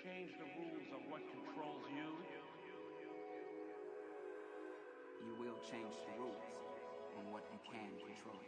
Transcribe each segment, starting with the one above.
change the rules of what controls you, you will change the rules on what you can control.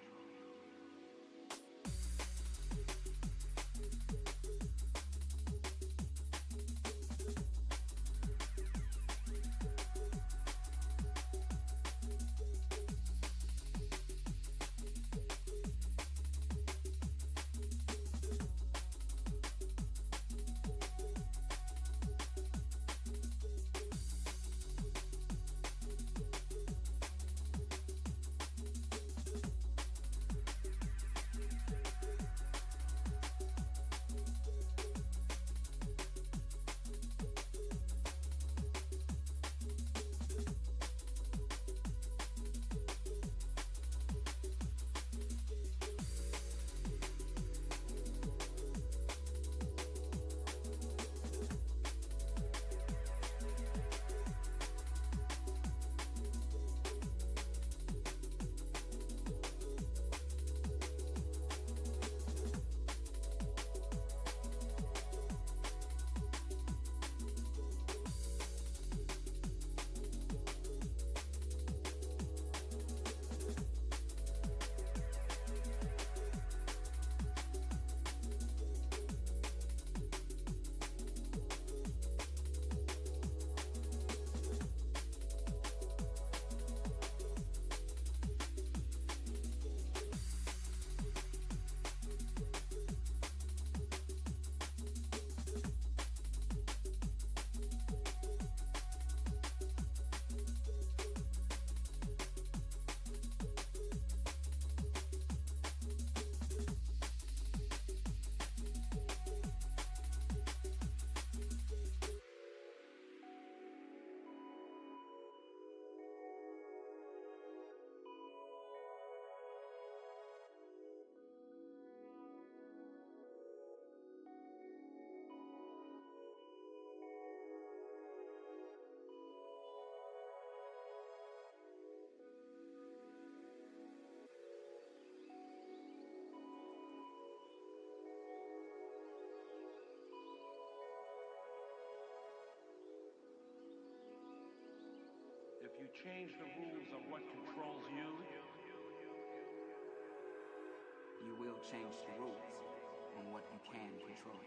if you change the rules of what controls you, you will change the rules on what you can control.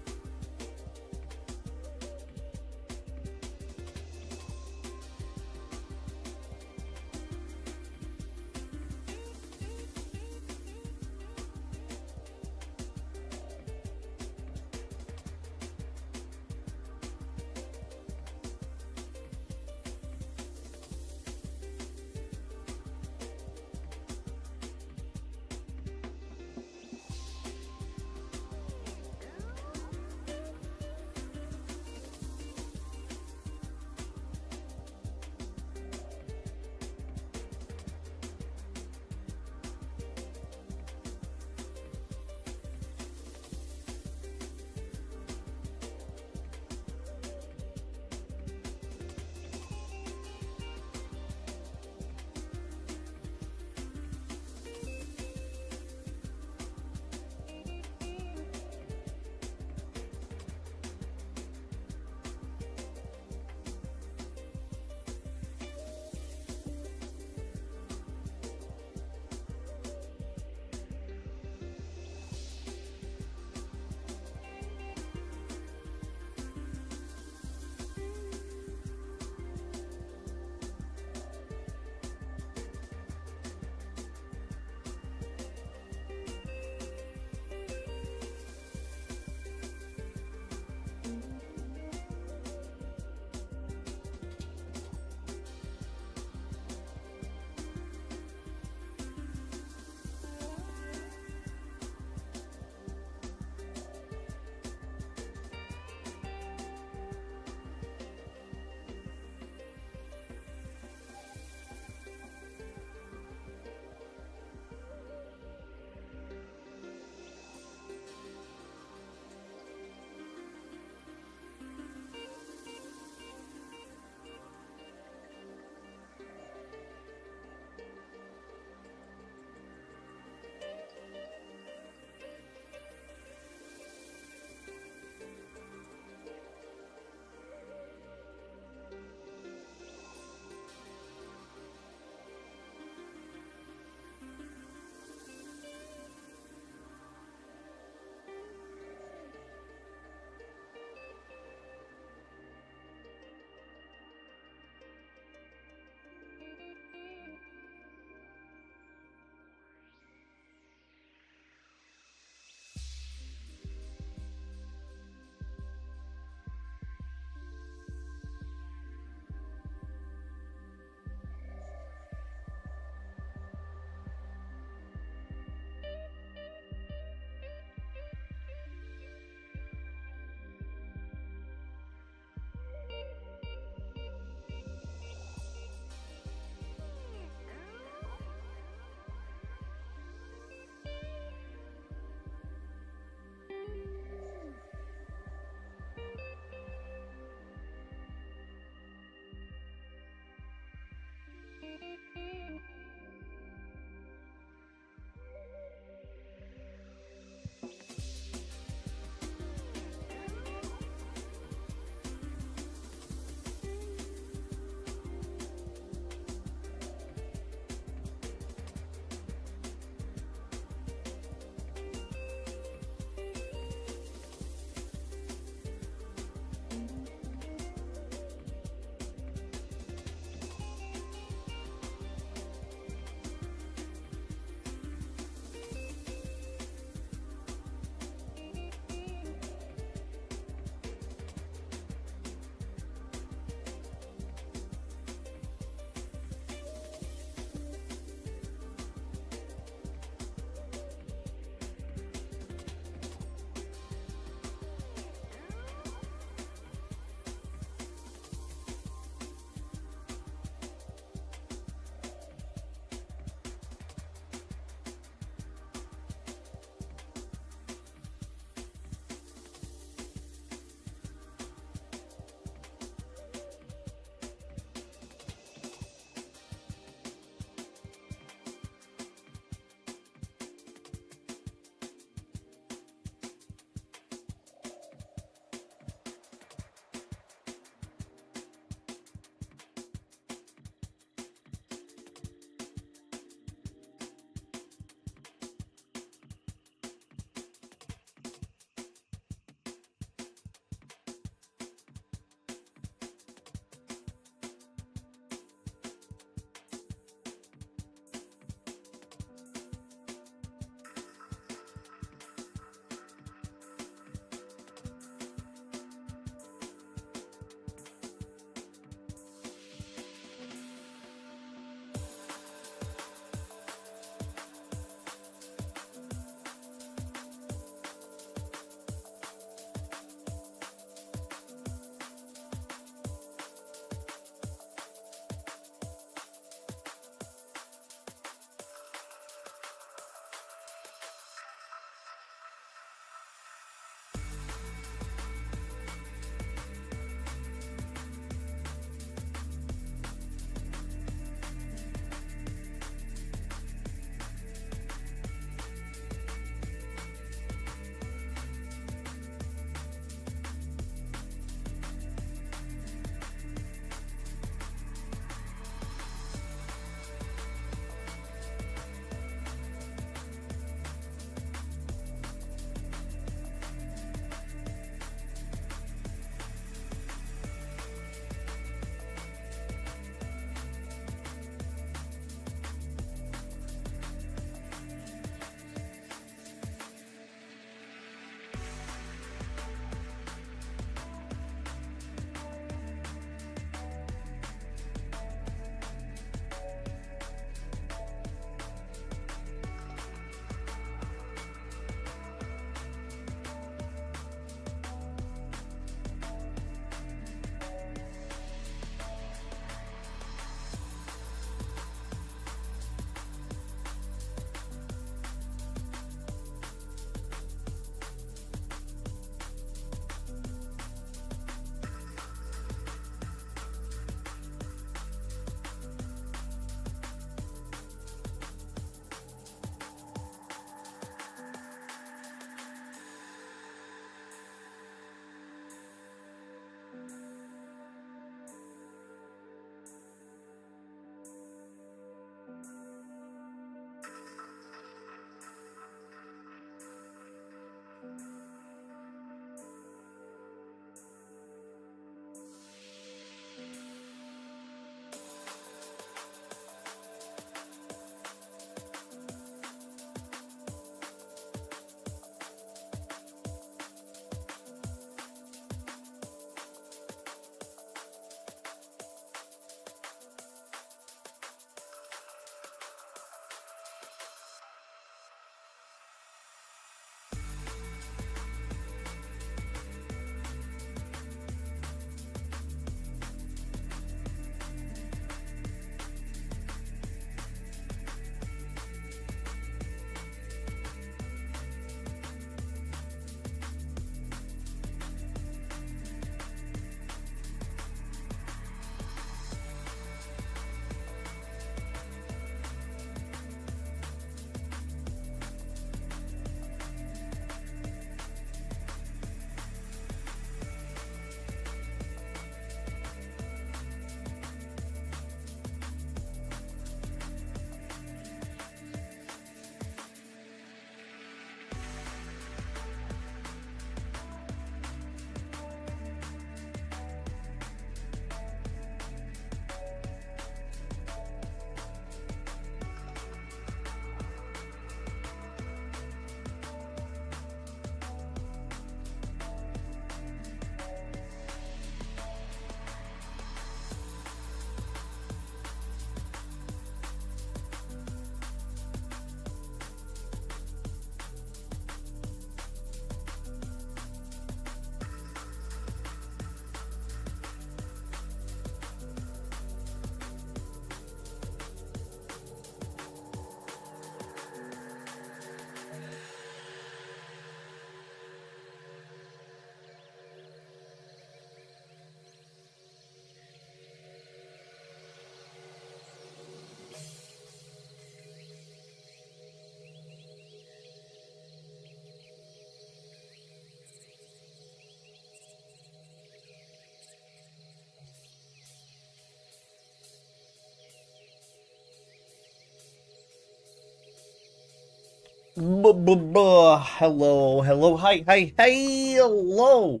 hello, hi, hello.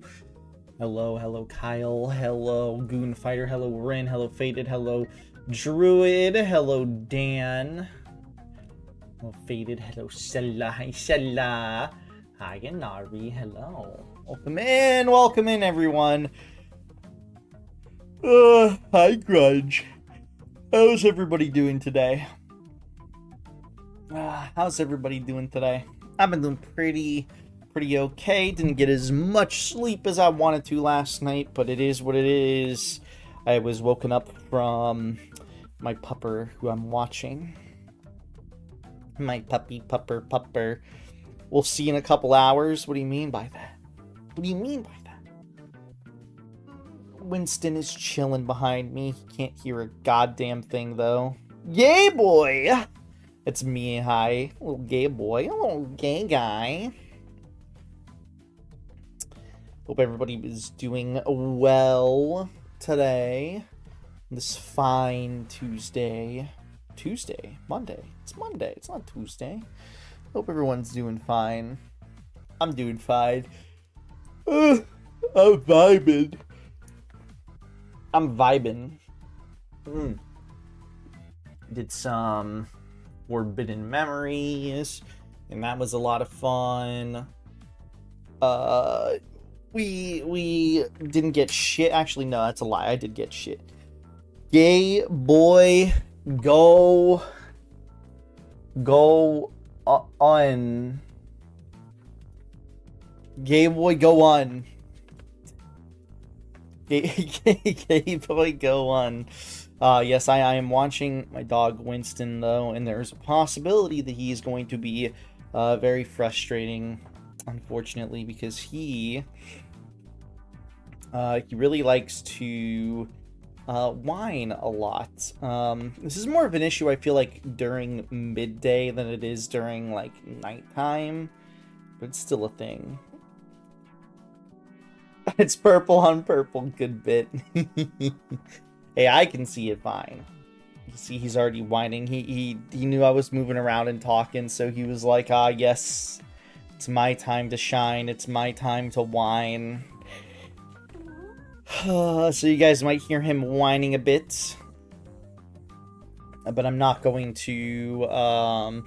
Hello, Kyle, hello, Goon Fighter, hello, Rin, hello, Faded, hello, Druid, hello, Dan, hello, Faded, hello, Sella, hi, Sella, hi, Nari, hello. Welcome in, everyone. Hi, Grudge. How's everybody doing today? How's everybody doing today? I've been doing pretty okay. Didn't get as much sleep as I wanted to last night, but it is what it is. I was woken up from my pupper, who I'm watching. My pupper. We'll see in a couple hours. What do you mean by that? What do you mean by that? Winston is chilling behind me. He can't hear a goddamn thing, though. Yay, boy! It's me, hi. Little gay boy. A little gay guy. Hope everybody is doing well today. This fine Tuesday. Monday. It's Monday. It's not Tuesday. Hope everyone's doing fine. I'm doing fine. I'm vibing. Did some Forbidden Memories, and that was a lot of fun. We didn't get shit. Actually, no, that's a lie. I did get shit. Gay boy, go on. Gay boy, go on. Gay boy, go on. Yes, I am watching my dog Winston, though, and there's a possibility that he is going to be very frustrating, unfortunately, because he really likes to whine a lot. This is more of an issue, I feel like, during midday than it is during, like, nighttime, but it's still a thing. It's purple on purple, good bit. Hey, I can see it fine. You see, he's already whining. He knew I was moving around and talking, so he was like, yes, it's my time to shine. It's my time to whine. So you guys might hear him whining a bit. But I'm not going to, I'm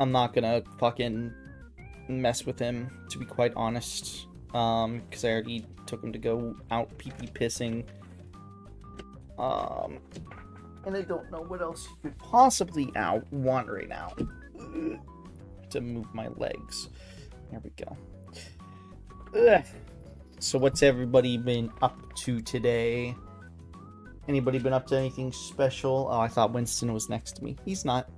not gonna fucking mess with him, to be quite honest. Because I already took him to go out pee-pee pissing. And I don't know what else he could possibly want right now. To move my legs. There we go. Ugh. So what's everybody been up to today? Anybody been up to anything special? Oh, I thought Winston was next to me. He's not.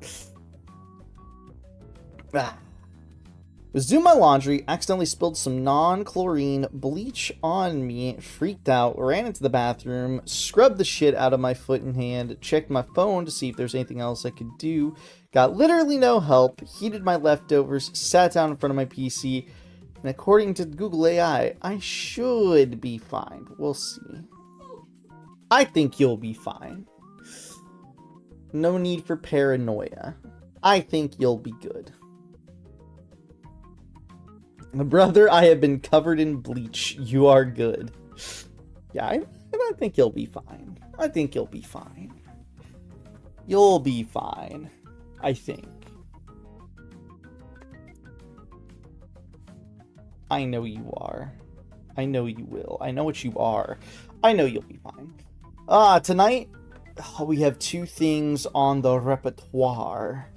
Was doing my laundry, accidentally spilled some non-chlorine bleach on me, freaked out, ran into the bathroom, scrubbed the shit out of my foot and hand, checked my phone to see if there's anything else I could do, got literally no help, heated my leftovers, sat down in front of my PC, and according to Google AI, I should be fine. We'll see. I think you'll be fine. No need for paranoia. I think you'll be good. Brother, I have been covered in bleach. You are good. Yeah, I think you'll be fine. I think you'll be fine. You'll be fine. I think. I know you are. I know you will. I know what you are. I know you'll be fine. Tonight, we have two things on the repertoire.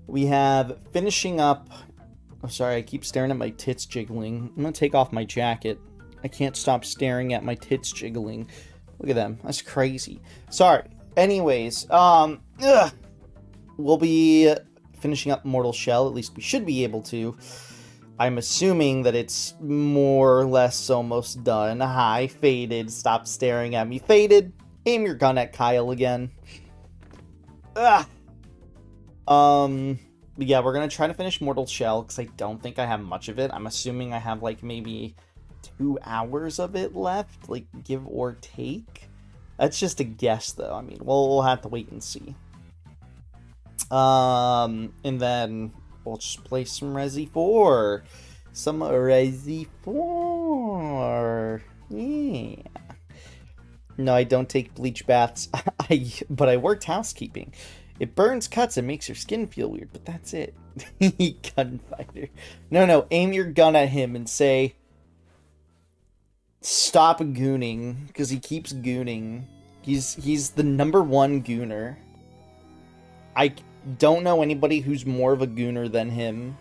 We have finishing up... I'm sorry, I keep staring at my tits jiggling. I'm gonna take off my jacket. I can't stop staring at my tits jiggling. Look at them. That's crazy. Sorry. Anyways, we'll be finishing up Mortal Shell. At least we should be able to. I'm assuming that it's more or less almost done. Hi, Faded. Stop staring at me. Faded, aim your gun at Kyle again. But yeah, we're going to try to finish Mortal Shell, because I don't think I have much of it. I'm assuming I have, like, maybe 2 hours of it left, like, give or take. That's just a guess, though. I mean, we'll have to wait and see. And then We'll just play some Resi 4. Some Resi 4. Yeah. No, I don't take bleach baths. But I worked housekeeping. It burns cuts and makes your skin feel weird, but that's it. Gunfighter. No, aim your gun at him and say, stop gooning, because he keeps gooning. He's the #1 gooner. I don't know anybody who's more of a gooner than him.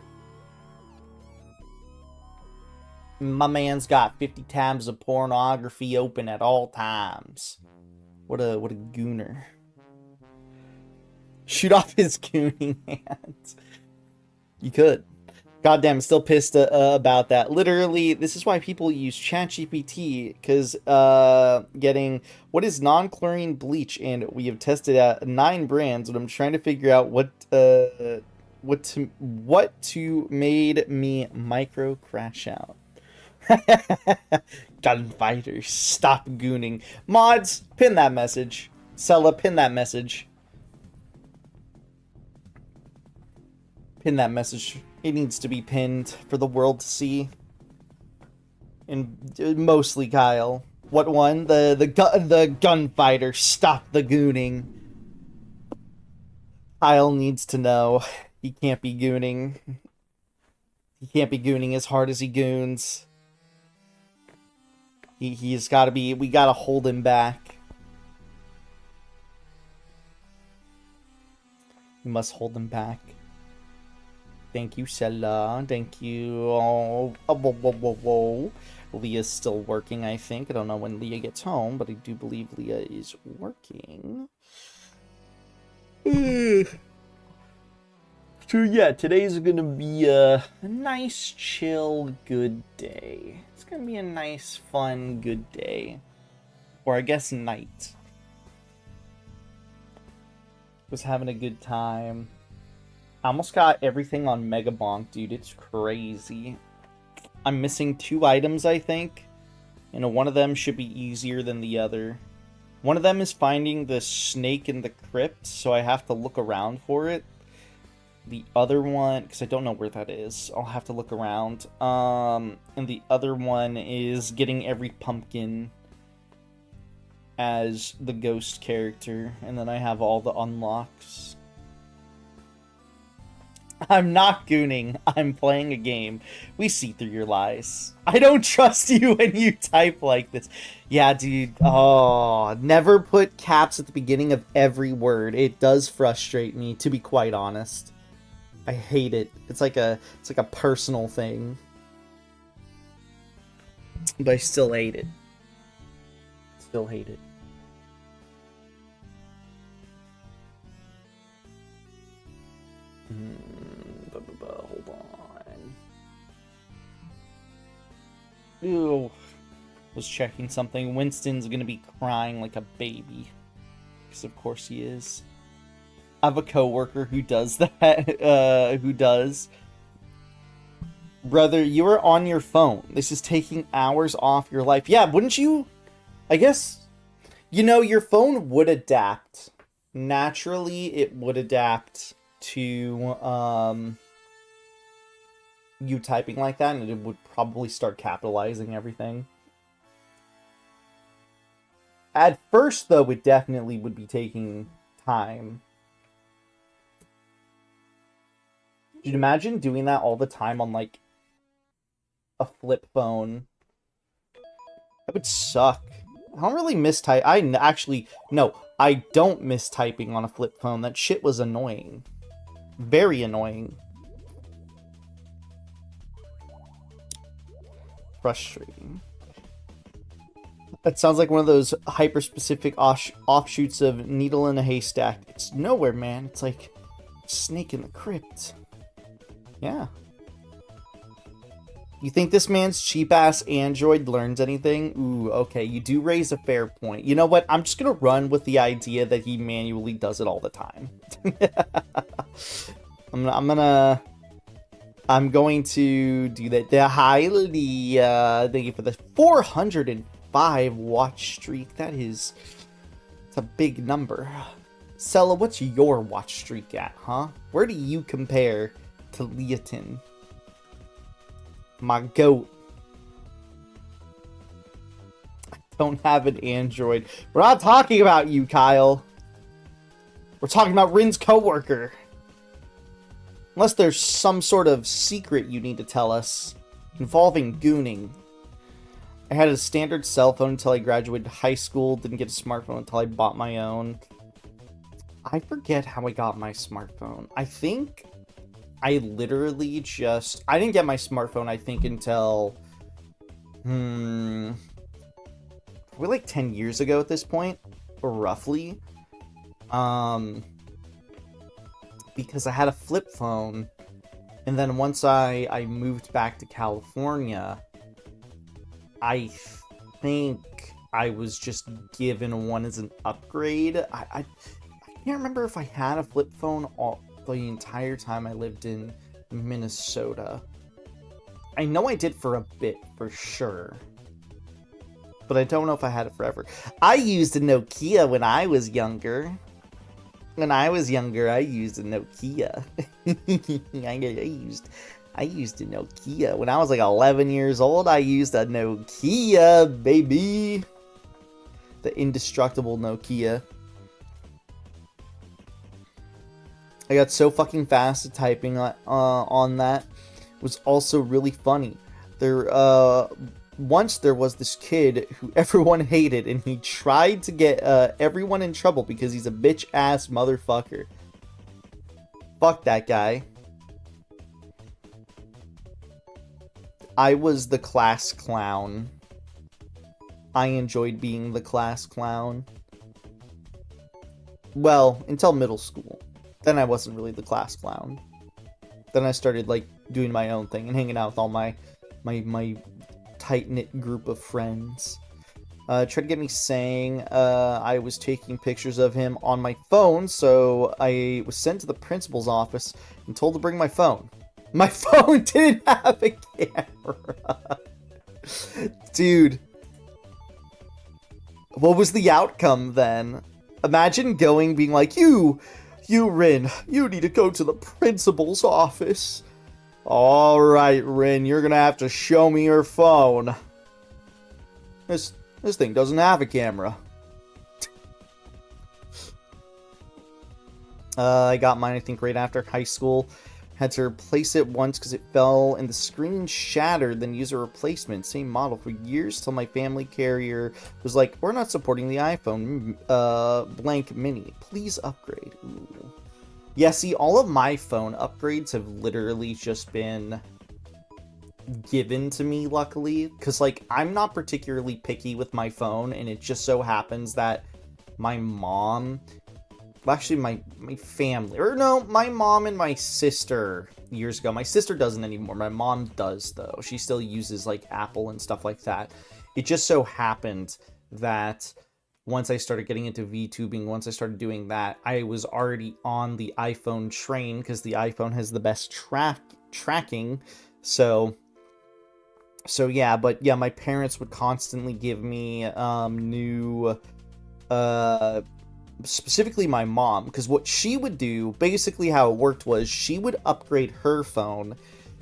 My man's got 50 tabs of pornography open at all times. What a gooner. Shoot off his gooning hands. You could. Goddamn, I'm still pissed about that. Literally, this is why people use ChatGPT, because getting what is non-chlorine bleach, and we have tested out 9 brands, and I'm trying to figure out what to made me micro crash out. Gunfighters, stop gooning. Mods, pin that message. Sella, pin that message. Pin that message. It needs to be pinned for the world to see. And mostly Kyle. What one? The gunfighter. Stop the gooning. Kyle needs to know he can't be gooning. He can't be gooning as hard as he goons. He's got to be. We got to hold him back. We must hold him back. Thank you, Sella. Thank you. Oh, whoa. Leah's still working, I think. I don't know when Leah gets home, but I do believe Leah is working. So yeah, today's gonna be a nice, chill, good day. It's gonna be a nice, fun, good day. Or I guess night. Was having a good time. I almost got everything on Mega Bonk, dude. It's crazy. I'm missing 2 items, I think. And one of them should be easier than the other. One of them is finding the snake in the crypt, so I have to look around for it. The other one, because I don't know where that is, I'll have to look around. And the other one is getting every pumpkin as the ghost character. And then I have all the unlocks. I'm not gooning. I'm playing a game. We see through your lies. I don't trust you when you type like this. Yeah, dude. Oh, never put caps at the beginning of every word. It does frustrate me, to be quite honest. I hate it. It's like a personal thing. But I still hate it. Still hate it. Hold on. Ew. Was checking something. Winston's gonna be crying like a baby. Because of course he is. I have a coworker who does that. Who does. Brother, you are on your phone. This is taking hours off your life. Yeah, wouldn't you? I guess, you know, your phone would adapt. Naturally, it would adapt to you typing like that, and it would probably start capitalizing everything. At first, though, it definitely would be taking time. Could you imagine doing that all the time on, like, a flip phone? That would suck. I don't really miss type. I don't miss typing on a flip phone. That shit was annoying. Very annoying. Frustrating. That sounds like one of those hyper-specific offshoots of Needle in a Haystack. It's nowhere, man. It's like Snake in the Crypt. Yeah. You think this man's cheap-ass Android learns anything? Ooh, okay, you do raise a fair point. You know what? I'm just gonna run with the idea that he manually does it all the time. I'm going to do that. Thank you for the 405 watch streak. It's a big number. Sella, what's your watch streak at, huh? Where do you compare to Leotin. My goat. I don't have an Android. We're not talking about you, Kyle. We're talking about Rin's coworker. Unless there's some sort of secret you need to tell us involving gooning. I had a standard cell phone until I graduated high school. Didn't get a smartphone until I bought my own. I forget how I got my smartphone. I think I literally just... I didn't get my smartphone, I think, until... probably like 10 years ago at this point. Or roughly. Because I had a flip phone. And then once I moved back to California... I think I was just given one as an upgrade. I can't remember if I had a flip phone the entire time I lived in Minnesota. I know I did for a bit, for sure. But I don't know if I had it forever. I used a Nokia when I was younger. When I was younger, I used a Nokia. I used a Nokia. When I was like 11 years old, I used a Nokia, baby. The indestructible Nokia. I got so fucking fast at typing on that. It was also really funny. Once there was this kid who everyone hated, and he tried to get everyone in trouble because he's a bitch-ass motherfucker. Fuck that guy. I was the class clown. I enjoyed being the class clown. Well, until middle school. Then I wasn't really the class clown. Then I started, like, doing my own thing and hanging out with all my tight-knit group of friends. Tried to get me saying I was taking pictures of him on my phone, so I was sent to the principal's office and told to bring my phone. My phone didn't have a camera. Dude. What was the outcome then? Imagine being like, you Rin, you need to go to the principal's office. Alright, Rin, you're gonna have to show me your phone. This thing doesn't have a camera. I got mine, I think, right after high school. Had to replace it once because it fell and the screen shattered, then use a replacement. Same model for years till my family carrier was like, we're not supporting the iPhone blank mini. Please upgrade. Ooh. Yeah, see, all of my phone upgrades have literally just been given to me, luckily. Because, like, I'm not particularly picky with my phone, and it just so happens that my mom... Well, actually, my family, or no, my mom and my sister years ago. My sister doesn't anymore. My mom does, though. She still uses, like, Apple and stuff like that. It just so happened that once I started getting into VTubing, once I started doing that, I was already on the iPhone train, because the iPhone has the best tracking. So yeah, but yeah, my parents would constantly give me new... specifically my mom, because what she would do, basically how it worked was, she would upgrade her phone,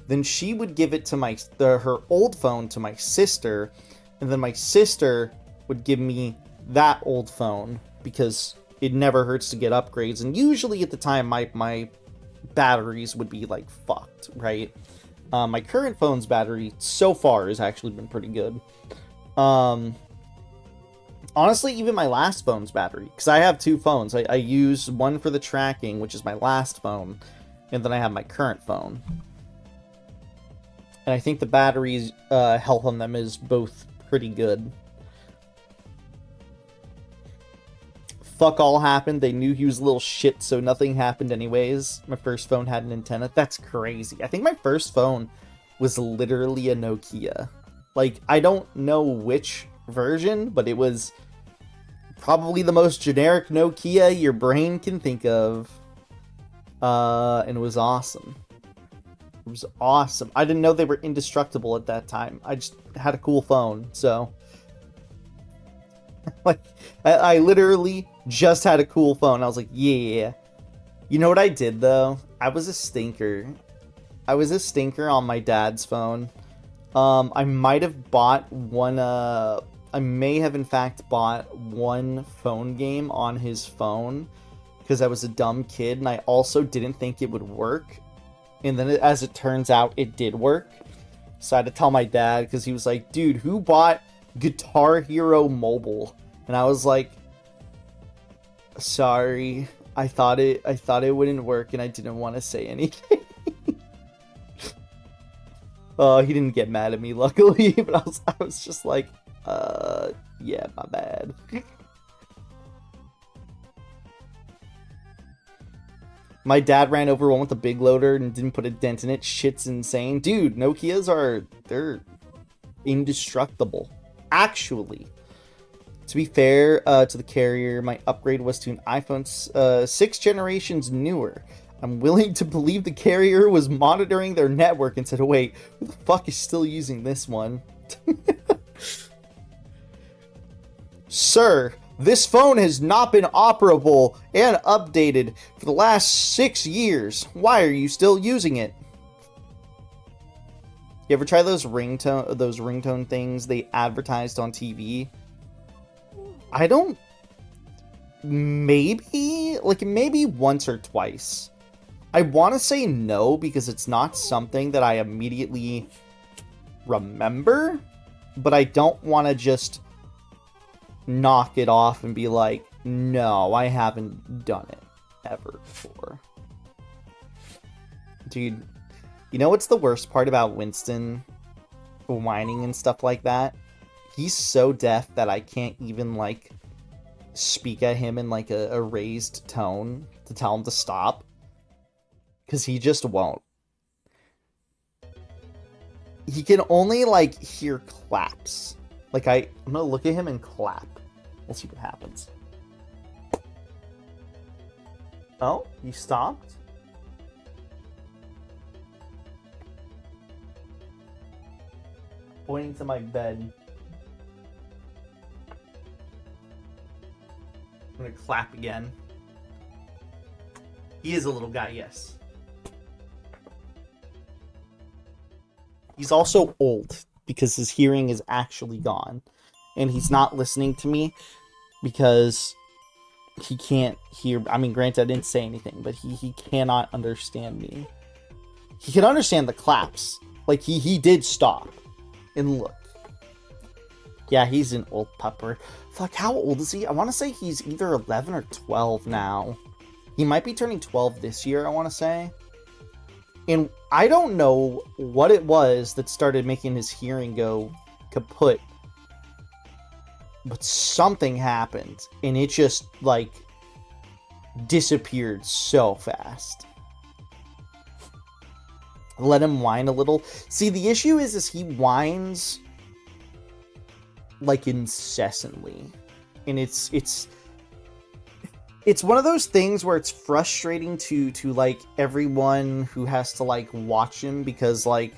then she would give it to her old phone to my sister, and then my sister would give me that old phone, because it never hurts to get upgrades, and usually at the time, my batteries would be, like, fucked, right? My current phone's battery, so far, has actually been pretty good. Honestly, even my last phone's battery, because I have two phones. I use one for the tracking, which is my last phone, and then I have my current phone. And I think the battery's health on them is both pretty good. Fuck all happened. They knew he was a little shit, so nothing happened anyways. My first phone had an antenna. That's crazy. I think my first phone was literally a Nokia. Like, I don't know which version, but it was probably the most generic Nokia your brain can think of. And it was awesome. It was awesome. I didn't know they were indestructible at that time. I just had a cool phone, so... like, I literally just had a cool phone. I was like, yeah. You know what I did, though? I was a stinker. I was a stinker on my dad's phone. I might have bought one, I may have in fact bought one phone game on his phone because I was a dumb kid and I also didn't think it would work. And then as it turns out, it did work. So I had to tell my dad because he was like, dude, who bought Guitar Hero Mobile? And I was like, sorry, I thought it wouldn't work and I didn't want to say anything. He didn't get mad at me, luckily, but I was just like, yeah, my bad. My dad ran over one with a big loader and didn't put a dent in it. Shit's insane. Dude, Nokias they're indestructible. Actually, to be fair to the carrier, my upgrade was to an iPhone 6 generations newer. I'm willing to believe the carrier was monitoring their network and said, wait, who the fuck is still using this one? Sir, this phone has not been operable and updated for the last 6 years. Why are you still using it? You ever try those ringtone things they advertised on TV? I don't... Maybe once or twice. I want to say no because it's not something that I immediately remember, but I don't want to just knock it off and be like, no, I haven't done it ever before. Dude, you know what's the worst part about Winston whining and stuff like that? He's so deaf that I can't even, like, speak at him in, like, a raised tone to tell him to stop. Because he just won't. He can only, like, hear claps. Like, I'm gonna look at him and clap. We'll see what happens. Oh, you stopped? Pointing to my bed. I'm gonna clap again. He is a little guy, yes. He's also old because his hearing is actually gone. And he's not listening to me because he can't hear. I mean, granted, I didn't say anything, but he cannot understand me. He can understand the claps. Like, he did stop. And look. Yeah, he's an old pupper. Fuck, how old is he? I want to say he's either 11 or 12 now. He might be turning 12 this year, I want to say. And I don't know what it was that started making his hearing go kaput. But something happened. And it just, like, disappeared so fast. Let him whine a little. See, the issue is he whines, like, incessantly. And it's one of those things where it's frustrating to like everyone who has to like watch him because like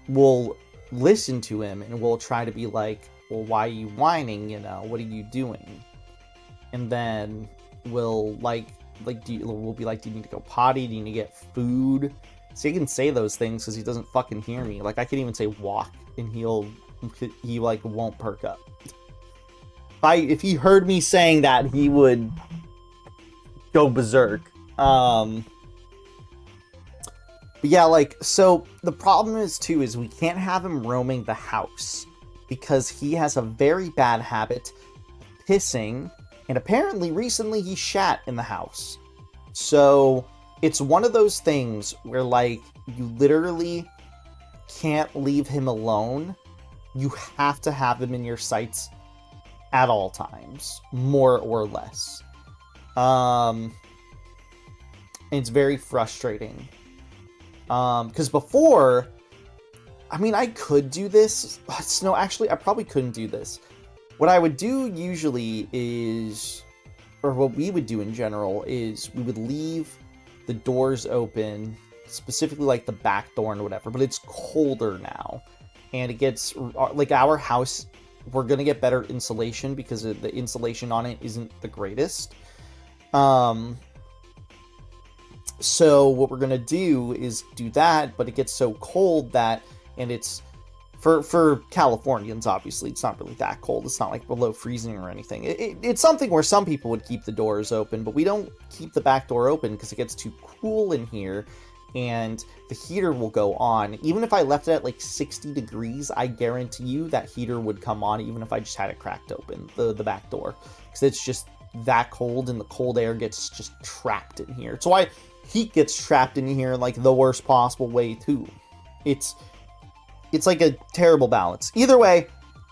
we'll listen to him and we'll try to be like, well, why are you whining? You know, what are you doing? And then we'll we'll be like, do you need to go potty? Do you need to get food? So he can say those things because he doesn't fucking hear me. Like I can even say walk and he like won't perk up. If he heard me saying that, he would go berserk. But yeah, like, so the problem is we can't have him roaming the house because he has a very bad habit of pissing, and apparently recently he shat in the house. So it's one of those things where like you literally can't leave him alone. You have to have him in your sights at all times, more or less. It's very frustrating. Because before, I mean, I could do this. No, actually, I probably couldn't do this. What I would do usually is, or what we would do in general, is we would leave the doors open, specifically like the back door and whatever, but it's colder now. And it gets, like our house, we're going to get better insulation because the insulation on it isn't the greatest. So what we're gonna do is do that, but it gets so cold that, and it's for Californians, obviously, it's not really that cold. It's not like below freezing or anything. It's something where some people would keep the doors open, but we don't keep the back door open because it gets too cool in here, and the heater will go on. Even if I left it at like 60 degrees, I guarantee you that heater would come on even if I just had it cracked open, the back door, because it's just that cold, and the cold air gets just trapped in here. It's why heat gets trapped in here like the worst possible way too. It's like a terrible balance. Either way,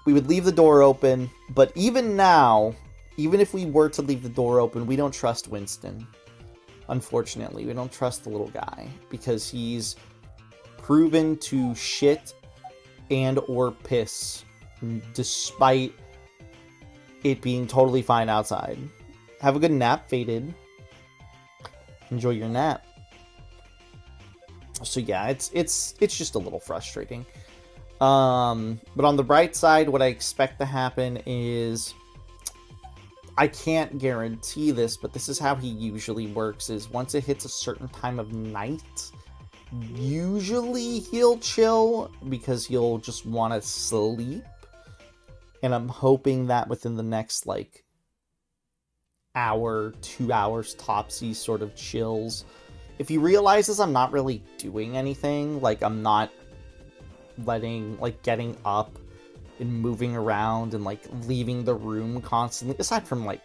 we would leave the door open, but even now, even if we were to leave the door open, we don't trust Winston. Unfortunately, we don't trust the little guy because he's proven to shit and or piss despite it being totally fine outside. Have a good nap, Faded. Enjoy your nap. So yeah, it's just a little frustrating. But on the bright side, what I expect to happen is, I can't guarantee this, but this is how he usually works, is once it hits a certain time of night, usually he'll chill because he'll just want to sleep. And I'm hoping that within the next, like, hour, 2 hours tops, he sort of chills. If he realizes I'm not really doing anything, like I'm not getting up and moving around and like leaving the room constantly, aside from like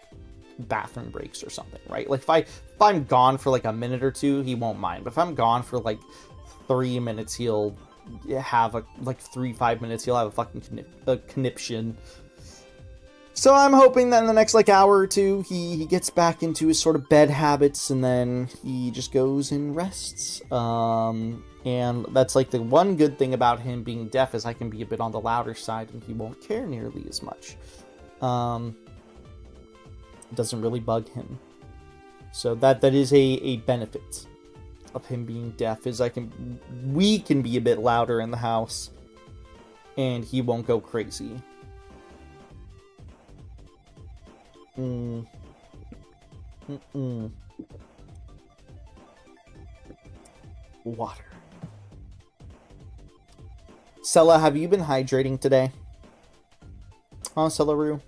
bathroom breaks or something, right? Like if I'm gone for like a minute or two, he won't mind. But if I'm gone for like 3 minutes, he'll have a 5 minutes, he'll have a fucking conniption. So I'm hoping that in the next like hour or two, he gets back into his sort of bed habits, and then he just goes and rests. And that's like the one good thing about him being deaf, is I can be a bit on the louder side and he won't care nearly as much. It doesn't really bug him. So that is a benefit of him being deaf, is we can be a bit louder in the house and he won't go crazy. Water. Sella, have you been hydrating today? Huh, Cellaru?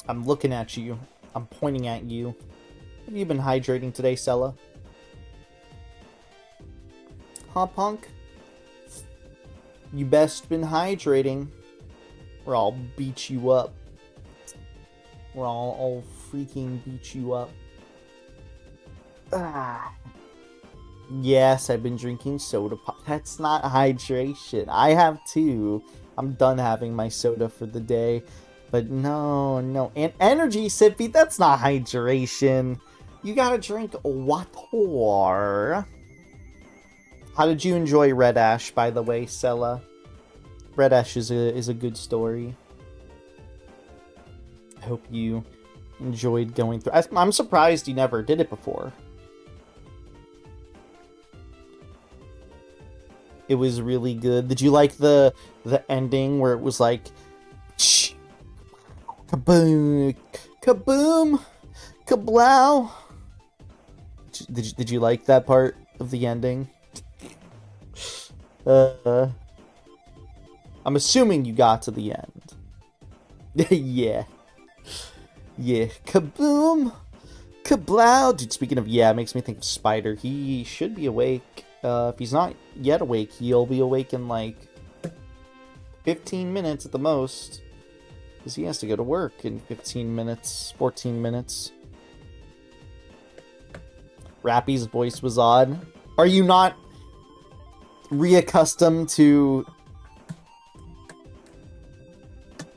I'm looking at you. I'm pointing at you. Have you been hydrating today, Sella? Huh, punk? You best been hydrating, or I'll beat you up. Or I'll freaking beat you up. Ah. Yes, I've been drinking soda pop. That's not hydration. I have too. I'm done having my soda for the day. But no. And energy sippy, that's not hydration. You gotta drink water. How did you enjoy Red Ash, by the way, Sella? Red Ash is a good story. I hope you enjoyed going through. I'm surprised you never did it before. It was really good. Did you like the ending where it was like, kaboom, kaboom, kablow? Did you like that part of the ending? I'm assuming you got to the end. Yeah. Yeah, kaboom, kablow. Dude, speaking of it makes me think of Spider. He should be awake. If he's not yet awake, he'll be awake in like 15 minutes at the most. Because he has to go to work in 15 minutes, 14 minutes. Rappy's voice was odd. Are you not reaccustomed to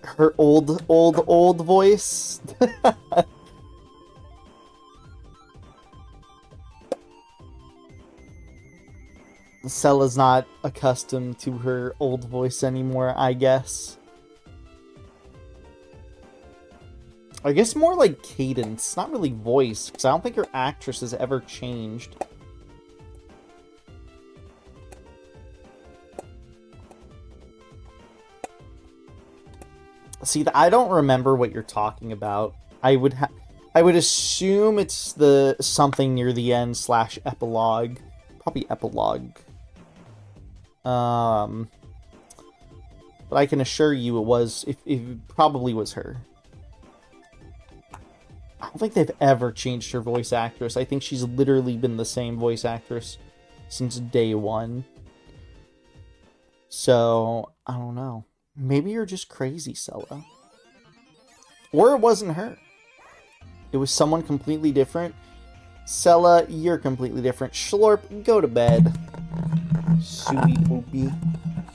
her old voice? Sella's not accustomed to her old voice anymore, I guess. I guess more like cadence, not really voice, because I don't think her actress has ever changed. See, I don't remember what you're talking about. I I would assume it's the something near the end / epilogue. Probably epilogue. But I can assure you it probably was her. I don't think they've ever changed her voice actress. I think she's literally been the same voice actress since day one. So, I don't know. Maybe you're just crazy, Sella. Or it wasn't her. It was someone completely different. Sella, you're completely different. Schlorp, go to bed. Sweet boopy.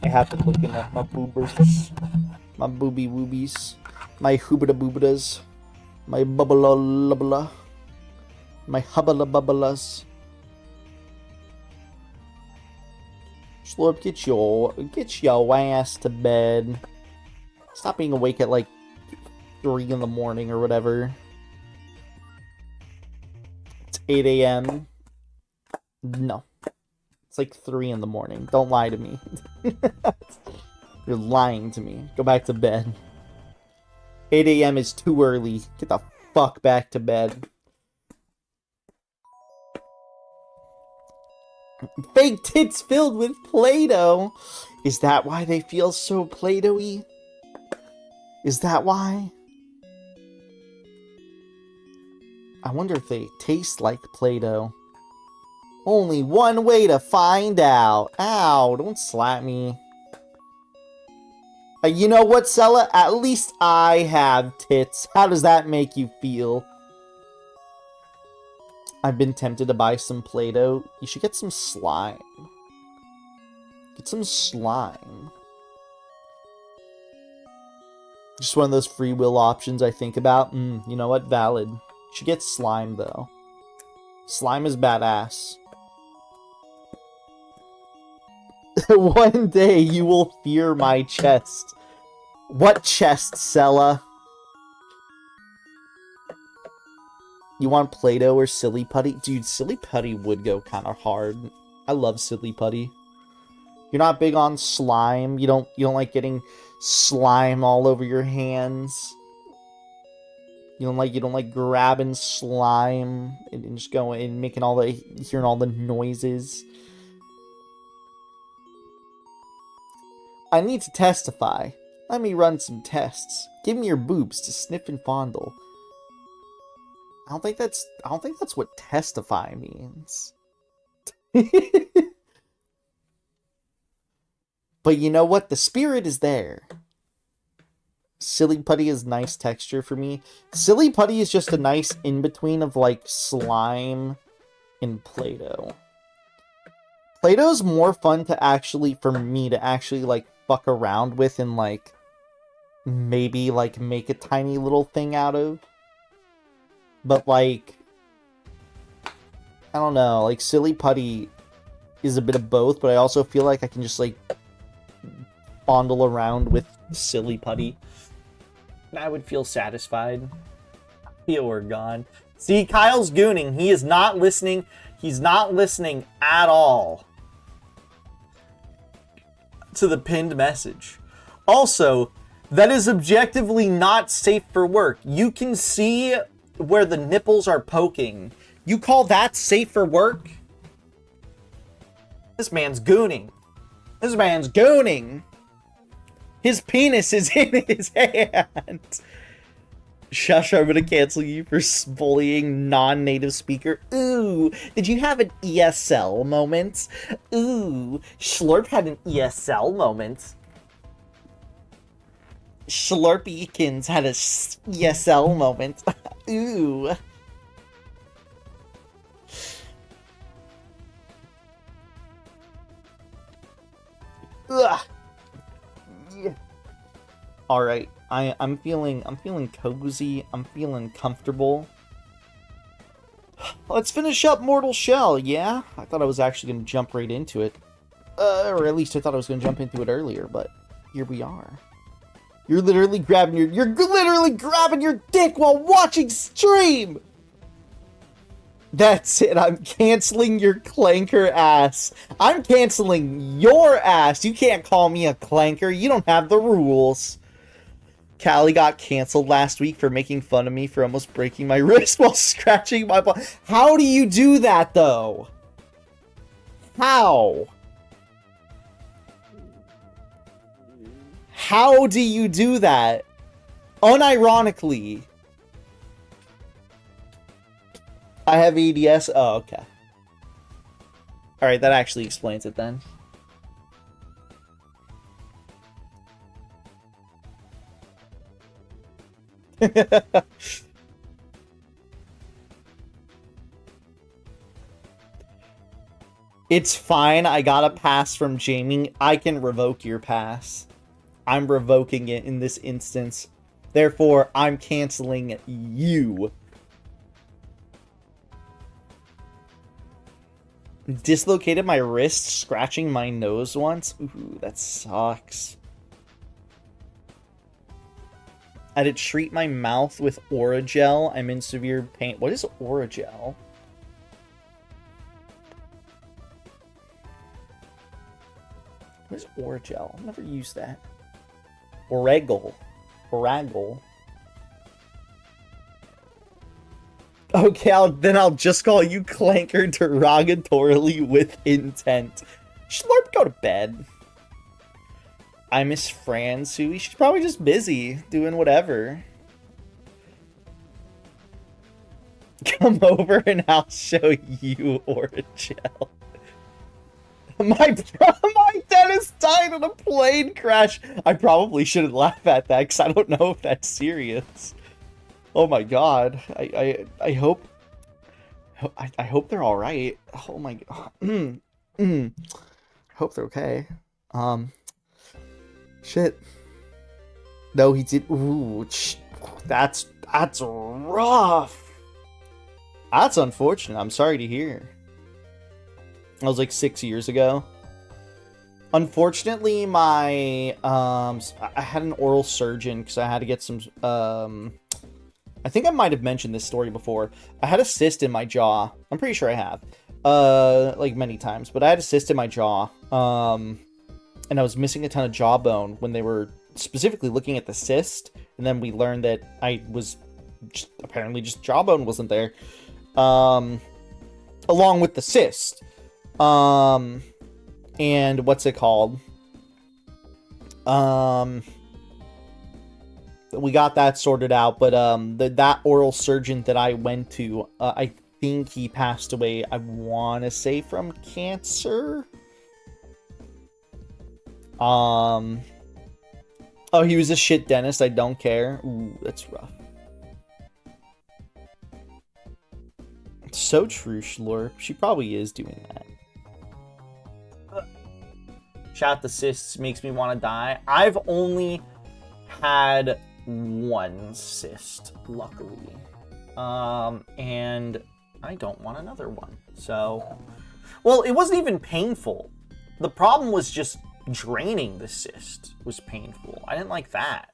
I have to look at my boobers. My booby woobies. My hoobada boobadas. My bubbla lubla. My hubbala bubbalas. Schlorp, get your ass to bed. Stop being awake at like 3 in the morning or whatever. It's 8 a.m. No. It's like 3 in the morning. Don't lie to me. You're lying to me. Go back to bed. 8 a.m. is too early. Get the fuck back to bed. Fake tits filled with Play-Doh. Is that why they feel so Play-Doh-y? Is that why? I wonder if they taste like Play-Doh. Only one way to find out. Ow, don't slap me. You know what, Sella? At least I have tits. How does that make you feel? I've been tempted to buy some Play-Doh. You should get some slime. Get some slime. Just one of those free will options I think about. You know what? Valid. You should get slime, though. Slime is badass. One day you will fear my chest. What chest, Sella? You want Play-Doh or Silly Putty? Dude, Silly Putty would go kind of hard. I love Silly Putty. You're not big on slime. You don't like getting slime all over your hands. You don't like grabbing slime and just going and making hearing all the noises. I need to testify. Let me run some tests. Give me your boobs to sniff and fondle. I don't think that's what testify means. But you know what? The spirit is there. Silly Putty is nice texture for me. Silly Putty is just a nice in-between of like slime and Play-Doh. Play-Doh's more fun for me to actually like fuck around with and like maybe like make a tiny little thing out of. But like, I don't know, like Silly Putty is a bit of both, but I also feel like I can just like fondle around with Silly Putty. And I would feel satisfied. You're gone. See, Kyle's gooning. He is not listening. He's not listening at all to the pinned message. Also, that is objectively not safe for work. You can see where the nipples are poking. You call that safe for work? This man's gooning. This man's gooning. His penis is in his hand. Shush, I'm gonna cancel you for bullying non-native speaker. Ooh, did you have an ESL moment? Ooh, Schlorp had an ESL moment. Schlorpykins had a ESL moment. Ooh. Ugh. Yeah. All right, I'm feeling cozy. I'm feeling comfortable. Let's finish up Mortal Shell. Yeah, I thought I was actually gonna jump right into it, or at least I thought I was gonna jump into it earlier. But here we are. You're literally grabbing your dick while watching stream. That's it. I'm canceling your clanker ass. I'm canceling your ass. You can't call me a clanker. You don't have the rules. Callie got canceled last week for making fun of me for almost breaking my wrist while scratching my ball. How do you do that, though? How? How do you do that? Unironically. I have EDS. Oh, okay. Alright, that actually explains it then. It's fine. I got a pass from Jamie. I can revoke your pass. I'm revoking it in this instance. Therefore, I'm canceling you. Dislocated my wrist scratching my nose once. Ooh, that sucks. I had to treat my mouth with Oragel. I'm in severe pain. What is Oragel? What is Oragel? I've never used that. Oragle. Okay, then I'll just call you Clanker derogatorily with intent. Slurp, go to bed. I miss Fran Sui. She's probably just busy doing whatever. Come over and I'll show you Oragel. My dentist died in a plane crash. I probably shouldn't laugh at that because I don't know if that's serious. Oh my god. I hope they're all right. Oh my god. Hope they're okay. Shit. No, he did. Ooh, that's rough. That's unfortunate. I'm sorry to hear. That was like 6 years ago. Unfortunately, my I had an oral surgeon because I had to get some I think I might have mentioned this story before. I had a cyst in my jaw. I'm pretty sure I have. Like many times, but I had a cyst in my jaw. And I was missing a ton of jawbone when they were specifically looking at the cyst, and then we learned that I was apparently just jawbone wasn't there. Along with the cyst. And what's it called? We got that sorted out, but that oral surgeon that I went to, I think he passed away, I want to say from cancer. Oh, he was a shit dentist, I don't care. Ooh, that's rough. So true, Schlorp. She probably is doing that. Shout the cysts makes me want to die. I've only had one cyst, luckily. And I don't want another one. So, well, it wasn't even painful. The problem was just draining the cyst was painful. I didn't like that.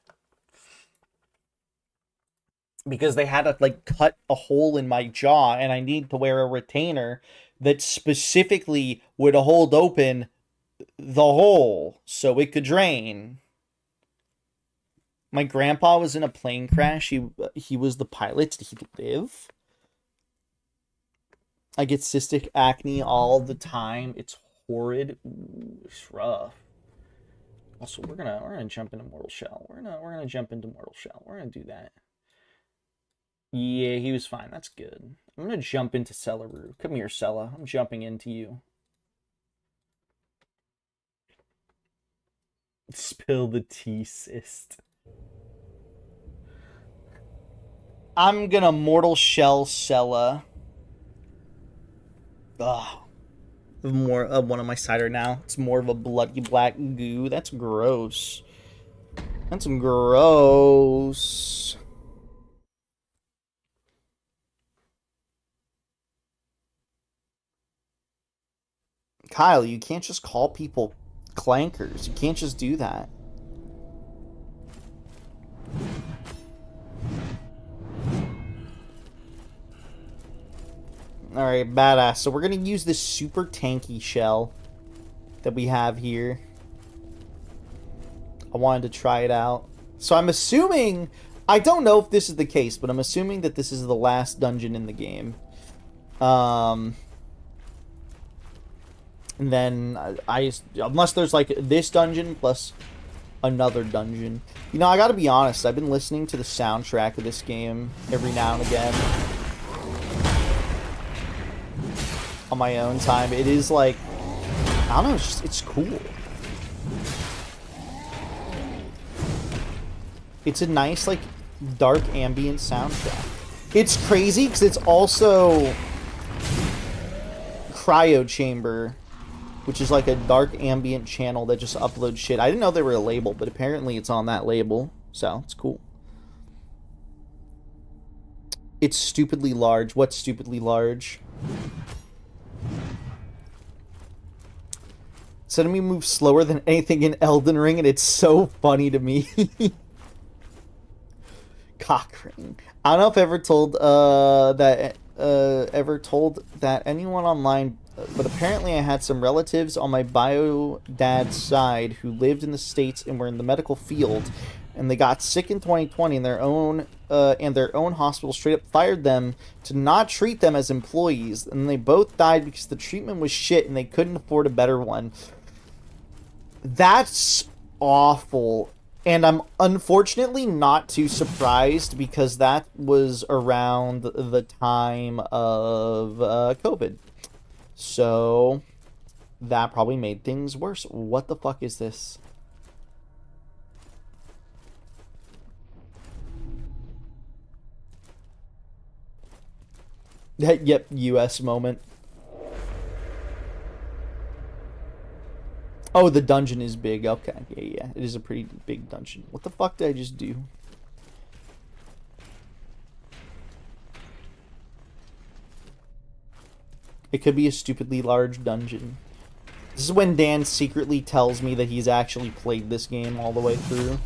Because they had to, like, cut a hole in my jaw, and I need to wear a retainer that specifically would hold open the hole so it could drain. My grandpa was in a plane crash. He was the pilot. Did he live? I get cystic acne all the time. It's horrid. Ooh, it's rough. Also, we're gonna jump into Mortal Shell. We're gonna jump into Mortal Shell. We're gonna do that. Yeah, he was fine. That's good. I'm gonna jump into Celaroo. Come here, Cella. I'm jumping into you. Spill the tea, cyst. I'm gonna Mortal Shell Cella. Ugh. More of one of my cider now. It's more of a bloody black goo. That's gross. That's gross. Kyle, you can't just call people clankers. You can't just do that. Alright, badass. So we're going to use this super tanky shell that we have here. I wanted to try it out. So I'm assuming... I don't know if this is the case, but I'm assuming that this is the last dungeon in the game. And then unless there's like this dungeon plus another dungeon. You know, I gotta be honest, I've been listening to the soundtrack of this game every now and again. On my own time. It is like, I don't know, it's cool. It's a nice, like, dark ambient soundtrack. It's crazy because it's also Cryo Chamber, which is like a dark ambient channel that just uploads shit. I didn't know they were a label, but apparently it's on that label, so it's cool. It's stupidly large. What's stupidly large? This enemy moves slower than anything in Elden Ring, and it's so funny to me. Cockring. I don't know if I ever told that anyone online, but apparently I had some relatives on my bio dad's side who lived in the States and were in the medical field, and they got sick in 2020, and their own hospital straight up fired them to not treat them as employees, and they both died because the treatment was shit and they couldn't afford a better one. That's awful. And I'm unfortunately not too surprised because that was around the time of COVID. So that probably made things worse. What the fuck is this? Yep, US moment. Oh, the dungeon is big. Okay, yeah. It is a pretty big dungeon. What the fuck did I just do? It could be a stupidly large dungeon. This is when Dan secretly tells me that he's actually played this game all the way through.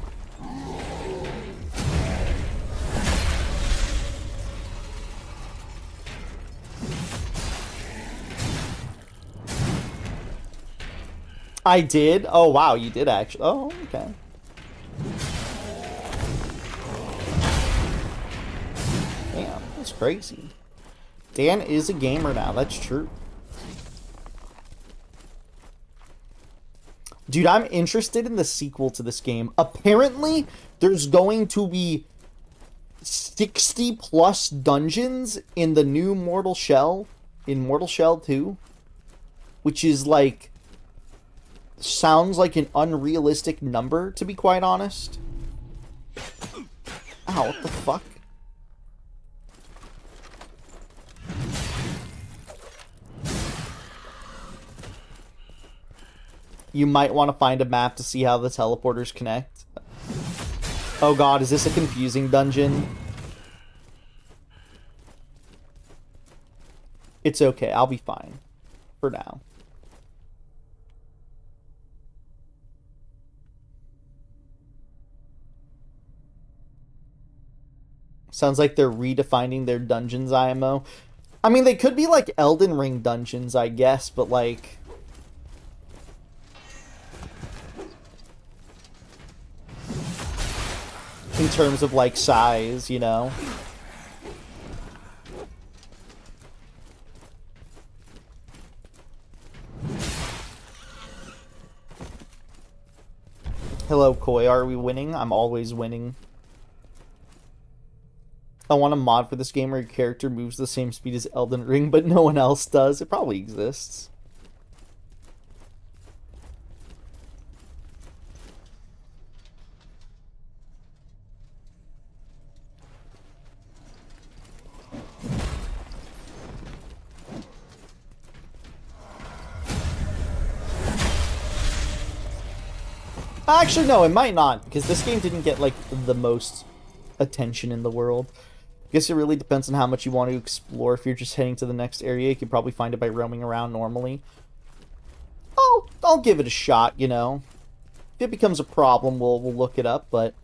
I did? Oh, wow, you did actually. Oh, okay. Damn, that's crazy. Dan is a gamer now, that's true. Dude, I'm interested in the sequel to this game. Apparently, there's going to be 60 plus dungeons in the new Mortal Shell, in Mortal Shell 2, which is like... sounds like an unrealistic number, to be quite honest. Ow, what the fuck? You might want to find a map to see how the teleporters connect. Oh god, is this a confusing dungeon? It's okay, I'll be fine. For now. Sounds like they're redefining their dungeons IMO. I mean, they could be like Elden Ring dungeons, I guess, but like... in terms of like size, you know? Hello, Koi. Are we winning? I'm always winning. I want a mod for this game where your character moves the same speed as Elden Ring, but no one else does. It probably exists. Actually, no, it might not, because this game didn't get, like, the most attention in the world. I guess it really depends on how much you want to explore. If you're just heading to the next area, you can probably find it by roaming around normally. I'll give it a shot, you know. If it becomes a problem, we'll look it up, but...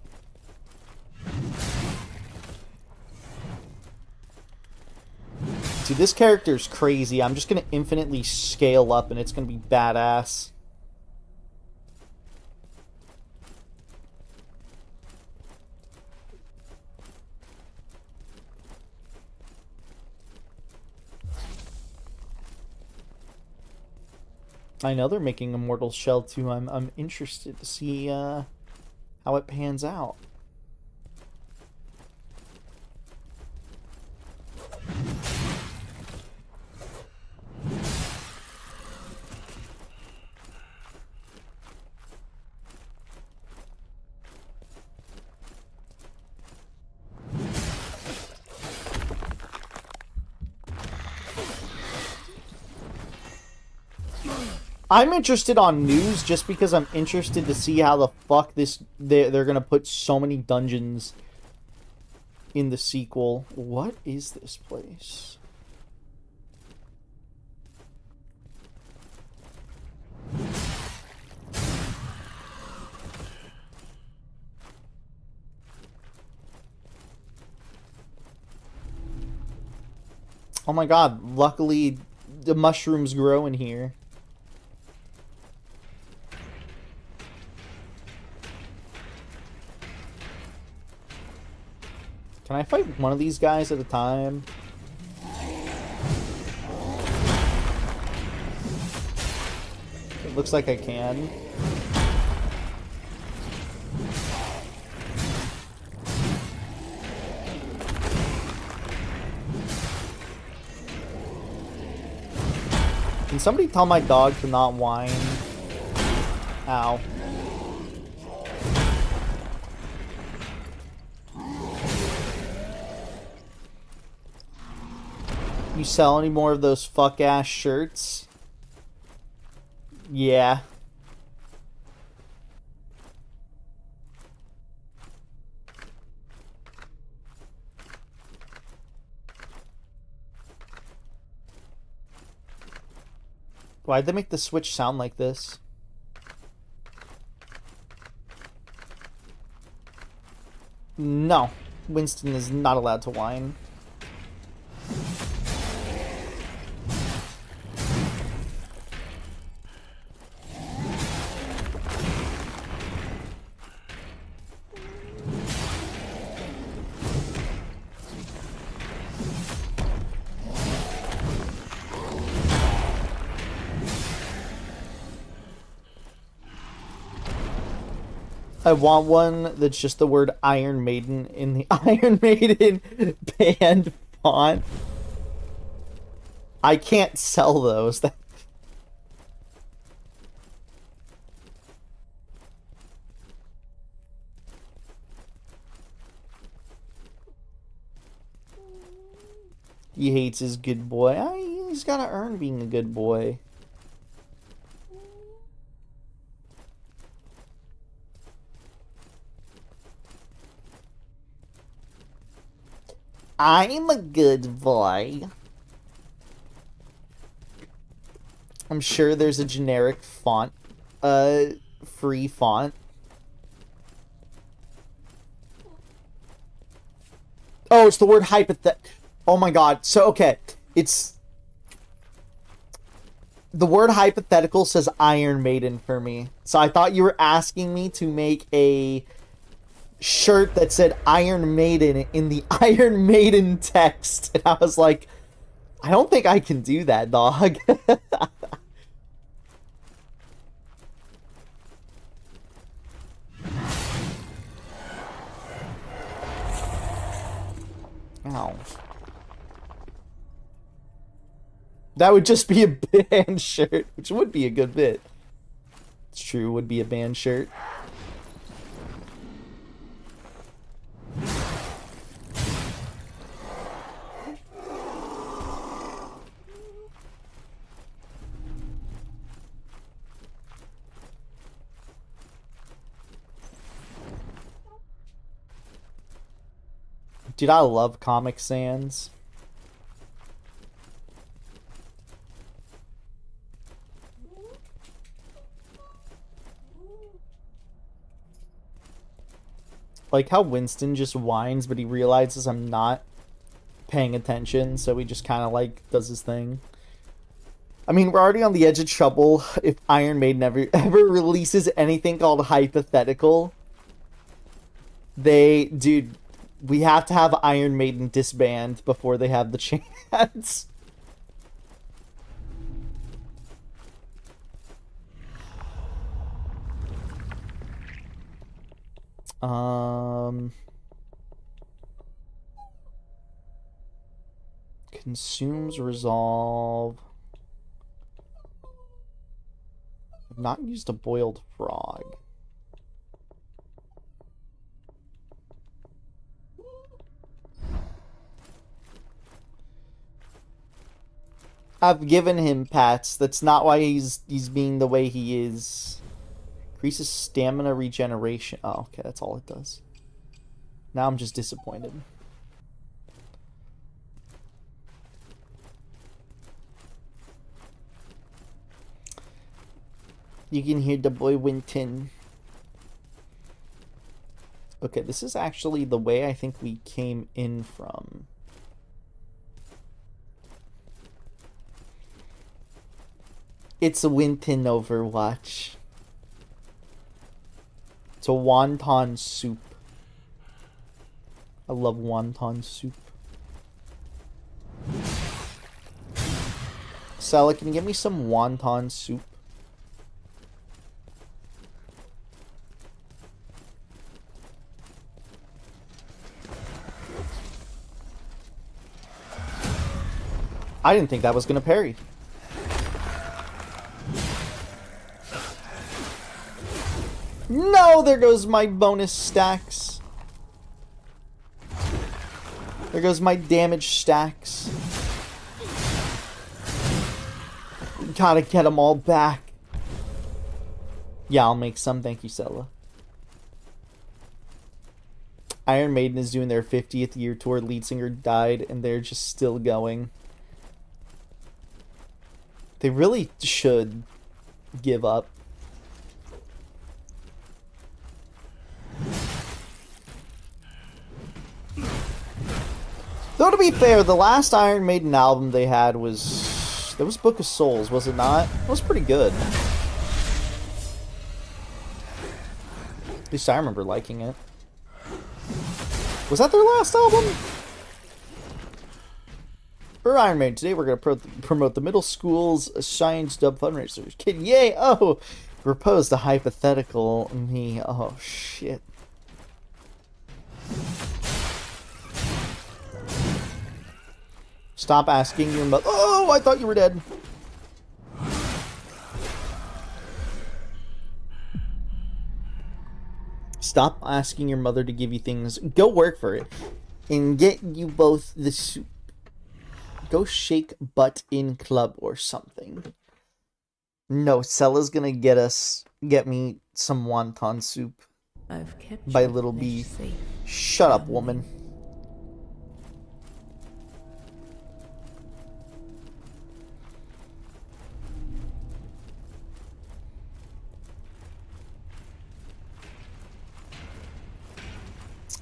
Dude, this character's crazy. I'm just gonna infinitely scale up, and it's gonna be badass. I know they're making Immortal Shell 2. I'm interested to see how it pans out. I'm interested on news just because I'm interested to see how the fuck they're gonna put so many dungeons in the sequel. What is this place? Oh my god, luckily the mushrooms grow in here. Can I fight one of these guys at a time? It looks like I can. Can somebody tell my dog to not whine? Ow. You sell any more of those fuck-ass shirts? Yeah. Why'd they make the Switch sound like this? No. Winston is not allowed to whine. I want one that's just the word Iron Maiden in the Iron Maiden band font. I can't sell those. He hates his good boy. He's gotta earn being a good boy. I'm a good boy. I'm sure there's a generic font, free font. Oh, it's the word hypothet. Oh my god. So, okay. It's... The word hypothetical says Iron Maiden for me. So I thought you were asking me to make a shirt that said Iron Maiden in the Iron Maiden text. And I was like, I don't think I can do that, dog. Ow. That would just be a band shirt, which would be a good bit. It's true, would be a band shirt. Dude, I love Comic Sans. Like how Winston just whines, but he realizes I'm not paying attention, so he just kind of like does his thing. I mean, we're already on the edge of trouble if Iron Maiden ever releases anything called Hypothetical. Dude, we have to have Iron Maiden disband before they have the chance. Consumes resolve. I've not used a boiled frog. I've given him pats. That's not why he's being the way he is. Increases stamina regeneration. Oh, okay, that's all it does. Now I'm just disappointed. You can hear the boy Winton. Okay, this is actually the way I think we came in from. It's a Winton Overwatch. It's a wonton soup. I love wonton soup. Sella, can you give me some wonton soup? I didn't think that was gonna parry. No, there goes my bonus stacks. There goes my damage stacks. Gotta get them all back. Yeah, I'll make some. Thank you, Sella. Iron Maiden is doing their 50th year tour. Lead singer died, and they're just still going. They really should give up. Though, to be fair, the last Iron Maiden album they had was... That was Book of Souls, was it not? It was pretty good. At least I remember liking it. Was that their last album? For Iron Maiden, today we're going to promote the middle school's Science Dub fundraisers. Kid, yay! Oh! Proposed a hypothetical me. Oh, shit. Stop asking your mother. Oh, I thought you were dead. Stop asking your mother to give you things. Go work for it. And get you both the soup. Go shake butt in club or something. No, Sella's gonna get me some wonton soup. I've kept By Little B. safe. Shut up, woman.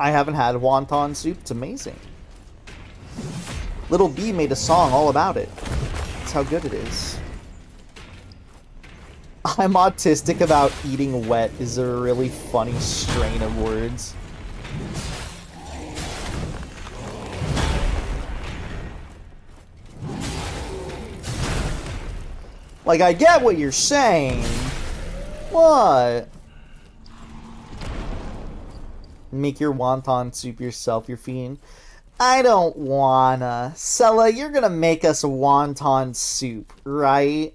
I haven't had wonton soup. It's amazing. Little B made a song all about it. That's how good it is. I'm autistic about eating wet is a really funny strain of words. Like, I get what you're saying. What? Make your wonton soup yourself, you're fiend. I don't wanna. Sella, you're gonna make us wonton soup, right?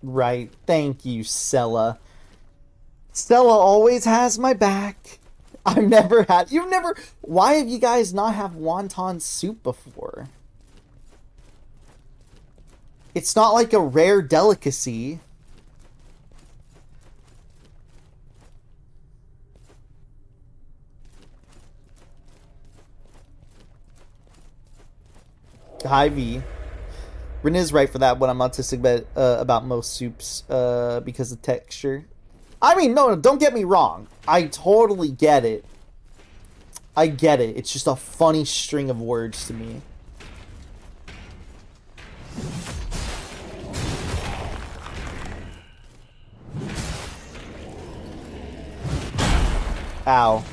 Right. Thank you, Sella. Stella always has my back. I've never had... You've never... Why have you guys not have wonton soup before? It's not like a rare delicacy. Hi, V. Renee's right for that, but I'm autistic about most soups because of texture. I mean, no, don't get me wrong. I totally get it. I get it. It's just a funny string of words to me. Ow.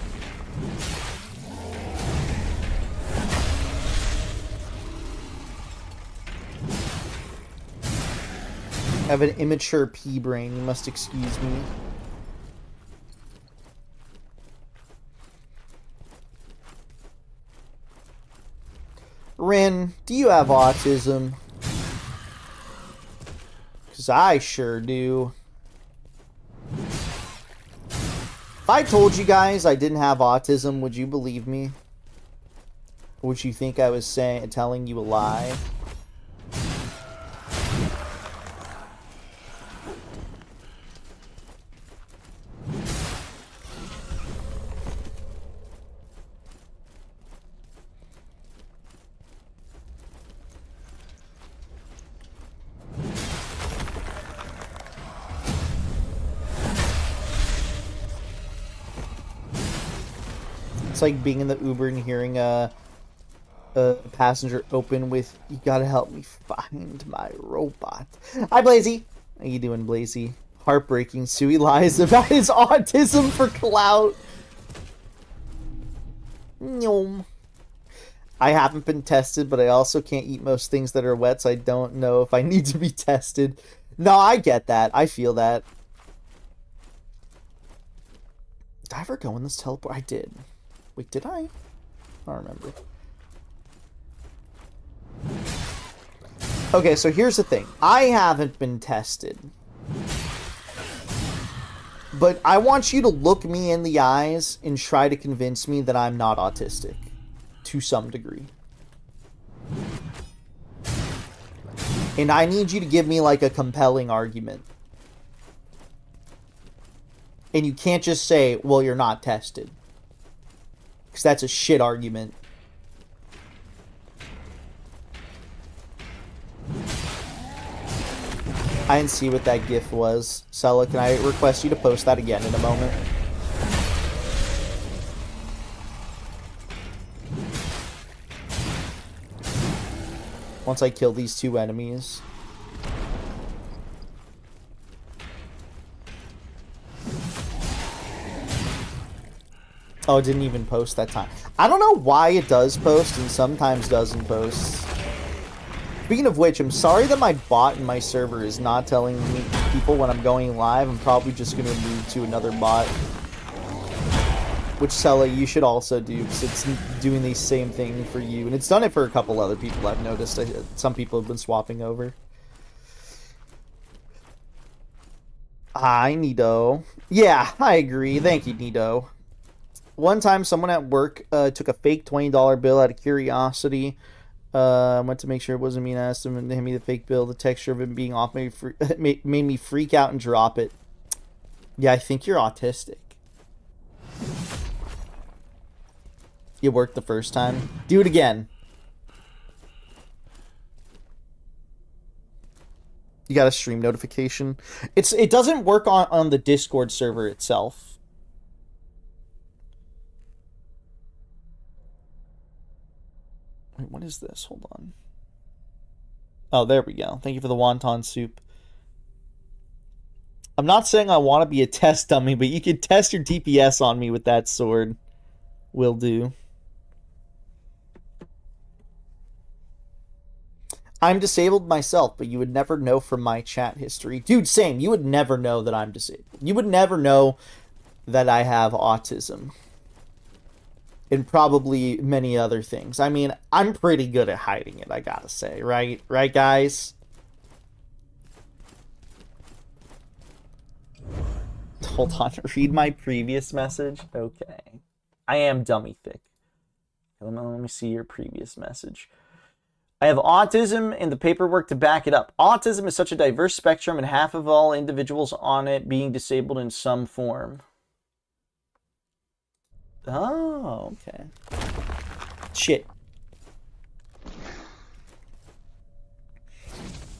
I have an immature pea brain, you must excuse me. Rin, do you have autism? Because I sure do. If I told you guys I didn't have autism, would you believe me? Or would you think I was telling you a lie? It's like being in the Uber and hearing a passenger open with, "You gotta help me find my robot." Hi, Blazy. How you doing, Blazy? Heartbreaking. Sui lies about his autism for clout. Nyom. I haven't been tested, but I also can't eat most things that are wet, so I don't know if I need to be tested. No, I get that. I feel that. Did I ever go in this teleport? I did. Wait, did I? I don't remember. Okay, so here's the thing. I haven't been tested. But I want you to look me in the eyes and try to convince me that I'm not autistic. To some degree. And I need you to give me, like, a compelling argument. And you can't just say, well, you're not tested. Because that's a shit argument. I didn't see what that GIF was. Sella, can I request you to post that again in a moment? Once I kill these two enemies. Oh, it didn't even post that time. I don't know why it does post and sometimes doesn't post. Speaking of which, I'm sorry that my bot in my server is not telling me people when I'm going live. I'm probably just going to move to another bot. Which, Sella, you should also do, because it's doing the same thing for you. And it's done it for a couple other people I've noticed. Some people have been swapping over. Hi, Nido. Yeah, I agree. Thank you, Nido. One time, someone at work took a fake $20 bill out of curiosity. Went to make sure it wasn't me and asked him to hand me the fake bill. The texture of it being off made me freak out and drop it. Yeah, I think you're autistic. It worked the first time. Do it again. You got a stream notification. It doesn't work on the Discord server itself. Wait, what is this? Hold on. Oh, there we go. Thank you for the wonton soup. I'm not saying I want to be a test dummy, but you can test your DPS on me with that sword. Will do. I'm disabled myself, but you would never know from my chat history. Dude, same. You would never know that I'm disabled. You would never know that I have autism. And probably many other things. I mean, I'm pretty good at hiding it, I gotta say. Right? Right, guys? Hold on. Read my previous message? Okay. I am dummy thick. Let me see your previous message. I have autism and the paperwork to back it up. Autism is such a diverse spectrum and half of all individuals on it being disabled in some form. Oh, okay. Shit.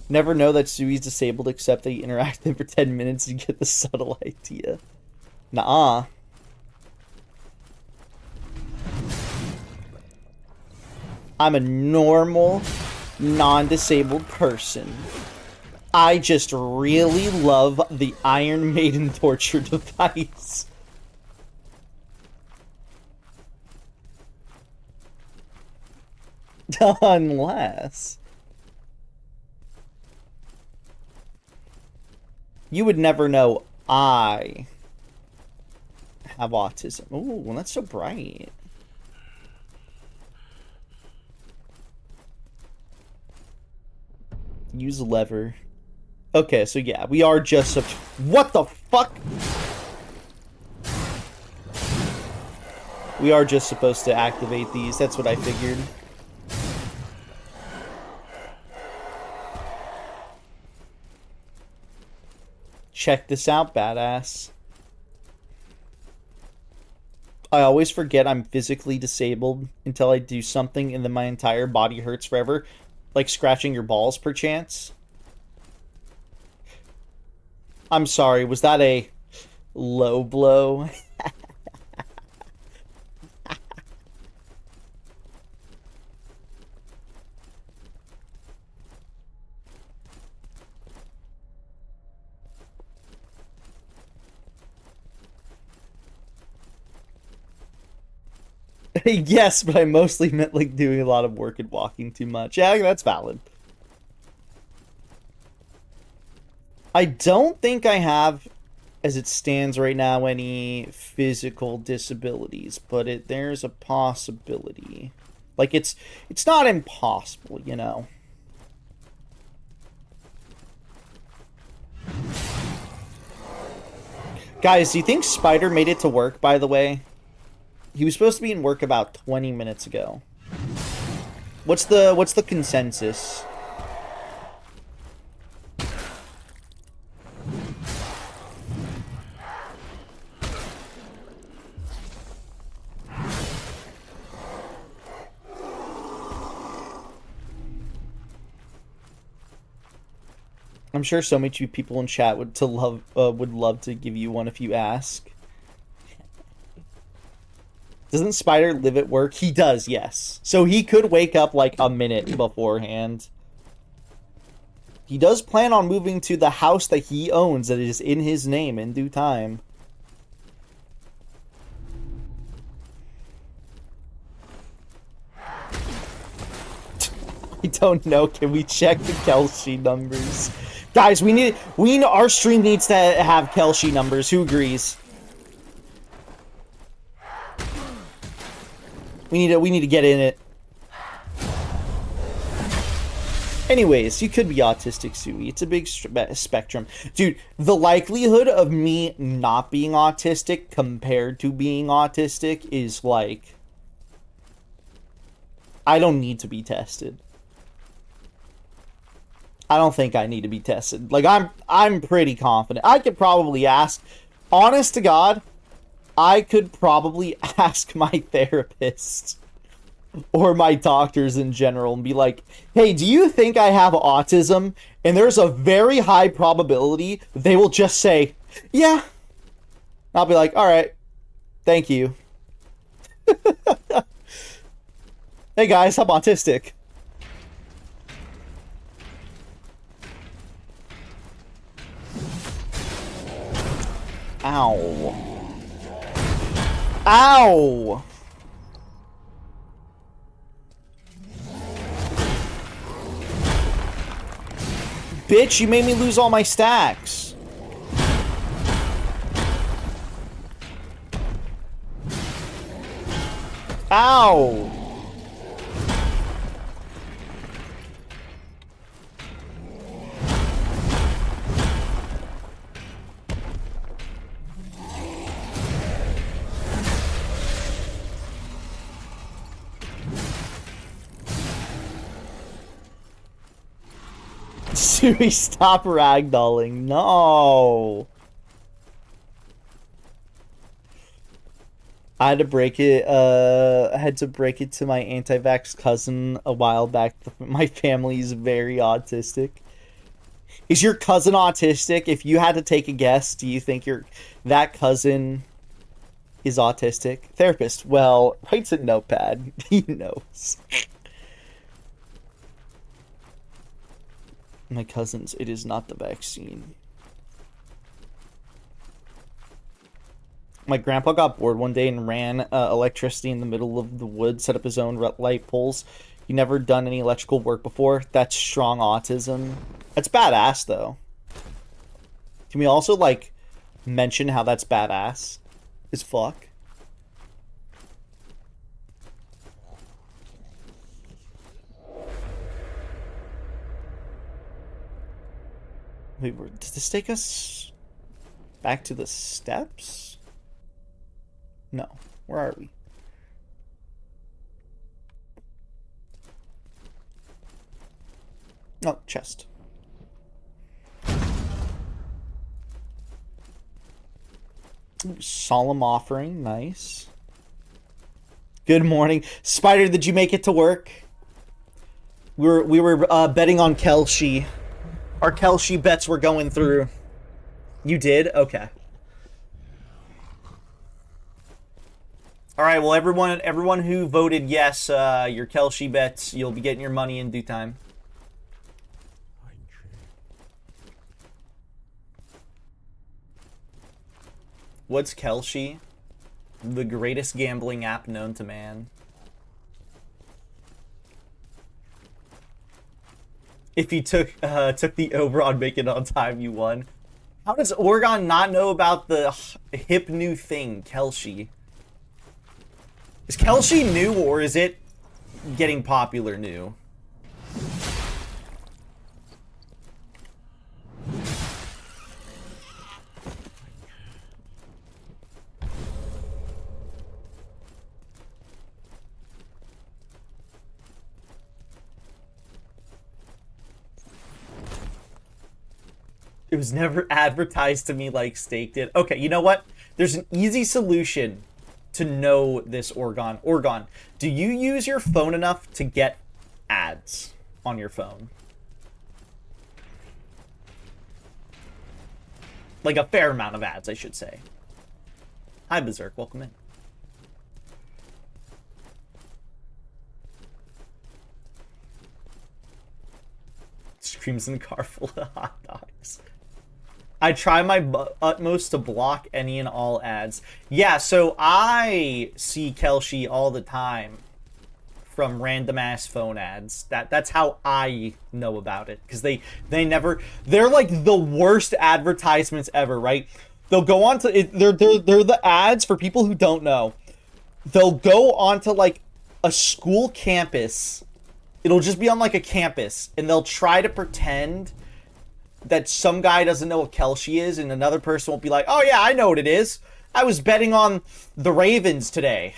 Never know that Sui's disabled except that you interact with him for 10 minutes and get the subtle idea. Nuh-uh. I'm a normal, non-disabled person. I just really love the Iron Maiden torture device. Unless... You would never know I have autism. Ooh, well, that's so bright. Use lever. Okay, so yeah, we are just... What the fuck? We are just supposed to activate these. That's what I figured. Check this out, badass. I always forget I'm physically disabled until I do something and then my entire body hurts forever. Like scratching your balls, perchance. I'm sorry, was that a low blow? Yes, but I mostly meant like doing a lot of work and walking too much. Yeah, that's valid. I don't think I have, as it stands right now, any physical disabilities, but there's a possibility. Like it's not impossible, you know. Guys, do you think Spider made it to work, by the way? He was supposed to be in work about 20 minutes ago. What's the consensus? I'm sure so many people in chat would love to give you one if you ask. Doesn't Spider live at work? He does, yes. So he could wake up like a minute beforehand. He does plan on moving to the house that he owns that is in his name in due time. I don't know. Can we check the Kelshi numbers? Guys, our stream needs to have Kelshi numbers. Who agrees? We need to get in it. Anyways, you could be autistic, Sui. It's a big spectrum. Dude, the likelihood of me not being autistic compared to being autistic is like... I don't need to be tested. I don't think I need to be tested. Like, I'm pretty confident. I could probably ask... Honest to God... I could probably ask my therapist or my doctors in general and be like, hey, do you think I have autism? And there's a very high probability they will just say, yeah. I'll be like, all right, thank you. Hey guys, I'm autistic. Ow. Ow! Bitch, you made me lose all my stacks. Ow! Siri, stop ragdolling. No. I had to break it to my anti-vax cousin a while back. My family is very autistic. Is your cousin autistic? If you had to take a guess, do you think that cousin is autistic? Therapist, well, writes a notepad. He knows. My cousins, it is not the vaccine. My grandpa got bored one day and ran electricity in the middle of the woods, set up his own light poles. You never done any electrical work before? That's strong autism. That's badass, though. Can we also, like, mention how that's badass as fuck? Wait, does this take us back to the steps? No. Where are we? Oh, chest. Solemn offering, nice. Good morning. Spider, did you make it to work? We were betting on Kelshi. Our Kelshi bets were going through. You did? Okay. All right, well, everyone who voted yes, your Kelshi bets, you'll be getting your money in due time. What's Kelshi? The greatest gambling app known to man. If you took the over on Make It On Time, you won. How does Oregon not know about the hip new thing, Kelshi? Is Kelshi new, or is it getting popular new? It was never advertised to me like Steak did. Okay, you know what? There's an easy solution to know this, Oregon. Oregon, do you use your phone enough to get ads on your phone? Like a fair amount of ads, I should say. Hi, Berserk. Welcome in. Screams in the car full of hot dogs. I try my utmost to block any and all ads. Yeah, so I see Kelshi all the time from random ass phone ads. That's how I know about it, because they're like the worst advertisements ever, right? They'll go on to they're the ads for people who don't know. They'll go onto like a school campus. It'll just be on like a campus, and they'll try to pretend that some guy doesn't know what Kelshi is, and another person won't be like, oh yeah, I know what it is. I was betting on the Ravens today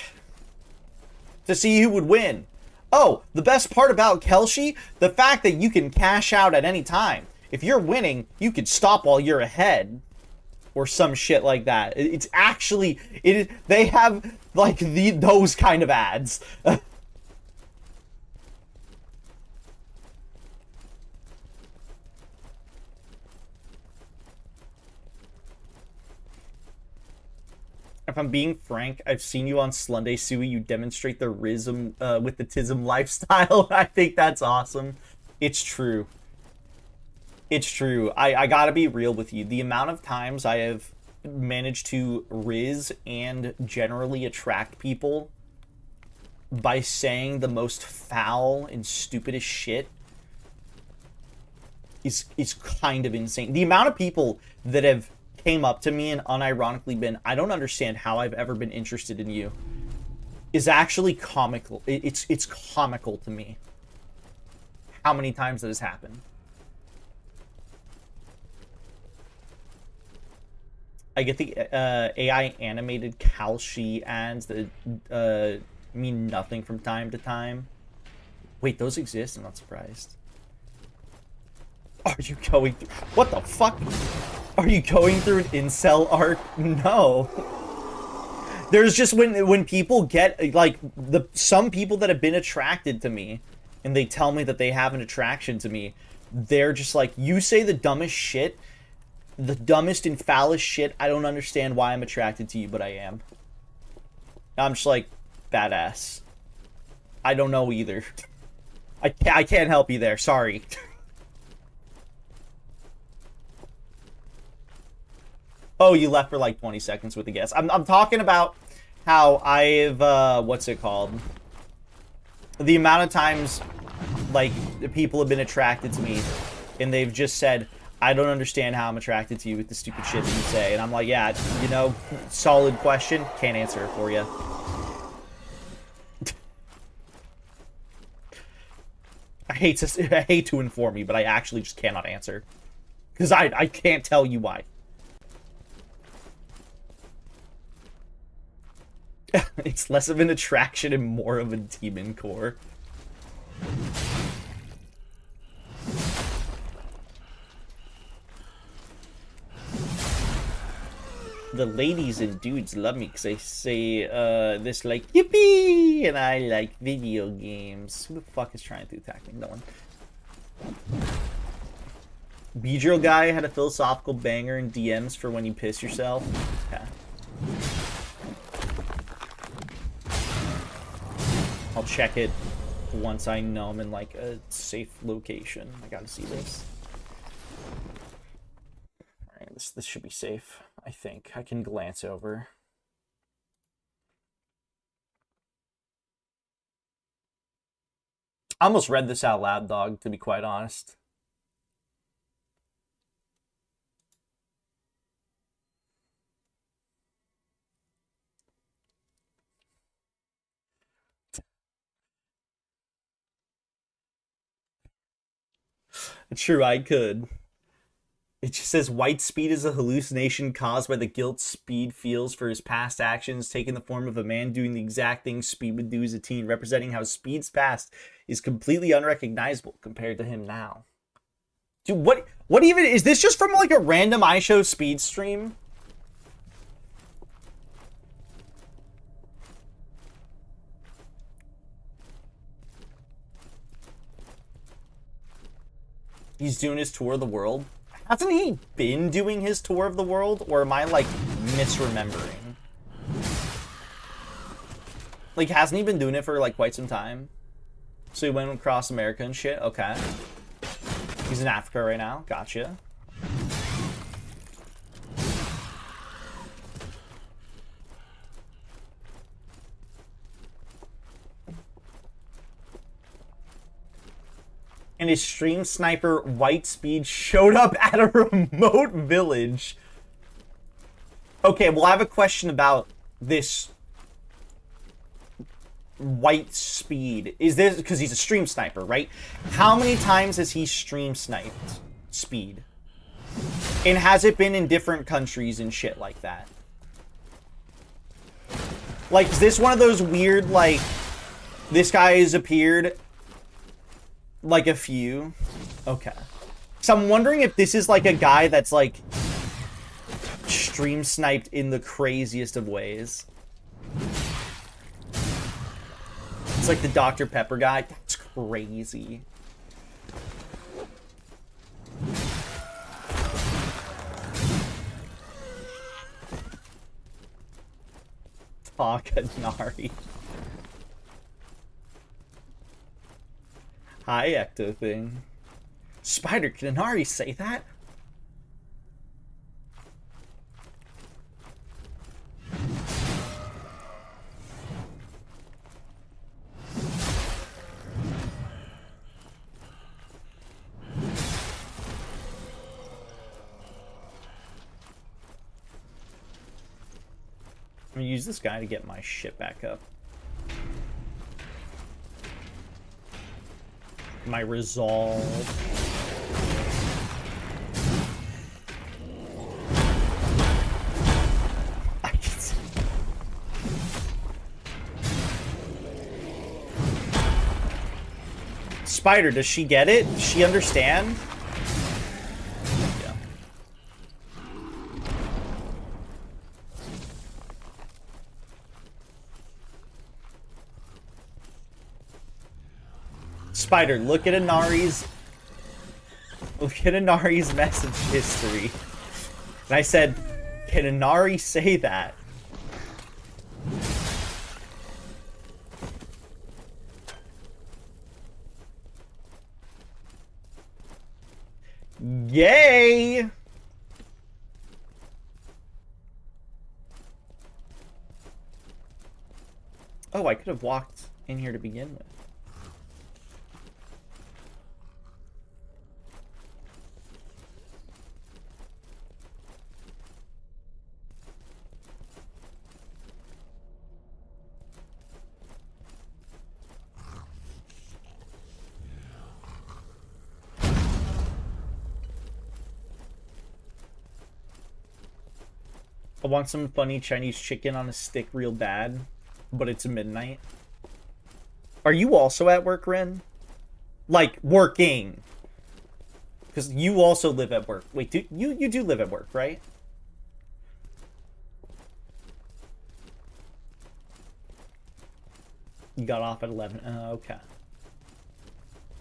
to see who would win. Oh, the best part about Kelshi, the fact that you can cash out at any time. If you're winning, you could stop while you're ahead, or some shit like that. It's actually, they have like those kind of ads. If I'm being frank, I've seen you on Slunday Suey. You demonstrate the rism with the tism lifestyle. I think that's awesome. It's true. It's true. I gotta be real with you. The amount of times I have managed to riz and generally attract people by saying the most foul and stupidest shit is kind of insane. The amount of people that have came up to me and unironically been, I don't understand how I've ever been interested in you, is actually comical. It's comical to me how many times that has happened. I get the AI animated Kelshi ads that mean nothing from time to time. Wait, those exist? I'm not surprised. Are you going through... What the fuck? Are you going through an incel arc? No. There's just when people get, like, some people that have been attracted to me, and they tell me that they have an attraction to me, they're just like, you say the dumbest shit, the dumbest and foulest shit, I don't understand why I'm attracted to you, but I am. I'm just like, badass. I don't know either. I can't help you there, sorry. Oh, you left for like 20 seconds with the guess. I'm talking about how I've, what's it called? the amount of times, like, people have been attracted to me, and they've just said, I don't understand how I'm attracted to you with the stupid shit that you say. And I'm like, yeah, you know, solid question. Can't answer it for you. I hate to inform you, but I actually just cannot answer. Because I can't tell you why. It's less of an attraction and more of a demon core. The ladies and dudes love me because I say this like, yippee! And I like video games. Who the fuck is trying to attack me? No one. Beedrill guy had a philosophical banger in DMs for when you piss yourself. Okay. I'll check it once I know I'm in like a safe location. I gotta see this. Alright, this should be safe. I think. I can glance over. I almost read this out loud, dog, to be quite honest. True, I could. It just says white speed is a hallucination caused by the guilt Speed feels for his past actions, taking the form of a man doing the exact thing Speed would do as a teen, representing how Speed's past is completely unrecognizable compared to him now. Dude, what even is this? Just from like a random iShow Speed stream? He's doing his tour of the world. Hasn't he been doing his tour of the world? Or am I, like, misremembering? Like, hasn't he been doing it for, like, quite some time? So he went across America and shit? Okay. He's in Africa right now. Gotcha. And his stream sniper White Speed showed up at a remote village. Okay, well, I have a question about this White Speed. Is this because he's a stream sniper, right? How many times has he stream sniped Speed? And has it been in different countries and shit like that? Like, is this one of those weird, like, this guy has appeared like a few? Okay. So I'm wondering if this is like a guy that's like stream sniped in the craziest of ways. It's like the Dr. Pepper guy. That's crazy. Takanari. Hi, Ecto thing. Spider, can Inari say that? I'm gonna use this guy to get my shit back up. My resolve. I can see. Spider, does she get it? Does she understand? Yeah. Spider, look at Inari's message history. And I said, can Inari say that? Yay! Oh, I could have walked in here to begin with. I want some funny Chinese chicken on a stick real bad, but it's midnight. Are you also at work, Ren? Like, working. Because you also live at work. Wait, you do live at work, right? You got off at 11. Okay.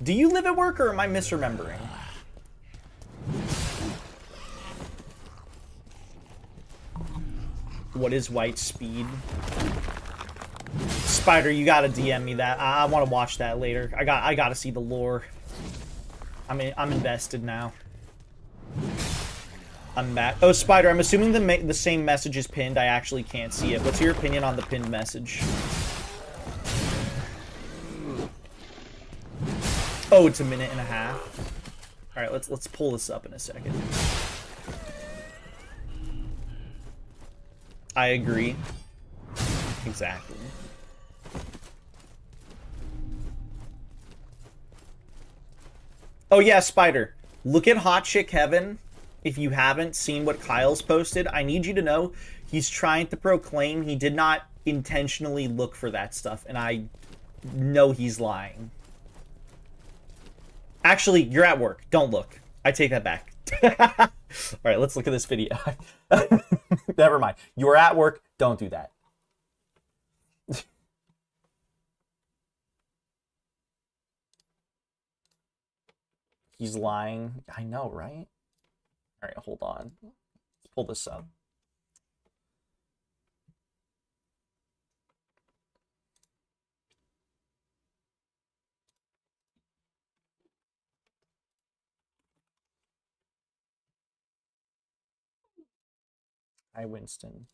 Do you live at work, or am I misremembering? What is white speed? Spider, you gotta DM me that. I want to watch that later. I gotta see the lore. I'm invested now. I'm back. Oh, Spider, I'm assuming the same message is pinned. I actually can't see it. What's your opinion on the pinned message? Oh, it's a minute and a half. All right, let's pull this up in a second. I agree. Exactly. Oh yeah, Spider. Look at Hot Chick Heaven. If you haven't seen what Kyle's posted, I need you to know he's trying to proclaim he did not intentionally look for that stuff, and I know he's lying. Actually, you're at work. Don't look. I take that back. All right, let's look at this video. Never mind. You're at work. Don't do that. He's lying. I know, right? All right, hold on. Let's pull this up. Hi, Winston.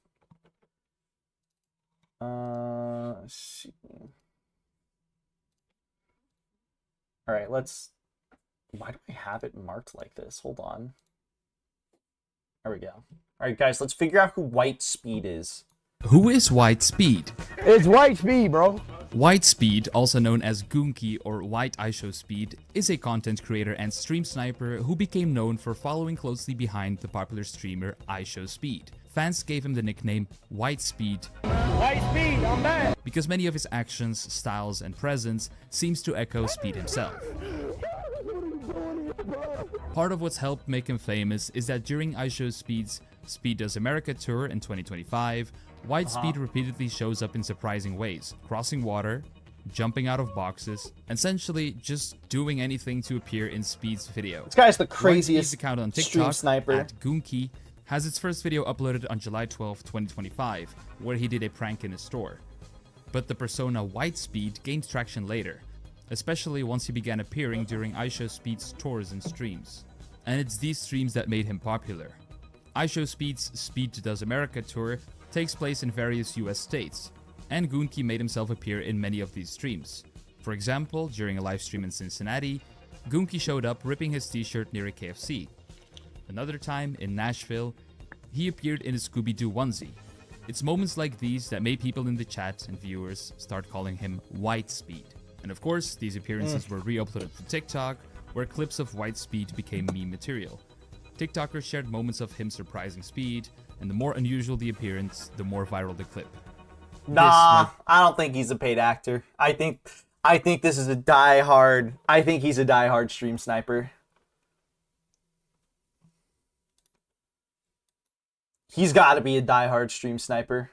Let's see. All right, let's... Why do I have it marked like this? Hold on. There we go. All right, guys, let's figure out who White Speed is. Who is White Speed? It's White Speed, bro. White Speed, also known as Goonky or White iShowSpeed, is a content creator and stream sniper who became known for following closely behind the popular streamer iShowSpeed. Fans gave him the nickname White Speed White Speed, I'm back. because many of his actions, styles, and presence seems to echo Speed himself. Part of what's helped make him famous is that during iShowSpeed's Speed Does America tour in 2025, White Speed repeatedly shows up in surprising ways, crossing water, jumping out of boxes, essentially just doing anything to appear in Speed's video. This guy's the White Speed's craziest account on stream TikTok sniper. at Goonky has its first video uploaded on July 12, 2025, where he did a prank in a store. But the persona White Speed gained traction later, especially once he began appearing during iShowSpeed's tours and streams. And it's these streams that made him popular. iShowSpeed's Speed Does America tour takes place in various US states, and Goonky made himself appear in many of these streams. For example, during a live stream in Cincinnati, Goonky showed up ripping his t-shirt near a KFC. Another time, in Nashville, he appeared in a Scooby-Doo onesie. It's moments like these that made people in the chat and viewers start calling him White Speed. And of course, these appearances were re-uploaded to TikTok, where clips of White Speed became meme material. TikTokers shared moments of him surprising Speed, and the more unusual the appearance, the more viral the clip. Nah, I don't think he's a paid actor. I think this is a die-hard... I think he's a die-hard stream sniper. He's got to be a die-hard stream sniper.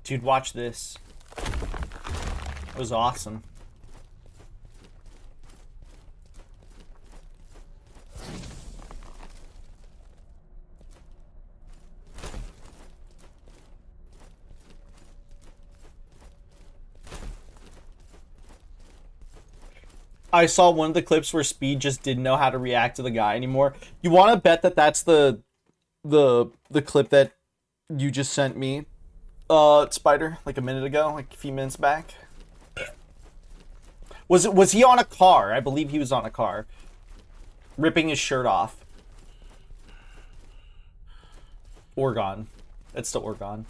Dude, watch this. It was awesome. I saw one of the clips where Speed just didn't know how to react to the guy anymore. You want to bet that that's the clip that you just sent me, Spider, like a minute ago, like a few minutes back? Was he on a car? I believe he was on a car, ripping his shirt off. Oregon. It's still Oregon.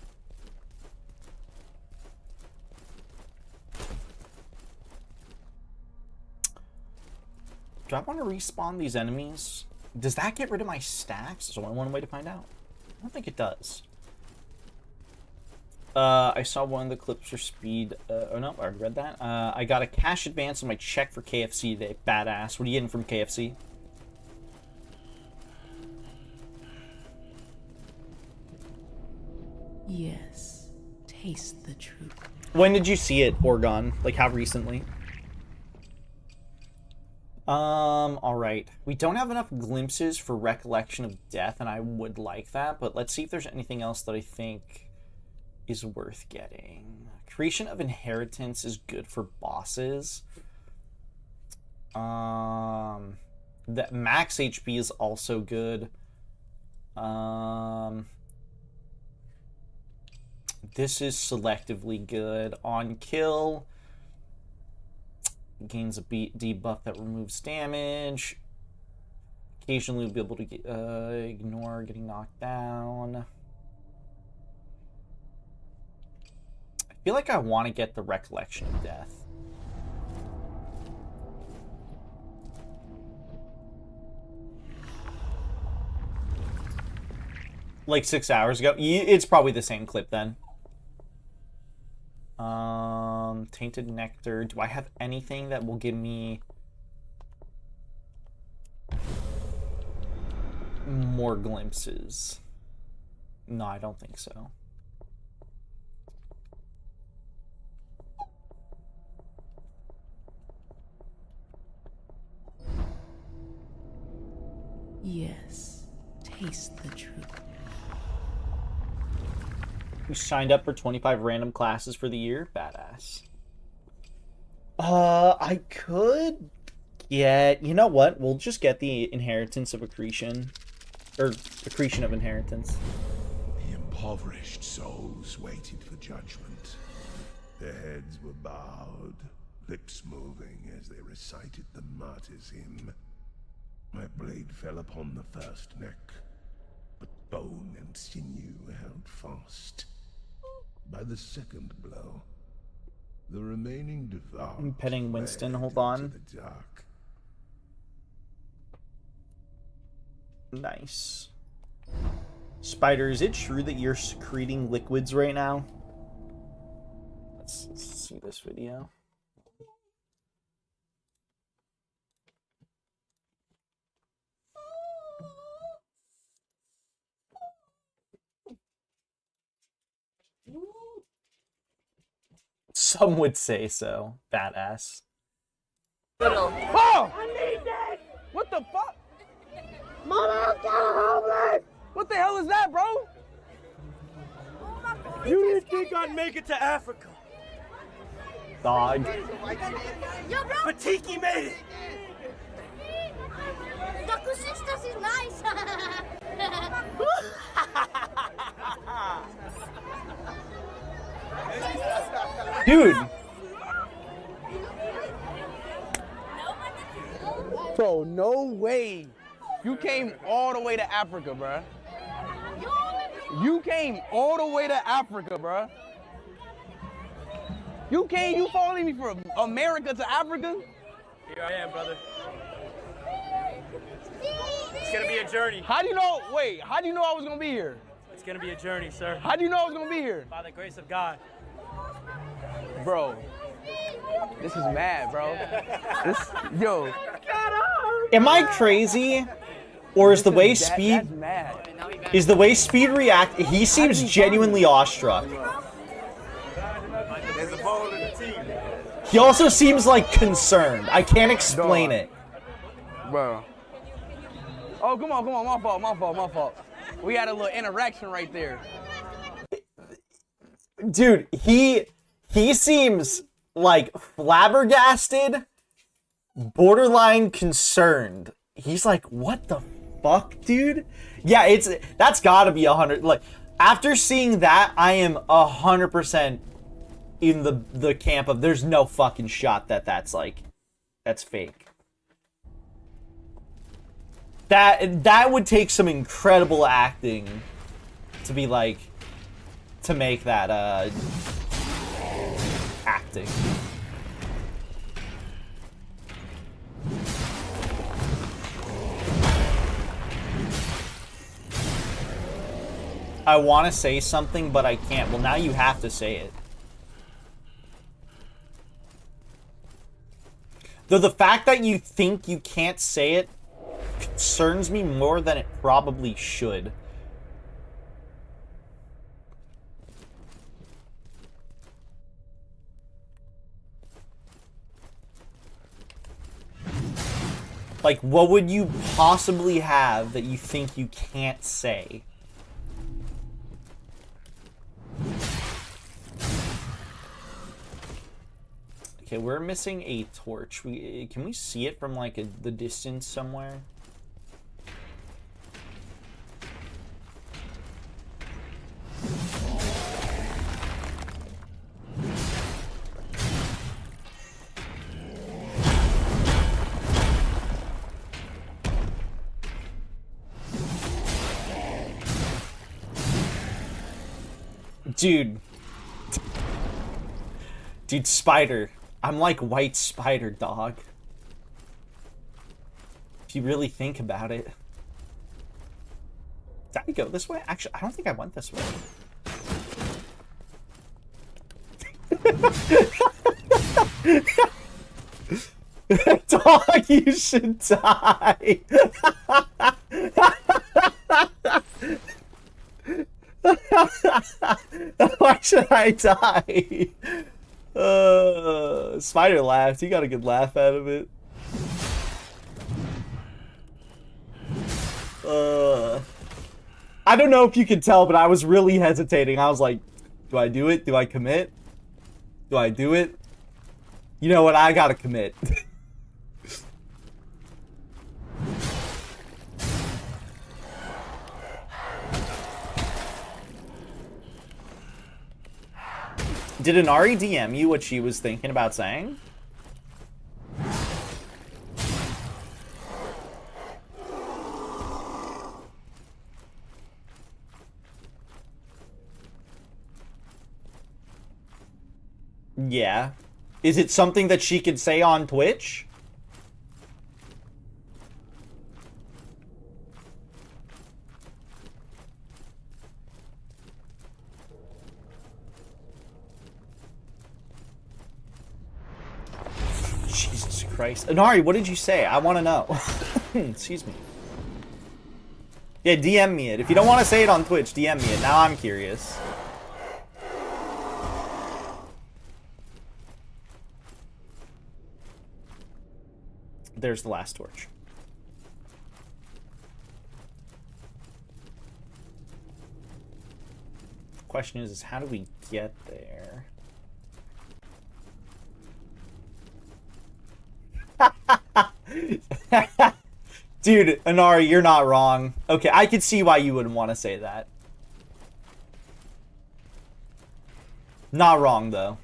Do I want to respawn these enemies? Does that get rid of my stacks? Is only one way to find out. I don't think it does. I saw one of the clips for speed. Oh no, I already read that. I got a cash advance on my check for KFC today. Badass. What are you getting from KFC? Yes, taste the truth. When did you see it, Oregon? Like, how recently? Alright. We don't have enough glimpses for Recollection of Death, and I would like that, but let's see if there's anything else that I think is worth getting. Creation of Inheritance is good for bosses. That max HP is also good. This is selectively good. On kill, gains a debuff that removes damage. Occasionally we'll be able to get, ignore getting knocked down. I feel like I want to get the Recollection of Death. Like 6 hours ago. It's probably the same clip then. Tainted Nectar. Do I have anything that will give me more glimpses? No, I don't think so. Yes, taste the truth. We signed up for 25 random classes for the year. Badass. I could get... You know what? We'll just get the Inheritance of Accretion. Or Accretion of Inheritance. The impoverished souls waited for judgment. Their heads were bowed, lips moving as they recited the martyr's hymn. My blade fell upon the first neck, but bone and sinew held fast. By the second blow, the remaining devout I'm petting Winston, fled hold on. into the dark. Nice. Spider, is it true that you're secreting liquids right now? Let's see this video. Some would say so. Badass. Oh! I need that! What the fuck? Mama, I'm homeless! What the hell is that, bro? You didn't think I'd make it to Africa. Dog. Fatiki made it. Doggo sisters is nice. Dude. Bro, no way. You came all the way to Africa, bruh. You came all the way to Africa, bruh. You following me from America to Africa? Here I am, brother. It's gonna be a journey. How do you know, wait, how do you know I was gonna be here? It's gonna be a journey, sir. How do you know I was gonna be here? By the grace of God. Bro, this is mad, bro. Yo. Am I crazy? Or is the way That's Speed mad. is the way Speed react? He seems genuinely awestruck. There's a bone in the team. He also seems like concerned. I can't explain it. Bro. Oh, come on, my fault. We had a little interaction right there. Dude, he seems like flabbergasted, borderline concerned. He's like, what the fuck, dude? Yeah, that's gotta be 100. Like, after seeing that, I am 100% in the camp of there's no fucking shot that's fake. That would take some incredible acting to be like, to make that acting. I want to say something, but I can't. Well, now you have to say it. Though the fact that you think you can't say it concerns me more than it probably should. Like, what would you possibly have that you think you can't say? Okay, we're missing a torch. Can we see it from, like, the distance somewhere? Dude. Dude, spider. I'm like white spider, dog. If you really think about it. Did I go this way? Actually, I don't think I went this way. Dog, you should die. Why should I die? Spider laughed. He got a good laugh out of it. I don't know if you can tell, but I was really hesitating. I was like, do I do it? Do I commit? Do I do it? You know what? I gotta commit. Did Inari DM you what she was thinking about saying? Yeah. Is it something that she could say on Twitch? Jesus Christ. Inari, what did you say? I want to know. Excuse me. Yeah, DM me it. If you don't want to say it on Twitch, DM me it. Now I'm curious. There's the last torch. Question is how do we get there? Dude, Inari, you're not wrong. Okay, I could see why you wouldn't want to say that. Not wrong, though.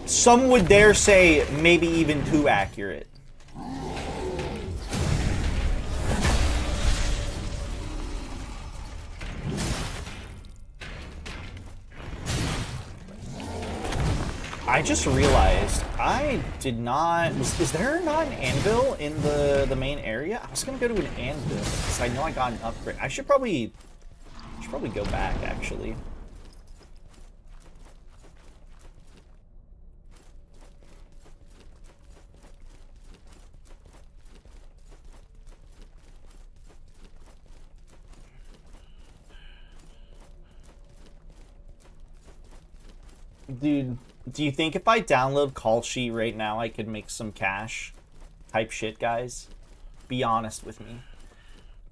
Some would dare say maybe even too accurate. I just realized I did not... Is there not an anvil in the main area? I was gonna go to an anvil because I know I got an upgrade. I should probably go back, actually. Dude, do you think if I download Call Sheet right now, I could make some cash? Type shit, guys. Be honest with me.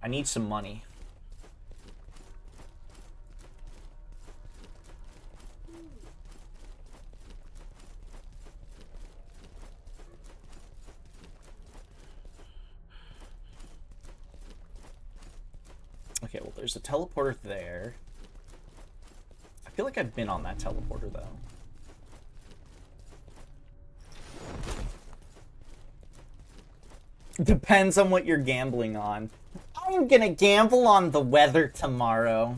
I need some money. Okay, well, there's a teleporter there. I feel like I've been on that teleporter, though. Depends on what you're gambling on. I'm gonna gamble on the weather tomorrow.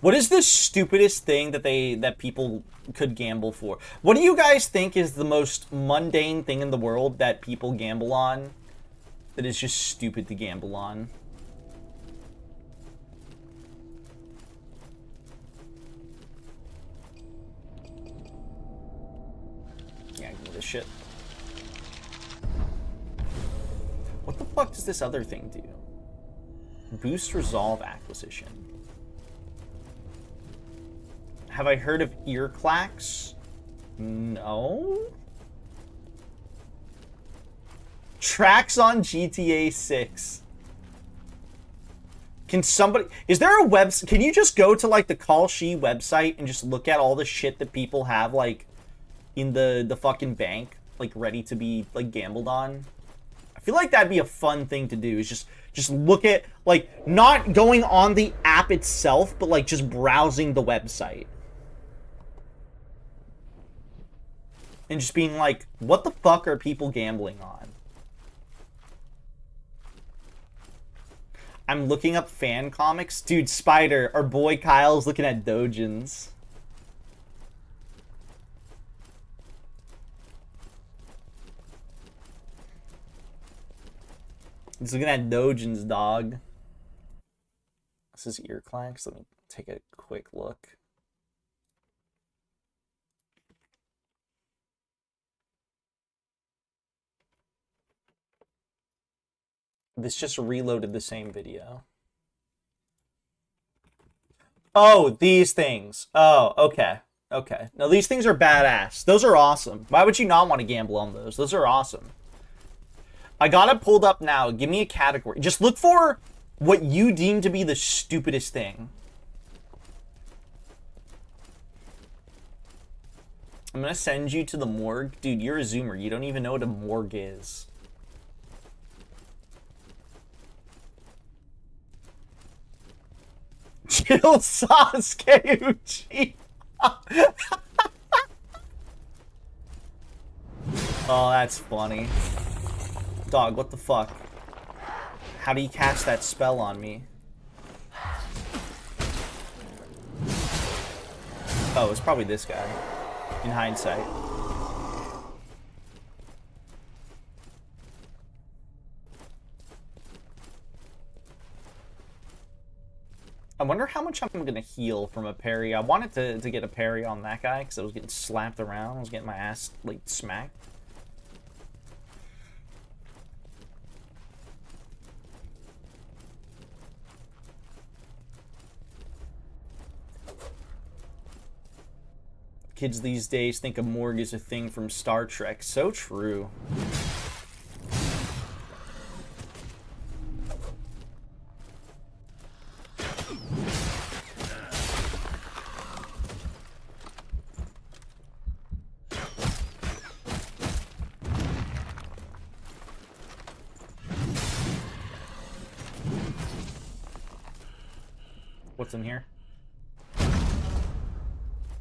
What is the stupidest thing that people could gamble for? What do you guys think is the most mundane thing in the world that people gamble on? that is just stupid to gamble on. Yeah, give me this shit. What the fuck does this other thing do? Boost resolve acquisition. Have I heard of ear clacks? No. Tracks on GTA 6. Can somebody... Is there a website... Can you just go to, like, the Call She website and just look at all the shit that people have, like, in the fucking bank, like, ready to be, like, gambled on? I feel like that'd be a fun thing to do, is just look at, like, not going on the app itself, but, like, just browsing the website. And just being like, what the fuck are people gambling on? I'm looking up fan comics. Dude, Spider, our boy Kyle's looking at Dojins. He's looking at Dojins, dog. This is ear clacks. Let me take a quick look. This just reloaded the same video. Oh, these things. Oh, okay. Okay. Now, these things are badass. Those are awesome. Why would you not want to gamble on those? Those are awesome. I got it pulled up now. Give me a category. Just look for what you deem to be the stupidest thing. I'm going to send you to the morgue. Dude, you're a Zoomer. You don't even know what a morgue is. Chill Sasuke Uchi. Oh, that's funny. Dog, what the fuck? How do you cast that spell on me? Oh, it's probably this guy. In hindsight. I wonder how much I'm going to heal from a parry. I wanted to get a parry on that guy because I was getting slapped around. I was getting my ass, like, smacked. Kids these days think a morgue is a thing from Star Trek. So true. What's in here?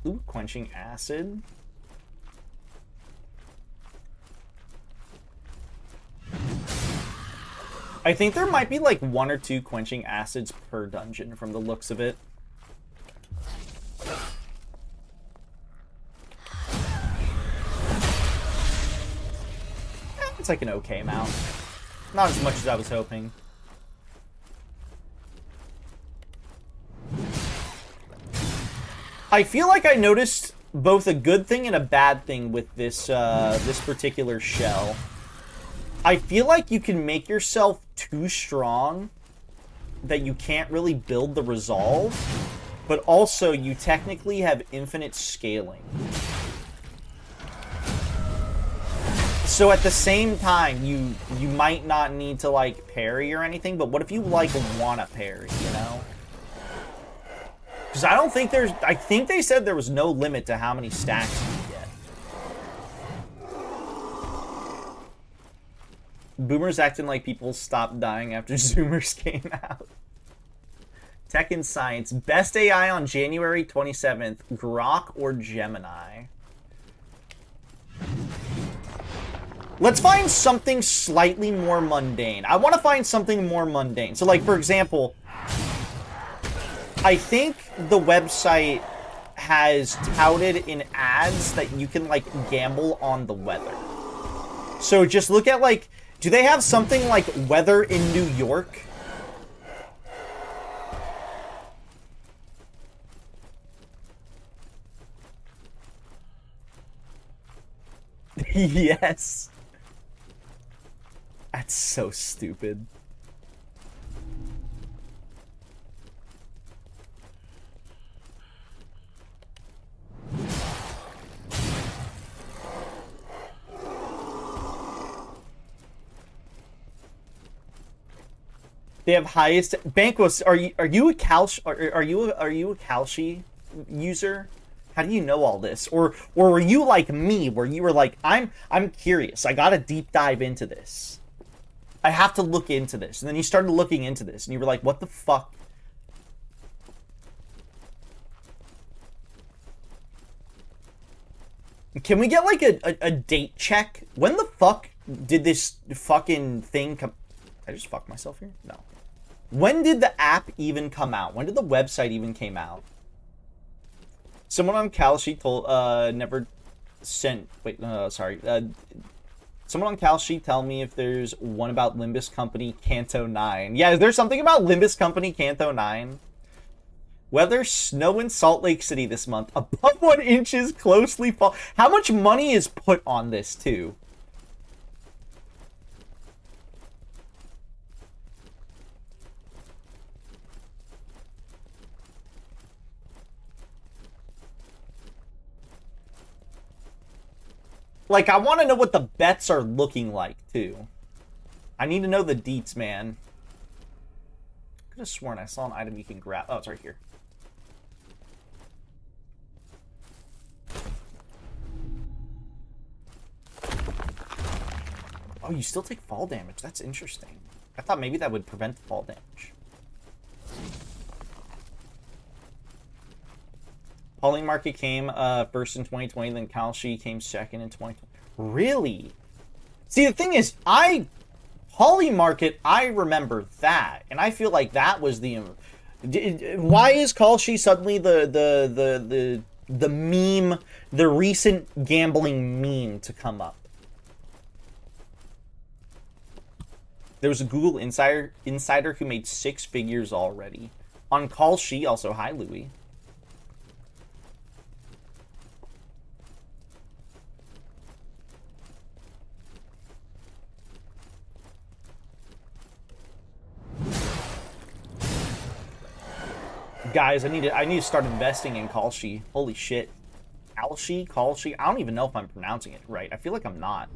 Ooh, quenching acid. I think there might be like 1 or 2 quenching acids per dungeon from the looks of it. It's like an okay amount. Not as much as I was hoping. I feel like I noticed both a good thing and a bad thing with this this particular shell. I feel like you can make yourself too strong that you can't really build the resolve, but also you technically have infinite scaling. So at the same time, you might not need to like parry or anything, but what if you like want to parry, you know? Because I don't think there's... I think they said there was no limit to how many stacks you can get. Boomers acting like people stopped dying after Zoomers came out. Tech and Science. Best AI on January 27th. Grok or Gemini? Let's find something slightly more mundane. I want to find something more mundane. So, like, for example... I think the website has touted in ads that you can, like, gamble on the weather. So just look at, like, Do they have something like weather in New York? Yes. That's so stupid. They have highest Banquos. Are you a Kalshi user? How do you know all this? Or were you like me, where you were like, I'm curious. I gotta deep dive into this. I have to look into this. And then you started looking into this, and you were like, what the fuck? Can we get like a date check? When the fuck did this fucking thing come? Did I just fuck myself here? No. When did the app even come out? When did the website even came out? Someone on Kalshi told never sent. Wait, sorry. Someone on Kalshi tell me if there's one about Limbus Company Kanto 9. Yeah, is there something about Limbus Company Kanto 9? Weather, snow in Salt Lake City this month. Above 1 inches, closely fall. How much money is put on this too? Like, I want to know what the bets are looking like, too. I need to know the deets, man. I could have sworn I saw an item you can grab. Oh, it's right here. Oh, you still take fall damage. That's interesting. I thought maybe that would prevent the fall damage. Pauling Market came first in 2020, then Kalshi came second in 2020. Really? See, the thing is, Poly Market, I remember that, and I feel like that was the. Why is Kalshi suddenly the meme, the recent gambling meme to come up? There was a Google insider who made 6 figures already on Kalshi. Also, hi Louis. Guys, I need to start investing in Kalshi. Holy shit. Kalshi? I don't even know if I'm pronouncing it right. I feel like I'm not.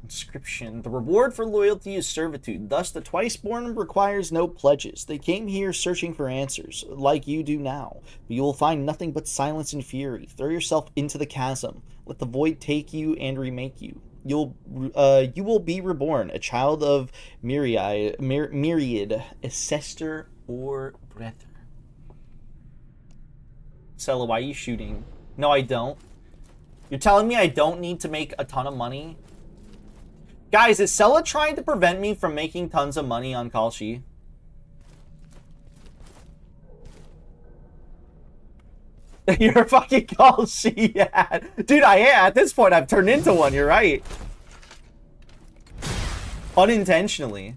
Inscription. The reward for loyalty is servitude. Thus, the twice-born requires no pledges. They came here searching for answers, like you do now. But you will find nothing but silence and fury. Throw yourself into the chasm. Let the void take you and remake you. You will be reborn, a child of myriad, ancestor or brother. Sella, why are you shooting? No, I don't. You're telling me I don't need to make a ton of money? Guys, is Sella trying to prevent me from making tons of money on Kalshi? You're a fucking Kalshi, yeah. Dude, at this point, I've turned into one, you're right. Unintentionally.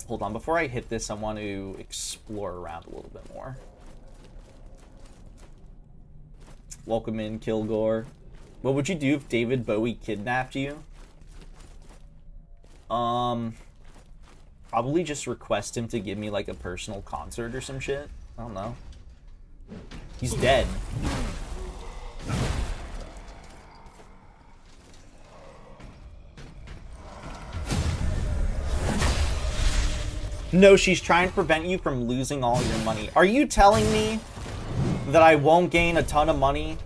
Hold on, before I hit this, I want to explore around a little bit more. Welcome in, Kilgore. What would you do if David Bowie kidnapped you? Probably just request him to give me like a personal concert or some shit. I don't know. He's dead. No, she's trying to prevent you from losing all your money. Are you telling me that I won't gain a ton of money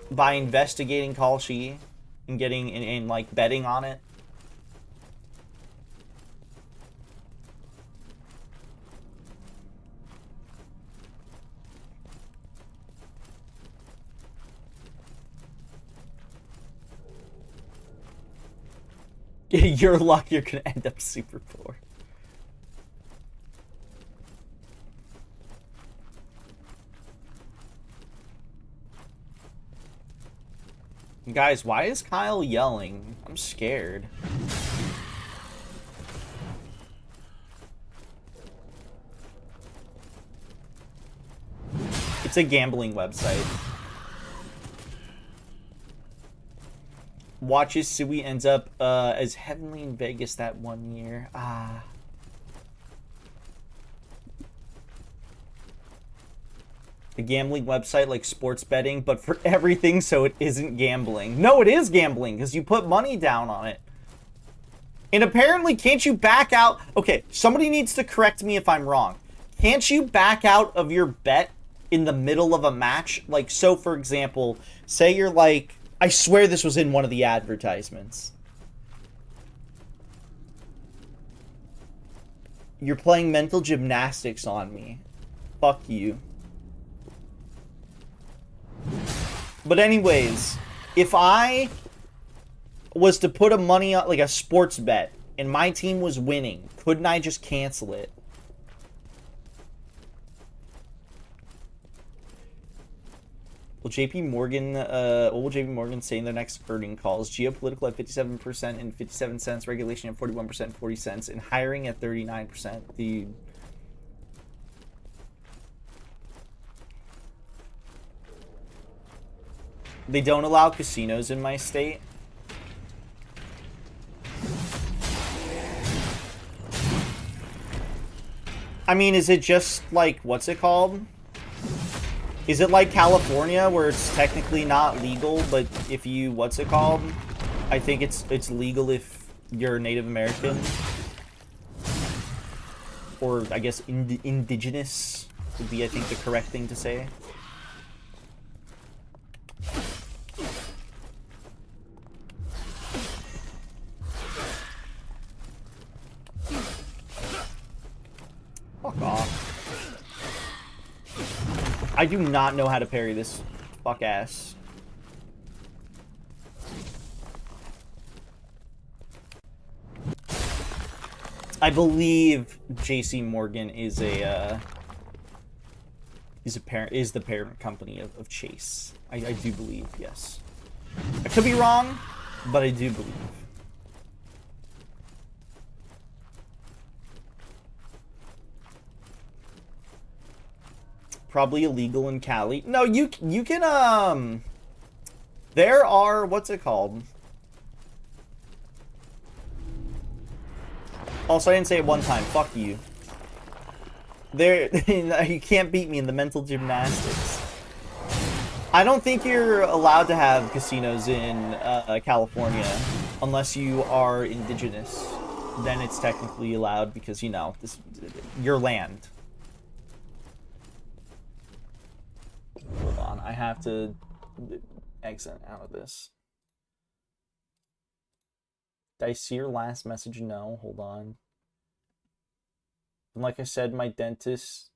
by investigating Kalshi and getting and like betting on it? Your luck, you're gonna end up super poor. Guys, why is Kyle yelling? I'm scared. It's a gambling website. Watches Sui ends up as Heavenly in Vegas that one year. Ah. A gambling website like sports betting, but for everything so it isn't gambling. No, it is gambling because you put money down on it. And apparently, can't you back out? Okay, somebody needs to correct me if I'm wrong. Can't you back out of your bet in the middle of a match? Like, so for example, say you're like, I swear this was in one of the advertisements. You're playing mental gymnastics on me. Fuck you. But anyways, if I was to put a money on, like a sports bet, and my team was winning, couldn't I just cancel it? Will JP Morgan, what will JP Morgan say in their next earnings calls? Geopolitical at 57% and 57 cents, regulation at 41%, 40 cents, and hiring at 39%. The They don't allow casinos in my state. I mean, is it just like, what's it called? Is it like California where it's technically not legal, but if you, what's it called? I think it's legal if you're Native American. Or I guess indigenous would be, I think, the correct thing to say. Fuck off. I do not know how to parry this fuck ass. I believe JC Morgan is the parent company of Chase. I do believe, yes. I could be wrong, but I do believe. Probably illegal in Cali. No, you can there are, what's it called? Also, I didn't say it one time. Fuck you. There, you can't beat me in the mental gymnastics. I don't think you're allowed to have casinos in California unless you are indigenous. Then it's technically allowed because, you know, this your land. Hold on, I have to exit out of this. Did I see your last message? No, hold on. And like I said, my dentist.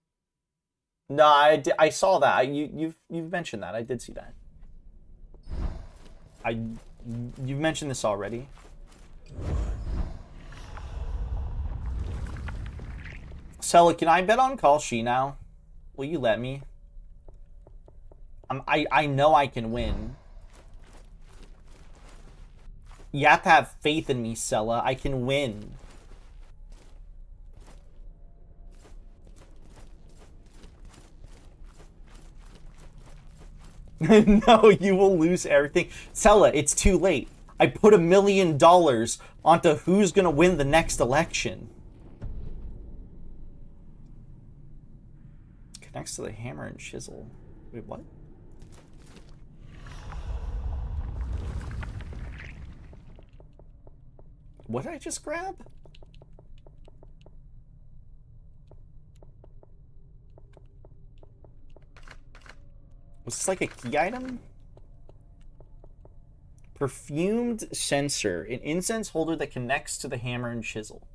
No, I saw that. You've mentioned that. I did see that. You've mentioned this already. Sella, can I bet on Call She now? Will you let me? I know I can win. You have to have faith in me, Sella. I can win. No, you will lose everything. Sella, it's too late. I put $1 million onto who's gonna win the next election. Connects to the hammer and chisel. Wait, what? What did I just grab? Was this like a key item? Perfumed censer. An incense holder that connects to the hammer and chisel.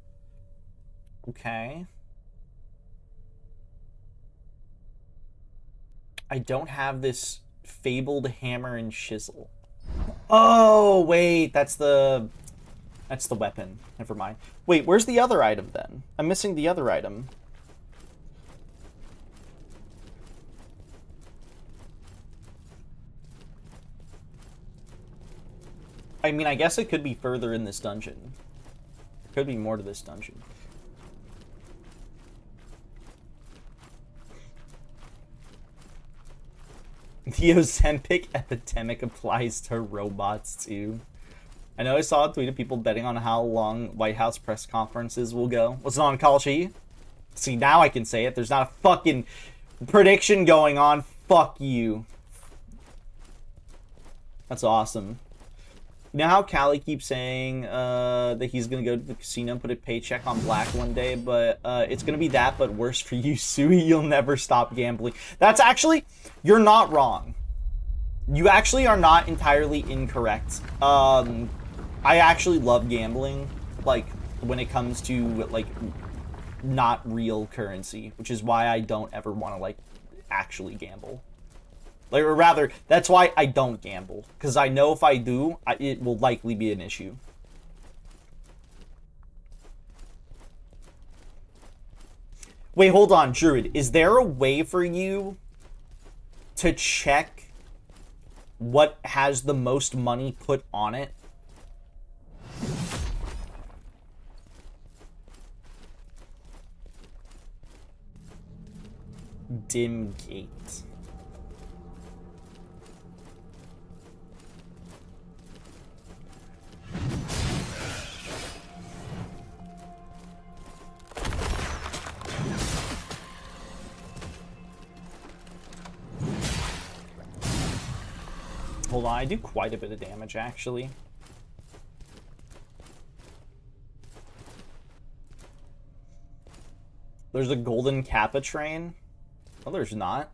Okay. I don't have this fabled hammer and chisel. Oh, wait. That's the weapon. Never mind. Wait, where's the other item then? I'm missing the other item. I mean, I guess it could be further in this dungeon. There could be more to this dungeon. The Ozempic epidemic applies to robots too. I know I saw a tweet of people betting on how long White House press conferences will go. Was it on Call Sheet? See, now I can say it. There's not a fucking prediction going on. Fuck you. That's awesome. You know how Callie keeps saying that he's gonna go to the casino and put a paycheck on black one day, but it's gonna be that, but worse for you, Sui. You'll never stop gambling. That's actually, you're not wrong. You actually are not entirely incorrect. I actually love gambling, like when it comes to like not real currency, which is why I don't ever want to like actually gamble. Like, or rather, that's why I don't gamble. Because I know if I do, it will likely be an issue. Wait, hold on, Druid. Is there a way for you to check what has the most money put on it? Dim gate. Hold on, I do quite a bit of damage, actually. There's a golden Kappa train. Oh, there's not.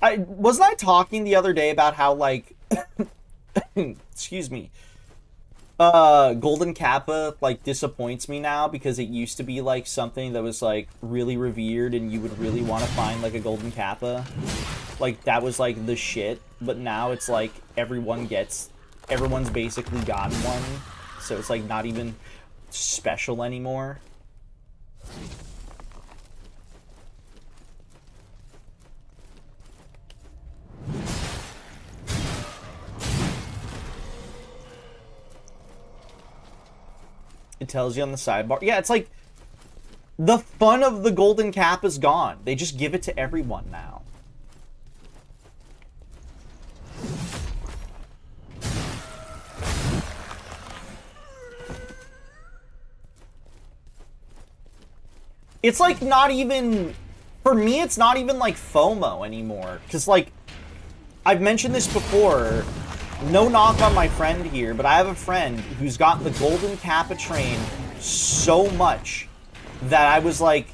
Wasn't I talking the other day about how, like... excuse me. Golden Kappa, like, disappoints me now because it used to be, like, something that was, like, really revered and you would really want to find, like, a Golden Kappa. Like, that was, like, the shit. But now it's, like, everyone's basically gotten one. So it's, like, not even special anymore. It tells you on the sidebar. Yeah, it's like the fun of the golden cap is gone. They just give it to everyone now. It's like not even, for me, it's not even like FOMO anymore. Because like, I've mentioned this before. No knock on my friend here, but I have a friend who's got the golden Kappa train so much that I was like,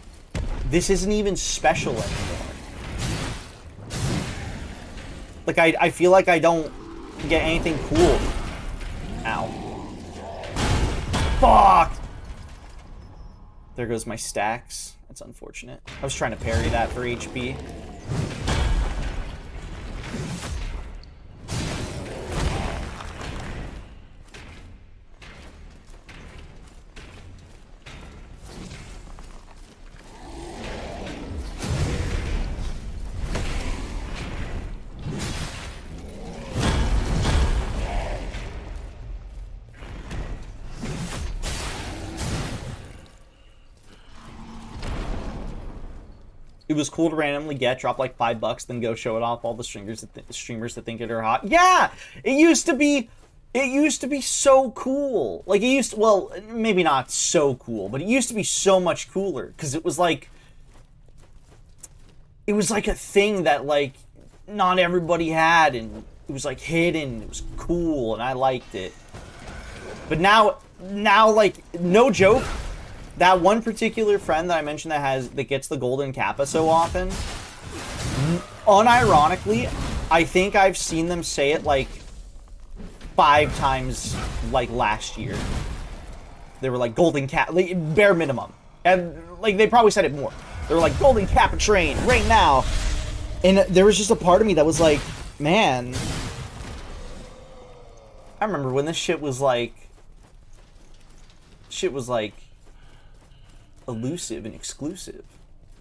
this isn't even special anymore. Like, I feel like I don't get anything cool. Ow. Fuck! There goes my stacks. That's unfortunate. I was trying to parry that for HP. It was cool to randomly drop like $5, then go show it off all the streamers that think it are hot. Yeah, it used to be so cool. Like it used to, well, maybe not so cool, but it used to be so much cooler because it was like a thing that like not everybody had, and it was like hidden. It was cool, and I liked it. But now like no joke. That one particular friend that I mentioned that gets the golden Kappa so often, unironically, I think I've seen them say it like 5 times like last year. They were like golden Kappa, like, bare minimum. And like they probably said it more. They were like golden Kappa train right now. And there was just a part of me that was like, man, I remember when this shit was like elusive and exclusive.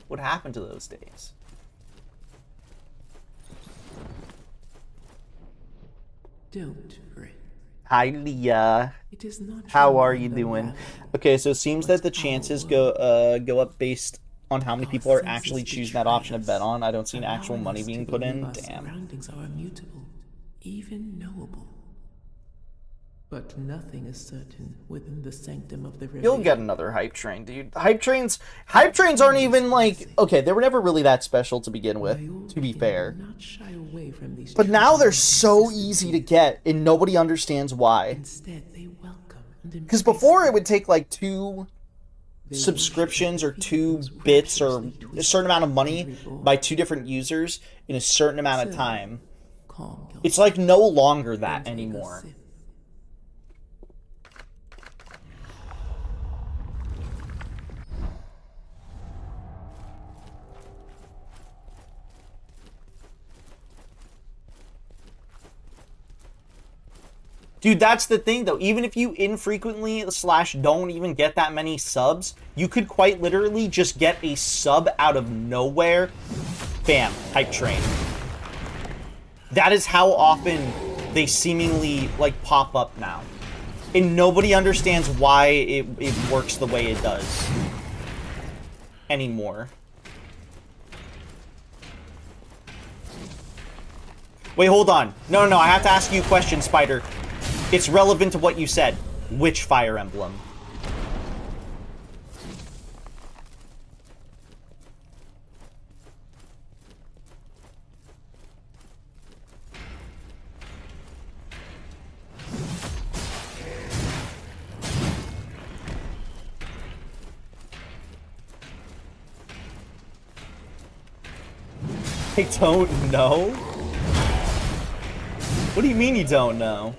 What happened to those days? Don't fret. Hi, Leah. It is not How your are you mind doing? unraveling, Okay, so it seems that the but our chances world. go up based on how many Our people are senses actually choosing that betray option to bet us, on. I don't see an actual allowing money us to being put believe in. our Damn. surroundings are immutable, even knowable. But nothing is certain within the sanctum of the You'll get another hype train, dude. Hype trains aren't even like, okay, they were never really that special to begin with, to be fair. Not shy away from these But now they're treasures so easy to get, and nobody understands why. Instead, they welcome and Because embrace before it would take like 2 subscriptions or 2 bits or a certain amount of money by 2 different users in a certain amount of time. It's like no longer that anymore. Dude, that's the thing, though. Even if you infrequently / don't even get that many subs, you could quite literally just get a sub out of nowhere. Bam. Hype train. That is how often they seemingly, like, pop up now. And nobody understands why it works the way it does anymore. Wait, hold on. No, I have to ask you a question, Spider. It's relevant to what you said. Which Fire Emblem? I don't know? What do you mean you don't know?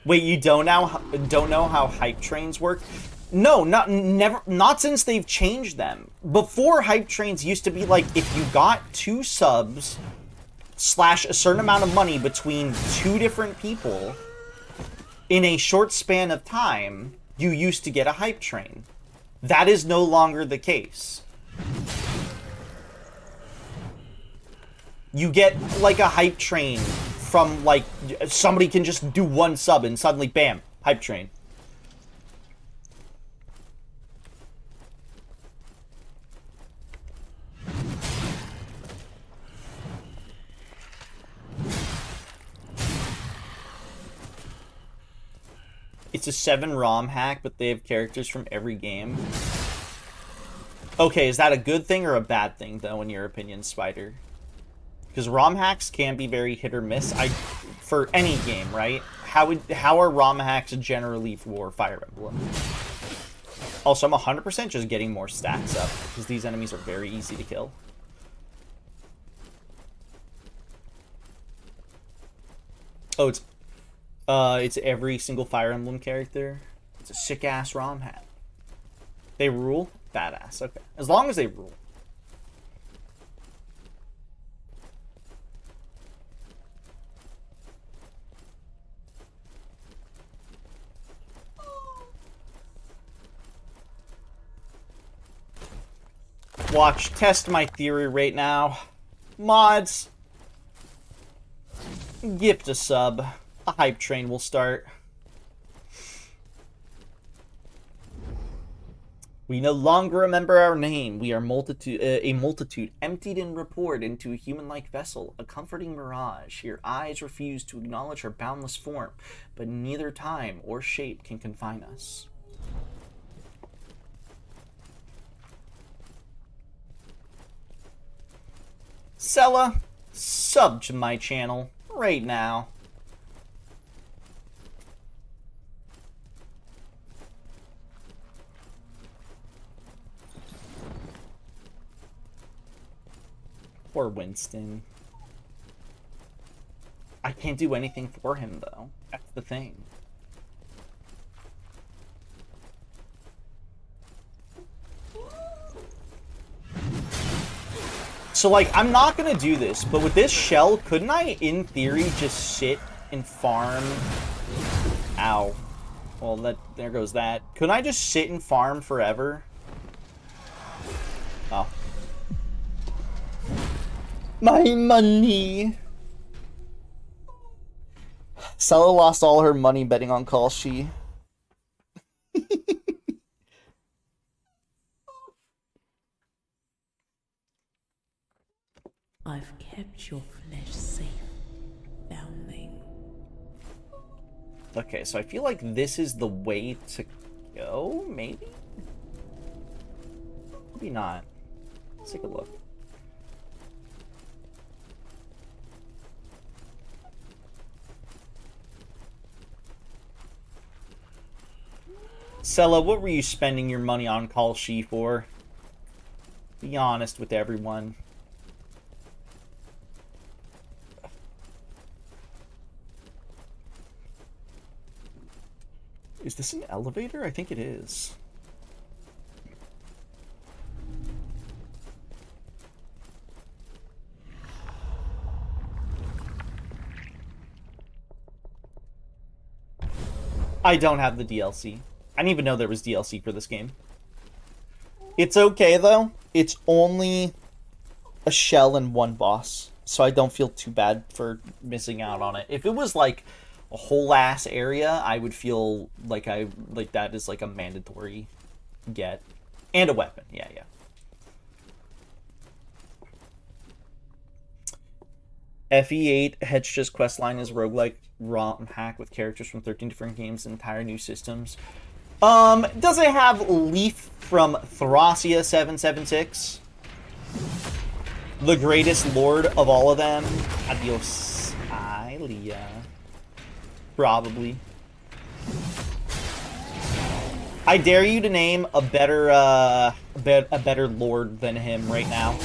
Wait, you don't know how hype trains work? No, not since they've changed them. Before, hype trains used to be like, if you got 2 subs / a certain amount of money between 2 different people in a short span of time, you used to get a hype train. That is no longer the case. You get like a hype train from, like, somebody can just do 1 sub and suddenly, bam, hype train. It's a 7 ROM hack, but they have characters from every game. Okay, is that a good thing or a bad thing, though, in your opinion, Spider? Because ROM hacks can be very hit or miss. For any game, right? How are ROM hacks generally for Fire Emblem? Also, I'm 100% just getting more stacks up because these enemies are very easy to kill. Oh, it's every single Fire Emblem character. It's a sick ass ROM hack. They rule? Badass. Okay, as long as they rule. Watch, test my theory right now. Mods, gift a sub. A hype train will start. We no longer remember our name. We are a multitude emptied and poured into a human-like vessel, a comforting mirage. Your eyes refuse to acknowledge her boundless form, but neither time or shape can confine us. Sella, sub to my channel right now. Poor Winston. I can't do anything for him, though. That's the thing. So, like, I'm not gonna do this, but with this shell, couldn't I, in theory, just sit and farm? Ow. Well, there goes that. Couldn't I just sit and farm forever? Oh. My money. Sella lost all her money betting on Kalshi. I've kept your flesh safe, foundling. Okay, so I feel like this is the way to go, maybe? Maybe not. Let's take a look. Sella, what were you spending your money on Kalshi for? Be honest with everyone. Is this an elevator? I think it is. I don't have the DLC. I didn't even know there was DLC for this game. It's okay, though. It's only a shell and one boss, so I don't feel too bad for missing out on it. If it was, like, a whole ass area, I would feel like that is, like, a mandatory get. And a weapon. Yeah. FE8 Hedge's questline is roguelike ROM hack with characters from 13 different games and entire new systems. Does it have Leaf from Thracia 776? The greatest lord of all of them? Adios, Ilia. Probably. I dare you to name a better lord than him right now.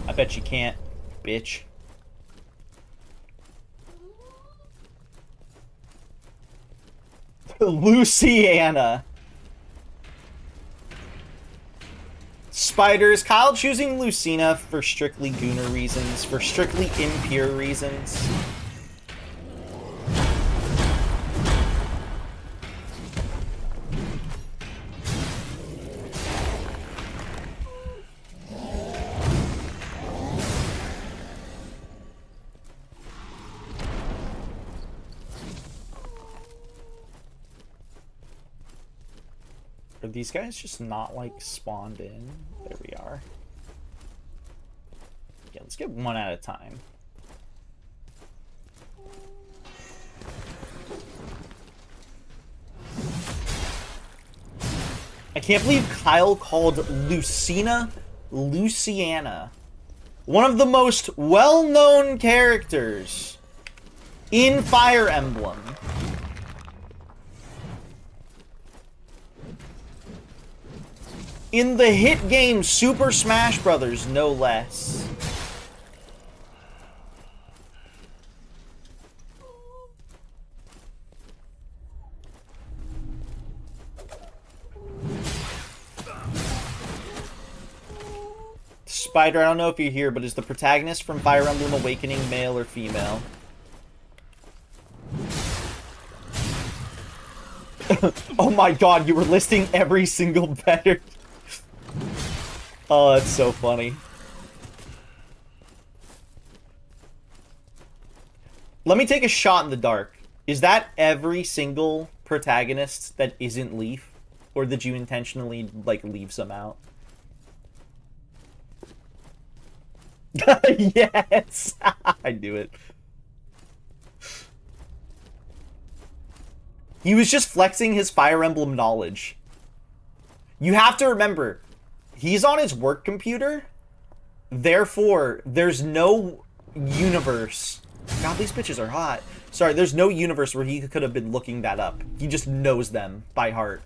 I bet you can't, bitch. Luciana. Spiders. Kyle choosing Lucina for strictly Gooner reasons, for strictly impure reasons. Are these guys just not, like, spawned in? There we are. Yeah, let's get one at a time. I can't believe Kyle called Lucina Luciana. One of the most well-known characters in Fire Emblem. In the hit game Super Smash Bros., no less. Spider, I don't know if you're here, but is the protagonist from Fire Emblem Awakening male or female? Oh my god, you were listing every single better. Oh, that's so funny. Let me take a shot in the dark. Is that every single protagonist that isn't Leaf? Or did you intentionally, like, leave some out? Yes! I knew it. He was just flexing his Fire Emblem knowledge. You have to remember, he's on his work computer, therefore, there's no universe. God, these bitches are hot. Sorry, there's no universe where he could have been looking that up. He just knows them by heart.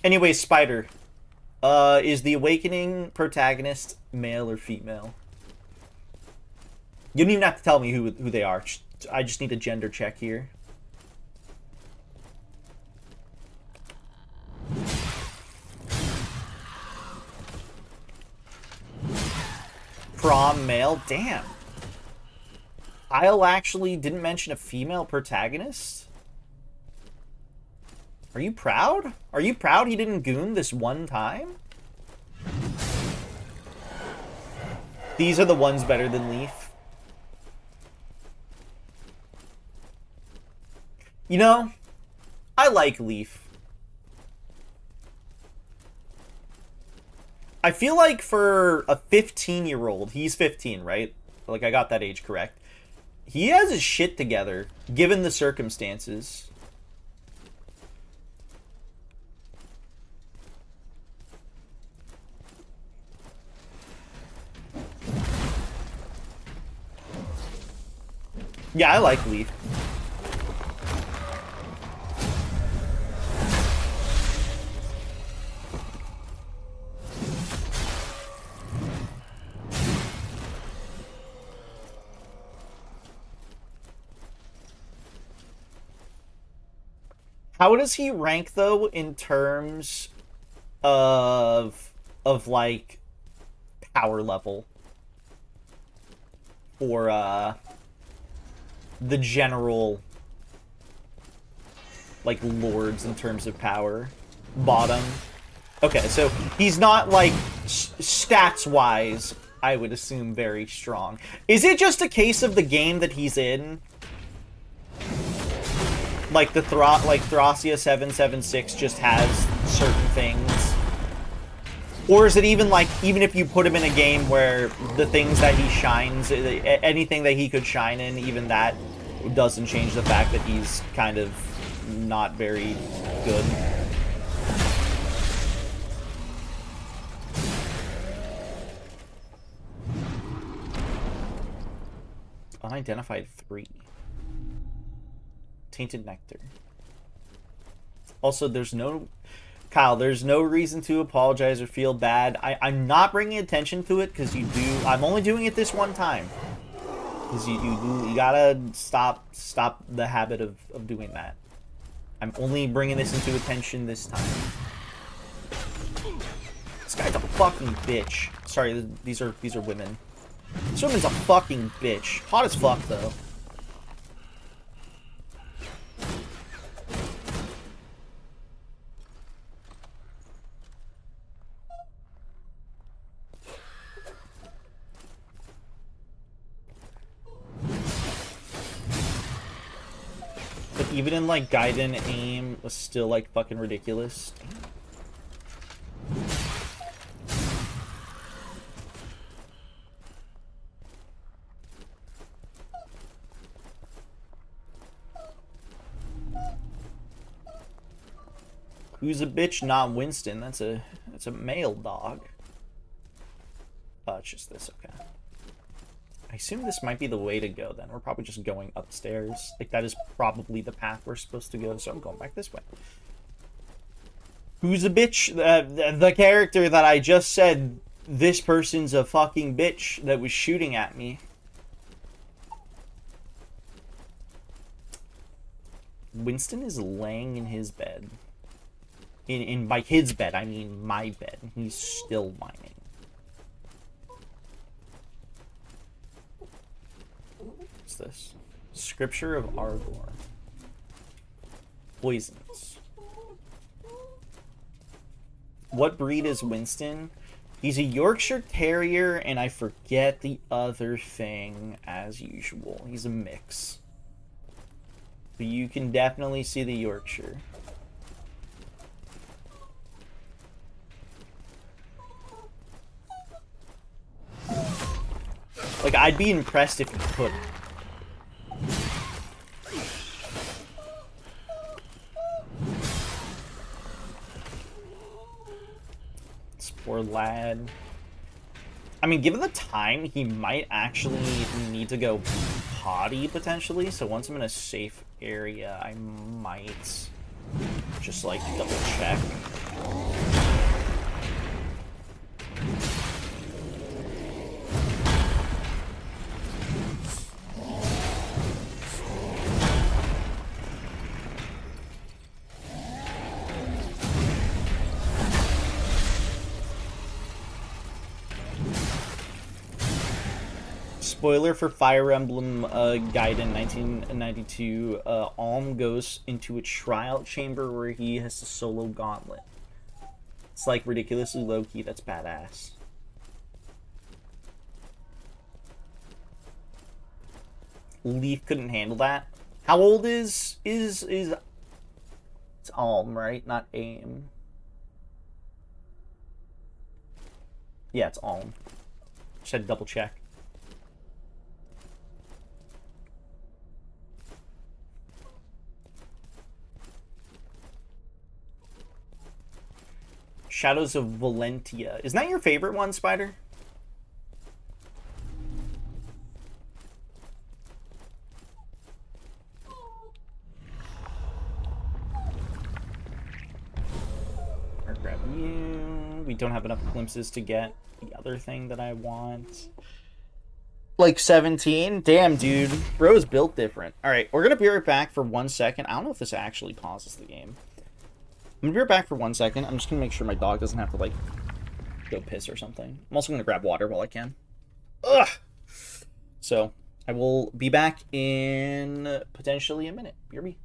Anyway, Spider. Is the Awakening protagonist male or female? You don't even have to tell me who they are. I just need a gender check here. Prom male? Damn. Kyle actually didn't mention a female protagonist? Are you proud? Are you proud he didn't goon this one time? These are the ones better than Leaf. You know, I like Leaf. I feel like for a 15-year-old, he's 15, right? Like, I got that age correct. He has his shit together, given the circumstances. Yeah, I like Leaf. How does he rank, though, in terms of like, power level? For, the general, like, lords in terms of power? Bottom? Okay, so he's not, like, stats-wise, I would assume, very strong. Is it just a case of the game that he's in? Like, the Thracia 776 just has certain things? Or is it even, like, even if you put him in a game where the things that he shines, anything that he could shine in, even that doesn't change the fact that he's kind of not very good? Unidentified 3. Tainted Nectar. Also, there's no... Kyle, there's no reason to apologize or feel bad. I'm not bringing attention to it because you do... I'm only doing it this one time. Because you gotta stop the habit of doing that. I'm only bringing this into attention this time. This guy's a fucking bitch. Sorry, these are women. This woman's a fucking bitch. Hot as fuck, though. But even in, like, Gaiden, aim was still, like, fucking ridiculous. Who's a bitch? Not Winston. That's a male dog. Oh, it's just this. Okay. I assume this might be the way to go, then. We're probably just going upstairs. Like, that is probably the path we're supposed to go, so I'm going back this way. Who's a bitch? The character that I just said, this person's a fucking bitch, that was shooting at me. Winston is laying in his bed. By his bed, I mean my bed. He's still whining. What's this? Scripture of Argor. Poisons. What breed is Winston? He's a Yorkshire Terrier, and I forget the other thing as usual. He's a mix. But you can definitely see the Yorkshire. Like, I'd be impressed if you could. This poor lad. I mean, given the time, he might actually need to go potty, potentially. So once I'm in a safe area, I might just, like, double check. Spoiler for Fire Emblem Gaiden 1992. Alm goes into a trial chamber where he has to solo Gauntlet. It's like ridiculously low-key. That's badass. Leaf couldn't handle that. How old is it's Alm, right? Not Aim. Yeah, it's Alm. Just had to double check. Shadows of Valentia. Isn't that your favorite one, Spider? I'll grab you. We don't have enough glimpses to get the other thing that I want. Like 17? Damn, dude. Bro's built different. Alright, we're gonna be right back for 1 second. I don't know if this actually pauses the game. I'm gonna be right back for 1 second. I'm just gonna make sure my dog doesn't have to, like, go piss or something. I'm also gonna grab water while I can. Ugh! So, I will be back in potentially a minute. BRB.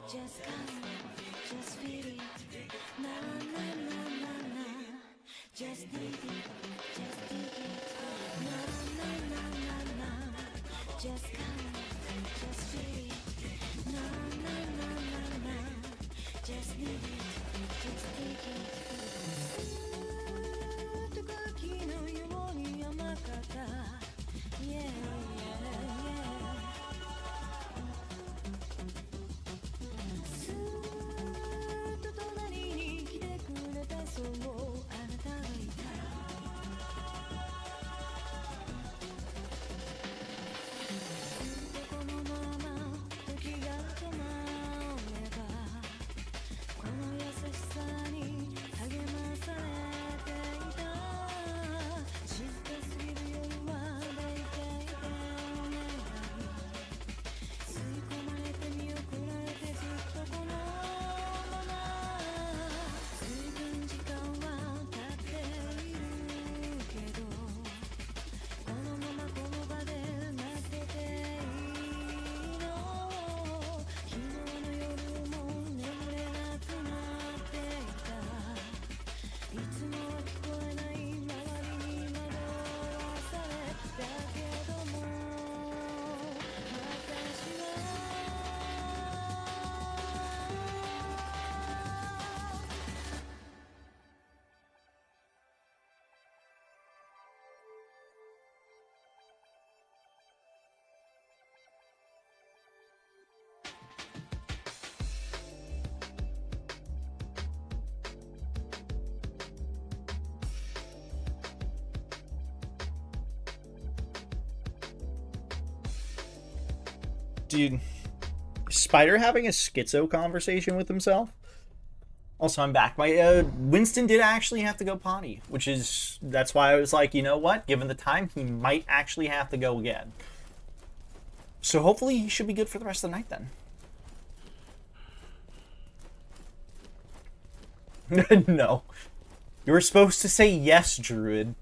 Just come, just feel it. Na na na na na. Just dig it, just dig it. Na na na na na. Just come, just feel it. Na na na na na. Just dig it, just dig it. ずっと柿のように甘かった。Yeah, yeah, yeah.そうあなたがいたこのまま時が止まればこの優しさに励まされていた静かすぎる夜は抱いていてお願い吸い込まれて見送られてずっとこのDude, Spider having a schizo conversation with himself? Also, I'm back. My Winston did actually have to go potty, that's why I was like, you know what? Given the time, he might actually have to go again. So hopefully he should be good for the rest of the night then. No. You were supposed to say yes, Druid.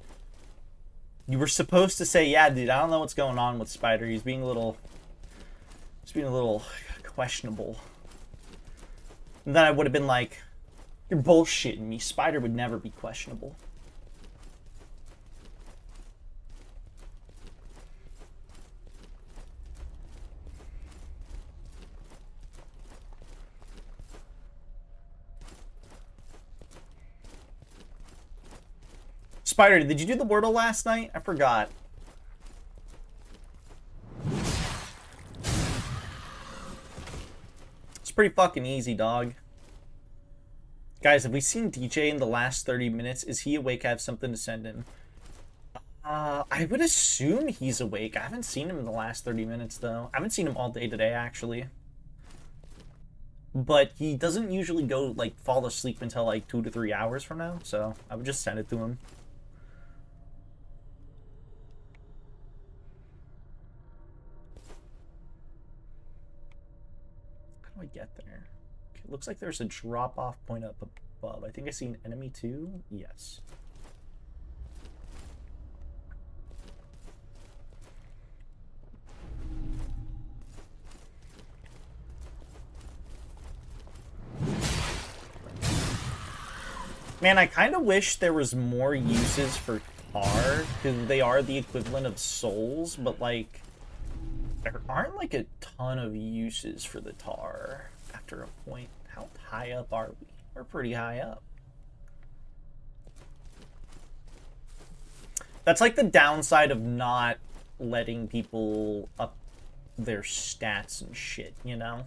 You were supposed to say, yeah, dude, I don't know what's going on with Spider. He's being a little questionable. And then I would have been like, you're bullshitting me. Spider would never be questionable. Spider, did you do the Wordle last night? I forgot. It's pretty fucking easy, dog. Guys, have we seen DJ in the last 30 minutes? Is he awake? I have something to send him. I would assume he's awake. I haven't seen him in the last 30 minutes, though. I haven't seen him all day today, actually. But he doesn't usually go, like, fall asleep until, like, 2 to 3 hours from now. So I would just send it to him. How do I get there? Okay, looks like there's a drop-off point up above. I think I see an enemy too. Yes. Man, I kind of wish there was more uses for tar, because they are the equivalent of souls, but, like, there aren't, like, a ton of uses for the tar after a point. How high up are we? We're pretty high up. That's, like, the downside of not letting people up their stats and shit, you know?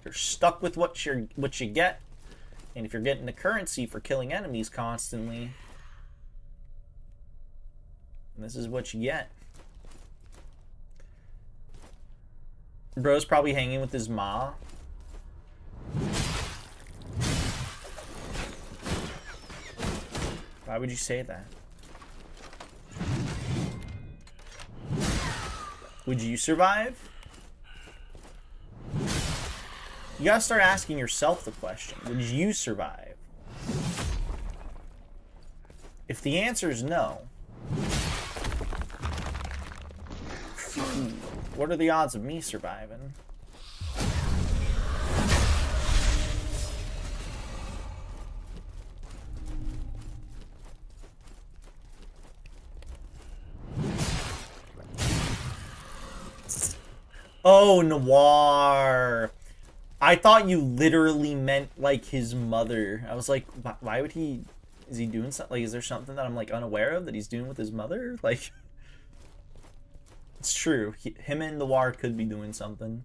You're stuck with what you get. And if you're getting the currency for killing enemies constantly, this is what you get. Bro's probably hanging with his ma. Why would you say that? Would you survive? You gotta start asking yourself the question. Would you survive? If the answer is no, what are the odds of me surviving? Oh, Noir. I thought you literally meant, like, his mother. I was like, why would he... Is he doing something? Like, is there something that I'm, like, unaware of that he's doing with his mother? Like... It's true. Him and Noir could be doing something.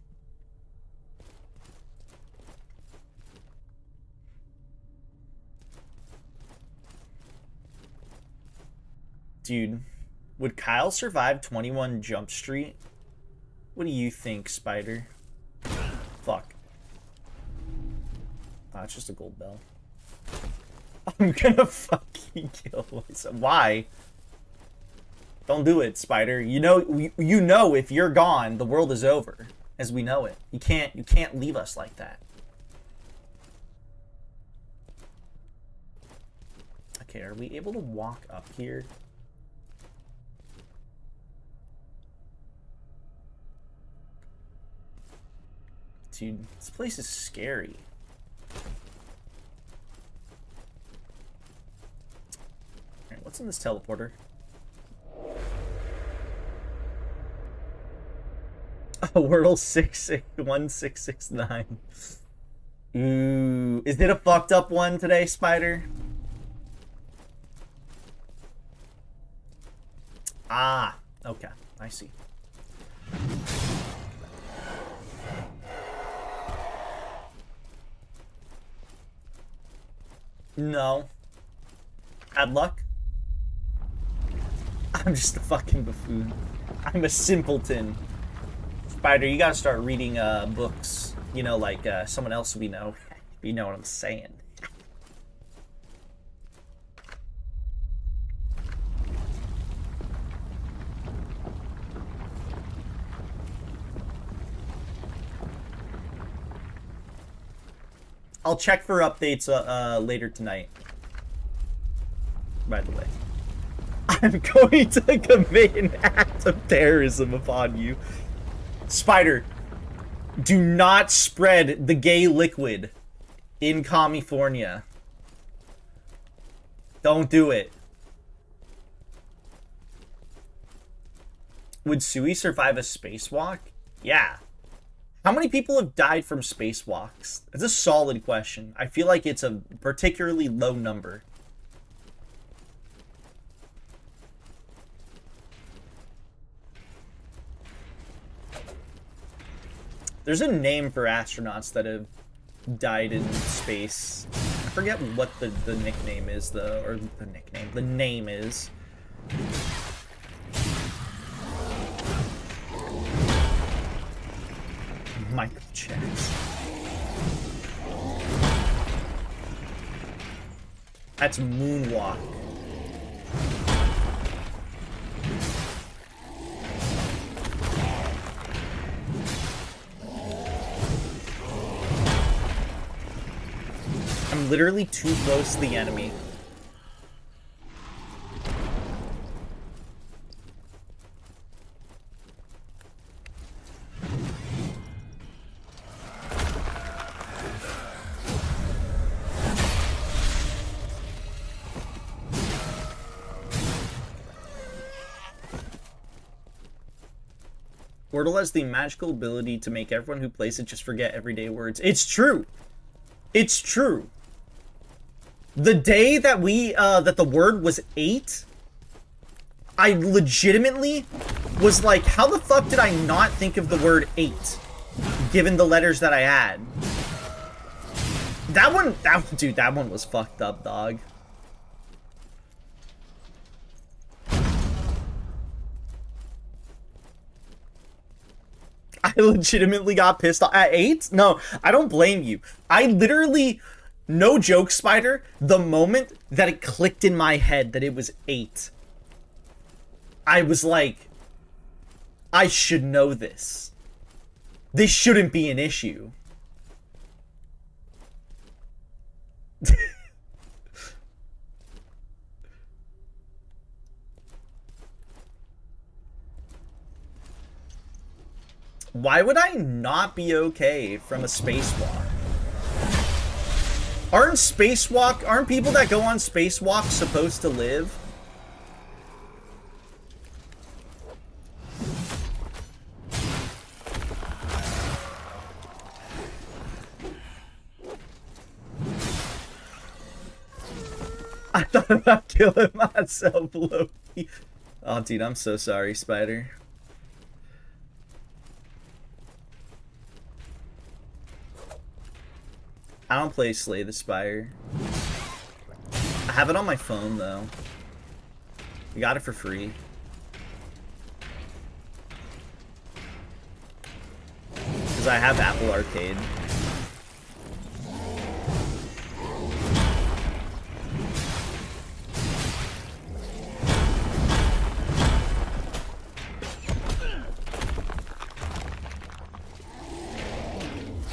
Dude, would Kyle survive 21 Jump Street? What do you think, Spider? Fuck. Oh, it's just a gold bell. I'm gonna fucking kill myself. Why? Don't do it, Spider. You know if you're gone, the world is over, as we know it. You can't leave us like that. Okay, are we able to walk up here? Dude, this place is scary. Alright, what's in this teleporter? Wordle 661669. Ooh, is it a fucked up one today, Spider? Ah, okay, I see. No. Bad luck? I'm just a fucking buffoon. I'm a simpleton. Spider, you gotta start reading books. You know, like someone else we know. You know what I'm saying. I'll check for updates later tonight. By the way. I'm going to commit an act of terrorism upon you. Spider, do not spread the gay liquid in California. Don't do it. Would Sui survive a spacewalk? Yeah. How many people have died from spacewalks? It's a solid question. I feel like it's a particularly low number. There's a name for astronauts that have died in space. I forget what the nickname is, though, or the name is. Michael Jackson. That's moonwalk. I'm literally too close to the enemy. Wordle has the magical ability to make everyone who plays it just forget everyday words. It's true. It's true. The day that that the word was 8, I legitimately was like, how the fuck did I not think of the word 8, given the letters that I had? Dude, that one was fucked up, dog. I legitimately got pissed off at 8? No, I don't blame you. I literally, no joke, Spider, the moment that it clicked in my head that it was 8, I was like, I should know this. This shouldn't be an issue. Why would I not be okay from a spacewalk? Aren't people that go on spacewalks supposed to live? I thought about killing myself, Loki. Oh, dude, I'm so sorry, Spider. I don't play Slay the Spire. I have it on my phone, though. I got it for free. Because I have Apple Arcade.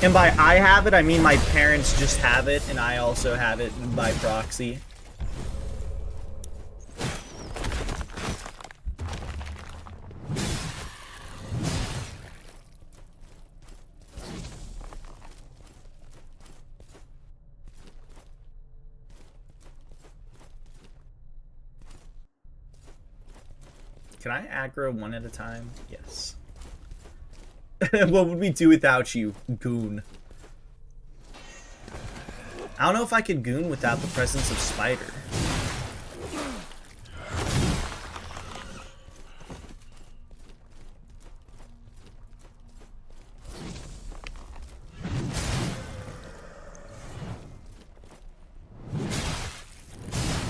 And by I have it, I mean my parents just have it, and I also have it by proxy. Can I aggro one at a time? Yes. What would we do without you, goon? I don't know if I could goon without the presence of Spider.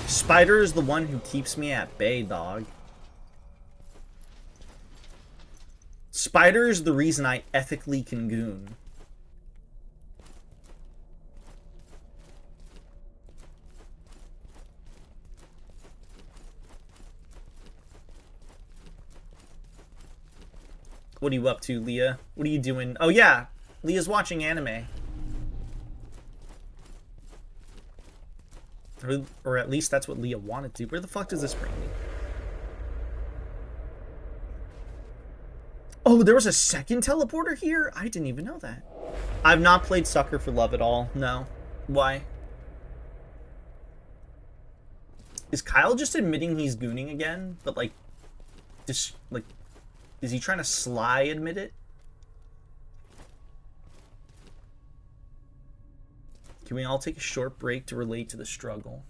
Spider is the one who keeps me at bay, dog. Spider is the reason I ethically can goon. What are you up to, Leah? What are you doing? Oh yeah, Leah's watching anime. Or at least that's what Leah wanted to. Where the fuck does this bring me? Oh, there was a second teleporter here? I didn't even know that. I've not played Sucker for Love at all. No. Why? Is Kyle just admitting he's gooning again? But like, is he trying to sly admit it? Can we all take a short break to relate to the struggle?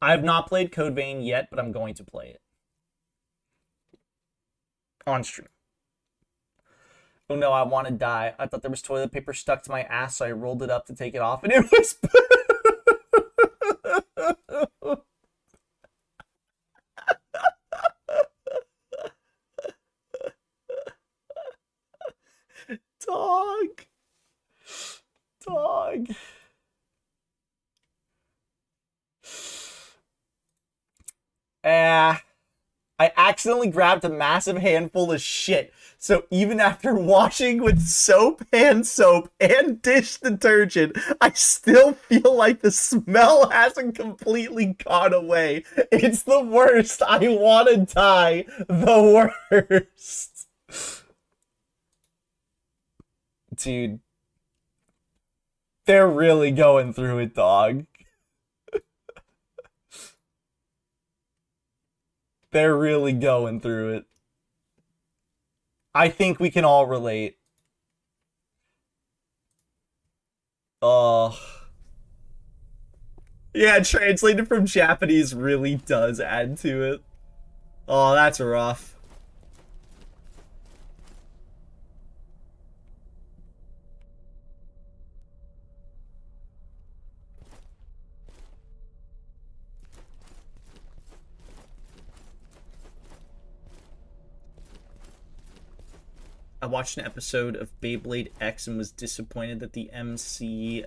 I have not played Code Vein yet, but I'm going to play it. On stream. Oh no, I want to die. I thought there was toilet paper stuck to my ass, so I rolled it up to take it off, and it was... Dog. Dog. I accidentally grabbed a massive handful of shit. So even after washing with soap, hand soap, and dish detergent, I still feel like the smell hasn't completely gone away. It's the worst. I want to die. The worst. Dude. They're really going through it, dog. They're really going through it. I think we can all relate. Oh. Yeah, translated from Japanese really does add to it. Oh, that's rough. I watched an episode of Beyblade X and was disappointed that the MC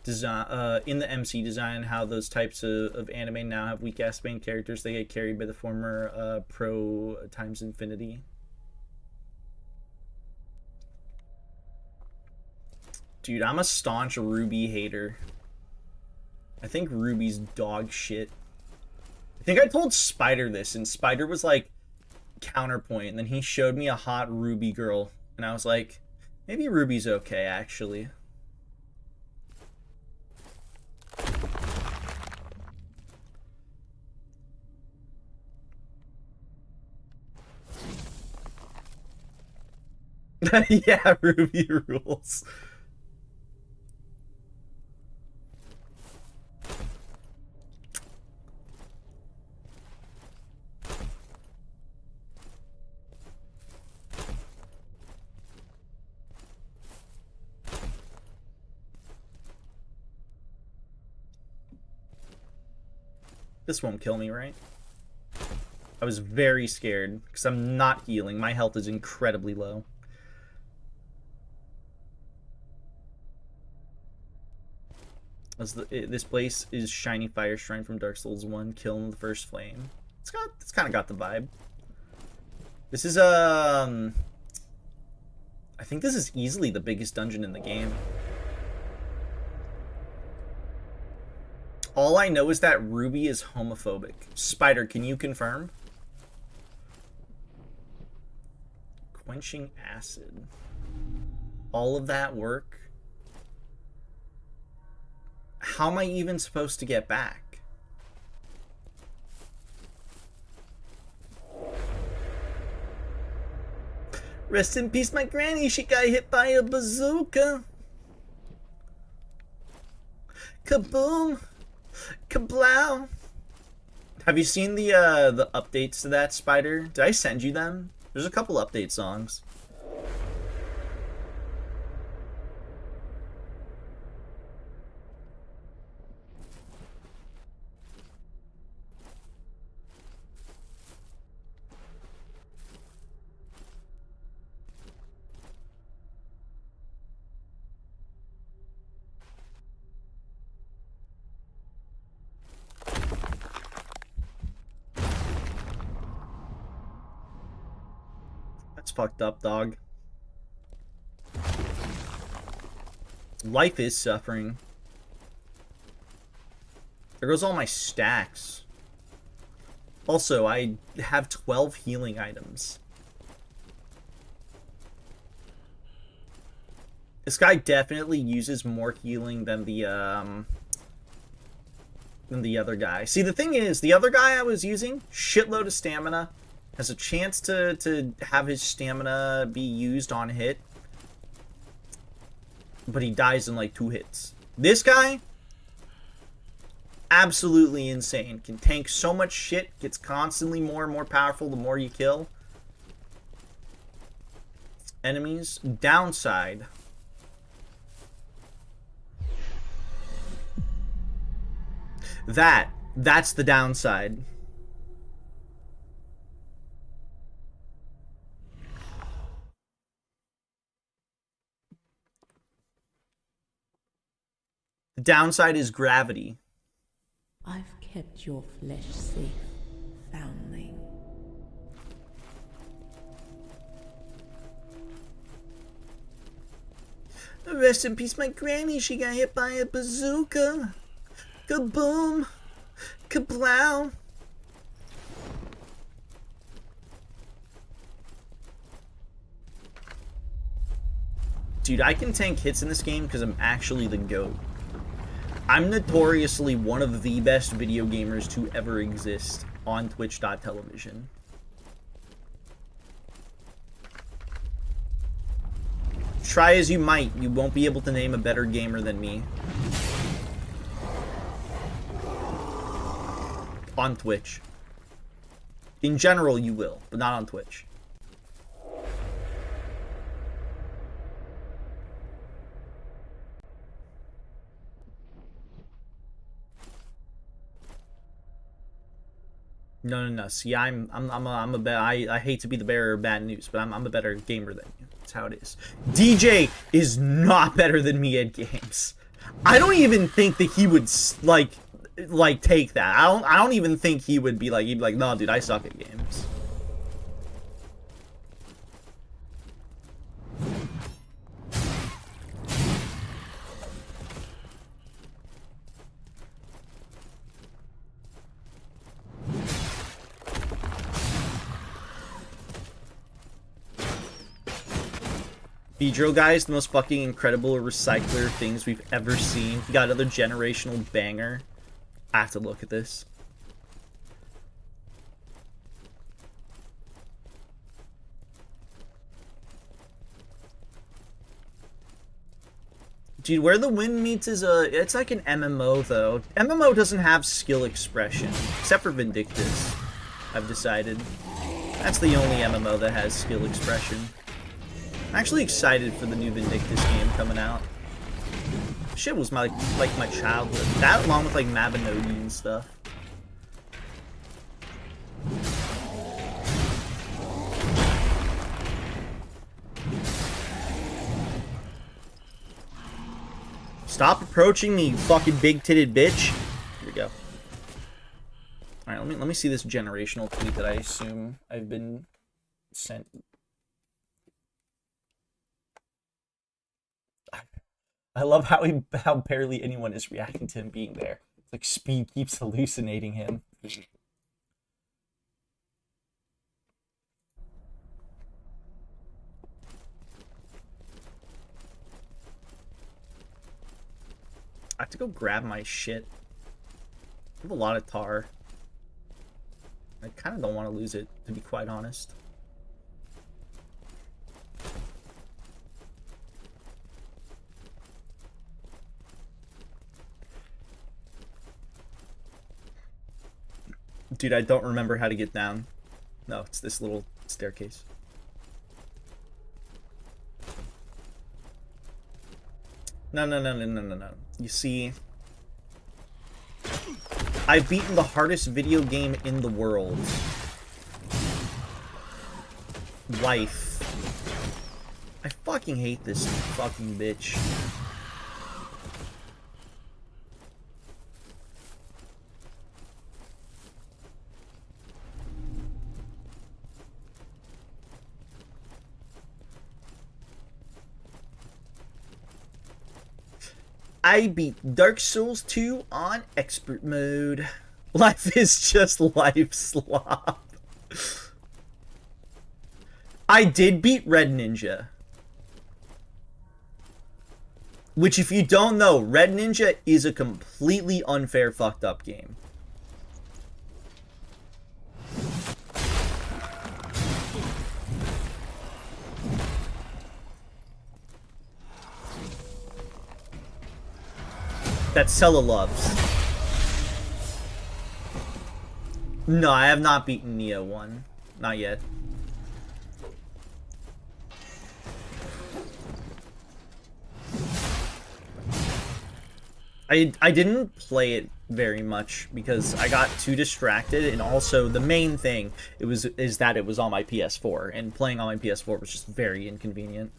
design in the MC design, how those types of anime now have weak ass main characters. They get carried by the former Pro times Infinity. Dude, I'm a staunch Ruby hater. I think Ruby's dog shit. I think I told Spider this, and Spider was like, counterpoint, and then he showed me a hot Ruby girl, and I was like, maybe Ruby's okay, actually. Yeah, Ruby rules. This won't kill me, right? I was very scared because I'm not healing. My health is incredibly low. This place is Shiny Fire Shrine from Dark Souls 1. Killing the first flame. It's kind of got the vibe. This is I think this is easily the biggest dungeon in the game. All I know is that Ruby is homophobic. Spider, can you confirm? Quenching acid. All of that work? How am I even supposed to get back? Rest in peace, my granny. She got hit by a bazooka. Kaboom. Kablow. Have you seen the updates to that, Spider? Did I send you them? There's a couple update songs. fucked up, dog. Life is suffering. There goes all my stacks. Also, I have 12 healing items. This guy definitely uses more healing than the other guy. See, the thing is, the other guy I was using, shitload of stamina, has a chance to have his stamina be used on hit, but he dies in like 2 hits. This guy, absolutely insane. Can tank so much shit, gets constantly more and more powerful the more you kill enemies. Downside, that's the downside. The downside is gravity. I've kept your flesh safe, foundling. Rest in peace, my granny. She got hit by a bazooka. Kaboom. Kablow. Dude, I can tank hits in this game because I'm actually the GOAT. I'm notoriously one of the best video gamers to ever exist on Twitch.television. Try as you might, you won't be able to name a better gamer than me. On Twitch. In general, you will, but not on Twitch. No. See, I hate to be the bearer of bad news, but I'm a better gamer than you. That's how it is. DJ is not better than me at games. I don't even think that he would like take that. I don't even think he'd be like, no, dude, I suck at games. Beedrill guy is the most fucking incredible recycler things we've ever seen. He got another generational banger. I have to look at this. Dude, Where the Wind Meets is it's like an MMO though. MMO doesn't have skill expression, except for Vindictus, I've decided. That's the only MMO that has skill expression. I'm actually excited for the new Vindictus game coming out. Shit was like my childhood. That along with like Mabinogi and stuff. Stop approaching me, you fucking big-titted bitch. Here we go. Alright, let me see this generational tweet that I assume I've been sent. I love how barely anyone is reacting to him being there. It's like Speed keeps hallucinating him. I have to go grab my shit. I have a lot of tar. I kind of don't want to lose it, to be quite honest. Dude, I don't remember how to get down. No, it's this little staircase. No. You see, I've beaten the hardest video game in the world. Life. I fucking hate this fucking bitch. I beat Dark Souls 2 on expert mode. Life is just life slop. I did beat Red Ninja. Which, if you don't know, Red Ninja is a completely unfair, fucked up game. That Sella loves. No, I have not beaten Neo 1. Not yet. I didn't play it very much because I got too distracted, and also the main thing is that it was on my PS4, and playing on my PS4 was just very inconvenient.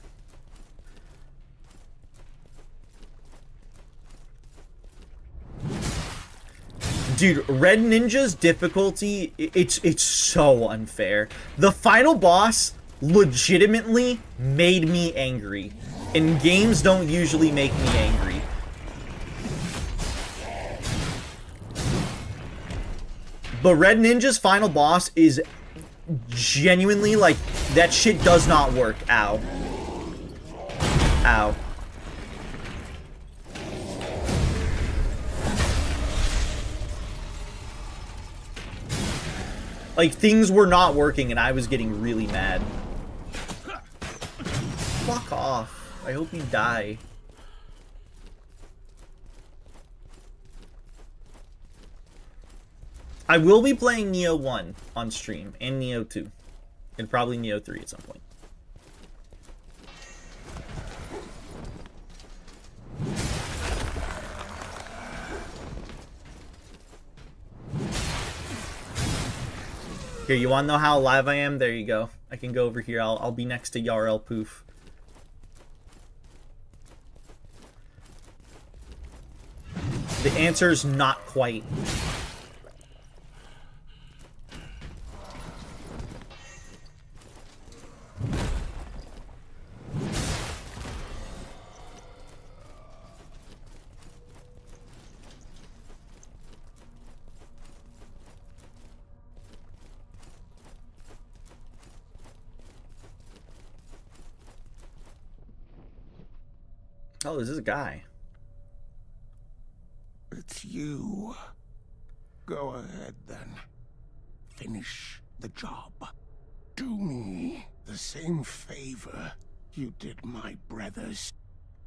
Dude, Red Ninja's difficulty, it's so unfair. The final boss legitimately made me angry, and games don't usually make me angry. But Red Ninja's final boss is genuinely, like, that shit does not work. Ow. Ow. Like, things were not working and I was getting really mad. Fuck off. I hope you die. I will be playing Neo 1 on stream, and Neo 2. And probably Neo 3 at some point. Here, you wanna know how alive I am? There you go. I can go over here. I'll be next to Yarl Poof. The answer's not quite. Oh, this is a guy. It's you. Go ahead, then. Finish the job. Do me the same favor you did my brothers.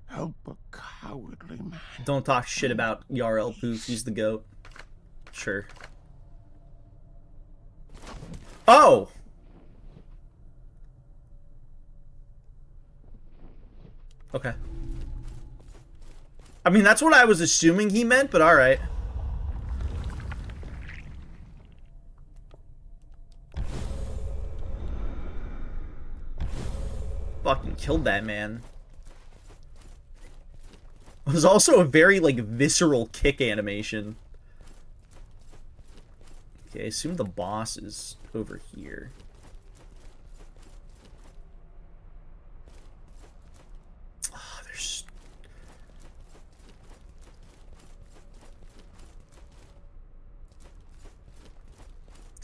Help a cowardly man. Don't talk shit about Yarl Poof. He's the GOAT. Sure. Oh! Okay. I mean, that's what I was assuming he meant, but alright. Fucking killed that man. It was also a very, like, visceral kick animation. Okay, I assume the boss is over here.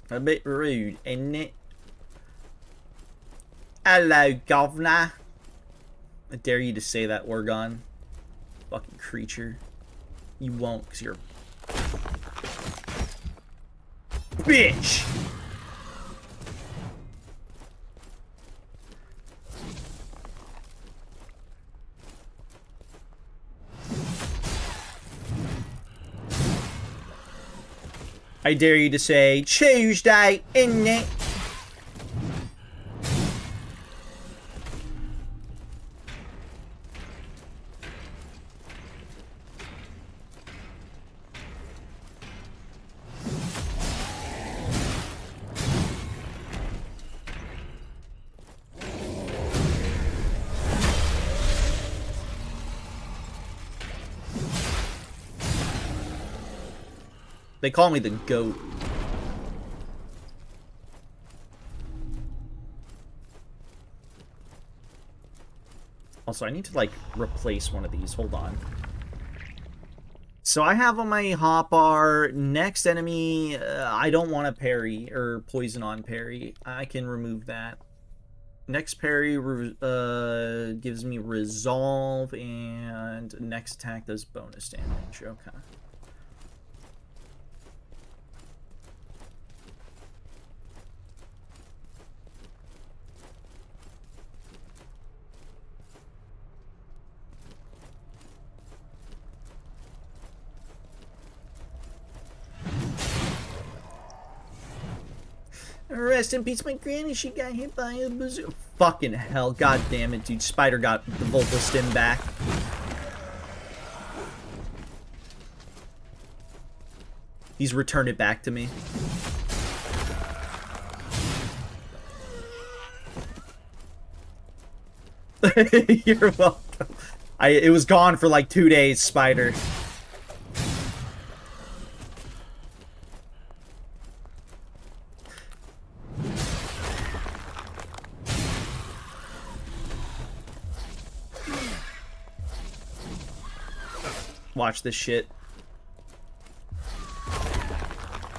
A bit rude, isn't it? Hello, governor. I dare you to say that, Orgon. Fucking creature. You won't, because you're... bitch! I dare you to say, Tuesday, isn't it? They call me the GOAT. Also, I need to, like, replace one of these. Hold on. So I have on my hotbar, next enemy, I don't want to parry or poison on parry. I can remove that. Next parry gives me resolve, and next attack does bonus damage. Okay. Rest in peace, my granny. She got hit by a bazooka. Fucking hell. God damn it, dude. Spider got the vocal stim back. He's returned it back to me. You're welcome. It was gone for like 2 days, Spider. Watch this shit.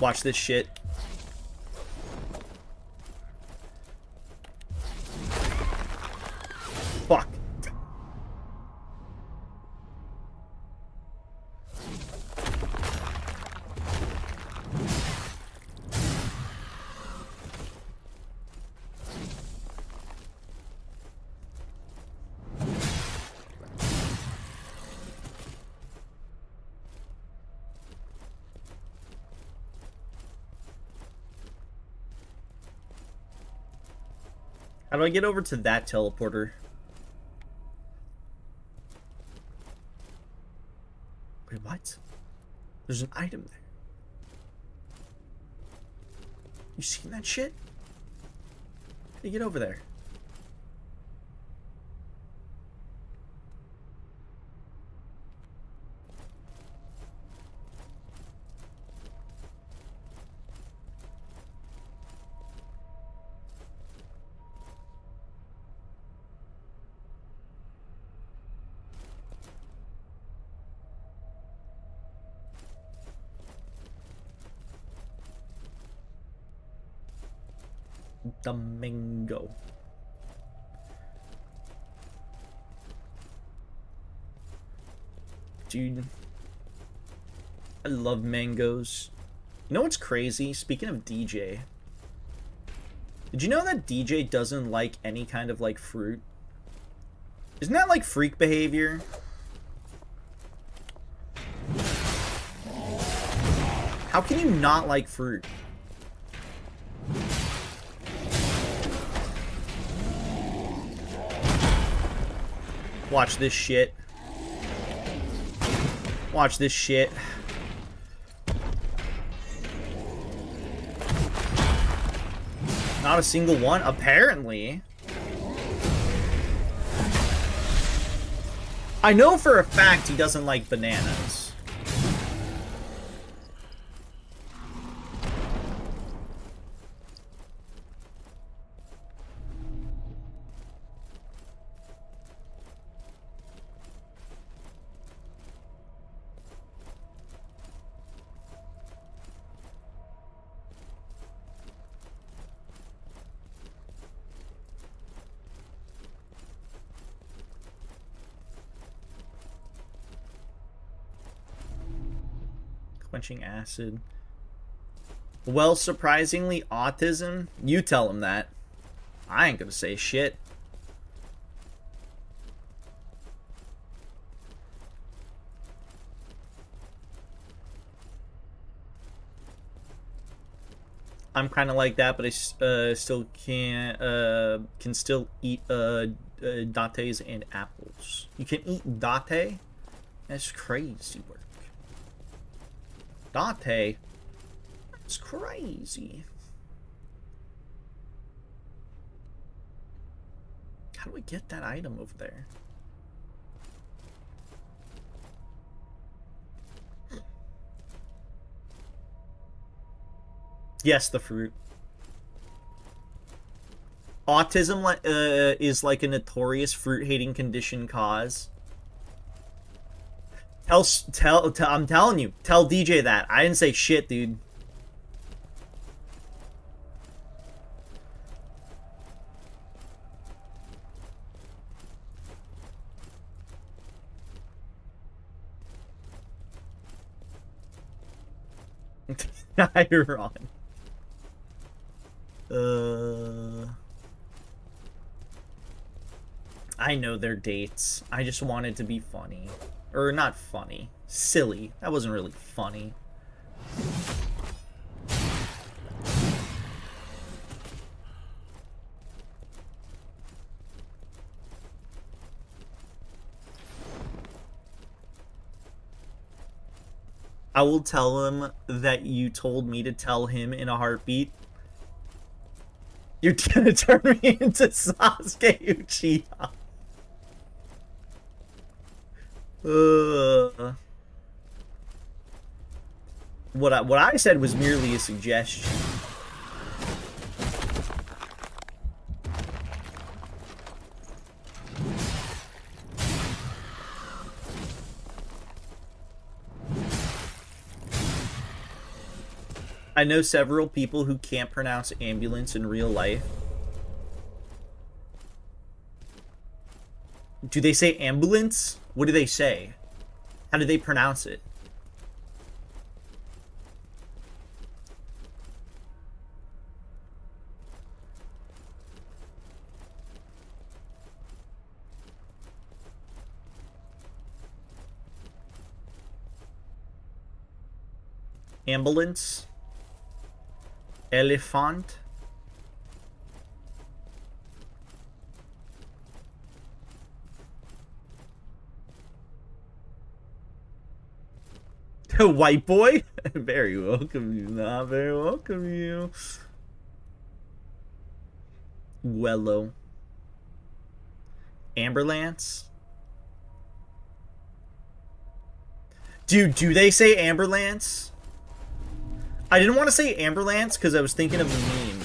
Watch this shit. Fuck. How do I get over to that teleporter? Wait, what? There's an item there. You seen that shit? How do you get over there? The mango. Dude, I love mangoes. You know what's crazy? Speaking of DJ, did you know that DJ doesn't like any kind of like fruit? Isn't that like freak behavior? How can you not like fruit? Watch this shit. Watch this shit. Not a single one, apparently. I know for a fact he doesn't like bananas. Quenching acid. Well, surprisingly, autism? You tell him that. I ain't gonna say shit. I'm kind of like that, but I still can still eat dates and apples. You can eat date? That's crazy work. Date? That's crazy. How do we get that item over there? Yes, the fruit. Autism is like a notorious fruit-hating condition cause. I'm telling you. Tell DJ that. I didn't say shit, dude. Iron. I know their dates. I just wanted to be funny. Or not funny. Silly. That wasn't really funny. I will tell him that you told me to tell him in a heartbeat. You're gonna turn me into Sasuke Uchiha. What I said was merely a suggestion. I know several people who can't pronounce ambulance in real life. Do they say ambulance? What do they say? How do they pronounce it? Ambulance? Elephant? White boy? Very welcome you. Not very welcome you. Wello. Amberlance? Dude, do they say Amberlance? I didn't want to say Amberlance because I was thinking of the meme.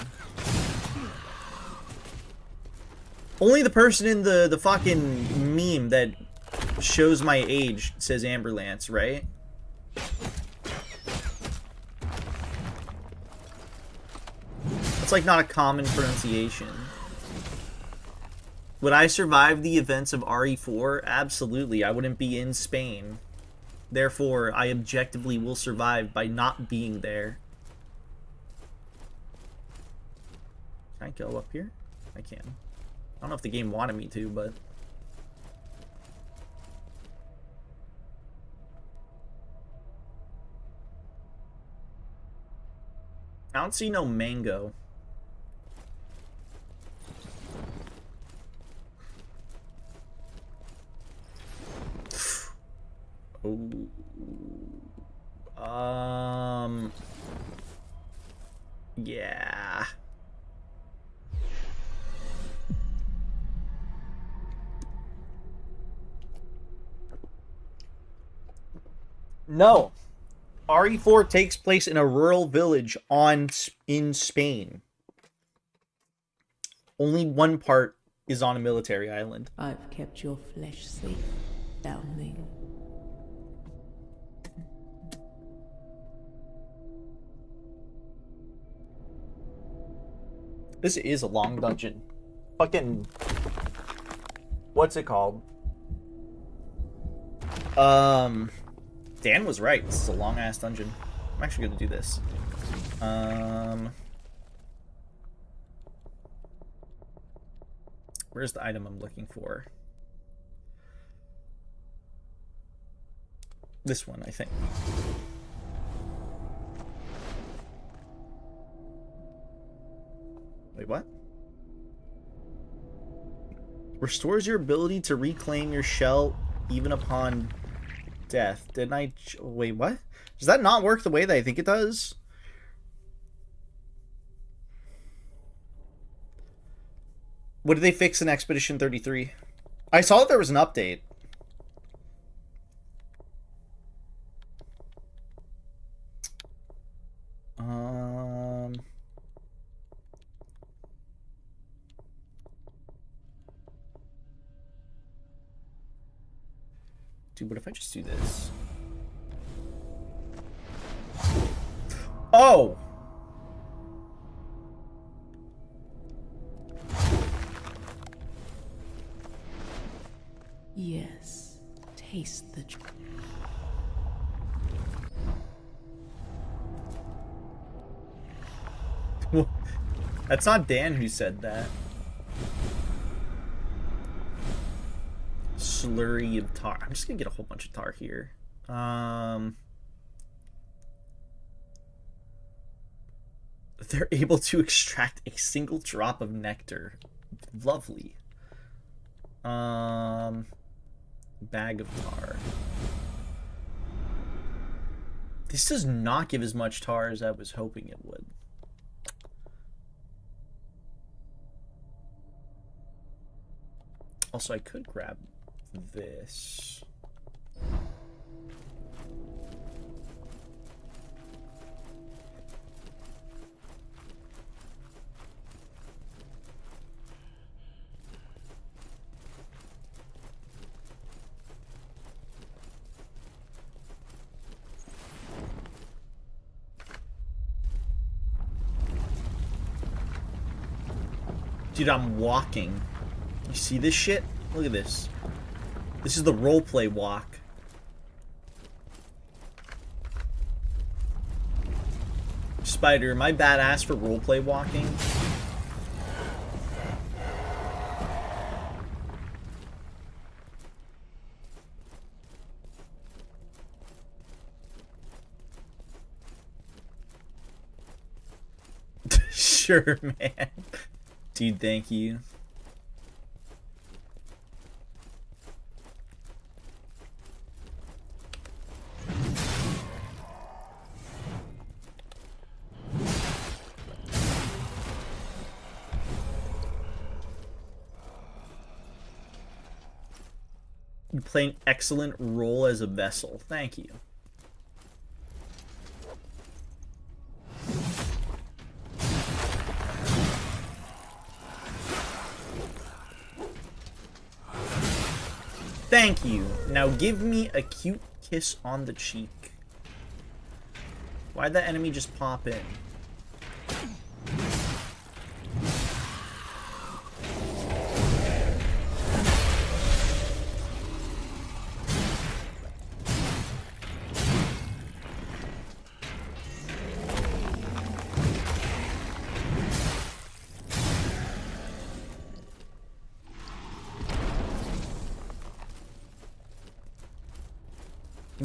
Only the person in the fucking meme that shows my age says Amberlance, right? It's like not a common pronunciation. Would I survive the events of RE4? Absolutely. I wouldn't be in Spain. Therefore, I objectively will survive by not being there. Can I go up here? I can. I don't know if the game wanted me to, but... I don't see no mango. Oh. Yeah. No. RE4 takes place in a rural village in Spain. Only one part is on a military island. I've kept your flesh safe, foundling. This is a long dungeon. Fucking... What's it called? Dan was right. This is a long-ass dungeon. I'm actually gonna do this. Where's the item I'm looking for? This one, I think. Wait, what? Restores your ability to reclaim your shell even upon death. Didn't I... Wait, what? Does that not work the way that I think it does? What did they fix in Expedition 33? I saw that there was an update. Dude, what if I just do this? Oh! Yes, taste the. That's not Dan who said that. Slurry of tar. I'm just gonna get a whole bunch of tar here. They're able to extract a single drop of nectar. Lovely. Bag of tar. This does not give as much tar as I was hoping it would. Also, I could grab this. Dude, I'm walking. You see this shit? Look at this. This is the roleplay walk. Spider, am I badass for roleplay walking? Sure, man. Dude, thank you. You play an excellent role as a vessel. Thank you. Thank you. Now give me a cute kiss on the cheek. Why'd that enemy just pop in?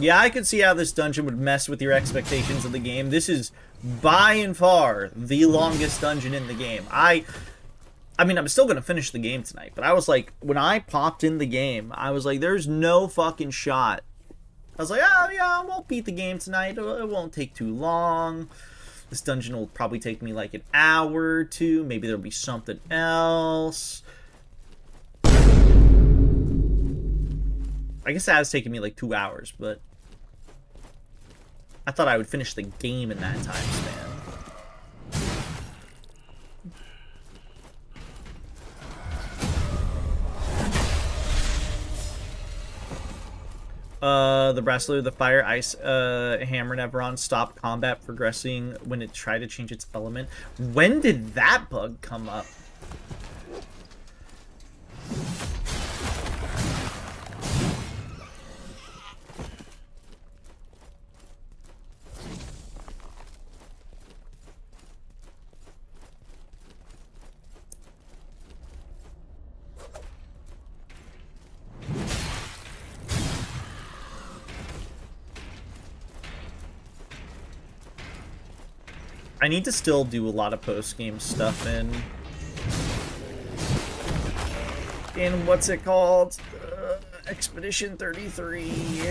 Yeah, I could see how this dungeon would mess with your expectations of the game. This is by and far the longest dungeon in the game. I mean, I'm still going to finish the game tonight, but I was like, when I popped in the game, I was like, there's no fucking shot. I was like, oh yeah, I won't beat the game tonight. It won't take too long. This dungeon will probably take me like an hour or two. Maybe there'll be something else. I guess that was taking me like 2 hours, but I thought I would finish the game in that time span. The Bracelet of the Fire Ice Hammer Neveron stopped combat progressing when it tried to change its element. When did that bug come up? I need to still do a lot of post-game stuff in what's it called? Expedition 33.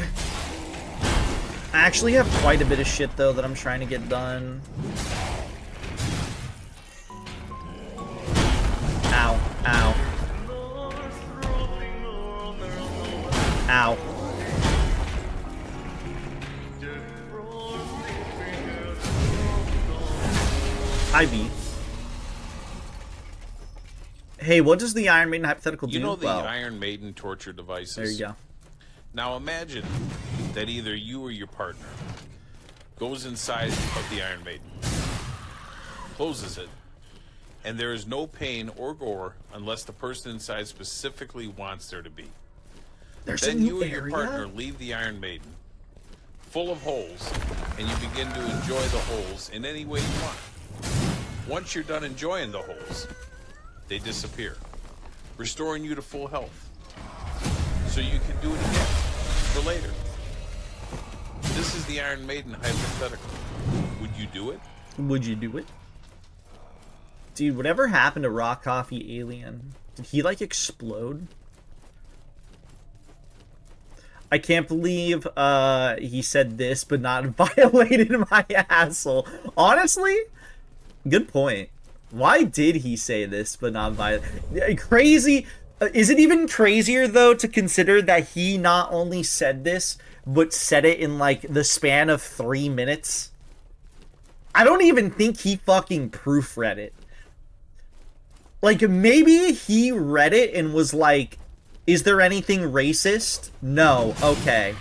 I actually have quite a bit of shit, though, that I'm trying to get done. Ow. Ow. Ow. Ivy. Hey, what does the Iron Maiden hypothetical do? You know the Iron Maiden torture devices? There you go. Now imagine that either you or your partner goes inside of the Iron Maiden, closes it, and there is no pain or gore unless the person inside specifically wants there to be. Then you or your partner leave the Iron Maiden, full of holes, and you begin to enjoy the holes in any way you want. Once you're done enjoying the holes, they disappear, restoring you to full health. So you can do it again for later. This is the Iron Maiden hypothetical. Would you do it? Would you do it? Dude, whatever happened to Rock Coffee Alien? Did he, like, explode? I can't believe he said this, but not violated my asshole. Honestly, good point. Why did he say this, but not violate? Crazy. Is it even crazier, though, to consider that he not only said this, but said it in, like, the span of 3 minutes? I don't even think he fucking proofread it. Like, maybe he read it and was like, is there anything racist? No. Okay.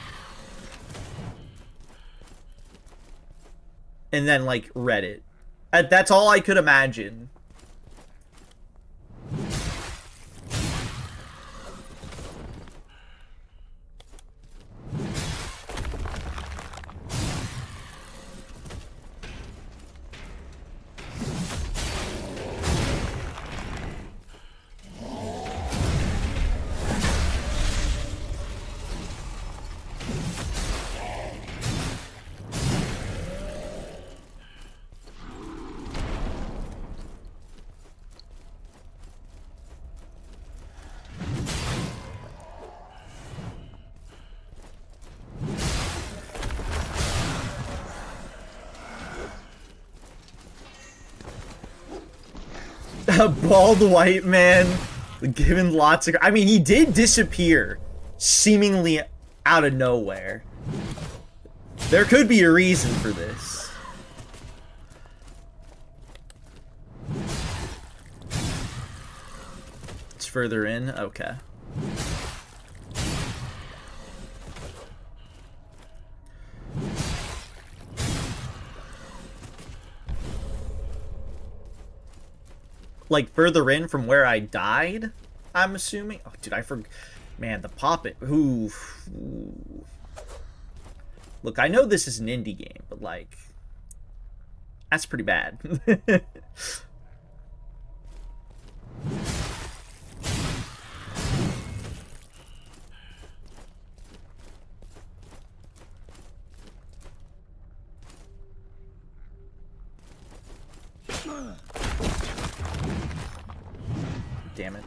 And then, like, read it. That's all I could imagine. A bald white man given lots of... I mean, he did disappear seemingly out of nowhere. There could be a reason for this. It's further in? Okay. Like, further in from where I died, I'm assuming? Oh, dude, I forgot. Man, the Poppet. Ooh. Look, I know this is an indie game, but, like, that's pretty bad. Damn it.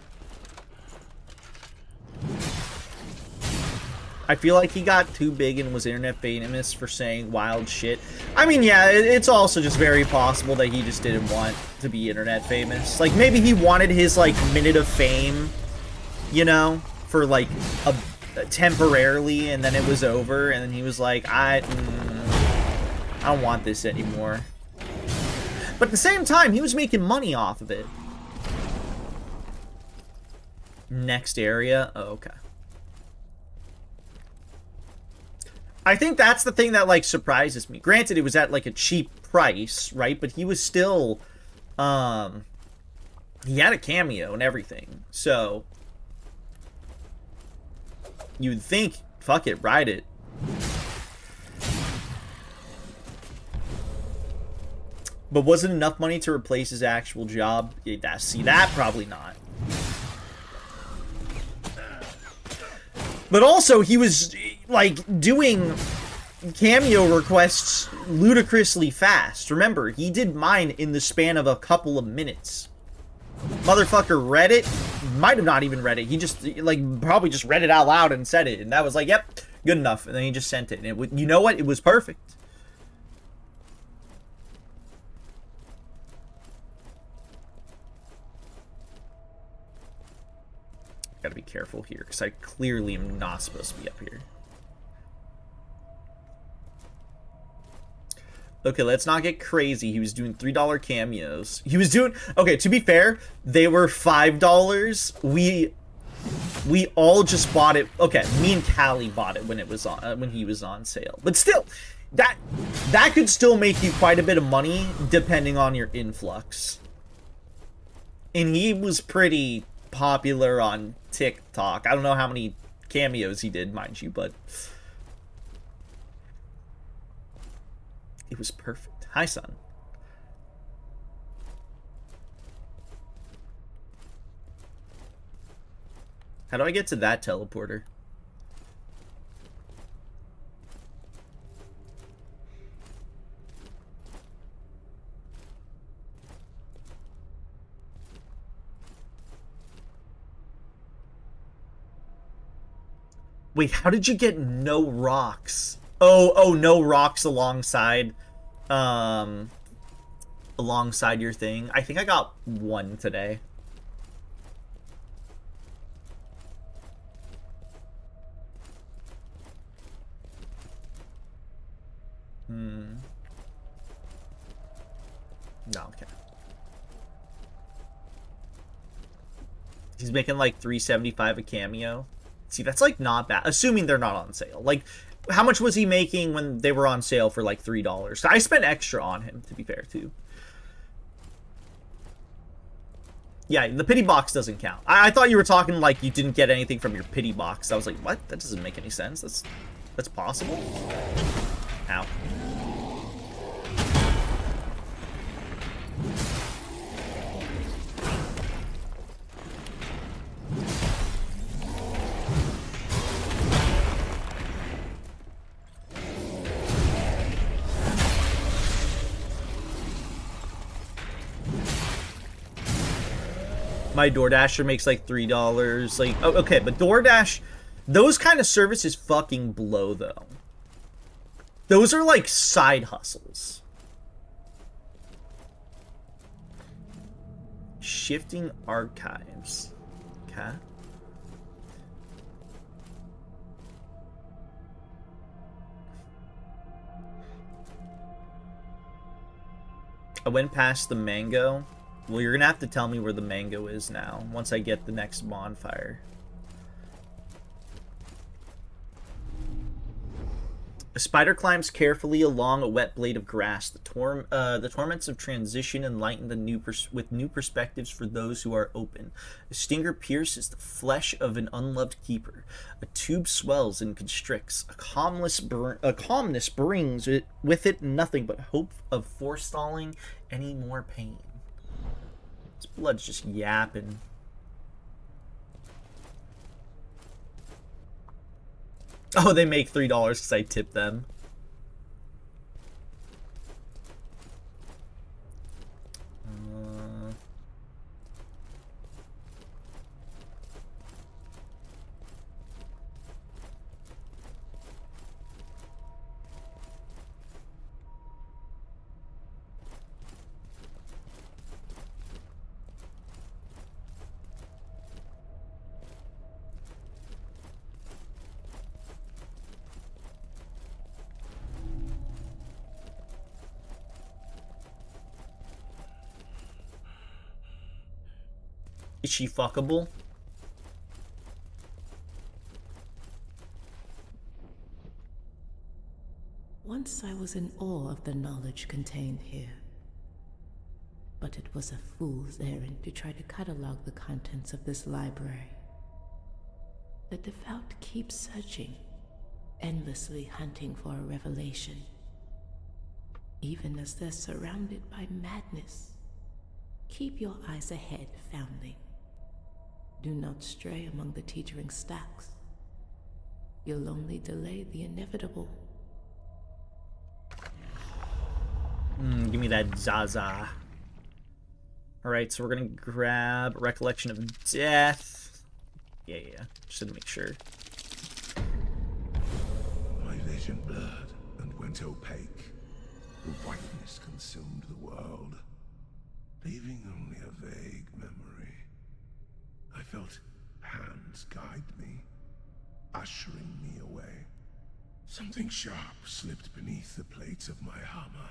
I feel like he got too big and was internet famous for saying wild shit. I mean, yeah, it's also just very possible that he just didn't want to be internet famous. Like, maybe he wanted his, like, minute of fame, you know, for, like, temporarily, and then it was over, and then he was like, I don't want this anymore. But at the same time, he was making money off of it. Next area? Oh, okay. I think that's the thing that, like, surprises me. Granted, it was at, like, a cheap price, right? But he was still, he had a cameo and everything. So, you'd think, fuck it, ride it. But was it enough money to replace his actual job? See, that probably not. But also, he was, like, doing cameo requests ludicrously fast. Remember, he did mine in the span of a couple of minutes. Motherfucker read it. Might have not even read it. He just, like, probably just read it out loud and said it. And that was like, yep, good enough. And then he just sent it. And it, you know what? It was perfect. Gotta be careful here, because I clearly am not supposed to be up here. Okay, let's not get crazy. He was doing $3 cameos. He was doing... Okay, to be fair, they were $5. We all just bought it. Okay, me and Callie bought it when it was on when he was on sale. But still, that could still make you quite a bit of money depending on your influx. And he was pretty popular on TikTok. I don't know how many cameos he did, mind you, but it was perfect. Hi, son. How do I get to that teleporter? Wait, how did you get no rocks? Oh, no rocks alongside alongside your thing. I think I got one today. No, okay. He's making like $3.75 a cameo. See, that's like not bad, assuming they're not on sale. Like, how much was he making when they were on sale for like $3? I spent extra on him, to be fair, too. Yeah, the pity box doesn't count. I thought you were talking like you didn't get anything from your pity box. I was like, what? That doesn't make any sense. That's possible? Ow. My DoorDasher makes like $3. Like, oh, okay, but DoorDash, those kind of services fucking blow though. Those are like side hustles. Shifting archives. Okay. I went past the mango. Well, you're gonna have to tell me where the mango is now, once I get the next bonfire. A spider climbs carefully along a wet blade of grass. The torments of transition enlighten with new perspectives for those who are open. A stinger pierces the flesh of an unloved keeper. A tube swells and constricts. A calmness brings with it nothing but hope of forestalling any more pain. This blood's just yapping. Oh, they make $3 because I tip them. Is she fuckable? Once I was in awe of the knowledge contained here. But it was a fool's errand to try to catalog the contents of this library. The devout keep searching, endlessly hunting for a revelation. Even as they're surrounded by madness. Keep your eyes ahead, foundling. Do not stray among the teetering stacks. You'll only delay the inevitable. Give me that Zaza. Alright, so we're gonna grab Recollection of Death. Yeah. Just to make sure. My vision blurred and went opaque. The whiteness consumed the world, leaving only a vague memory. I felt hands guide me, ushering me away. Something sharp slipped beneath the plates of my armor.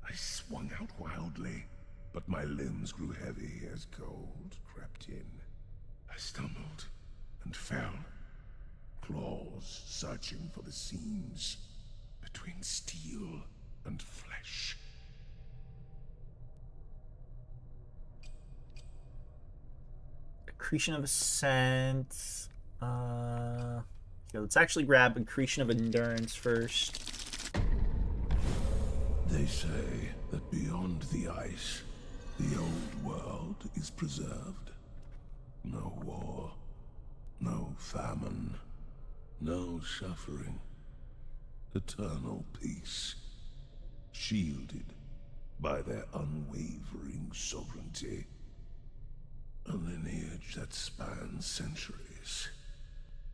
I swung out wildly, but my limbs grew heavy as cold crept in. I stumbled and fell, claws searching for the seams between steel and flesh. Accretion of Ascent. Let's actually grab Accretion of Endurance first. They say that beyond the ice, the old world is preserved. No war, no famine, no suffering. Eternal peace, shielded by their unwavering sovereignty. A lineage that spans centuries.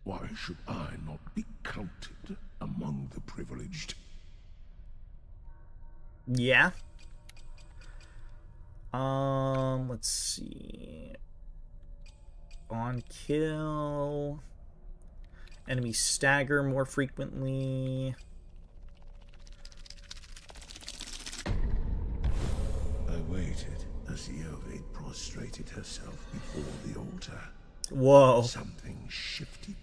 Why should I not be counted among the privileged? Yeah. Let's see. On kill. Enemies stagger more frequently. I waited as the Ovate prostrated herself before the altar. Whoa. Something shifted.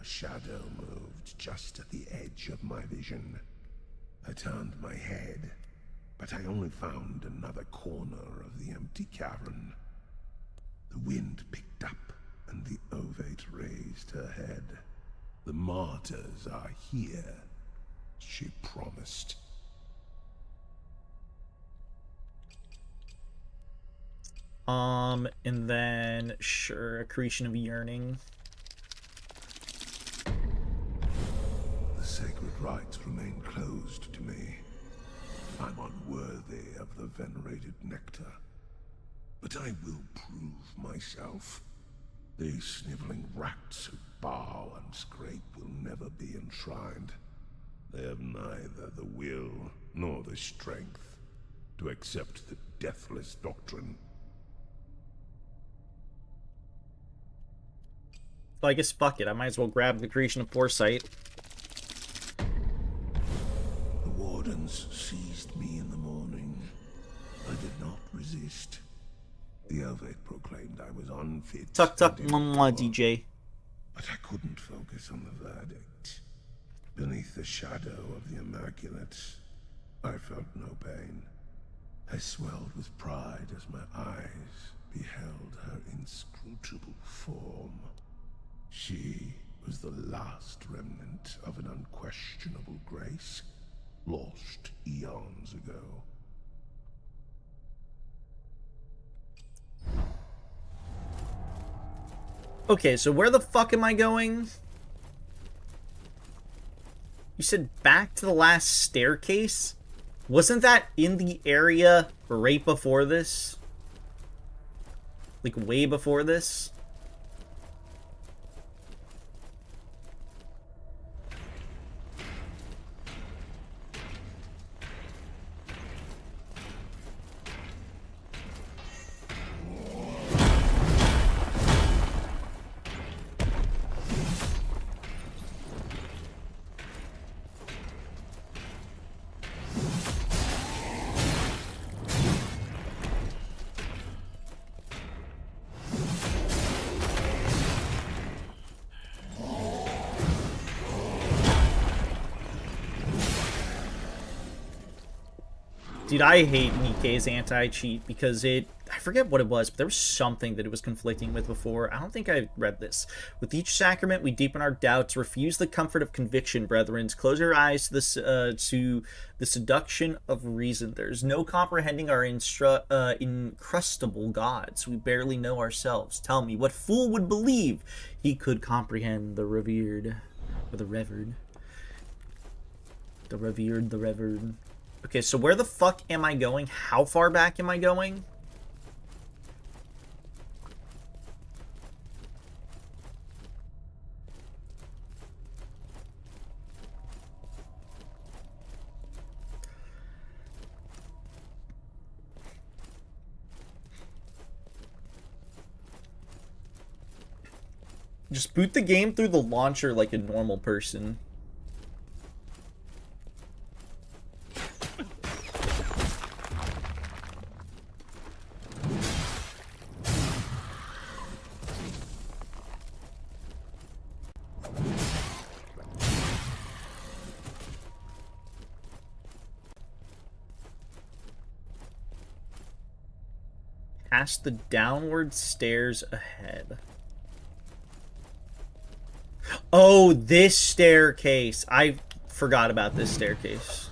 A shadow moved just at the edge of my vision. I turned my head, but I only found another corner of the empty cavern. The wind picked up, and the Ovate raised her head. The martyrs are here, she promised. And then, sure, Accretion of Yearning. The sacred rites remain closed to me. I'm unworthy of the venerated nectar. But I will prove myself. These sniveling rats who bow and scrape will never be enshrined. They have neither the will nor the strength to accept the deathless doctrine. Well, I guess fuck it. I might as well grab the Accretion of Foresight. The wardens seized me in the morning. I did not resist. The Ovate proclaimed I was unfit. Tuck, DJ. But I couldn't focus on the verdict. Beneath the shadow of the Immaculate, I felt no pain. I swelled with pride as my eyes beheld her inscrutable form. She was the last remnant of an unquestionable grace, lost eons ago. Okay, so where the fuck am I going? You said back to the last staircase? Wasn't that in the area right before this? Like, way before this? Dude, I hate Nikkei's anti-cheat because I forget what it was, but there was something that it was conflicting with before. I don't think I read this. With each sacrament, we deepen our doubts, refuse the comfort of conviction, brethren, close our eyes to the seduction of reason. There's no comprehending our incrustable gods. We barely know ourselves. Tell me, what fool would believe he could comprehend the revered, or the revered? The revered, the revered. Okay, so where the fuck am I going? How far back am I going? Just boot the game through the launcher like a normal person. Past the downward stairs ahead. Oh, this staircase. I forgot about this staircase.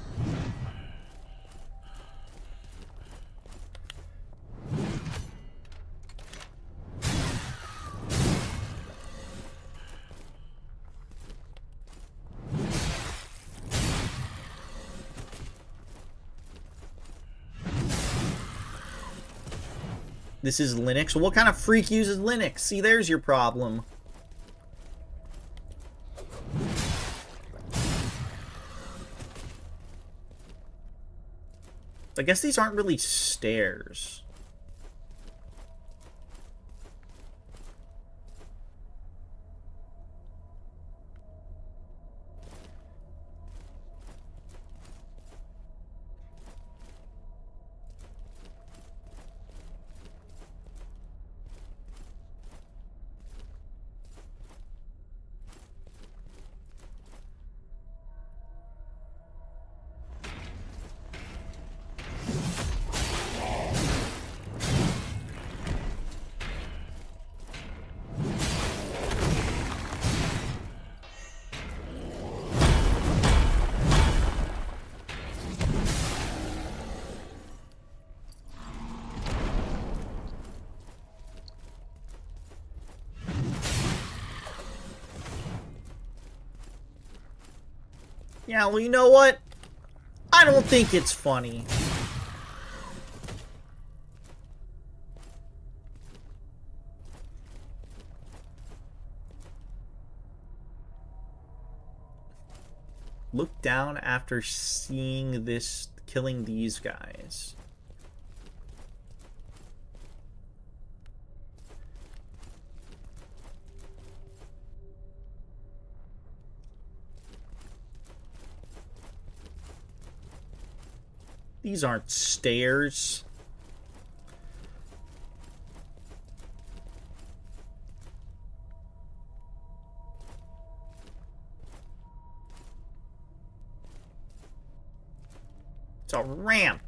This is Linux. What kind of freak uses Linux? See, there's your problem. I guess these aren't really stairs. Yeah, well, you know what? I don't think it's funny. Look down after seeing this, killing these guys. These aren't stairs. It's a ramp.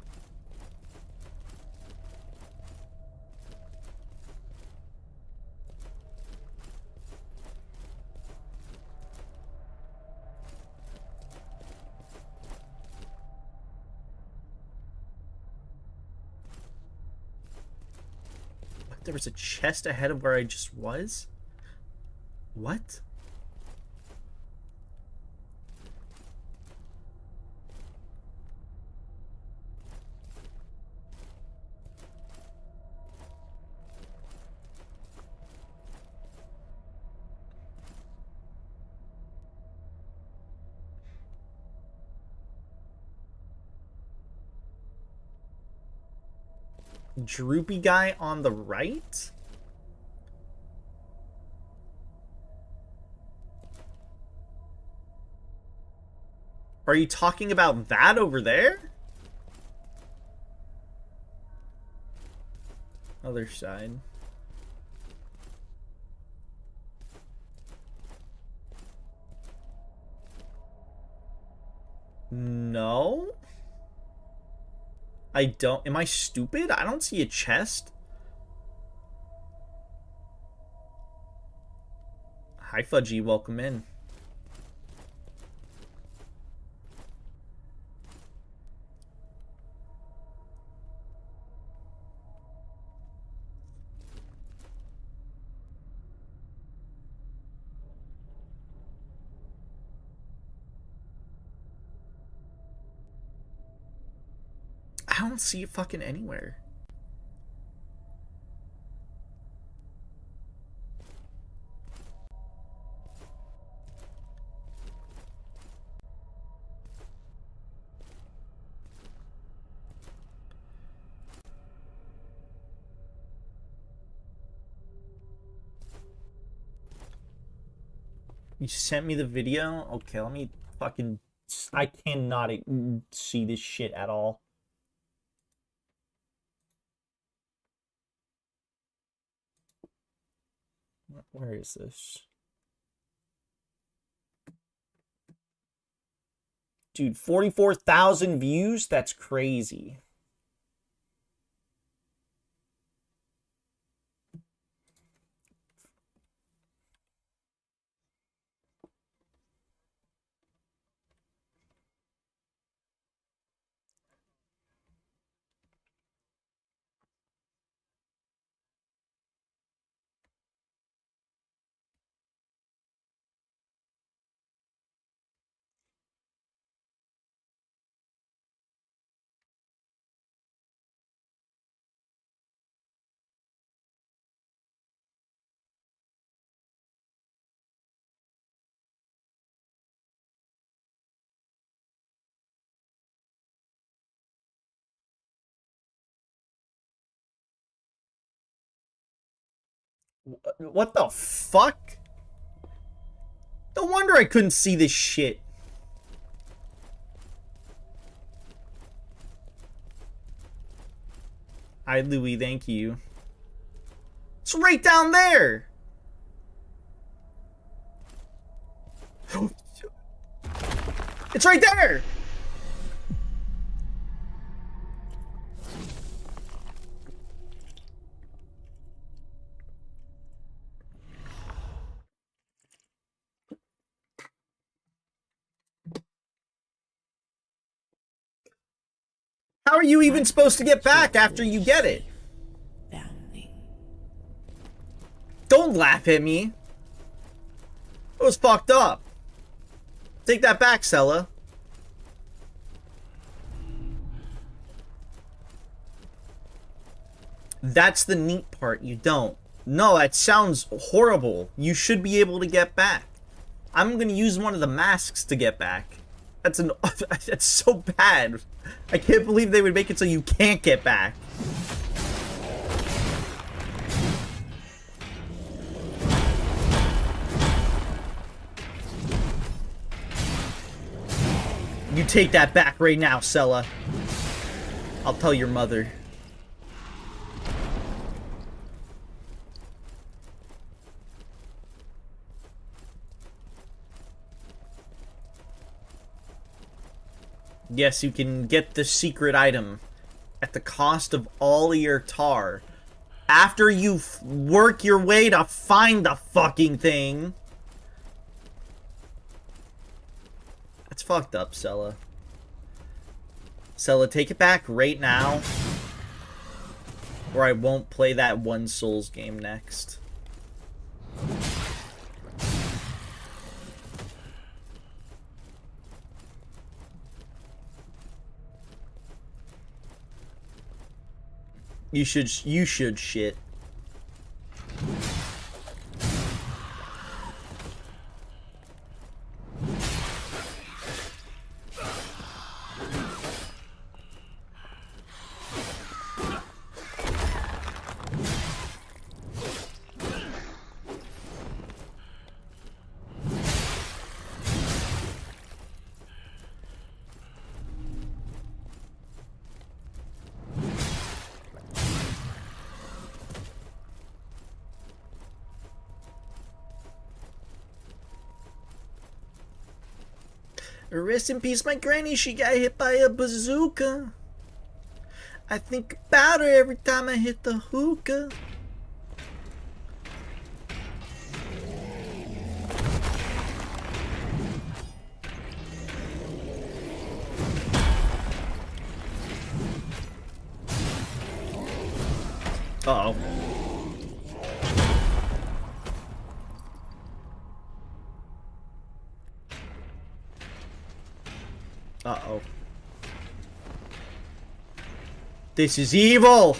There was a chest ahead of where I just was? What? Droopy guy on the right? Are you talking about that over there? Other side. No? I don't... Am I stupid? I don't see a chest. Hi, Fudgy. Welcome in. I don't see it fucking anywhere. You sent me the video? Okay, let me fucking... I cannot see this shit at all. Where is this? Dude, 44,000 views? That's crazy. What the fuck? No wonder I couldn't see this shit. Hi, Louis, thank you. It's right down there! It's right there! How are you even supposed to get back after you get it? Family. Don't laugh at me. It was fucked up. Take that back, Sella. That's the neat part. You don't. No, that sounds horrible. You should be able to get back. I'm gonna use one of the masks to get back. That's so bad. I can't believe they would make it so you can't get back. You take that back right now, Sella. I'll tell your mother. Yes, you can get the secret item at the cost of all of your tar. After you work your way to find the fucking thing. That's fucked up, Sella. Sella, take it back right now. Or I won't play that one Souls game next. You should shit. Rest in peace, my granny. She got hit by a bazooka. I think about her every time I hit the hookah. Uh-oh. Uh-oh. This is evil!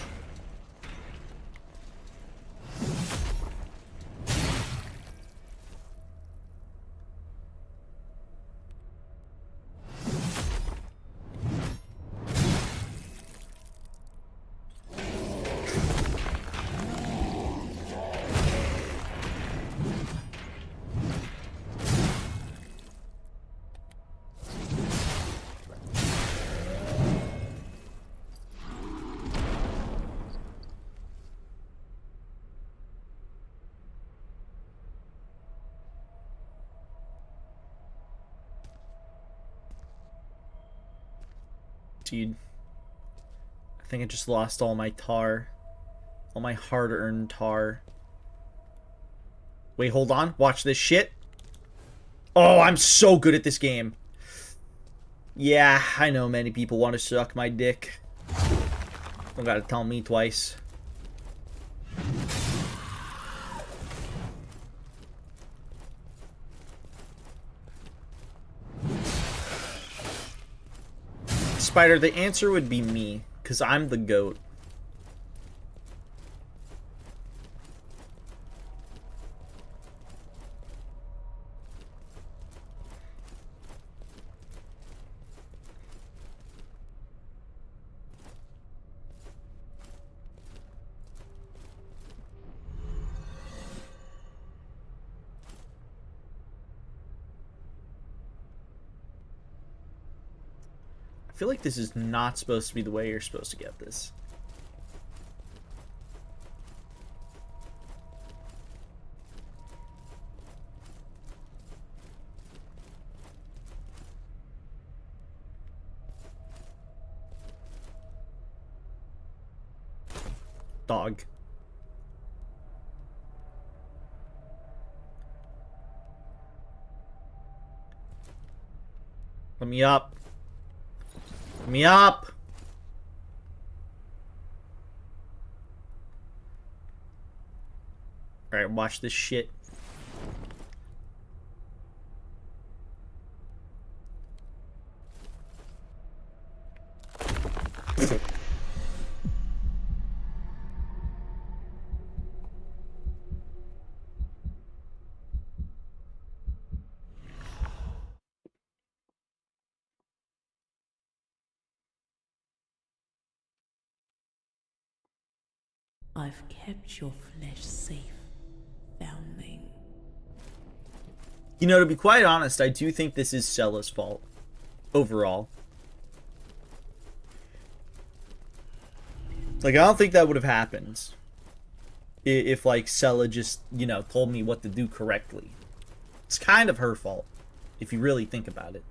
Dude, I think I just lost all my tar. All my hard-earned tar. Wait, hold on. Watch this shit. Oh, I'm so good at this game. Yeah, I know many people want to suck my dick. Don't gotta tell me twice. Spider, the answer would be me, because I'm the GOAT. I feel like this is not supposed to be the way you're supposed to get this. Dog. Let me up. Let me up. Alright, watch this shit. I've kept your flesh safe, foundling. You know, to be quite honest, I do think this is Stella's fault. Overall. Like, I don't think that would have happened if like, Stella just, you know, told me what to do correctly. It's kind of her fault, if you really think about it.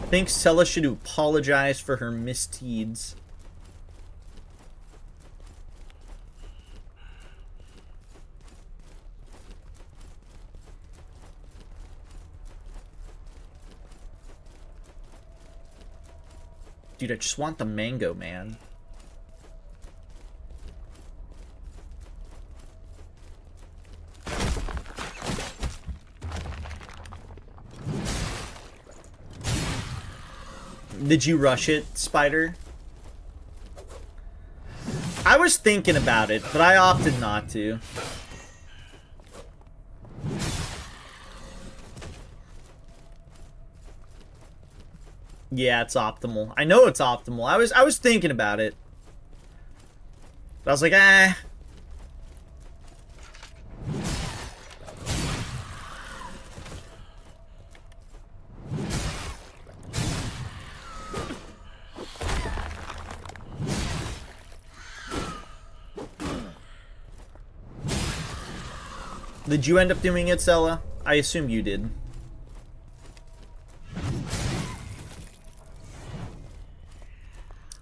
I think Stella should apologize for her misdeeds. Dude, I just want the mango, man. Did you rush it, Spider? I was thinking about it, but I opted not to. Yeah, it's optimal. I know it's optimal. I was thinking about it. But I was like, eh. Did you end up doing it, Stella? I assume you did.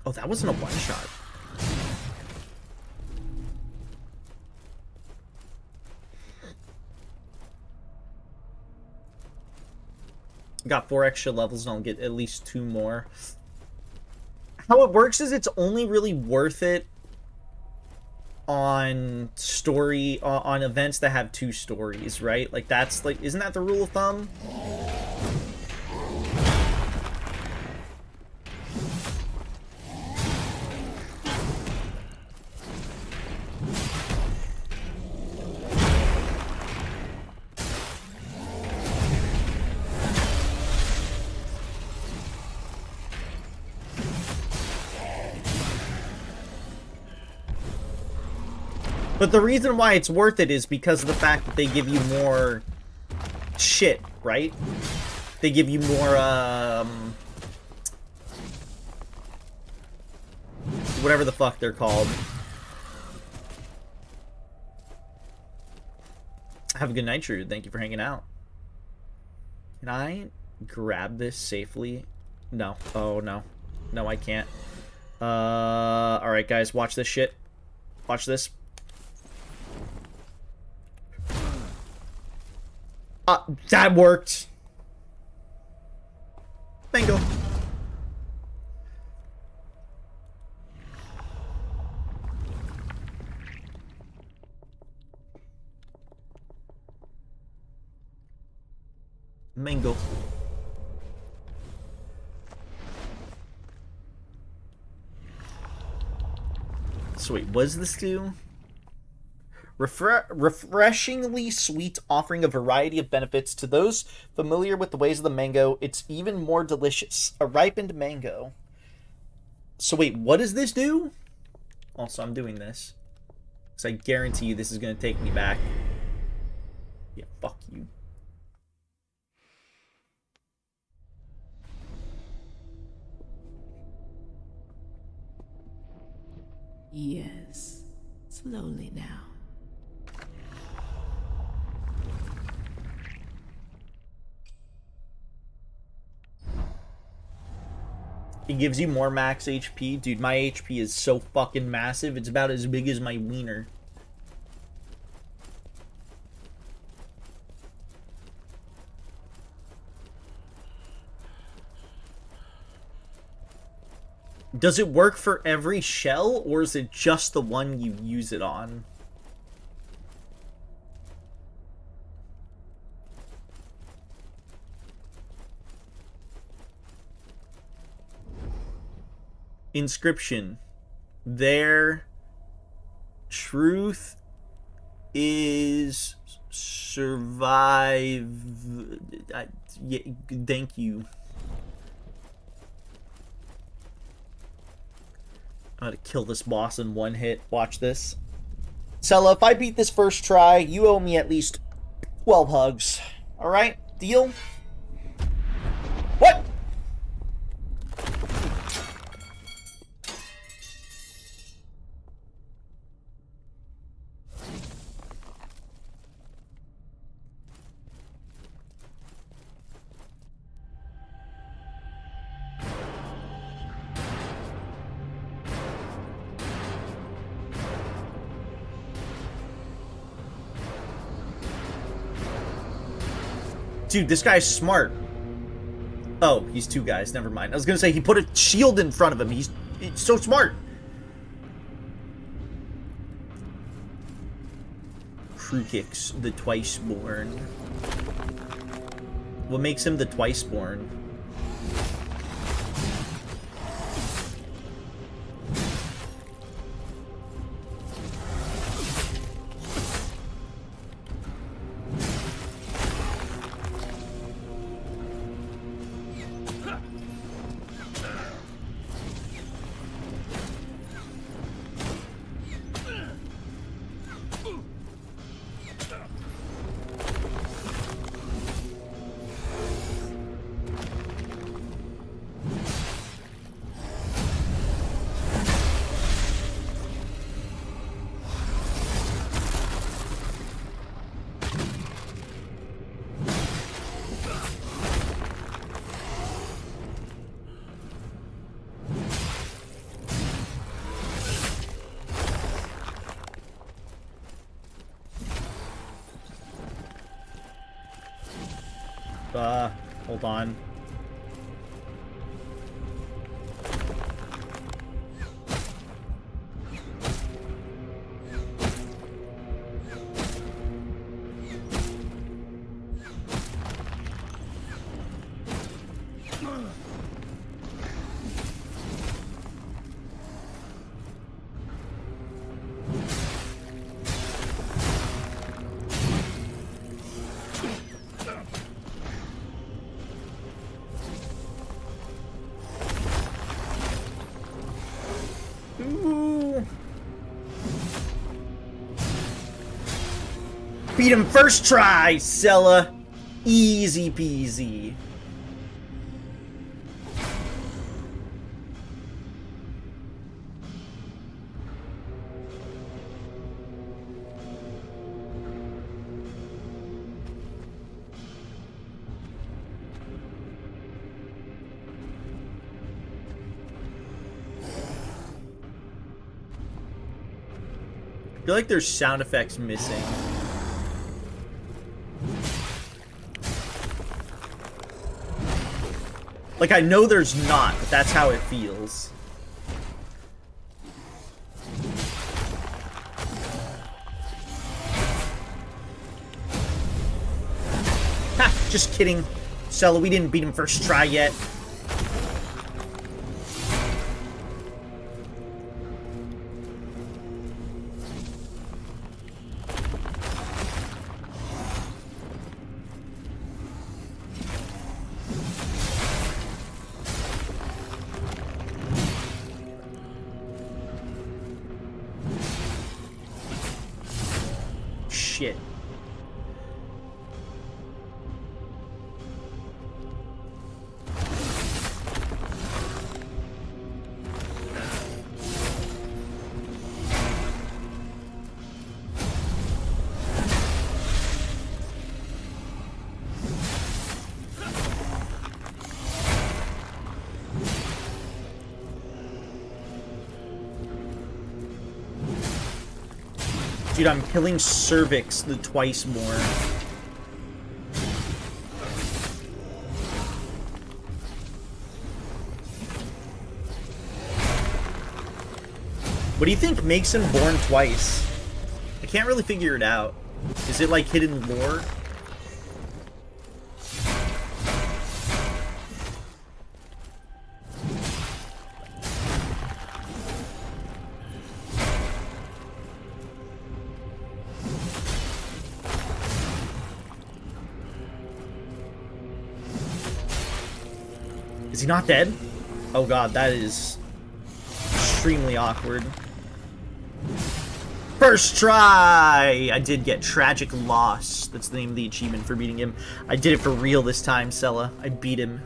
Oh, that wasn't a one-shot. Got 4 extra levels and I'll get at least 2 more. How it works is it's only really worth it on story, on events that have 2 stories, right? Like, that's like, isn't that the rule of thumb? But the reason why it's worth it is because of the fact that they give you more shit, right? They give you more, whatever the fuck they're called. Have a good night, Drew. Thank you for hanging out. Can I grab this safely? No. Oh, no. No, I can't. Alright, guys. Watch this shit. Watch this. That worked. Bingo. Mango. So wait, what does this do? Refreshingly sweet, offering a variety of benefits to those familiar with the ways of the mango. It's even more delicious. A ripened mango. So wait, what does this do? Also, I'm doing this. Because I guarantee you this is going to take me back. Yeah, fuck you. Yes. Slowly now. It gives you more max HP. Dude, my HP is so fucking massive. It's about as big as my wiener. Does it work for every shell, or is it just the one you use it on? Inscription. Their truth is survive. Yeah, thank you. I'm gonna kill this boss in one hit. Watch this. Sella, if I beat this first try, you owe me at least 12 hugs. Alright? Deal? What? Dude, this guy's smart. Oh, he's two guys. Never mind. I was gonna say he put a shield in front of him. He's so smart. Crew kicks the twice-born. What makes him the twice-born? Hold on. Beat him first try, Sella. Easy peasy. I feel like there's sound effects missing. Like, I know there's not, but that's how it feels. Ha! Just kidding. Sella, we didn't beat him first try yet. shit. Dude, I'm killing cervix twice more. What do you think makes him born twice? I can't really figure it out. Is it like hidden lore? Is he not dead? Oh god, that is extremely awkward. First try! I did get tragic loss. That's the name of the achievement for beating him. I did it for real this time, Sella. I beat him.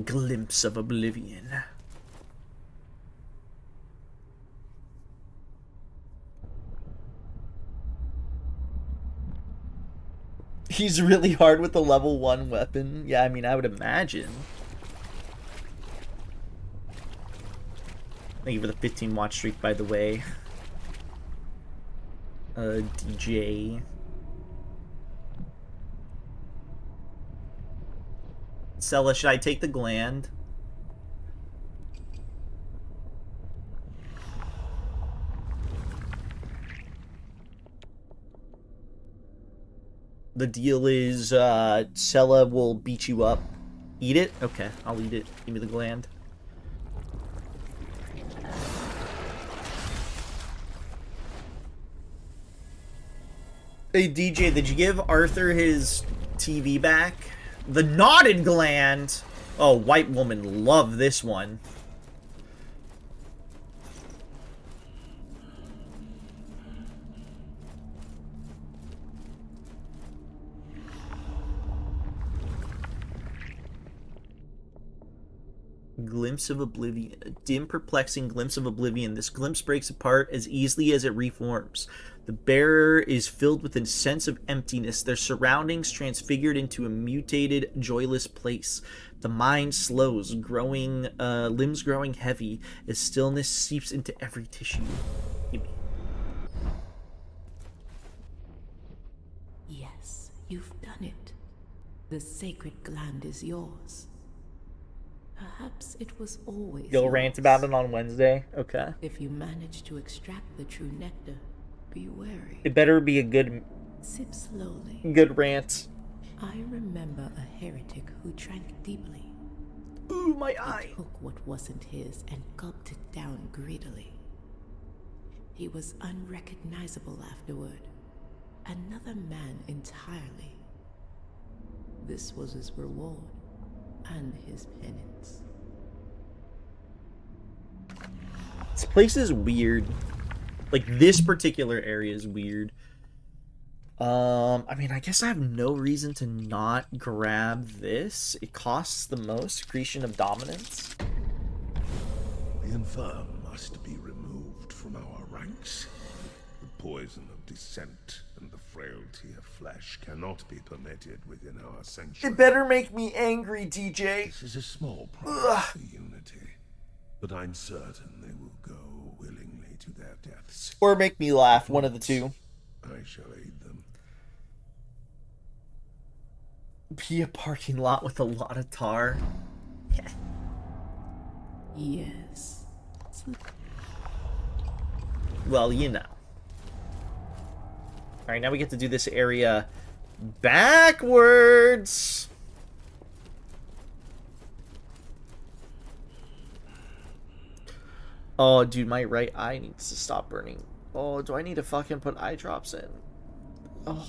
Glimpse of oblivion. He's really hard with the level 1 weapon. Yeah, I mean, I would imagine. Thank you for the 15 watch streak, by the way. DJ. Sella, should I take the gland? The deal is, Sella will beat you up. Eat it? Okay, I'll eat it. Give me the gland. Hey, DJ, did you give Arthur his TV back? The knotted gland! Oh, white woman love this one. Glimpse of oblivion. A dim, perplexing glimpse of oblivion. This glimpse breaks apart as easily as it reforms. The bearer is filled with a sense of emptiness, their surroundings transfigured into a mutated, joyless place. The mind slows, limbs growing heavy, as stillness seeps into every tissue. Yes, you've done it. The sacred gland is yours. Perhaps it was always You'll yours. rant about it on Wednesday? Okay. If you manage to extract the true nectar, be wary. It better be a good Sip slowly. Good rant. I remember a heretic who drank deeply. Ooh, my eye. He took what wasn't his and gulped it down greedily. He was unrecognizable afterward. Another man entirely. This was his reward and his penance. This place is weird. Like, this particular area is weird. I mean, I guess I have no reason to not grab this. It costs the most. Secretion of dominance. The infirm must be removed from our ranks. The poison of dissent and the frailty of flesh cannot be permitted within our sanctuary. It better make me angry, DJ. This is a small price for unity, but I'm certain they will go willingly to their deaths. Or make me laugh, one of the two. I shall aid them. Be a parking lot with a lot of tar. Yes. Well, you know. Alright, now we get to do this area backwards. Oh, dude, my right eye needs to stop burning. Oh, do I need to fucking put eye drops in? Oh.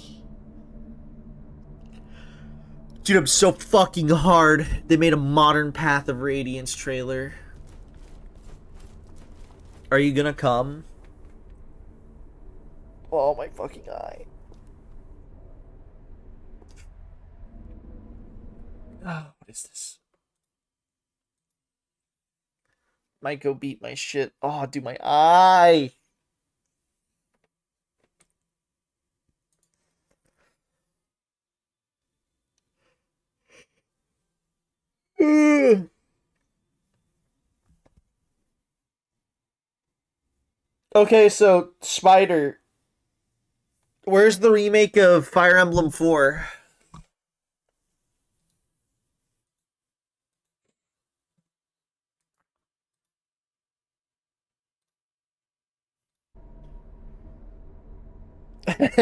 Dude, I'm so fucking hard. They made a modern Path of Radiance trailer. Are you gonna come? Oh, my fucking eye. Ah, what is this? Might go beat my shit. Oh, dude, my eye. Okay, so Spider, where's the remake of Fire Emblem 4?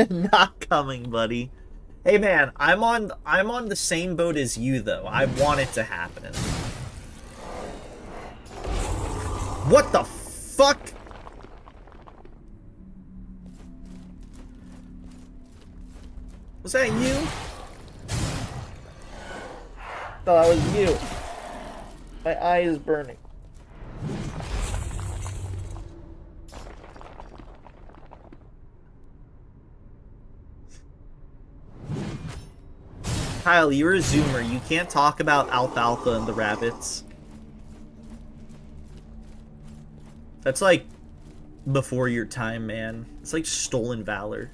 Not coming, buddy. Hey man, I'm on the same boat as you though. I want it to happen. What the fuck? Was that you? No, that was you. My eye is burning. Kyle, you're a zoomer. You can't talk about Alfalfa and the rabbits. That's like before your time, man. It's like stolen valor.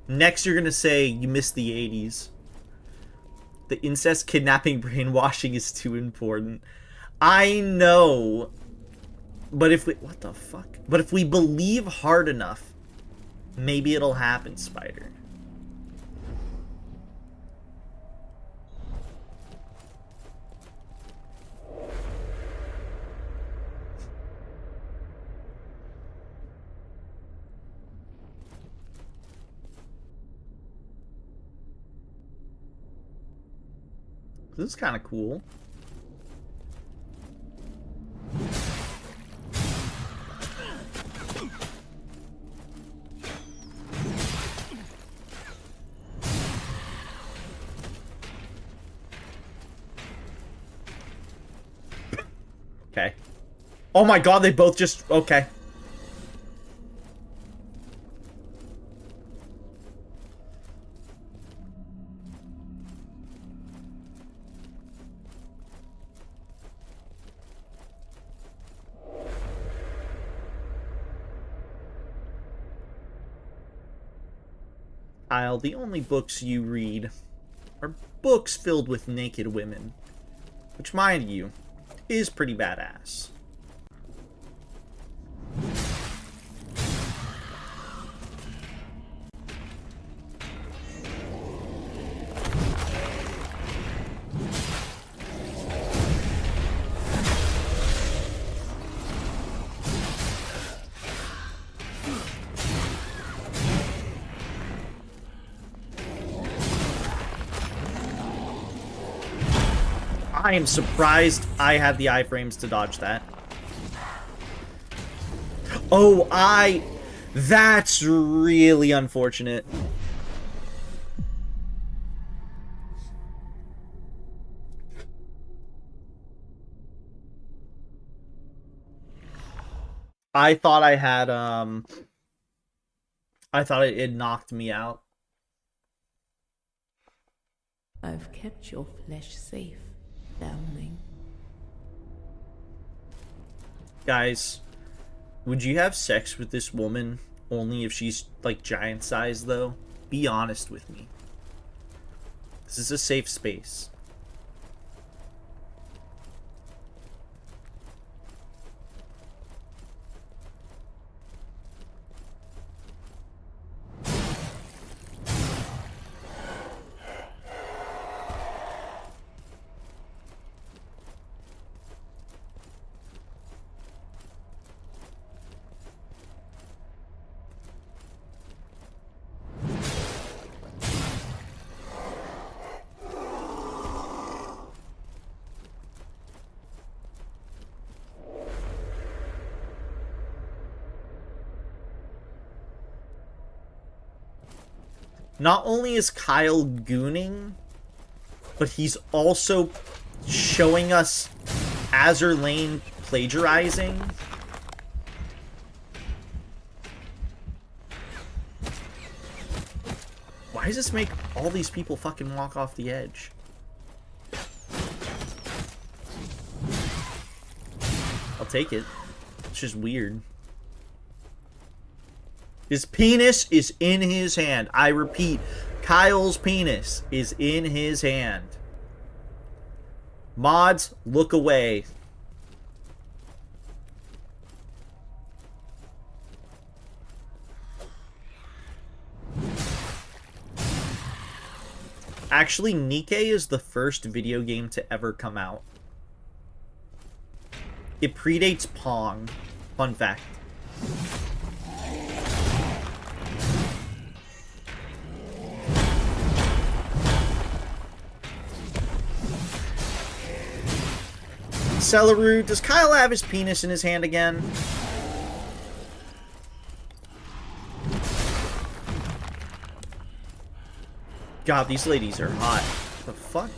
Next, you're gonna say you missed the 80s. The incest, kidnapping, brainwashing is too important. I know. But if we... What the fuck? But if we believe hard enough, maybe it'll happen, Spider. This is kind of cool. Okay. Oh my god, they both just... Okay. Kyle, the only books you read are books filled with naked women. Which, mind you, is pretty badass. I am surprised I had the iframes to dodge that. Oh, that's really unfortunate. I thought I had, I thought it knocked me out. I've kept your flesh safe, foundling. Guys, would you have sex with this woman only if she's, like, giant size, though? Be honest with me. This is a safe space. Not only is Kyle gooning, but he's also showing us Azur Lane plagiarizing. Why does this make all these people fucking walk off the edge? I'll take it. It's just weird. His penis is in his hand. I repeat, Kyle's penis is in his hand. Mods, look away. Actually, Nikke is the first video game to ever come out. It predates Pong. Fun fact. Celeru, does Kyle have his penis in his hand again? God, these ladies are hot. The fuck?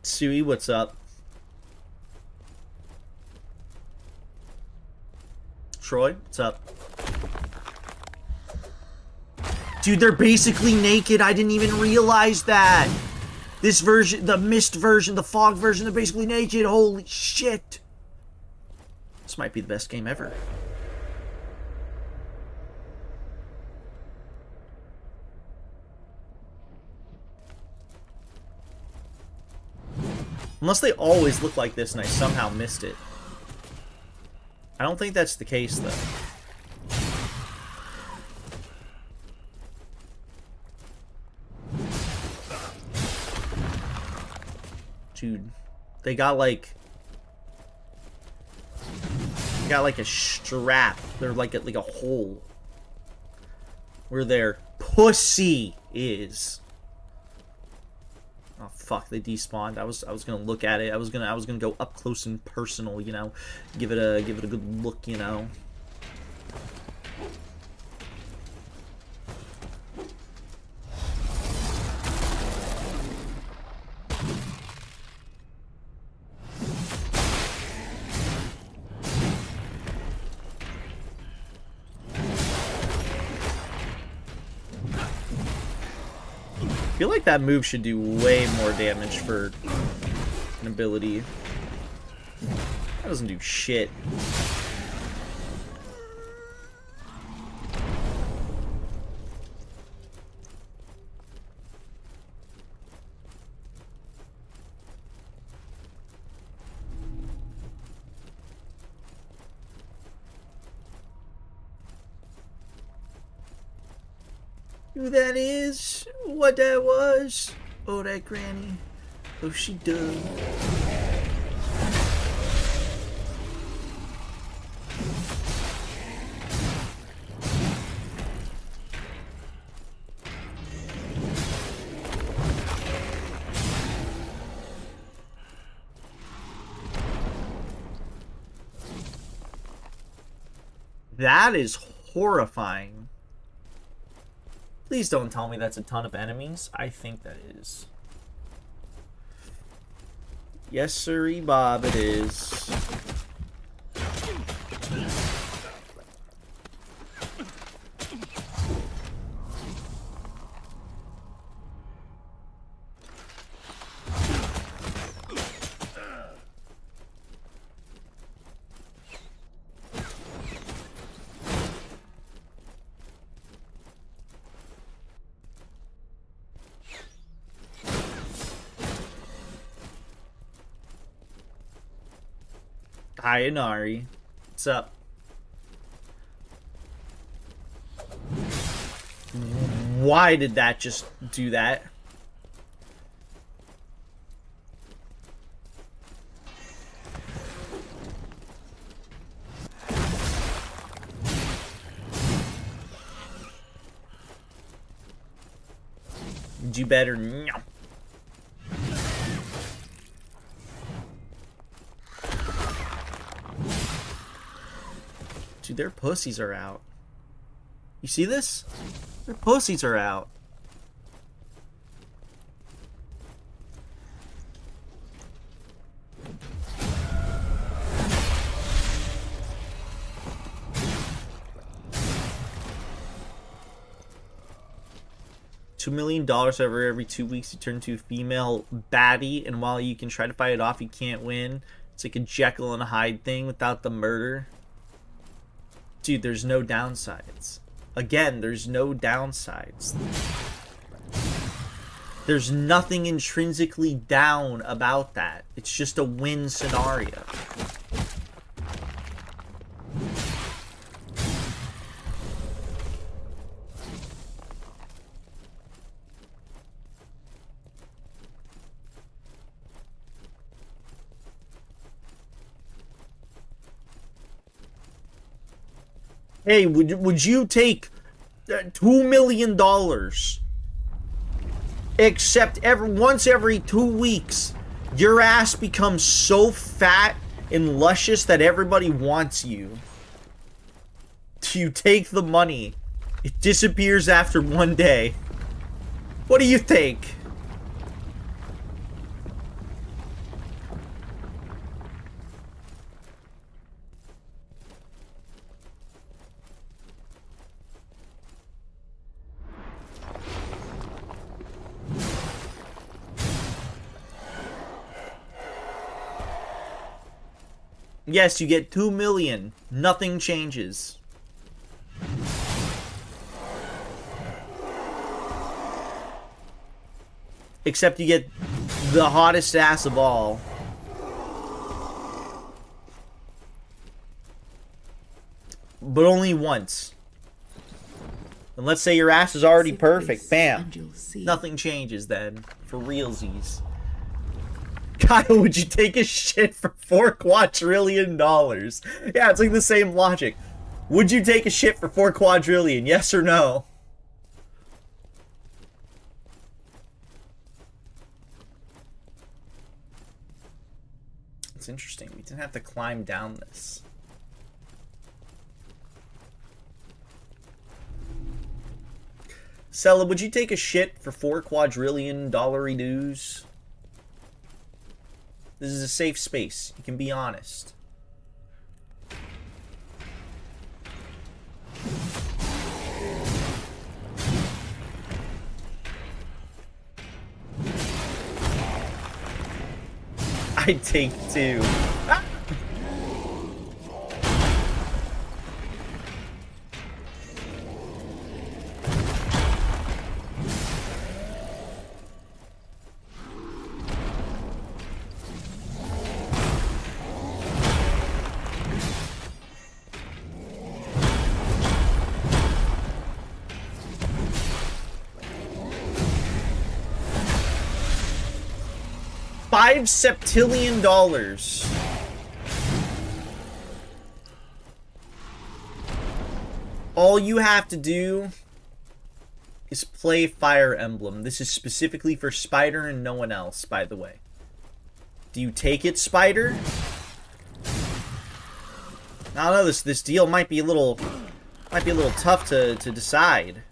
Sui, what's up? Troy, what's up? Dude, they're basically naked. I didn't even realize that. This version, the mist version, the fog version, they're basically naked. Holy shit. This might be the best game ever. Unless they always look like this and I somehow missed it. I don't think that's the case, though. Dude, they got like a strap. They're like a hole where their pussy is. Oh fuck! They despawned. I was gonna look at it. I was gonna go up close and personal. You know, give it a good look. You know. I feel like that move should do way more damage for an ability. That doesn't do shit. Who that is? What that was? Oh, that granny. Oh, she done. That is horrifying. Please don't tell me that's a ton of enemies. I think that is. Yes, sirree, Bob, it is. Hi, Inari. What's up? Why did that just do that? You better no. Dude, their pussies are out. You see this? Their pussies are out. $2 million every 2 weeks you turn into a female baddie, and while you can try to fight it off, you can't win. It's like a Jekyll and Hyde thing without the murder. Dude, there's no downsides. Again, there's no downsides. There's nothing intrinsically down about that. It's just a win scenario. Hey, would you take $2 million, except once every 2 weeks, your ass becomes so fat and luscious that everybody wants you? You take the money, it disappears after 1 day. What do you think? Yes, you get 2 million. Nothing changes. Except you get the hottest ass of all. But only once. And let's say your ass is already perfect. Bam. Nothing changes then. For realsies. Kyle, would you take a shit for $4 quadrillion? Yeah, it's like the same logic. Would you take a shit for 4 quadrillion? Yes or no? It's interesting. We didn't have to climb down this. Sella, would you take a shit for 4 quadrillion dollary dues? This is a safe space. You can be honest. I'd take 2. Ah! $5 septillion. All you have to do is play Fire Emblem. This is specifically for Spider and no one else, by the way. Do you take it, Spider? I don't know, this deal might be a little tough to decide.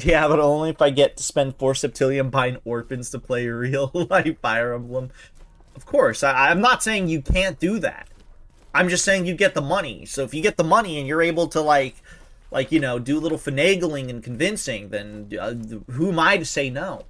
Yeah, but only if I get to spend 4 septillion buying orphans to play real life Fire Emblem. Of course, I'm not saying you can't do that. I'm just saying you get the money. So if you get the money and you're able to like you know, do a little finagling and convincing, then who am I to say no?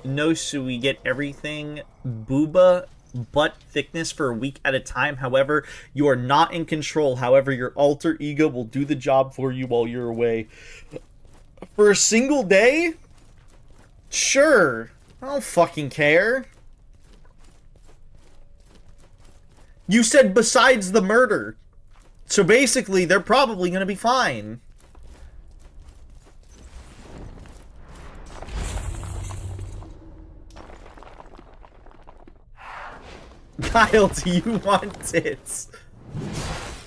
No, so we get everything booba butt thickness for a week at a time. However, you are not in control. However, your alter ego will do the job for you while you're away. For a single day? Sure. I don't fucking care. You said besides the murder. So basically, they're probably gonna be fine. Kyle, do you want tits?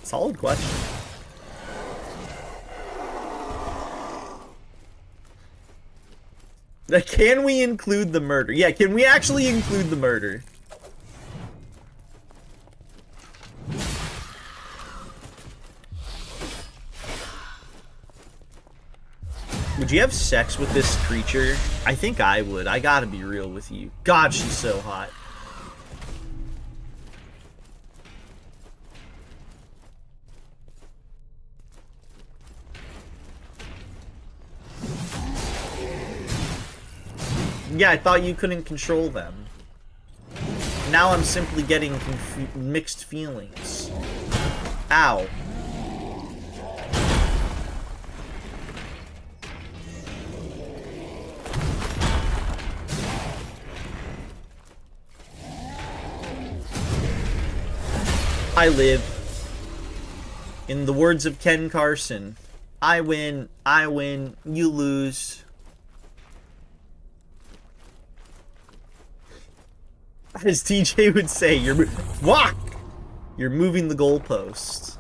Solid question. Can we include the murder? Yeah, can we actually include the murder? Would you have sex with this creature? I think I would. I gotta be real with you. God, she's so hot. Yeah, I thought you couldn't control them. Now I'm simply getting mixed feelings. Ow. I live. In the words of Ken Carson, I win, you lose. As TJ would say, you're moving the goalposts.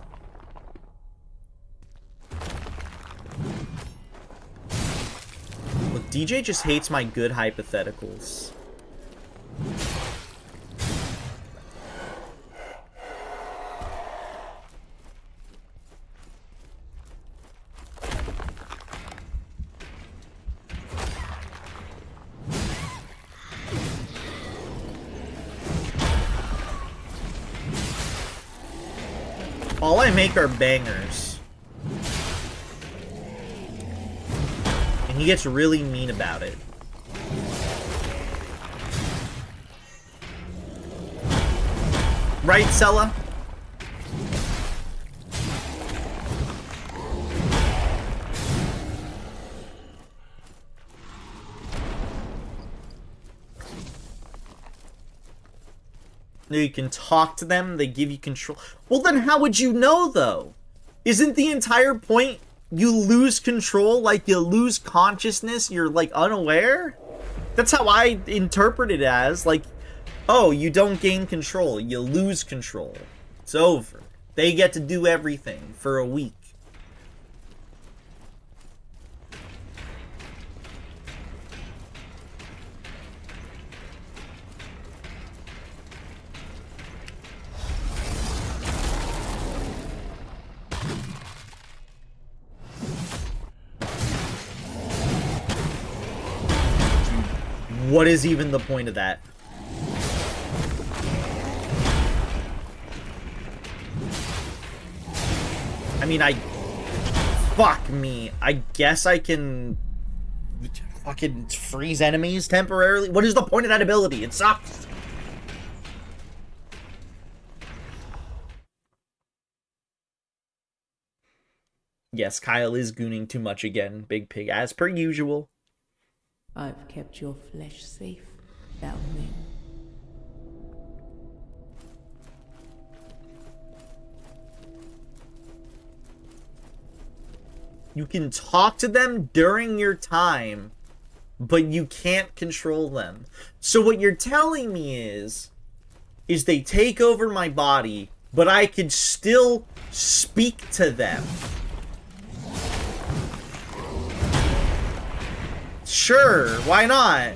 Look, DJ just hates my good hypotheticals. All I make are bangers. And he gets really mean about it. Right, Sella? You can talk to them, they give you control. Well, then how would you know, though? Isn't the entire point you lose control, like you lose consciousness, you're, like, unaware? That's how I interpret it as, like, oh, you don't gain control, you lose control. It's over. They get to do everything for a week. What is even the point of that? I mean, fuck me. I guess I can fucking freeze enemies temporarily. What is the point of that ability? It sucks. Yes, Kyle is gooning too much again, Big Pig, as per usual. I've kept your flesh safe, Balmain. You can talk to them during your time, but you can't control them. So what you're telling me is they take over my body, but I could still speak to them. Sure, why not?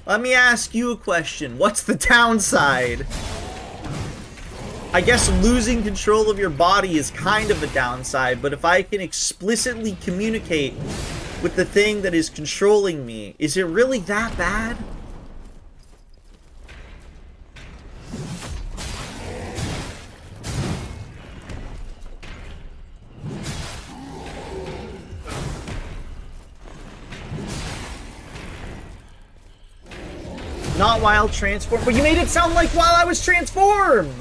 Let me ask you a question. What's the downside? I guess losing control of your body is kind of a downside, but if I can explicitly communicate with the thing that is controlling me, is it really that bad? Not while transformed, but you made it sound like while I was transformed!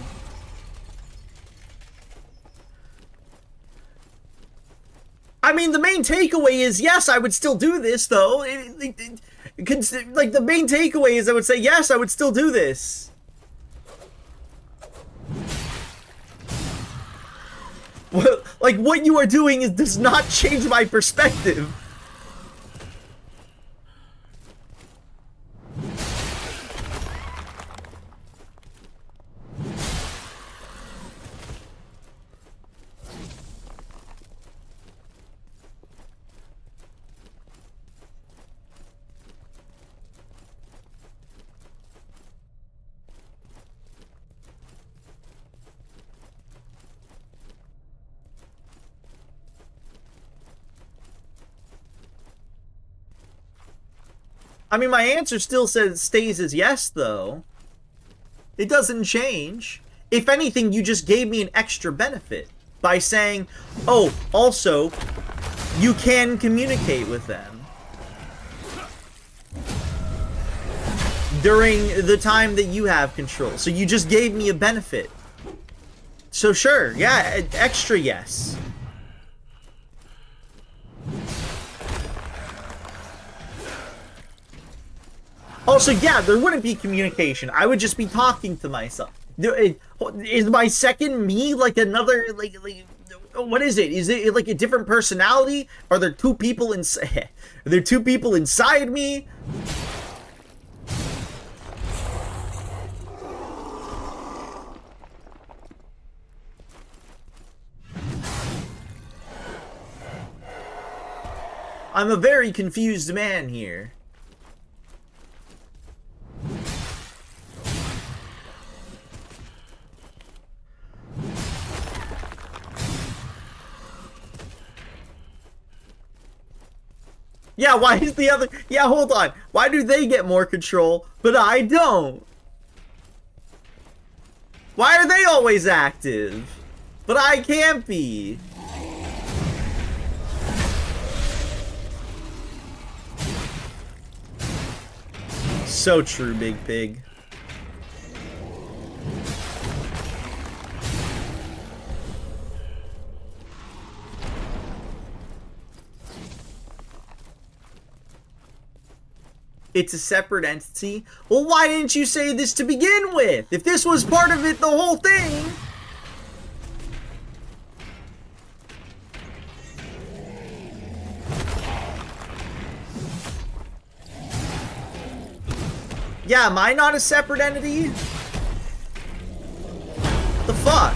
I mean, the main takeaway is, yes, I would still do this, though. Like, the main takeaway is I would say, yes, I would still do this. Well, like, what you are doing does not change my perspective. I mean, my answer still stays as yes, though. It doesn't change. If anything, you just gave me an extra benefit by saying, oh, also, you can communicate with them during the time that you have control. So you just gave me a benefit. So sure, yeah, extra yes. Also, yeah, there wouldn't be communication. I would just be talking to myself. Is my second me like another, like what is it? Is it like a different personality? Are there two people inside? Are there two people inside me? I'm a very confused man here. Yeah, why is the other... Yeah, hold on. Why do they get more control, but I don't? Why are they always active, but I can't be? So true, Big Pig. It's a separate entity? Well, why didn't you say this to begin with? If this was part of it, the whole thing... Yeah, am I not a separate entity? The fuck?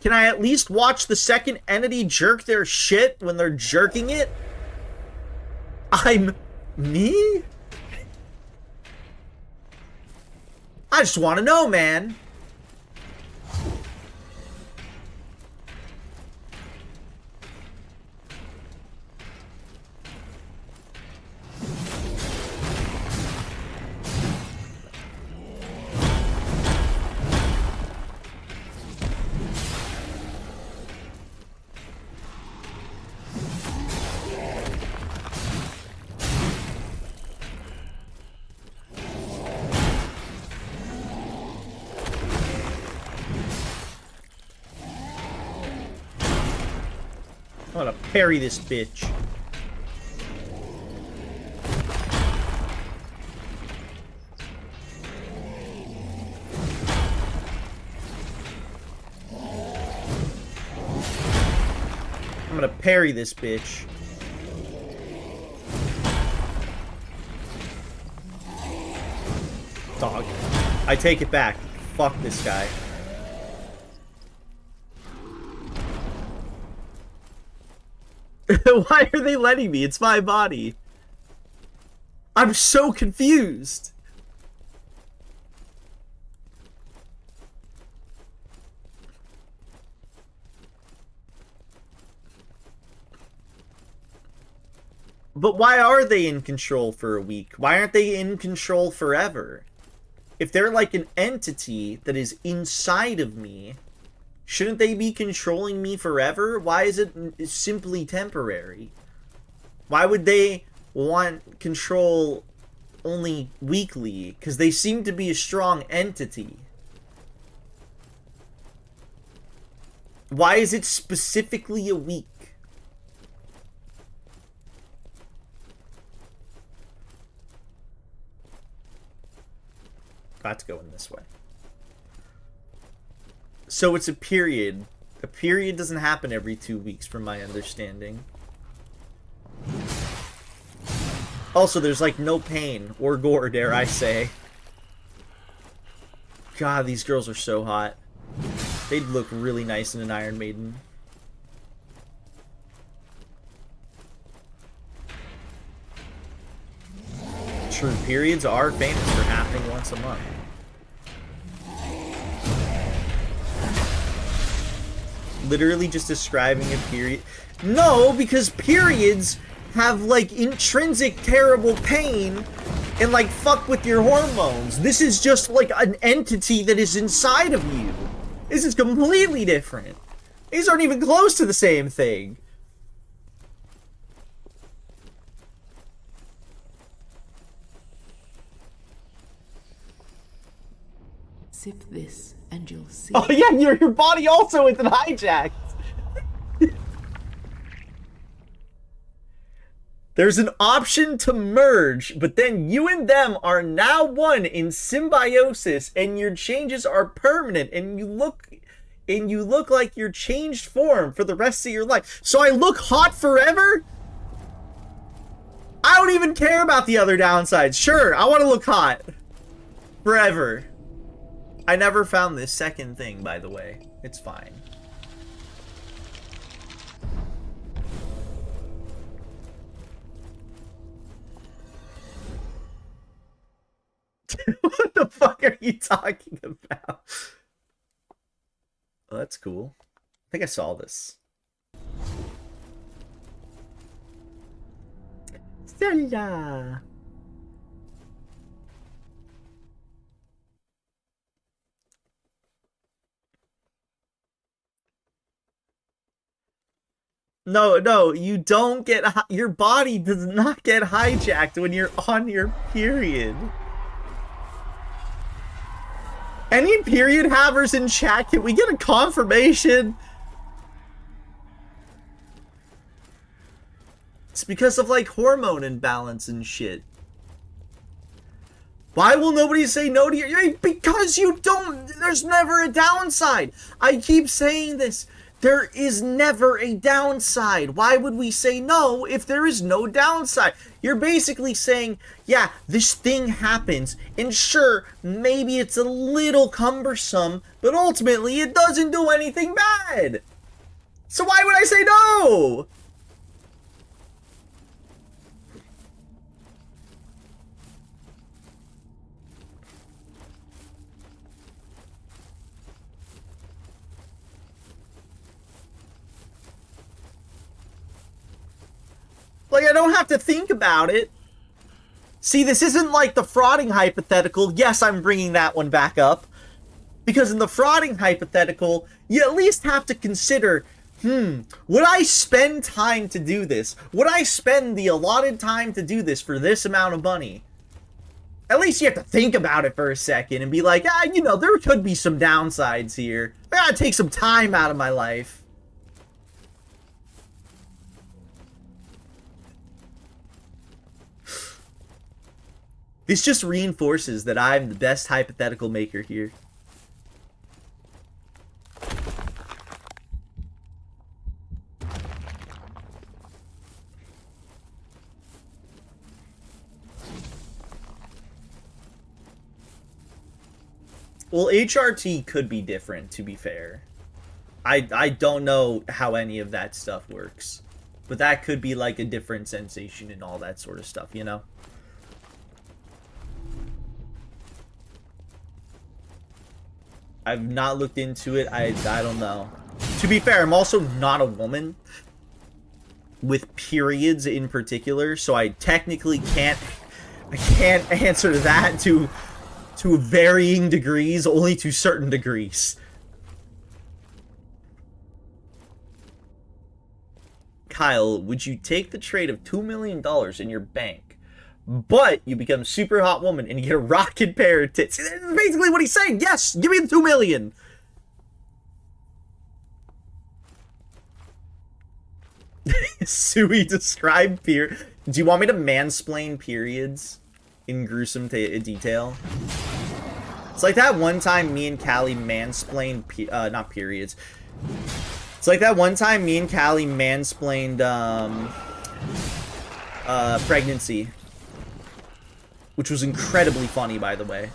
Can I at least watch the second entity jerk their shit when they're jerking it? I'm... me? I just want to know, man. I'm gonna parry this bitch. I'm gonna parry this bitch. Dog. I take it back. Fuck this guy. Why are they letting me? It's my body. I'm so confused. But why are they in control for a week? Why aren't they in control forever? If they're like an entity that is inside of me, shouldn't they be controlling me forever? Why is it simply temporary? Why would they want control only weekly? Because they seem to be a strong entity. Why is it specifically a week? Got to go in this way. So it's a period. A period doesn't happen every 2 weeks, from my understanding. Also, there's like no pain or gore, dare I say. God, these girls are so hot. They'd look really nice in an Iron Maiden. True, periods are famous for happening once a month. Literally just describing a period. No, because periods have like intrinsic terrible pain and like fuck with your hormones. This is just like an entity that is inside of you. This is completely different. These aren't even close to the same thing. Sip this and you'll see. Oh yeah, your body also isn't hijacked. There's an option to merge, but then you and them are now one in symbiosis, and your changes are permanent, and you look like your changed form for the rest of your life. So I look hot forever? I don't even care about the other downsides. Sure, I want to look hot forever. I never found this second thing, by the way. It's fine. What the fuck are you talking about? Oh, that's cool. I think I saw this. Stella. No, you don't get... Your body does not get hijacked when you're on your period. Any period havers in chat, can we get a confirmation? It's because of, like, hormone imbalance and shit. Why will nobody say no to your... Because you don't... There's never a downside. I keep saying this. There is never a downside. Why would we say no if there is no downside? You're basically saying, yeah, this thing happens, and sure, maybe it's a little cumbersome, but ultimately it doesn't do anything bad. So why would I say no? Like, I don't have to think about it. See, this isn't like the frauding hypothetical. Yes, I'm bringing that one back up. Because in the frauding hypothetical, you at least have to consider, would I spend time to do this? Would I spend the allotted time to do this for this amount of money? At least you have to think about it for a second and be like, you know, there could be some downsides here. I gotta take some time out of my life. This just reinforces that I'm the best hypothetical maker here. Well, HRT could be different, to be fair. I don't know how any of that stuff works. But that could be like a different sensation and all that sort of stuff, you know? I've not looked into it. I don't know. To be fair, I'm also not a woman with periods in particular, so I technically can't answer that to varying degrees, only to certain degrees. Kyle, would you take the trade of $2 million in your bank, but you become super hot woman and you get a rockin' pair of tits? That's basically what he's saying. Yes, give me the $2 million. Sui, describe Do you want me to mansplain periods in gruesome detail? It's like that one time me and Callie mansplained, not periods. It's like that one time me and Callie mansplained, pregnancy. Which was incredibly funny, by the way.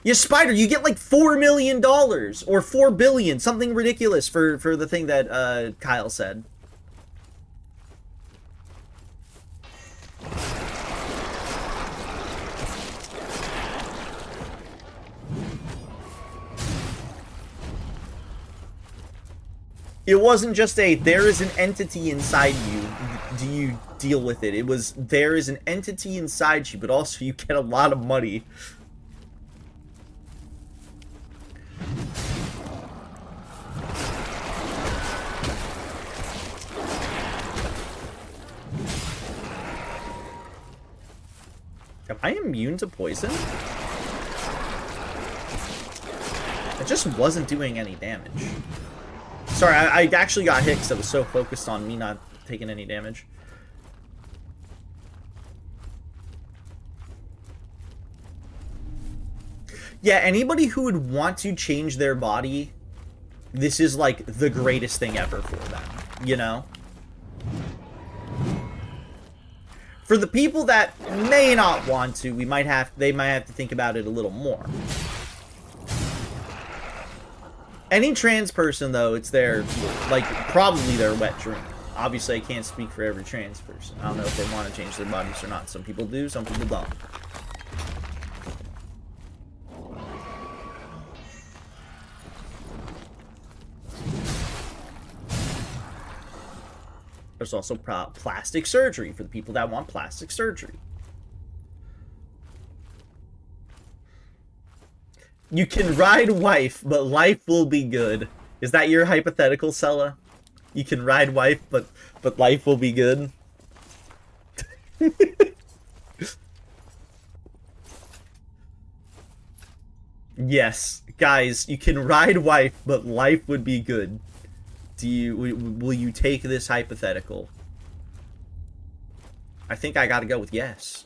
Yeah, Spider, you get like $4 million or $4 billion, something ridiculous for the thing that Kyle said. It wasn't just a, there is an entity inside you, do you deal with it? It was, there is an entity inside you, but also you get a lot of money. Am I immune to poison? It just wasn't doing any damage. Sorry, I actually got hit because I was so focused on me not taking any damage. Yeah, anybody who would want to change their body, this is like the greatest thing ever for them, you know? For the people that may not want to, they might have to think about it a little more. Any trans person, though, it's their, like, probably their wet dream. Obviously, I can't speak for every trans person. I don't know if they want to change their bodies or not. Some people do, some people don't. There's also plastic surgery for the people that want plastic surgery. You can ride wife, but life will be good. Is that your hypothetical, Sella? You can ride wife, but life will be good? Yes, guys, you can ride wife, but life would be good. Will you take this hypothetical? I think I gotta go with yes.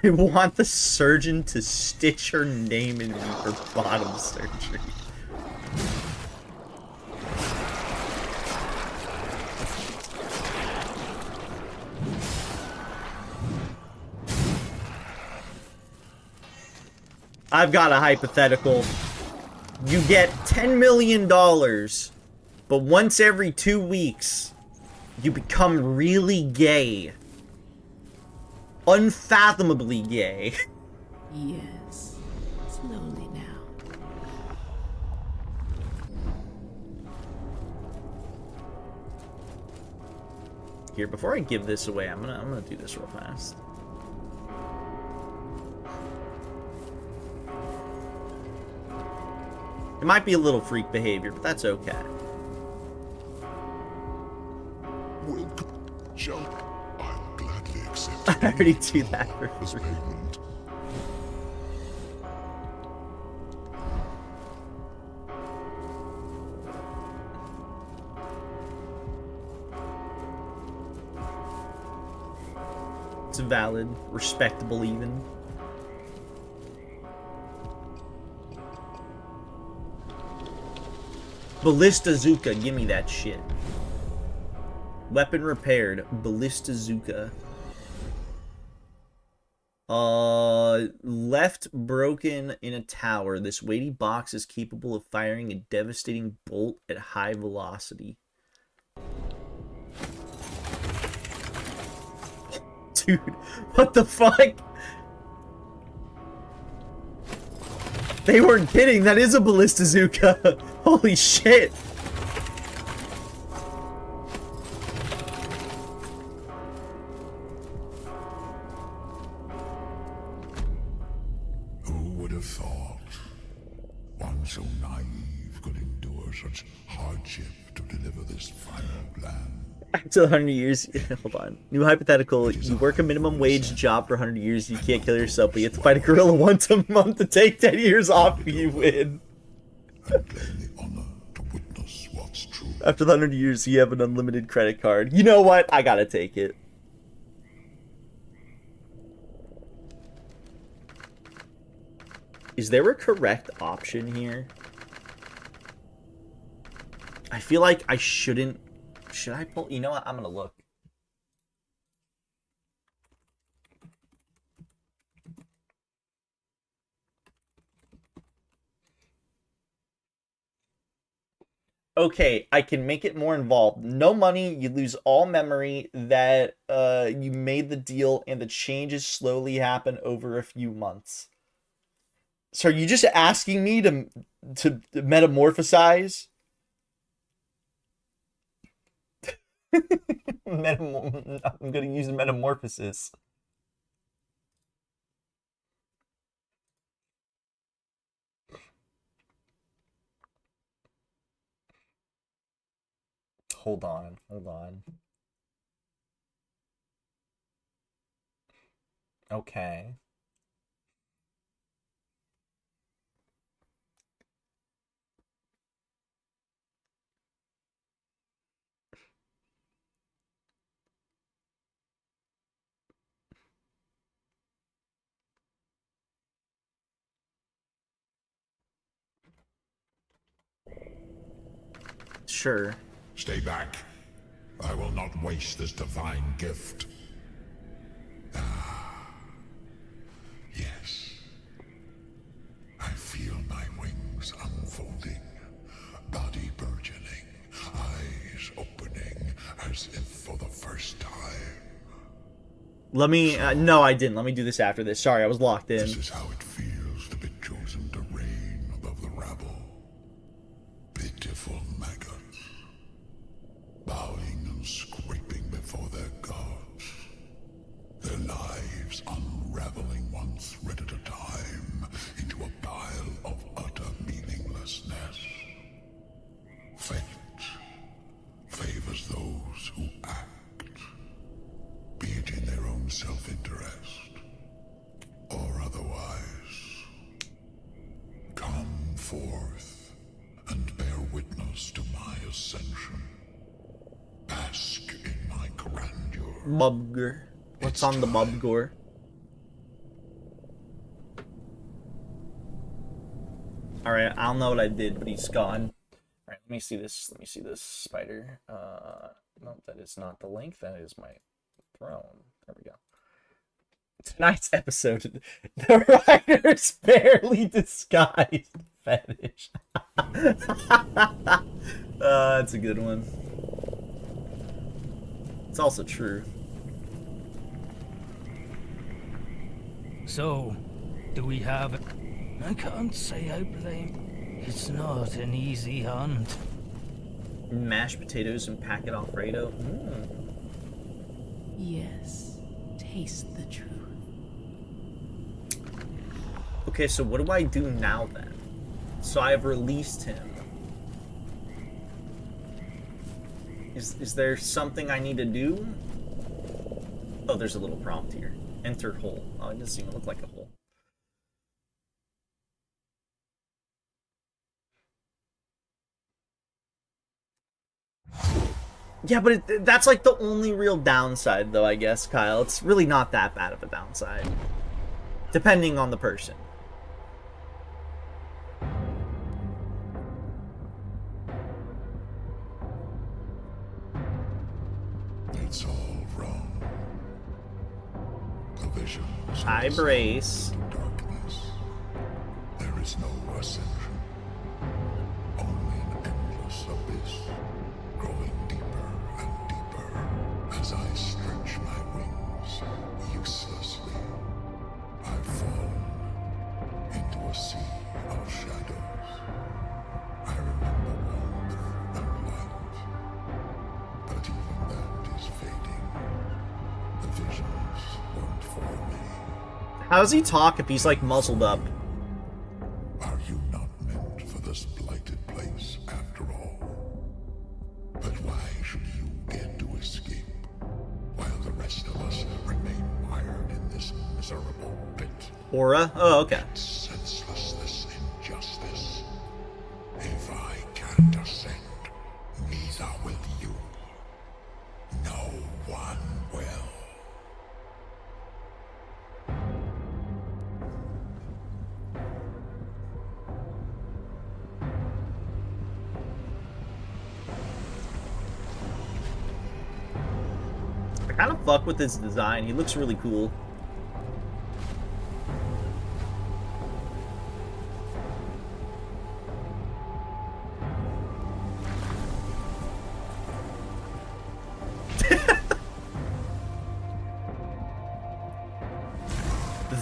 I want the surgeon to stitch her name in me for bottom surgery. I've got a hypothetical. You get $10 million, but once every 2 weeks, you become really gay. Unfathomably gay. Yes. Slowly now. Here, before I give this away, I'm gonna do this real fast. It might be a little freak behavior, but that's okay. Welcome, jump. I'll gladly accept. I already do that for free. Payment. It's valid, respectable even. Ballista Zuka, give me that shit. Weapon repaired, Ballista Zuka. Left broken in a tower. This weighty box is capable of firing a devastating bolt at high velocity. Dude, what the fuck? They weren't kidding. That is a ballistazooka. Holy shit. Who would have thought one so naive could endure such hardship to deliver this final plan? After 100 years, hold on. New hypothetical, you work a minimum wage job for 100 years, you can't kill yourself, but you have to fight a gorilla once a month to take 10 years off if you win. And claim the honor to witness what's true. After the 100 years, you have an unlimited credit card. You know what? I gotta take it. Is there a correct option here? I feel like I shouldn't... Should I pull? You know what? I'm gonna look. Okay, I can make it more involved. No money, you lose all memory that you made the deal, and the changes slowly happen over a few months. So are you just asking me to metamorphosize? I'm gonna use metamorphosis. Hold on. Okay. Sure. Stay back. I will not waste this divine gift. Yes. I feel my wings unfolding, body burgeoning, eyes opening, as if for the first time. Let me... no, I didn't. Let me do this after this. Sorry, I was locked in. This is how it feels to be chosen to reign above the rabble. Pitiful maggots, bowing and scraping before their gods. Their lives unraveling one thread at a time into a pile of utter meaninglessness. Fate favors those who act, be it in their own self-interest or otherwise. Come forth and bear witness to my ascension. Bask in my grandeur. Bubgor. What's on the Bubgor? Alright, I don't know what I did, but he's gone. Alright, let me see this. Let me see this spider. No, that is not the link. That is my throne. There we go. Tonight's episode, the writer's barely disguised fetish. That's a good one. It's also true. So, do we have it? I can't say I blame. It's not an easy hunt. Mashed potatoes and packet Alfredo. Yes, taste the truth. Okay, so what do I do now then? So I have released him. Is there something I need to do? Oh, there's a little prompt here. Enter hole. Oh, it doesn't even look like a hole. Yeah, but that's like the only real downside, though, I guess, Kyle. It's really not that bad of a downside. Depending on the person. It's all wrong. The visions High brace. darkness. There is no ascension. Only an endless abyss, growing deeper and deeper as I stretch my wings uselessly. I've fallen into a sea of How does he talk if he's like muzzled up? Are you not meant for this blighted place after all? But why should you get to escape while the rest of us remain mired in this miserable pit? Aura? Oh, okay. Senselessness, injustice. If I can't ascend, neither will you. No one will. I kind of fuck with his design. He looks really cool.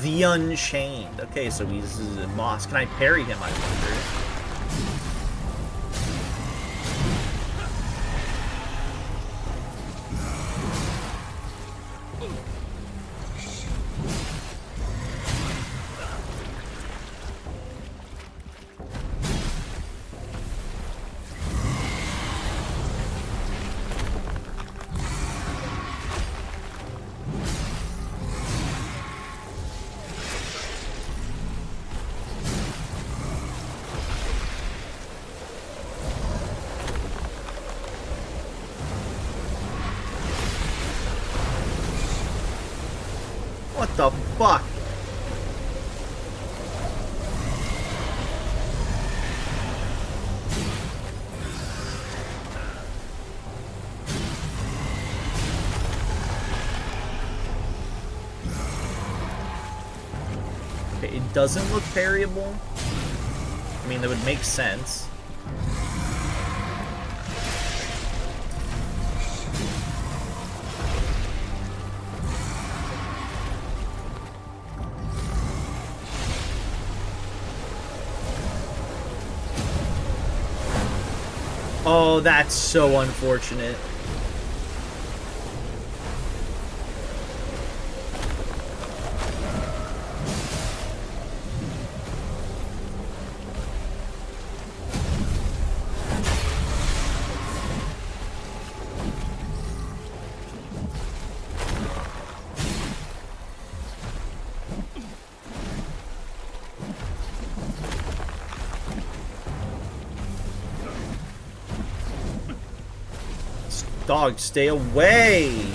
The Unchained. Okay, so he's a boss. Can I parry him, I wonder? What the fuck? Okay, it doesn't look parryable. I mean, that would make sense. Oh, that's so unfortunate. Dog, stay away!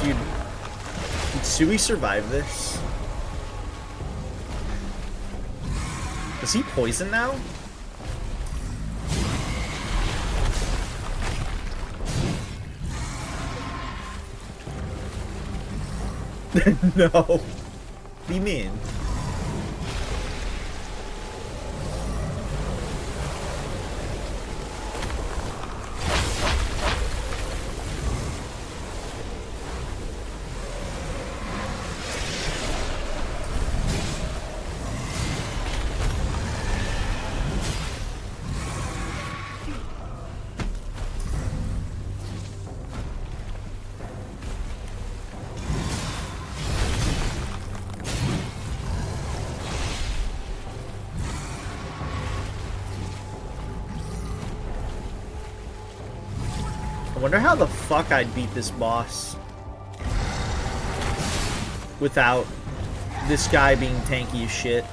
Dude, did Sui survive this? Is he poisoned now? No. What do you mean? I wonder how the fuck I'd beat this boss without this guy being tanky as shit.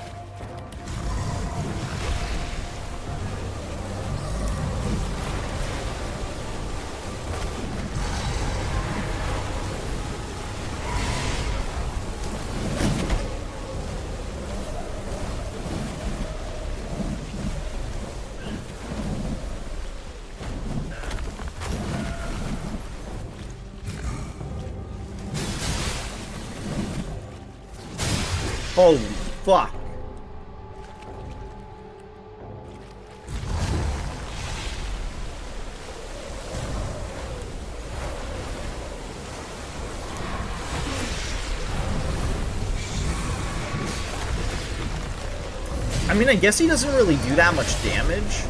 Holy fuck. I mean, I guess he doesn't really do that much damage.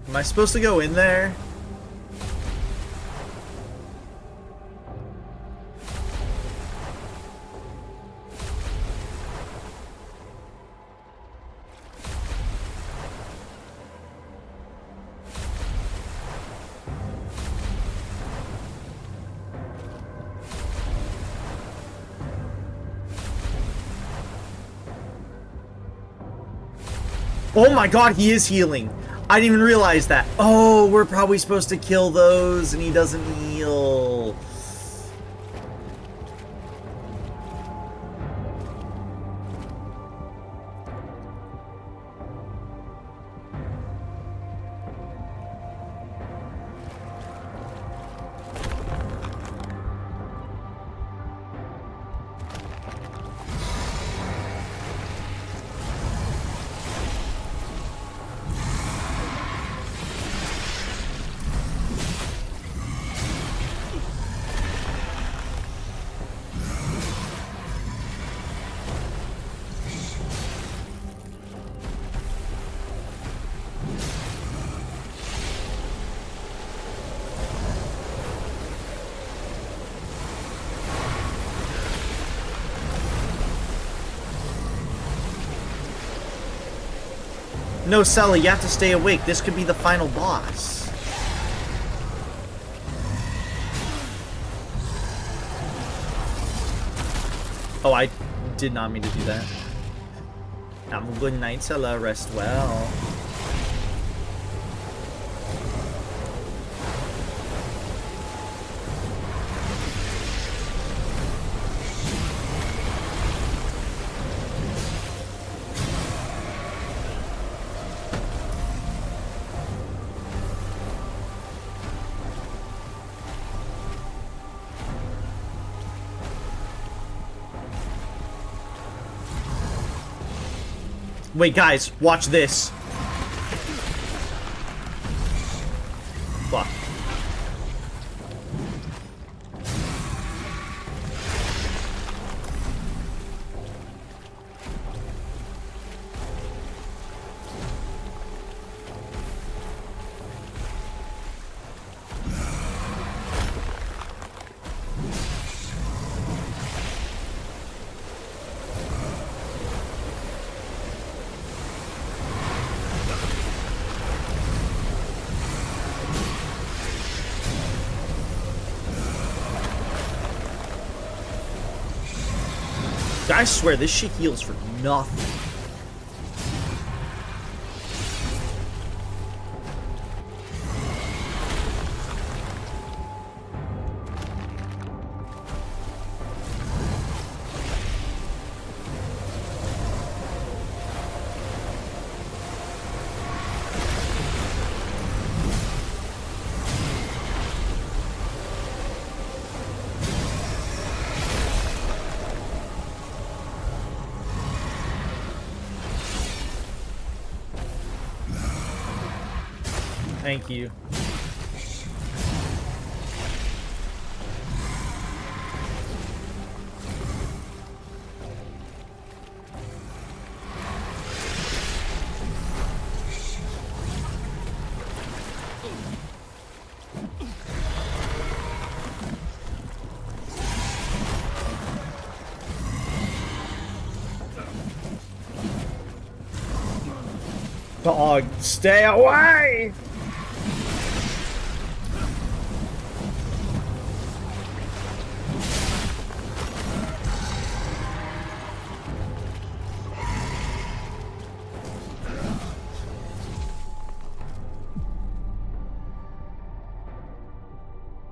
Am I supposed to go in there? Oh my god, he is healing. I didn't even realize that. Oh, we're probably supposed to kill those and he doesn't heal. No, Sally, you have to stay awake. This could be the final boss. Oh, I did not mean to do that. Have a good night, Sella. Rest well. Wait, guys, watch this. Fuck. I swear, this shit heals for nothing. Thank you. Dog, stay away!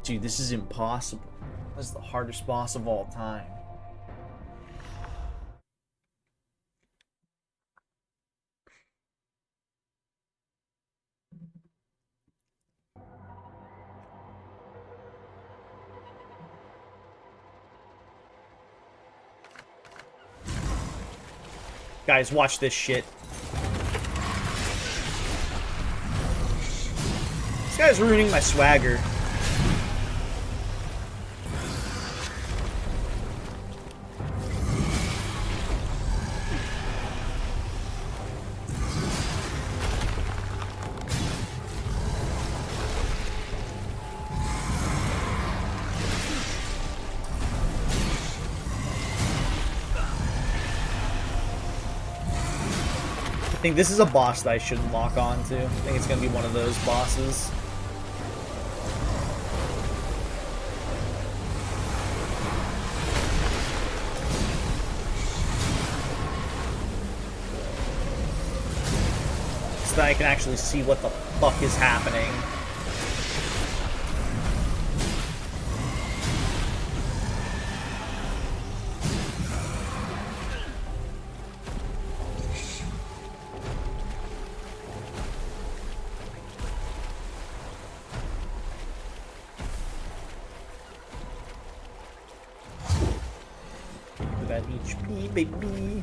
Dude, this is impossible. This is the hardest boss of all time. Guys, watch this shit. This guy's ruining my swagger. I think this is a boss that I shouldn't lock on to. I think it's gonna be one of those bosses. So that I can actually see what the fuck is happening. That HP, baby.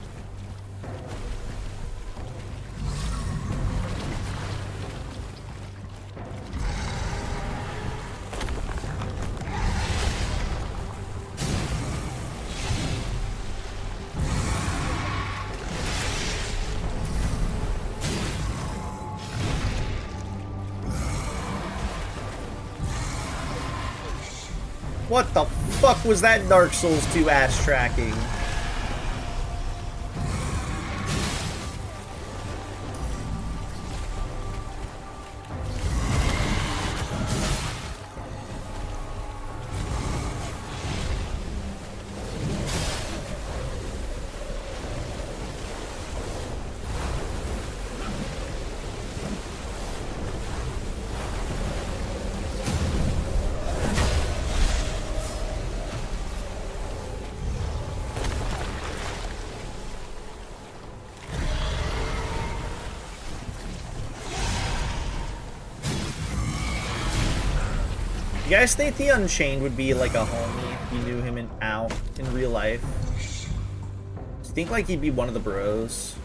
What the fuck was that Dark Souls 2 ass tracking? You guys think the Unchained would be like a homie if you knew him in real life? Do you think like he'd be one of the bros?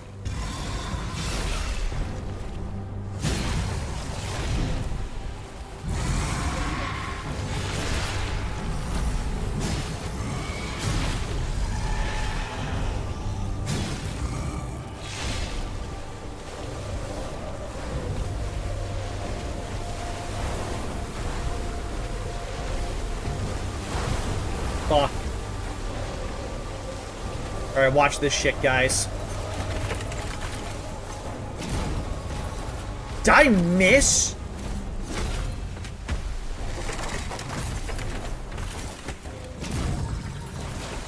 Fuck. Alright, watch this shit, guys. Did I miss?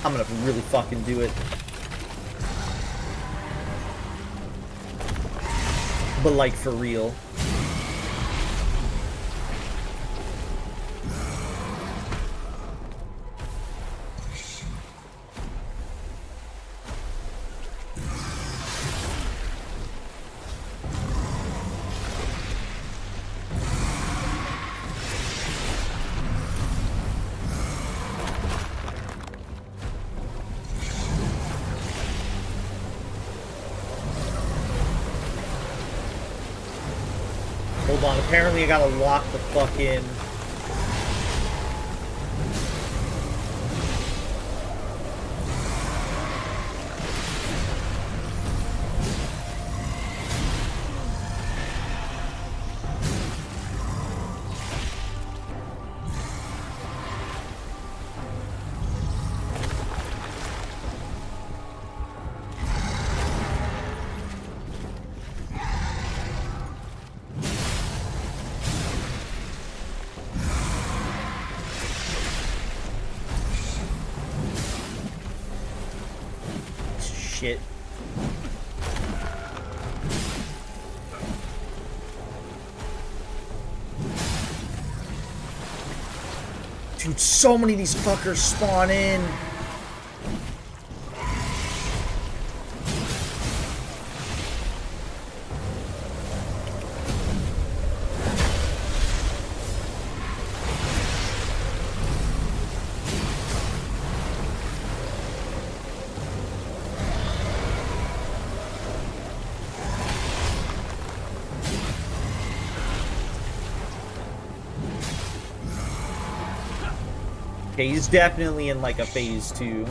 I'm gonna really fucking do it. But like, for real. Hold on, apparently I gotta lock the fuck in. shit. Dude, so many of these fuckers spawn in. Okay, he's definitely in like a phase 2.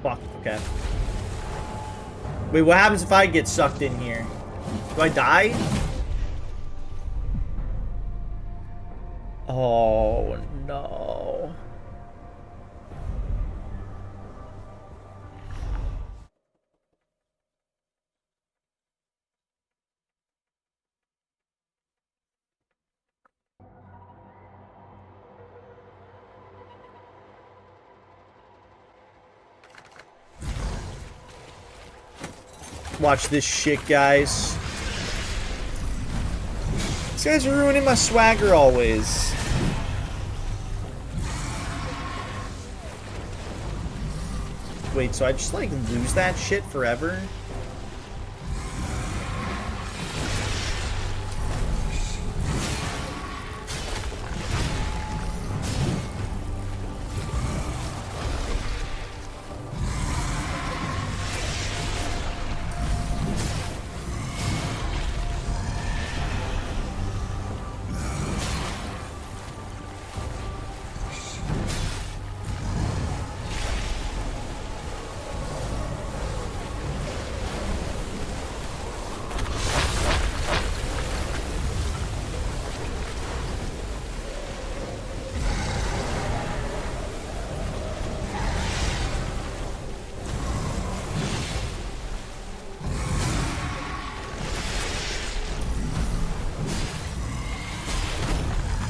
Fuck, okay. Wait, what happens if I get sucked in here? Do I die? Oh, no. Watch this shit, guys. These guys are ruining my swagger always. Wait, so I just like lose that shit forever?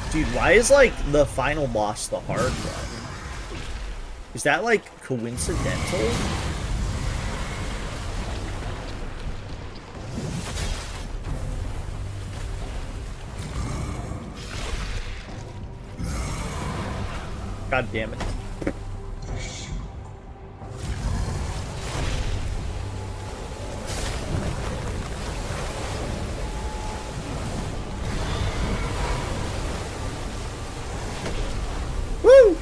Dude, why is, like, the final boss the hard one? Is that, like, coincidental? God damn it. Woo!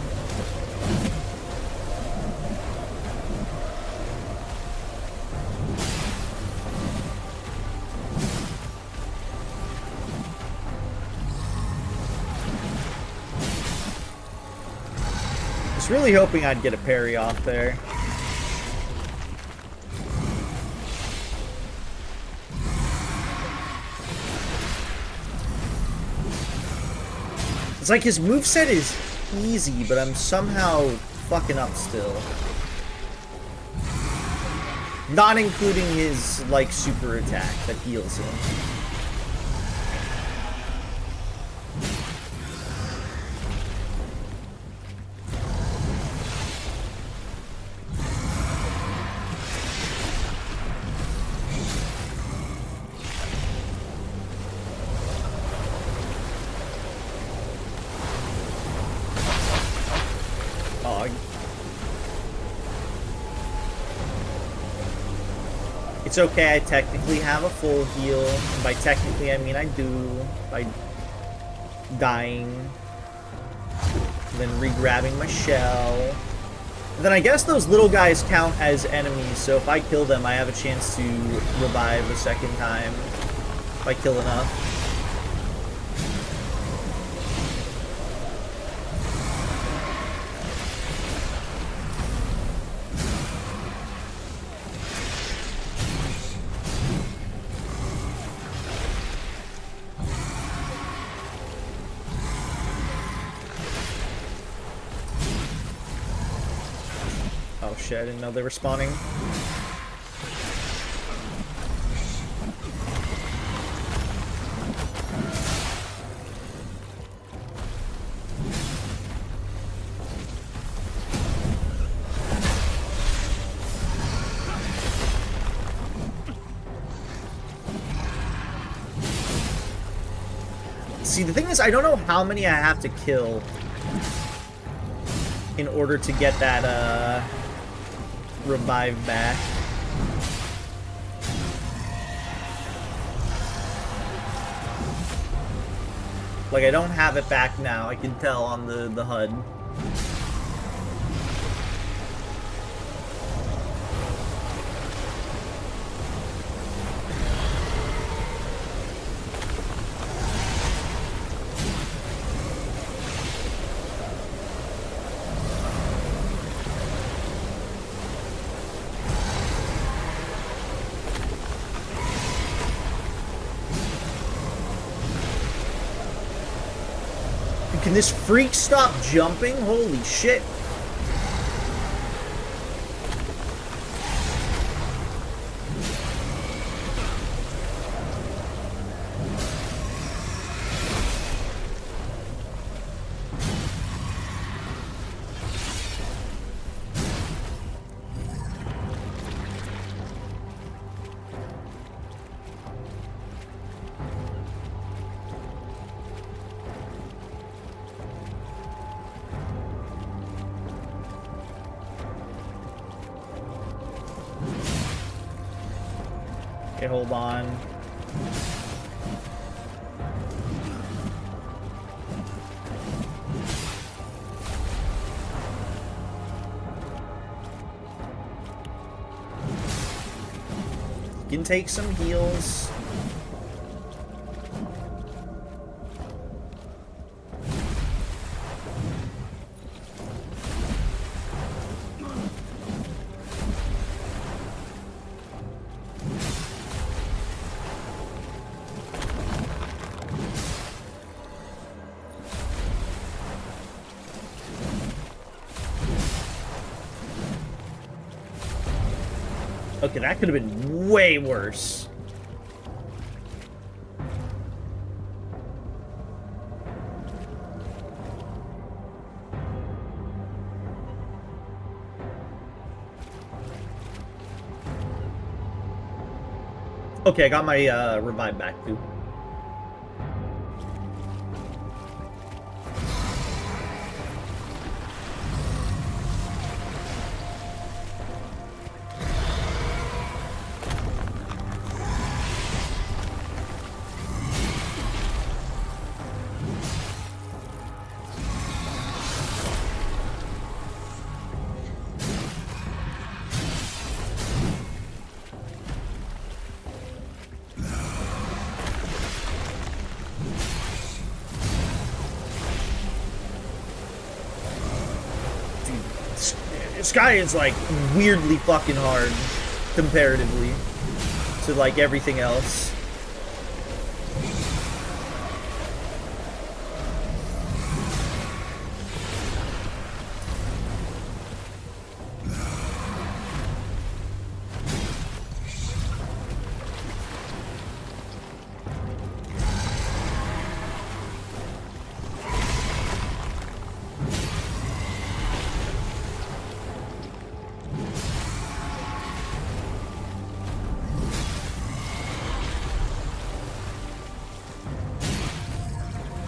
I was really hoping I'd get a parry off there. It's like his moveset is easy, but I'm somehow fucking up still. Not including his, like, super attack that heals him. It's okay, I technically have a full heal. And by technically, I mean I do. By dying. And then re-grabbing my shell. And then I guess those little guys count as enemies, so if I kill them, I have a chance to revive a second time. If I kill enough. Oh shit, I didn't know they were spawning. See, the thing is, I don't know how many I have to kill in order to get that, revive back. Like, I don't have it back now, I can tell on the HUD. Can this freak stop jumping? Holy shit. Okay, hold on. You can take some heals. Okay, that could have been way worse. Okay, I got my revive back too. Sky is like weirdly fucking hard comparatively to like everything else.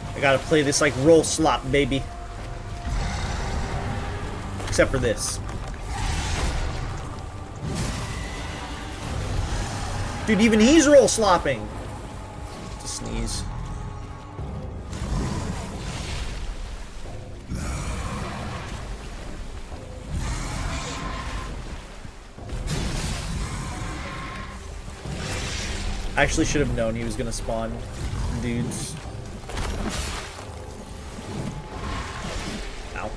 I gotta play this like roll slot, baby. Except for this. Dude, even he's roll slopping. To sneeze. I actually should have known he was gonna spawn dudes. Ow.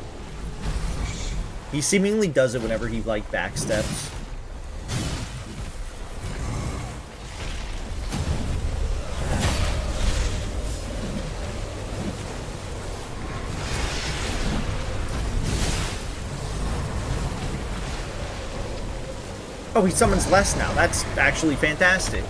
He seemingly does it whenever he, like, backsteps. Oh, he summons less now. That's actually fantastic.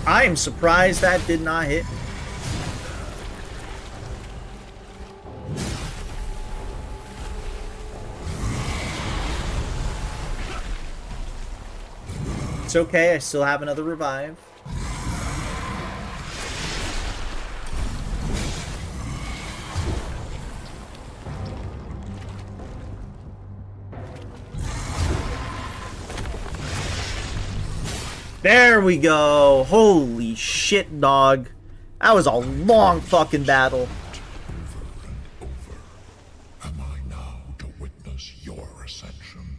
I am surprised that did not hit. It's okay, I still have another revive. There we go. Holy shit, dog. That was a long fucking battle. Am I now to witness your ascension?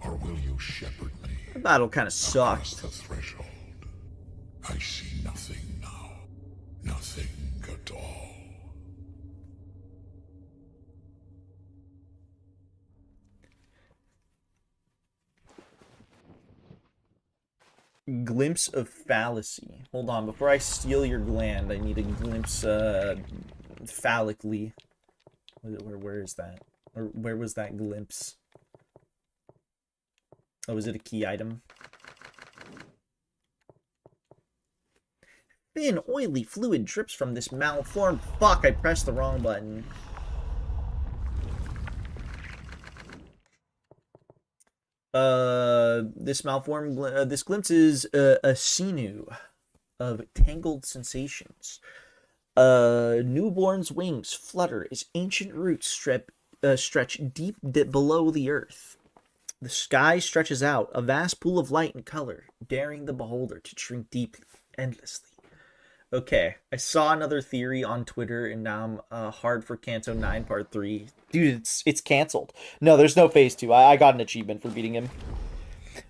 Or will you shepherd me? The battle kind of sucked. Across the threshold. I see nothing now. Nothing at all. Glimpse of fallacy. Hold on, before I steal your gland, I need a glimpse, phallically. Where is that? Or where was that glimpse? Oh, is it a key item? Thin, oily fluid drips from this malformed... Fuck, I pressed the wrong button. This malformed, this glimpse is a sinew of tangled sensations. Newborn's wings flutter as ancient roots stretch deep below the earth. The sky stretches out, a vast pool of light and color, daring the beholder to drink deeply, endlessly. Okay, I saw another theory on Twitter, and now I'm hard for Kanto 9 Part 3. Dude, it's canceled. No, there's no Phase 2. I got an achievement for beating him.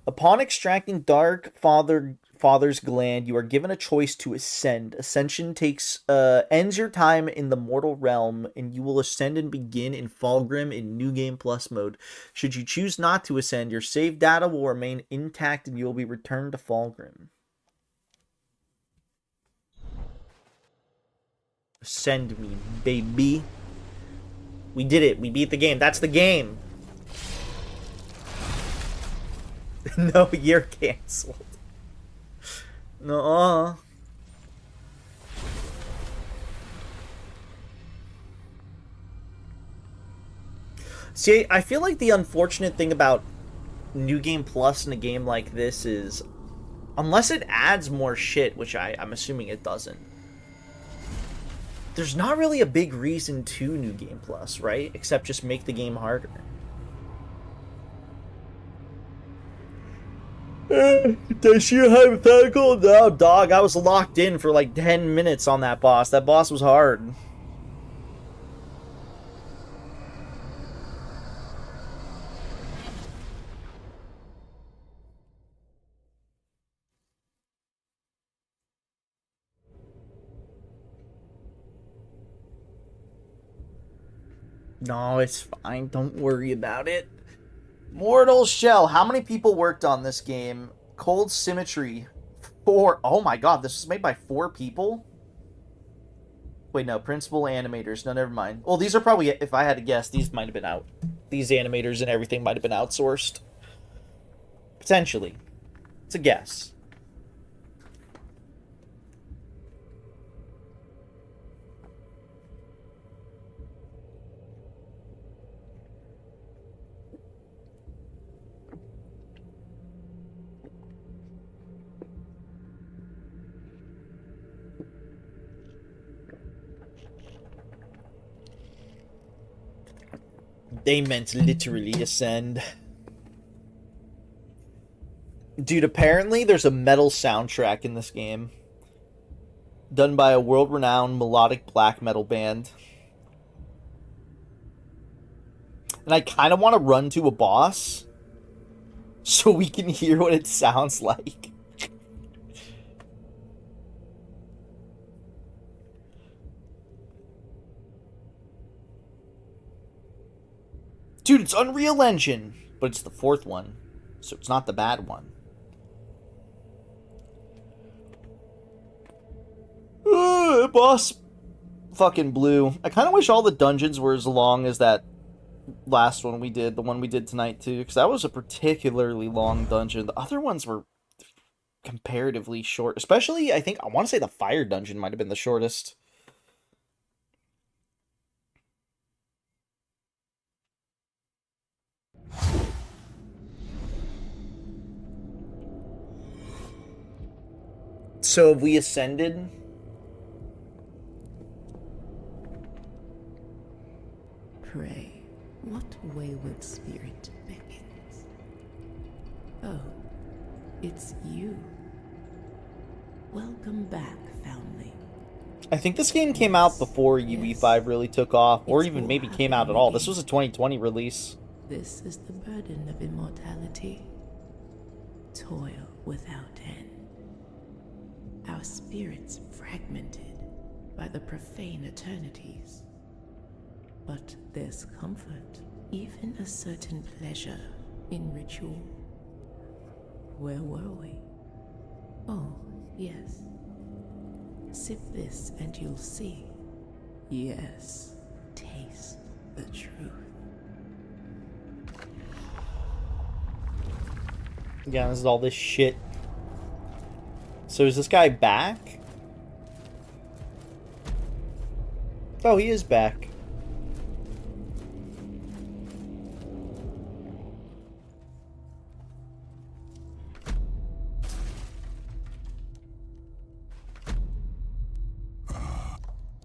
Upon extracting Dark Father's gland, you are given a choice to ascend. Ascension ends your time in the mortal realm, and you will ascend and begin in Fulgrim in New Game Plus mode. Should you choose not to ascend, your save data will remain intact, and you will be returned to Fulgrim. Send me, baby. We did it. We beat the game. That's the game. No, you're canceled. No. See, I feel like the unfortunate thing about New Game Plus in a game like this is, unless it adds more shit, which I'm assuming it doesn't, there's not really a big reason to New Game Plus, right? Except just make the game harder. Does she hypothetical? No, dog. I was locked in for like 10 minutes on that boss. That boss was hard. No, it's fine. Don't worry about it. Mortal Shell. How many people worked on this game? Cold Symmetry. 4. Oh my god, this was made by 4 people? Wait, no, principal animators. No, never mind. Well, these are probably, if I had to guess, these might have been out. These animators and everything might have been outsourced. Potentially. It's a guess. They meant literally ascend. Dude, apparently there's a metal soundtrack in this game. Done by a world-renowned melodic black metal band. And I kind of want to run to a boss so we can hear what it sounds like. Dude, it's Unreal Engine, but it's the 4th one, so it's not the bad one. Boss fucking blew. I kind of wish all the dungeons were as long as that last one we did, the one we did tonight too, because that was a particularly long dungeon. The other ones were comparatively short, especially, I want to say the fire dungeon might have been the shortest. So have we ascended? Pray, what wayward spirit beckons? Oh, it's you. Welcome back, foundling. I think this game came out before UE5 really took off, or even maybe came out at all. This was a 2020 release. This is the burden of immortality. Toil without end. Our spirits fragmented by the profane eternities. But there's comfort, even a certain pleasure in ritual. Where were we? Oh, yes. Sip this and you'll see. Yes, taste the truth. Yeah, this is all this shit. So is this guy back? Oh, he is back.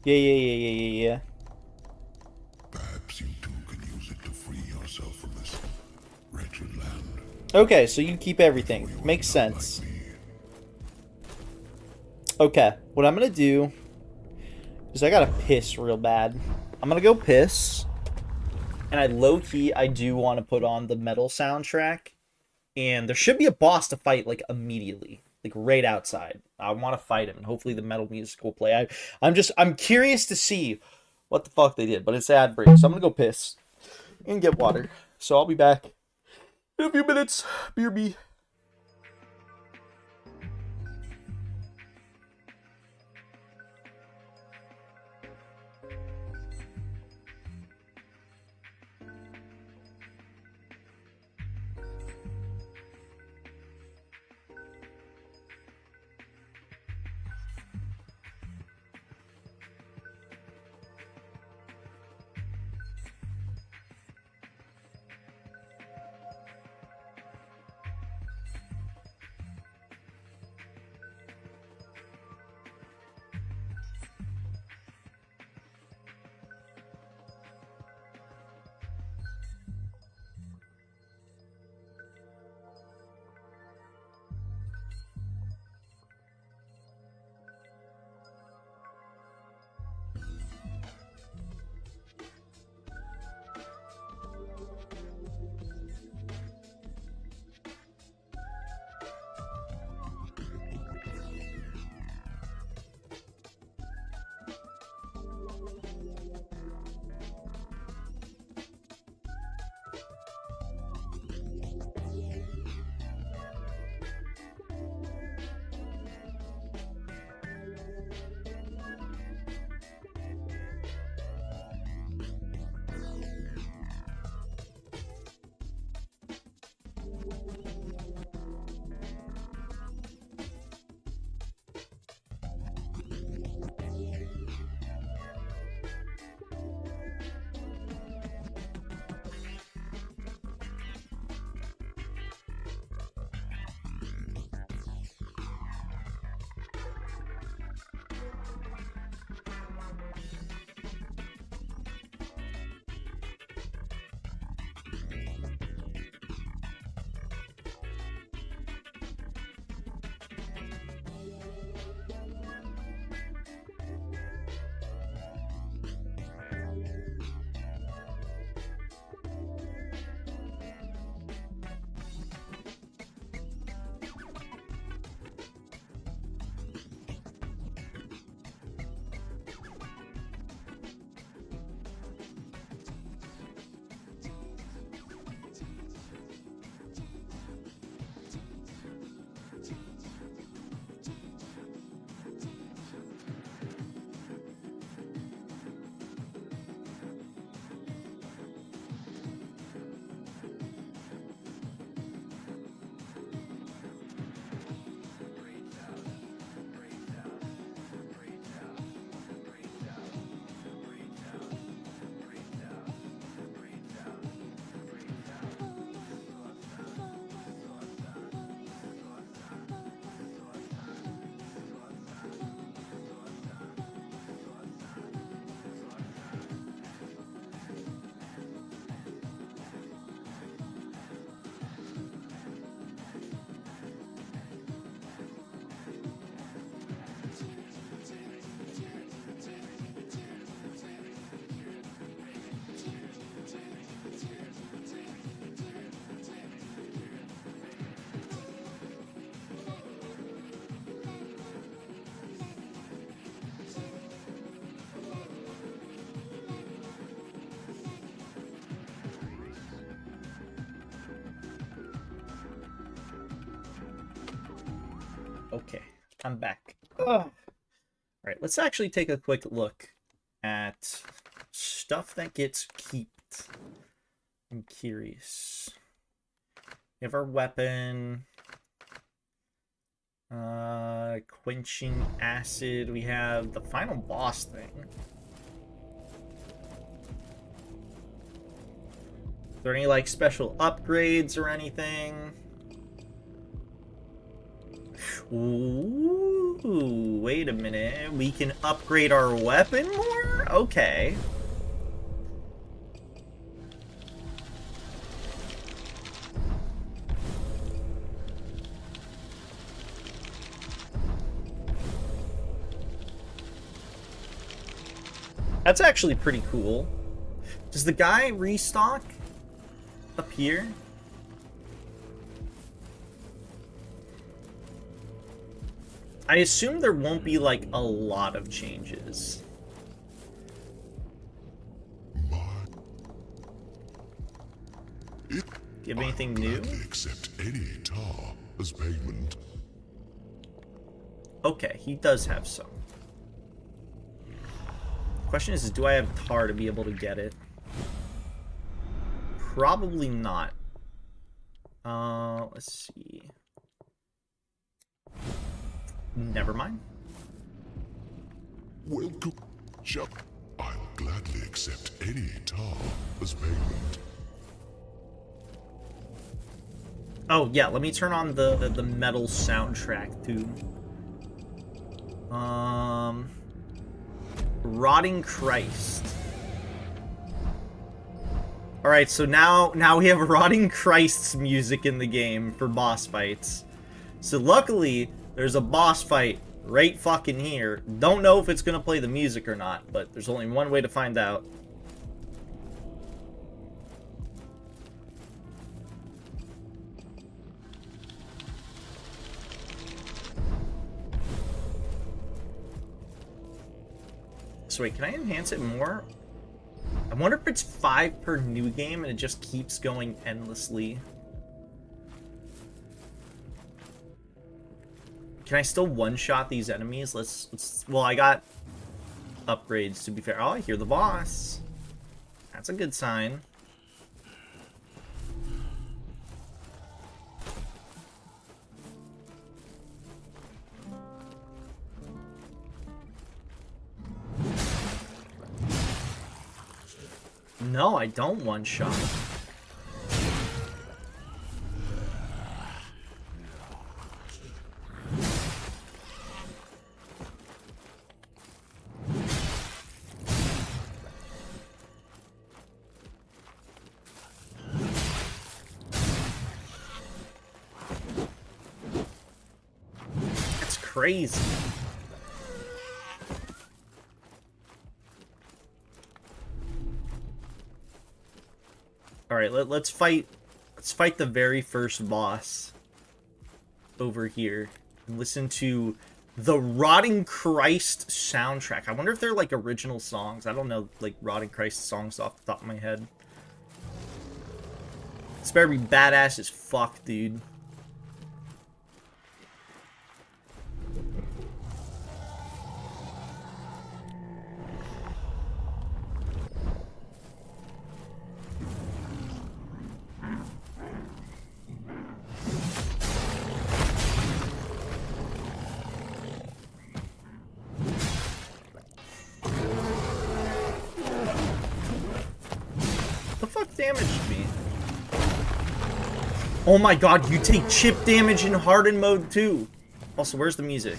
Yeah. Perhaps you too can use it to free yourself from this wretched land. Okay, so you keep everything. Makes sense. Okay, what I'm gonna do is I gotta piss real bad. I'm gonna go piss. And I low-key, I do want to put on the metal soundtrack. And there should be a boss to fight, like, immediately. Like, right outside. I want to fight him, and hopefully the metal music will play. I'm curious to see what the fuck they did, but it's ad break, so I'm gonna go piss and get water. So I'll be back in a few minutes. BRB. Okay, I'm back. Ugh. Alright, let's actually take a quick look at stuff that gets keeped. I'm curious. We have our weapon. Quenching acid. We have the final boss thing. Are there any, like, special upgrades or anything? Ooh, wait a minute. We can upgrade our weapon more? Okay. That's actually pretty cool. Does the guy restock up here? I assume there won't be, like, a lot of changes. Do you have anything new? Accept any tar as payment. Okay, he does have some. Question is do I have tar to be able to get it? Probably not. Let's see. Never mind. Welcome, Chuck. I'll gladly accept any tar as payment. Oh yeah, let me turn on the metal soundtrack too. Rotting Christ. Alright, so now we have Rotting Christ's music in the game for boss fights. So luckily, there's a boss fight right fucking here. Don't know if it's gonna play the music or not, but there's only one way to find out. So wait, can I enhance it more? I wonder if it's 5 per new game and it just keeps going endlessly. Can I still one-shot these enemies? Let's... Well, I got upgrades, to be fair. Oh, I hear the boss. That's a good sign. No, I don't one-shot. That's crazy. Alright, let's fight the very first boss over here and listen to the Rotting Christ soundtrack. I wonder if they're like original songs. I don't know like Rotting Christ songs off the top of my head. This better be badass as fuck, dude. The fuck damaged me? Oh my god, you take chip damage in hardened mode too. Also, where's the music?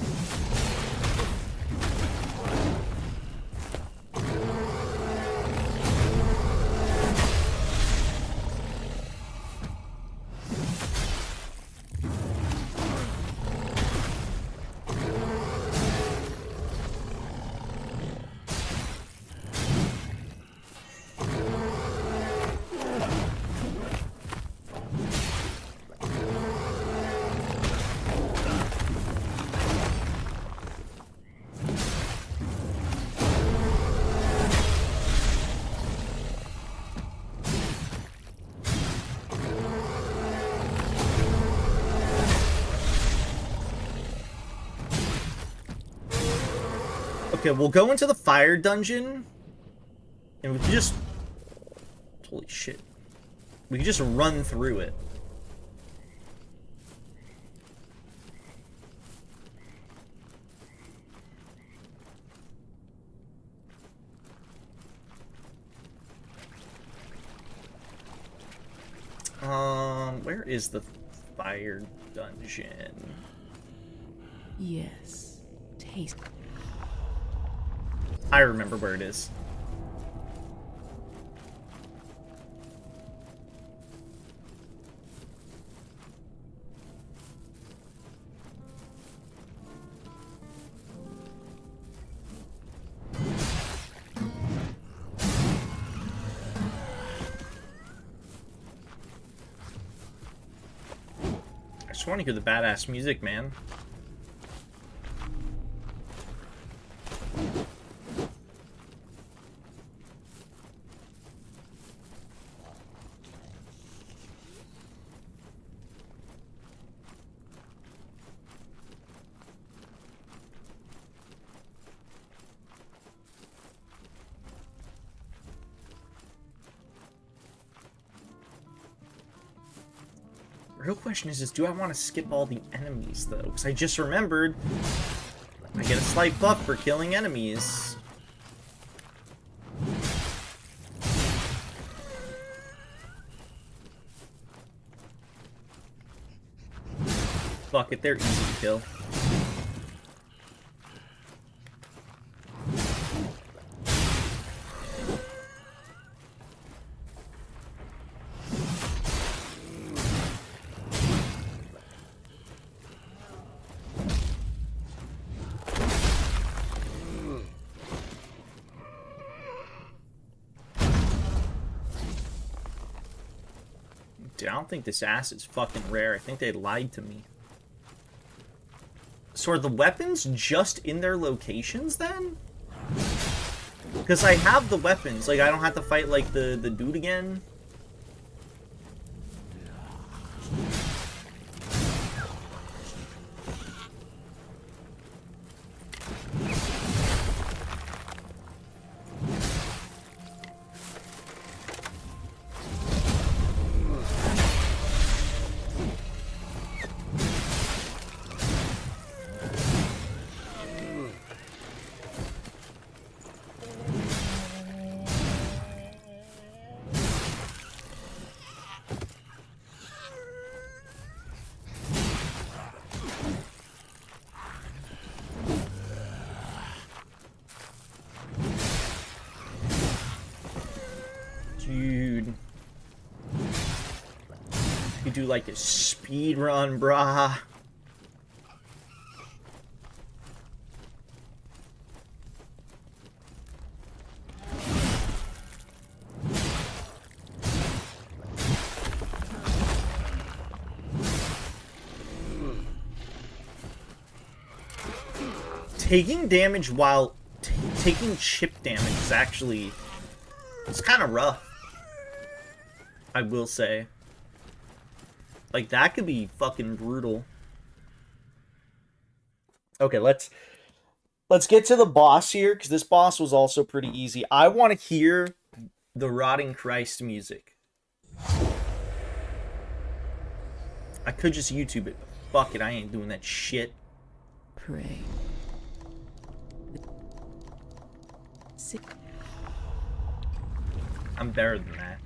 Okay, we'll go into the fire dungeon. And we can just... Holy shit. We can just run through it. Where is the fire dungeon? Yes. Taste. I remember where it is. I just want to hear the badass music, man. Real question is do I want to skip all the enemies, though? Because I just remembered I get a slight buff for killing enemies. Fuck it, they're easy to kill. Dude, I don't think this ass is fucking rare. I think they lied to me. So are the weapons just in their locations then? Because I have the weapons. Like, I don't have to fight, like, the dude again. Dude. You do like a speed run, brah. Taking damage while taking chip damage is actually... It's kind of rough. I will say. Like, that could be fucking brutal. Okay, let's get to the boss here, because this boss was also pretty easy. I want to hear the Rotting Christ music. I could just YouTube it, but fuck it, I ain't doing that shit. Pray. I'm better than that.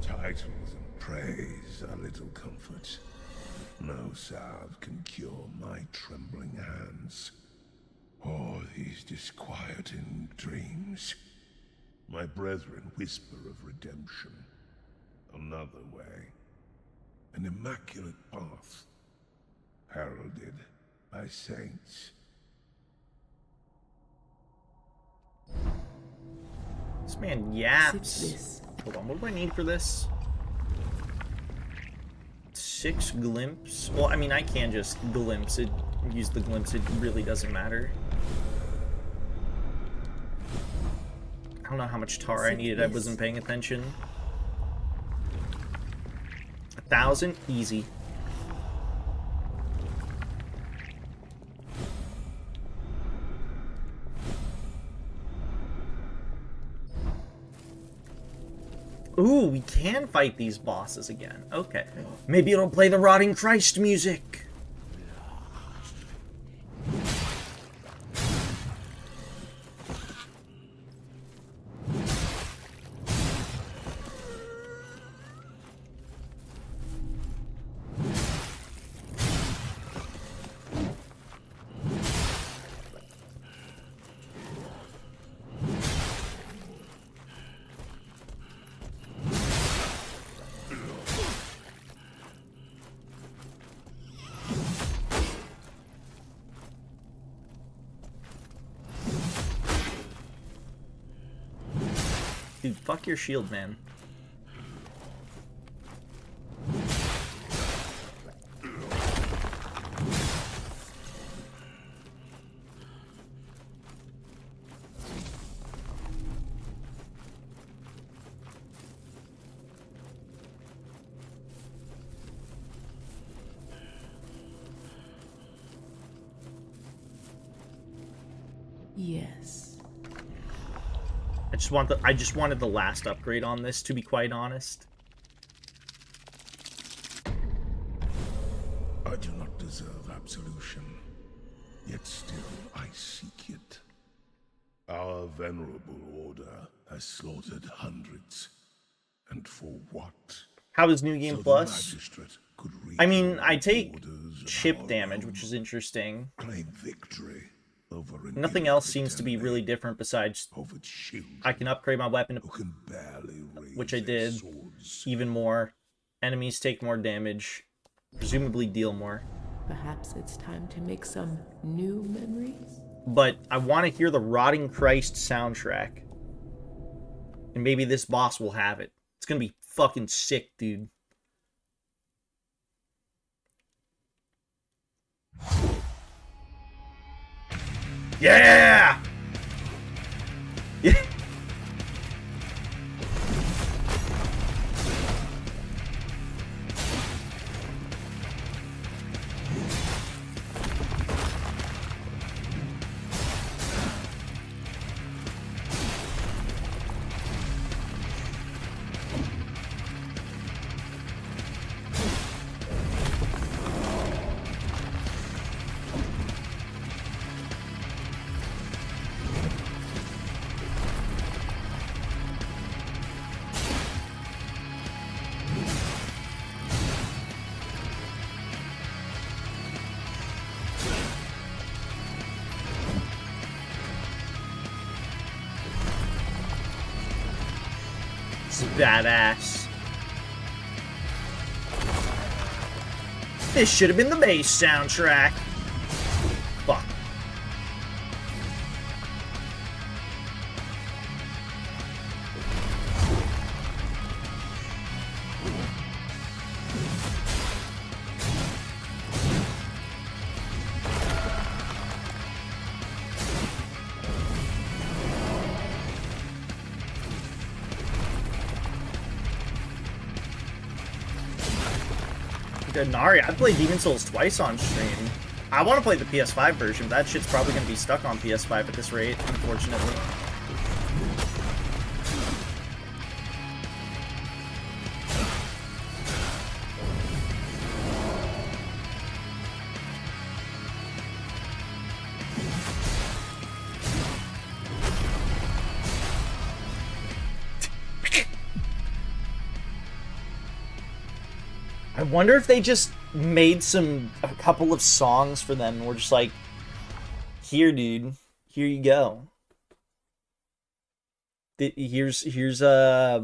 Titles and praise are little comfort. No salve can cure my trembling hands, or these disquieting dreams. My brethren whisper of redemption. Another way. An immaculate path, heralded by saints. This man yaps. Hold on, what do I need for this? 6 glimpse. Well, I mean, I can just glimpse it. Use the glimpse. It really doesn't matter. I don't know how much tar I needed. I wasn't paying attention. 1,000, easy. Ooh, we can fight these bosses again. Okay. Maybe it'll play the Rotting Christ music. Dude, fuck your shield, man. Yes. I just wanted the last upgrade on this, to be quite honest. I do not deserve absolution, yet still I seek it. Our venerable order has slaughtered hundreds. And for what? How is New Game So Plus? the magistrate could read I mean, I the take orders of chip our damage, own, which is interesting. claim victory over an Nothing else illiterate seems to be enemy, really different besides over children I can upgrade my weapon, who can barely raise which I their did, swords. even more. Enemies take more damage, presumably deal more. Perhaps it's time to make some new memories? But I want to hear the Rotting Christ soundtrack. And maybe this boss will have it. It's gonna be fucking sick, dude. Yeah! Yeah! This is badass. This should have been the base soundtrack. Fuck. Good Nari, I played Demon Souls twice on stream. I want to play the PS5 version, but that shit's probably going to be stuck on PS5 at this rate, unfortunately. I wonder if they just made a couple of songs for them and we're just like, here, dude, here you go. Here's here's our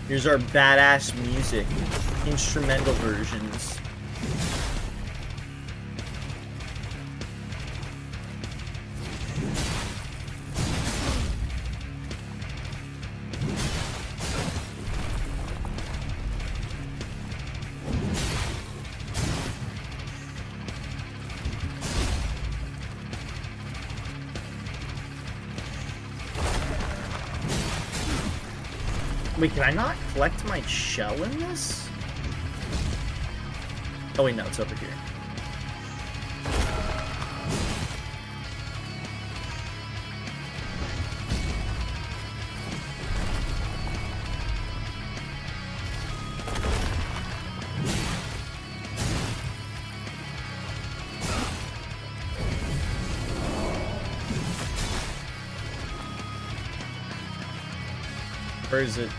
badass music, instrumental versions. Wait, can I not collect my shell in this? Oh wait, no, it's over here. Where is it?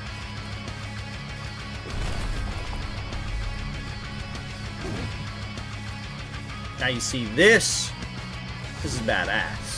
Now you see this. This is badass.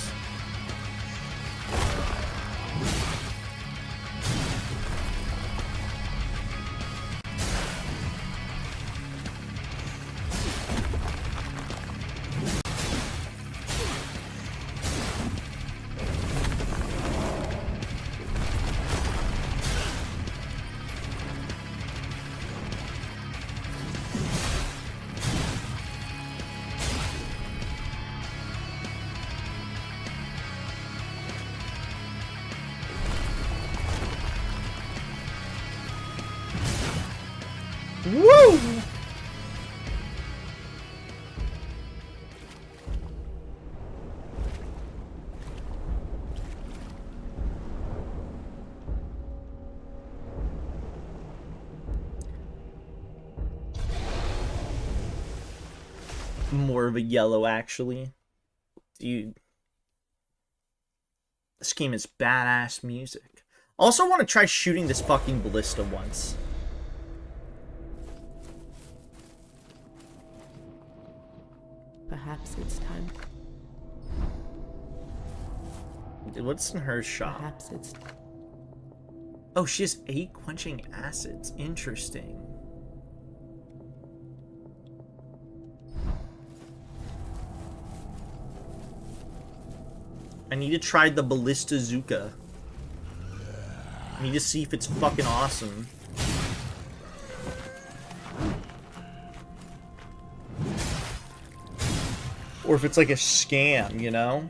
Woo! More of a yellow, actually. Dude. This game is badass music. Also want to try shooting this fucking ballista once. Perhaps it's time. What's in her shop? Perhaps it's... Oh, she has 8 quenching acids. Interesting. I need to try the Ballista Zuka. I need to see if it's fucking awesome. Or if it's like a scam, you know?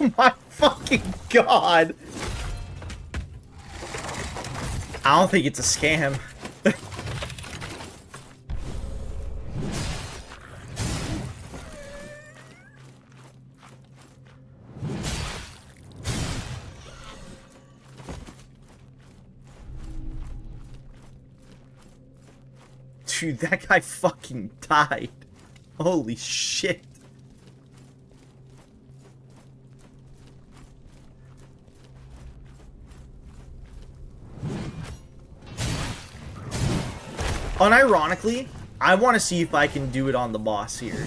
Oh my fucking god! I don't think it's a scam. Dude, that guy fucking died. Holy shit. Unironically, I want to see if I can do it on the boss here.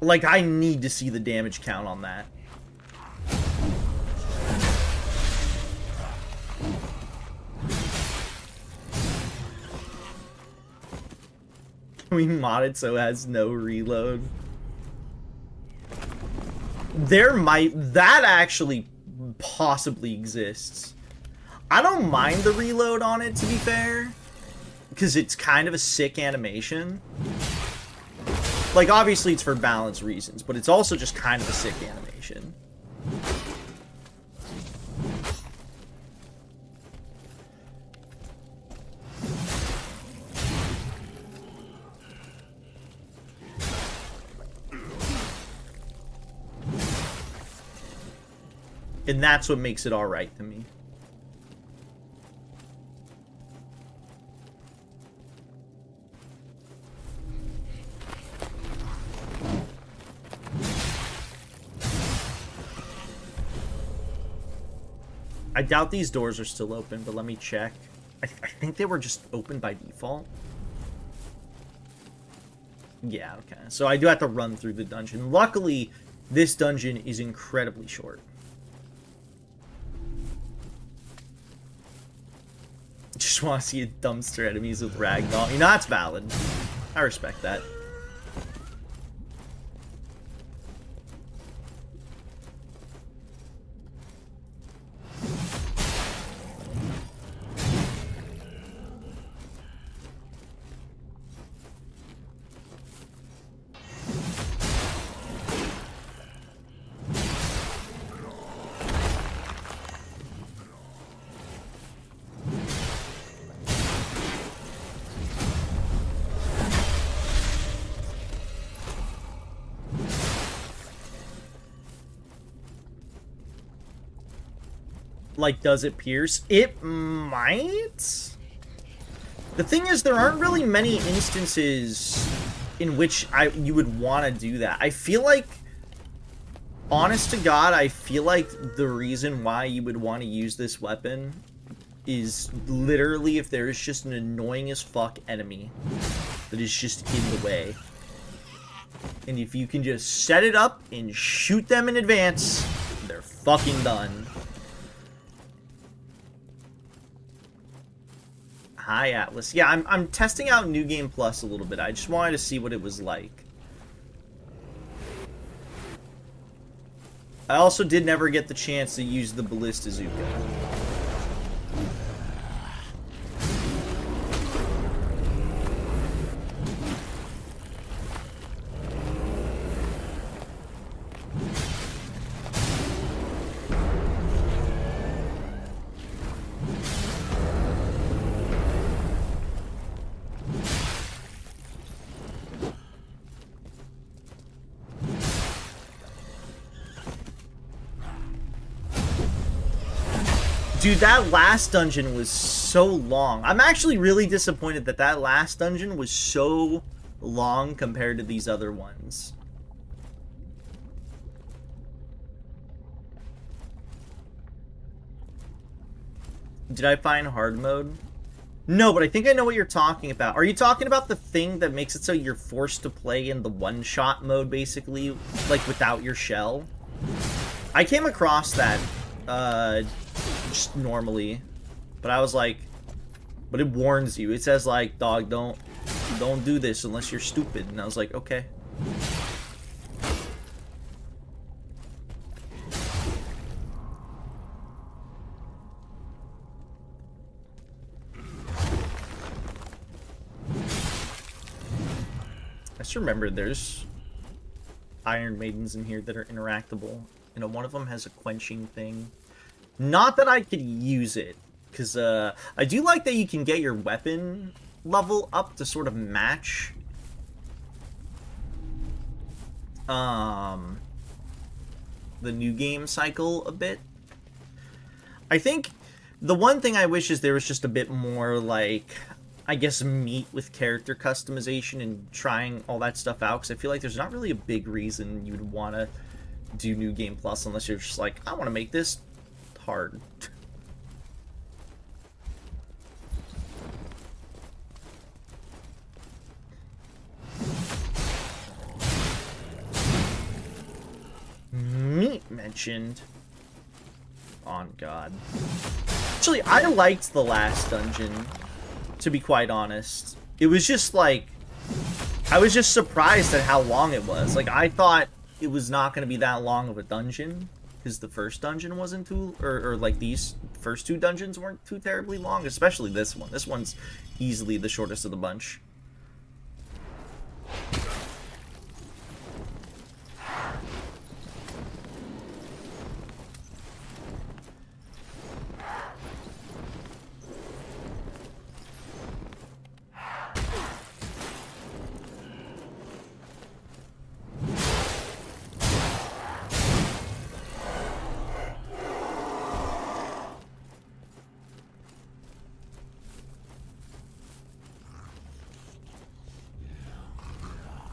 Like, I need to see the damage count on that. Can we mod it so it has no reload? There might... That actually possibly exists. I don't mind the reload on it, to be fair. Because it's kind of a sick animation. Like, obviously it's for balance reasons, but it's also just kind of a sick animation. And that's what makes it alright to me. I doubt these doors are still open, but let me check. I think they were just open by default. Yeah, okay. So I do have to run through the dungeon. Luckily, this dungeon is incredibly short. Just want to see a dumpster enemies with ragdoll. You know, that's valid. I respect that. like, does it pierce? It might? The thing is, there aren't really many instances in which you would want to do that. I feel like, honest to God, I feel like the reason why you would want to use this weapon is literally if there is just an annoying as fuck enemy that is just in the way. And if you can just set it up and shoot them in advance, they're fucking done. Hi, Atlas. Yeah, I'm testing out New Game Plus a little bit. I just wanted to see what it was like. I also did never get the chance to use the Ballista Zuka. Dude, that last dungeon was so long. I'm actually really disappointed that that last dungeon was so long compared to these other ones. Did I find hard mode? No, but I think I know what you're talking about. Are you talking about the thing that makes it so you're forced to play in the one-shot mode, basically? Like, without your shell? I came across that, just normally, but I was like, but it warns you. It says like, dog, don't do this unless you're stupid. And I was like, okay. I just remembered there's Iron Maidens in here that are interactable. You know, one of them has a quenching thing. Not that I could use it, because I do like that you can get your weapon level up to sort of match the new game cycle a bit. I think the one thing I wish is there was just a bit more, like, I guess, meat with character customization and trying all that stuff out, because I feel like there's not really a big reason you'd want to do New Game Plus unless you're just like, I want to make this hard. Meat mentioned. On God. Actually, I liked the last dungeon, to be quite honest. It was just like, I was just surprised at how long it was. Like, I thought it was not going to be that long of a dungeon, because the first dungeon wasn't too, or like these first two dungeons weren't too terribly long, especially this one. This one's easily the shortest of the bunch.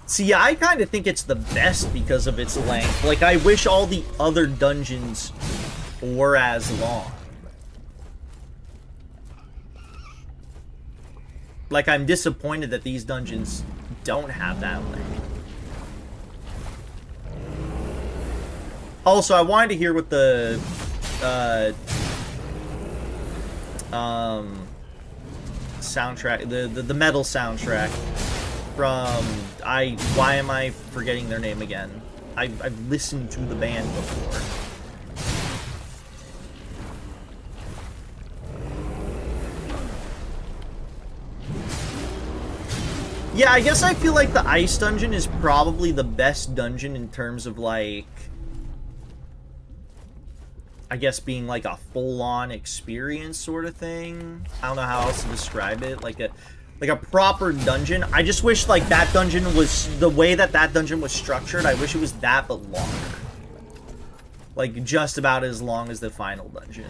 See, I kind of think it's the best because of its length. Like, I wish all the other dungeons were as long. Like, I'm disappointed that these dungeons don't have that length. Also, I wanted to hear what the soundtrack, the metal soundtrack from, why am I forgetting their name again? I've listened to the band before. Yeah, I guess I feel like the ice dungeon is probably the best dungeon in terms of, like, I guess being like a full-on experience sort of thing. I don't know how else to describe it. Like a proper dungeon. I just wish, like, that dungeon was, the way that that dungeon was structured, I wish it was that, but longer. Like, just about as long as the final dungeon.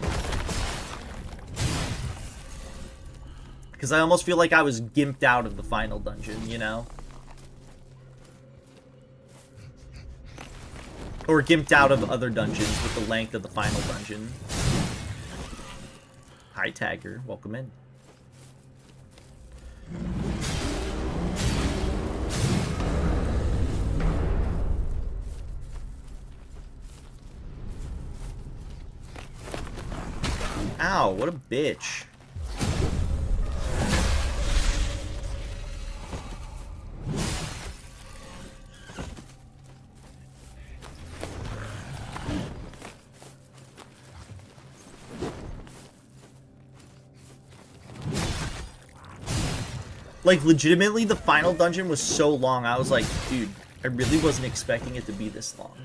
Because I almost feel like I was gimped out of the final dungeon, you know? Or gimped out of other dungeons with the length of the final dungeon. Hi, Tagger. Welcome in. Ow, what a bitch. Like, legitimately, the final dungeon was so long, I was like, dude, I really wasn't expecting it to be this long.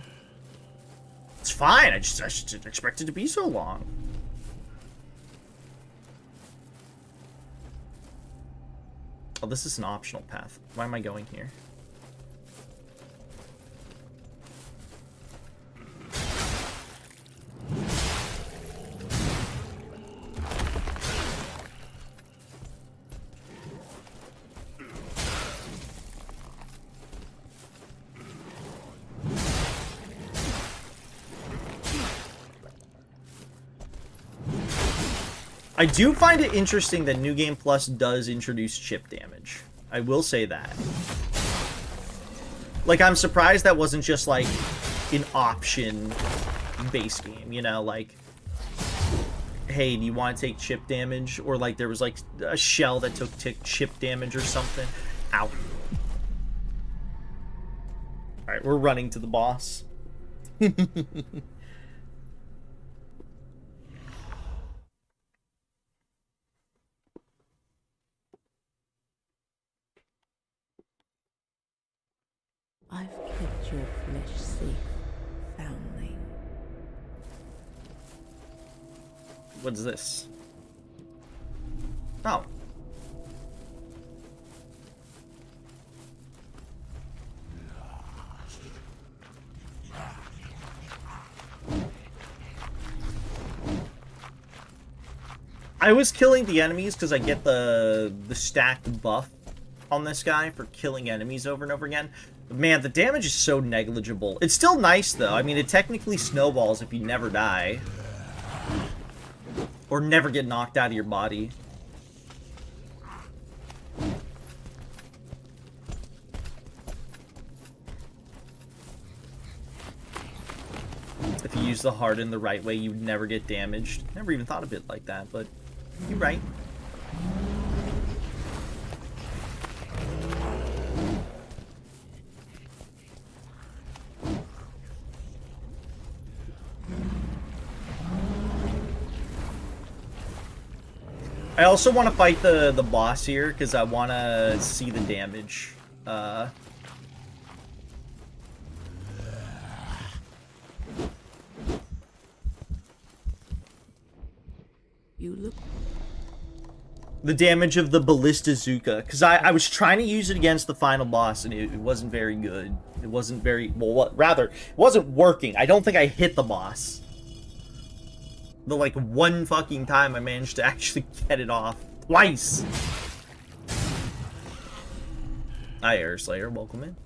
It's fine, I just didn't expect it to be so long. Oh, this is an optional path. Why am I going here? I do find it interesting that New Game Plus does introduce chip damage. I will say that. Like, I'm surprised that wasn't just, like, an option base game, you know? Like, hey, do you want to take chip damage? Or, like, there was, like, a shell that took chip damage or something. Ow. Alright, we're running to the boss. I've kept your flesh safe, foundling. What is this? Oh. I was killing the enemies because I get the stacked buff on this guy for killing enemies over and over again. But man, the damage is so negligible. It's still nice, though. I mean, it technically snowballs if you never die. Or never get knocked out of your body. If you use the harden the right way, you would never get damaged. Never even thought of it like that, but you're right. I also want to fight the boss here because I want to see the damage. You look. The damage of the Ballistazuka, because I was trying to use it against the final boss and it wasn't very good. It wasn't very rather, it wasn't working. I don't think I hit the boss. The like one fucking time I managed to actually get it off. Twice! Hi, Air Slayer, welcome in.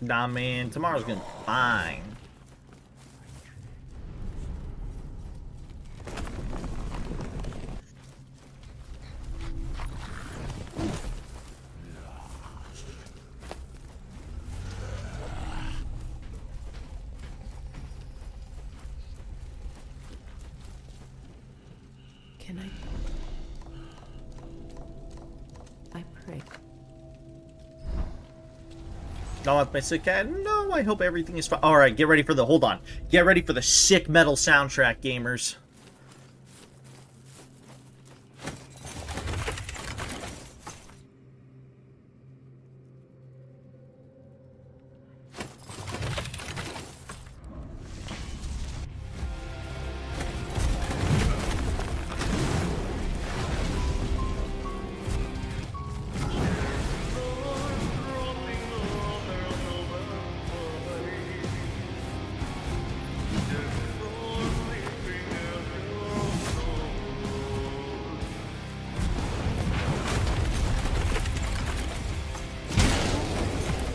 Nah, man, tomorrow's gonna be fine. Can I pray? Not with my sick cat. No, I hope everything is fine. Alright, get ready for the... Hold on. Get ready for the sick metal soundtrack, gamers.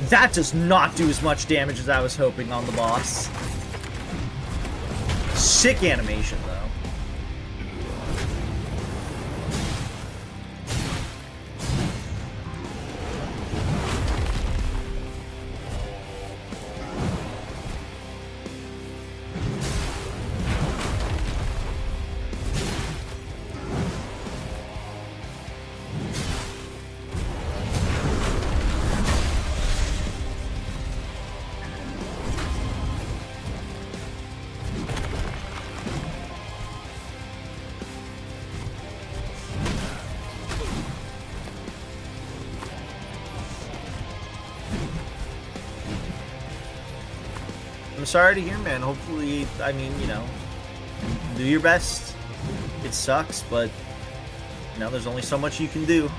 That does not do as much damage as I was hoping on the boss. Sick animation, though. I'm sorry to hear, man. Hopefully, I mean, you know, do your best. It sucks, but, you know, there's only so much you can do.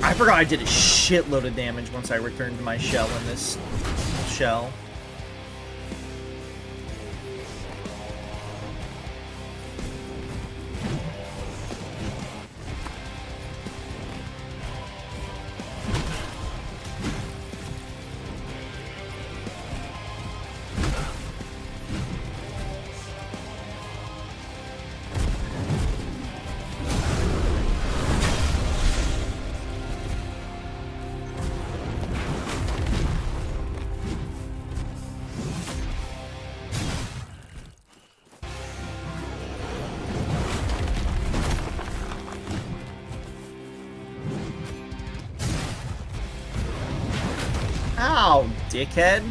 I forgot I did a shitload of damage once I returned to my shell in this shell. Ow, dickhead.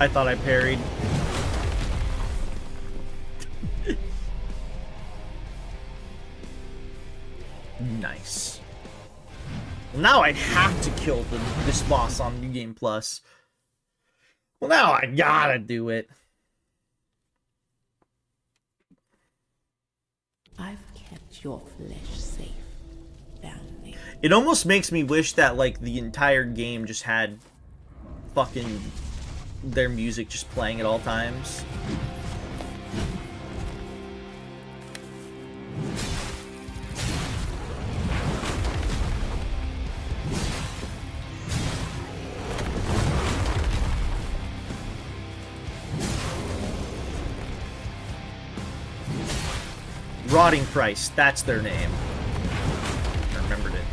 I thought I parried. Nice. Well, now I have to kill this boss on New Game Plus. Well, now I gotta do it. I've kept your flesh safe down there. It almost makes me wish that, like, the entire game just had fucking their music just playing at all times. Rotting Christ, that's their name. I remembered it.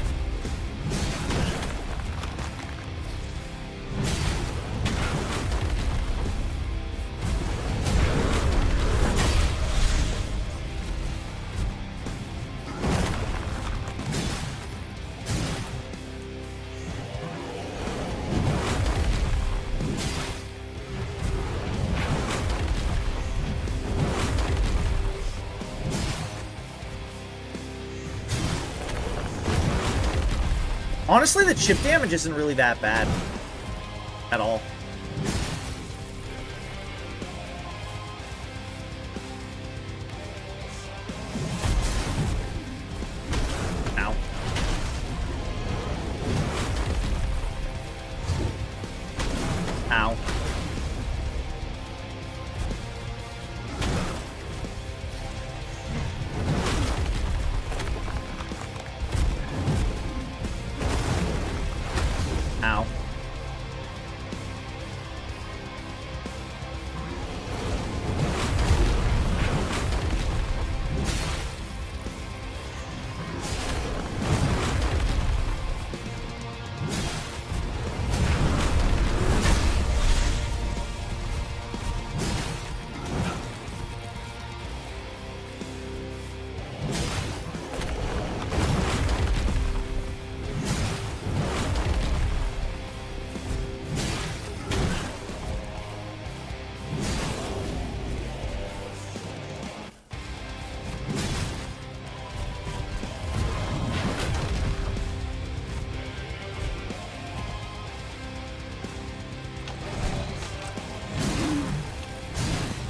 Honestly, the chip damage isn't really that bad. At all. Ow. Ow. Ow.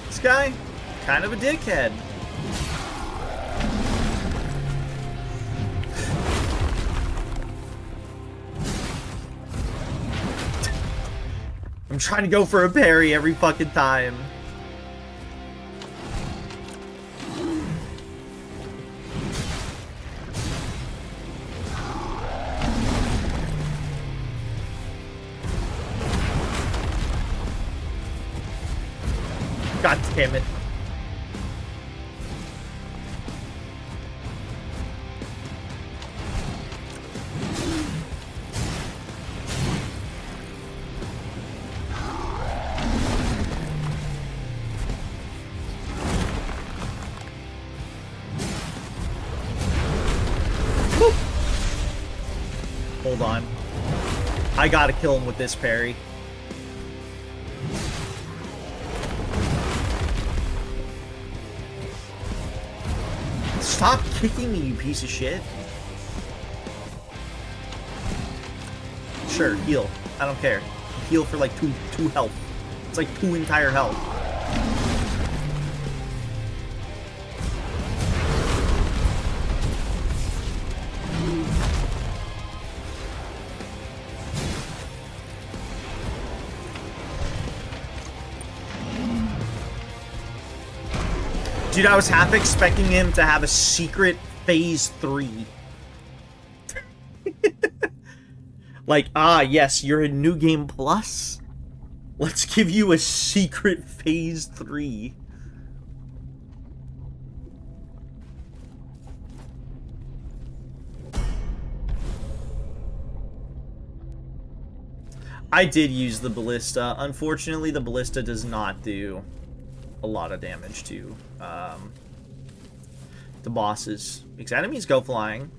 This guy, kind of a dickhead. I'm trying to go for a parry every fucking time. God damn it. Woo. Hold on. I gotta kill him with this parry. Stop kicking me, you piece of shit. Sure, heal. I don't care. Heal for like two health. It's like 2 entire health. Dude, I was half expecting him to have a secret phase 3. Like, ah, yes, you're in New Game Plus. Let's give you a secret phase 3. I did use the ballista. Unfortunately, the ballista does not do a lot of damage to the bosses, because enemies go flying.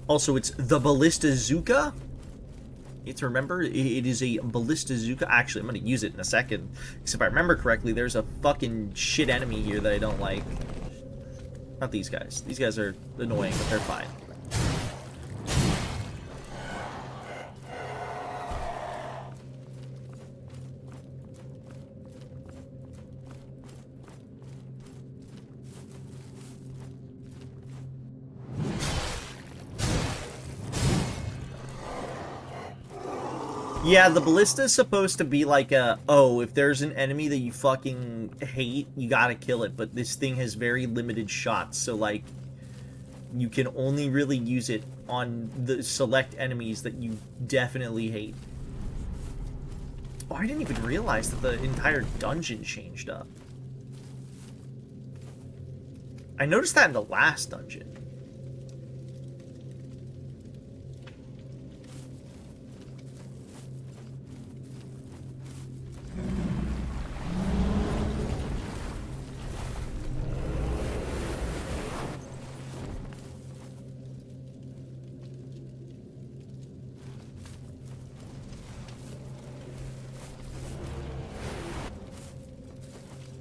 Also, it's the Ballistazooka. It's, remember, it is a Ballistazooka. Actually, I'm going to use it in a second, because if I remember correctly, there's a fucking shit enemy here that I don't like. Not these guys. These guys are annoying, but they're fine. Yeah, the ballista is supposed to be like a, oh, if there's an enemy that you fucking hate, you gotta kill it, but this thing has very limited shots, so like, you can only really use it on the select enemies that you definitely hate. Oh, I didn't even realize that the entire dungeon changed up. I noticed that in the last dungeon.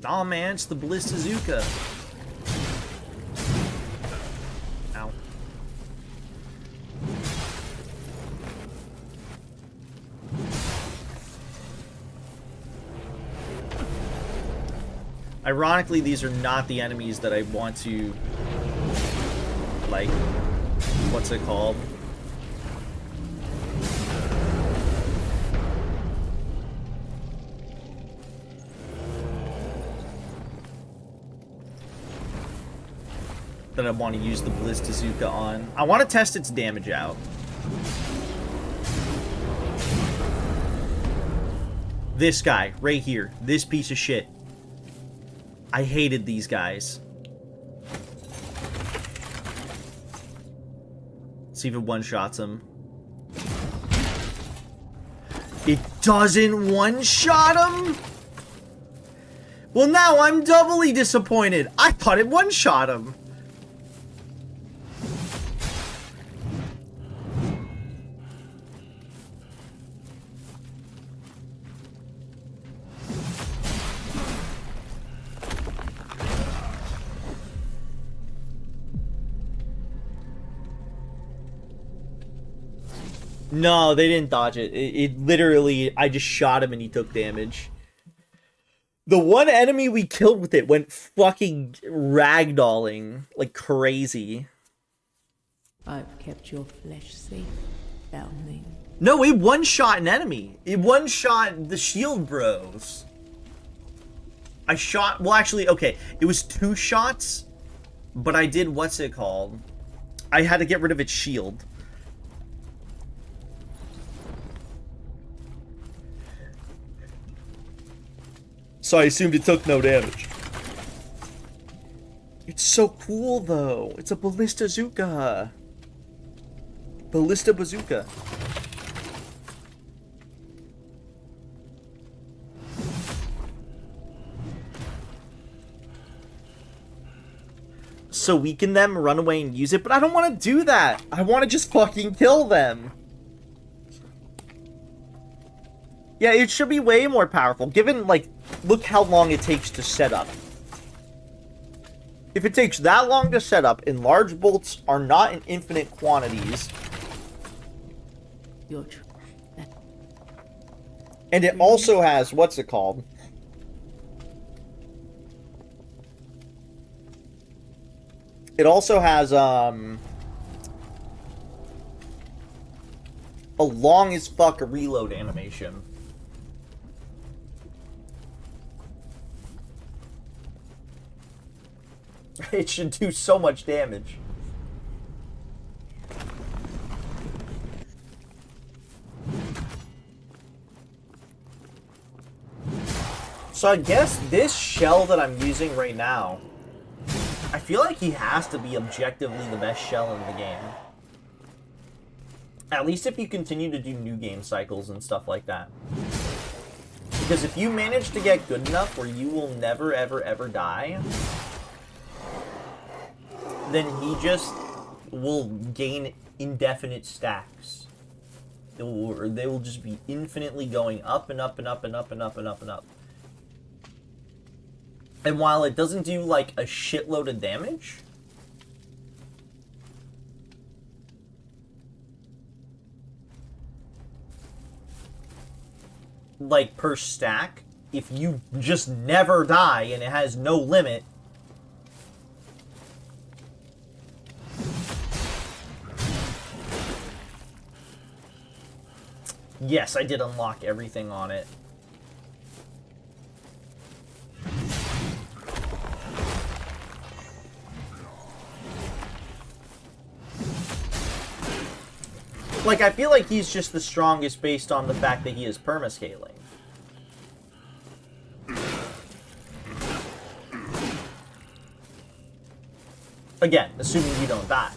Nah, man, it's the Ballistazuka. Ow. Ironically, these are not the enemies that I want to, like, what's it called? That I want to use the Ballistazuka on. I want to test its damage out. This guy, right here. This piece of shit. I hated these guys. See if it one-shots him. It doesn't one-shot him? Well, now I'm doubly disappointed. I thought it one-shot him. No, they didn't dodge it. It literally, I just shot him and he took damage. The one enemy we killed with it went fucking ragdolling like crazy. I've kept your flesh safe, foundling. No, it one-shot an enemy. It one-shot the shield bros. I shot, well actually, okay, it was 2 shots, but I did, what's it called? I had to get rid of its shield. So I assumed it took no damage. It's so cool, though. It's a Ballistazuka. Ballista Bazooka. So weaken them, run away, and use it, but I don't want to do that. I want to just fucking kill them. Yeah, it should be way more powerful, given, like, look how long it takes to set up. If it takes that long to set up, and large bolts are not in infinite quantities, and it also has, what's it called? It also has, a long as fuck reload animation. It should do so much damage. So I guess this shell that I'm using right now, I feel like he has to be objectively the best shell in the game. At least if you continue to do new game cycles and stuff like that. Because if you manage to get good enough where you will never ever ever die, then he just will gain indefinite stacks. They will just be infinitely going up and up and up and up and up and up and up. And while it doesn't do, like, a shitload of damage, like, per stack, if you just never die and it has no limit, yes, I did unlock everything on it. Like, I feel like he's just the strongest based on the fact that he is permascaling. Again, assuming you don't die.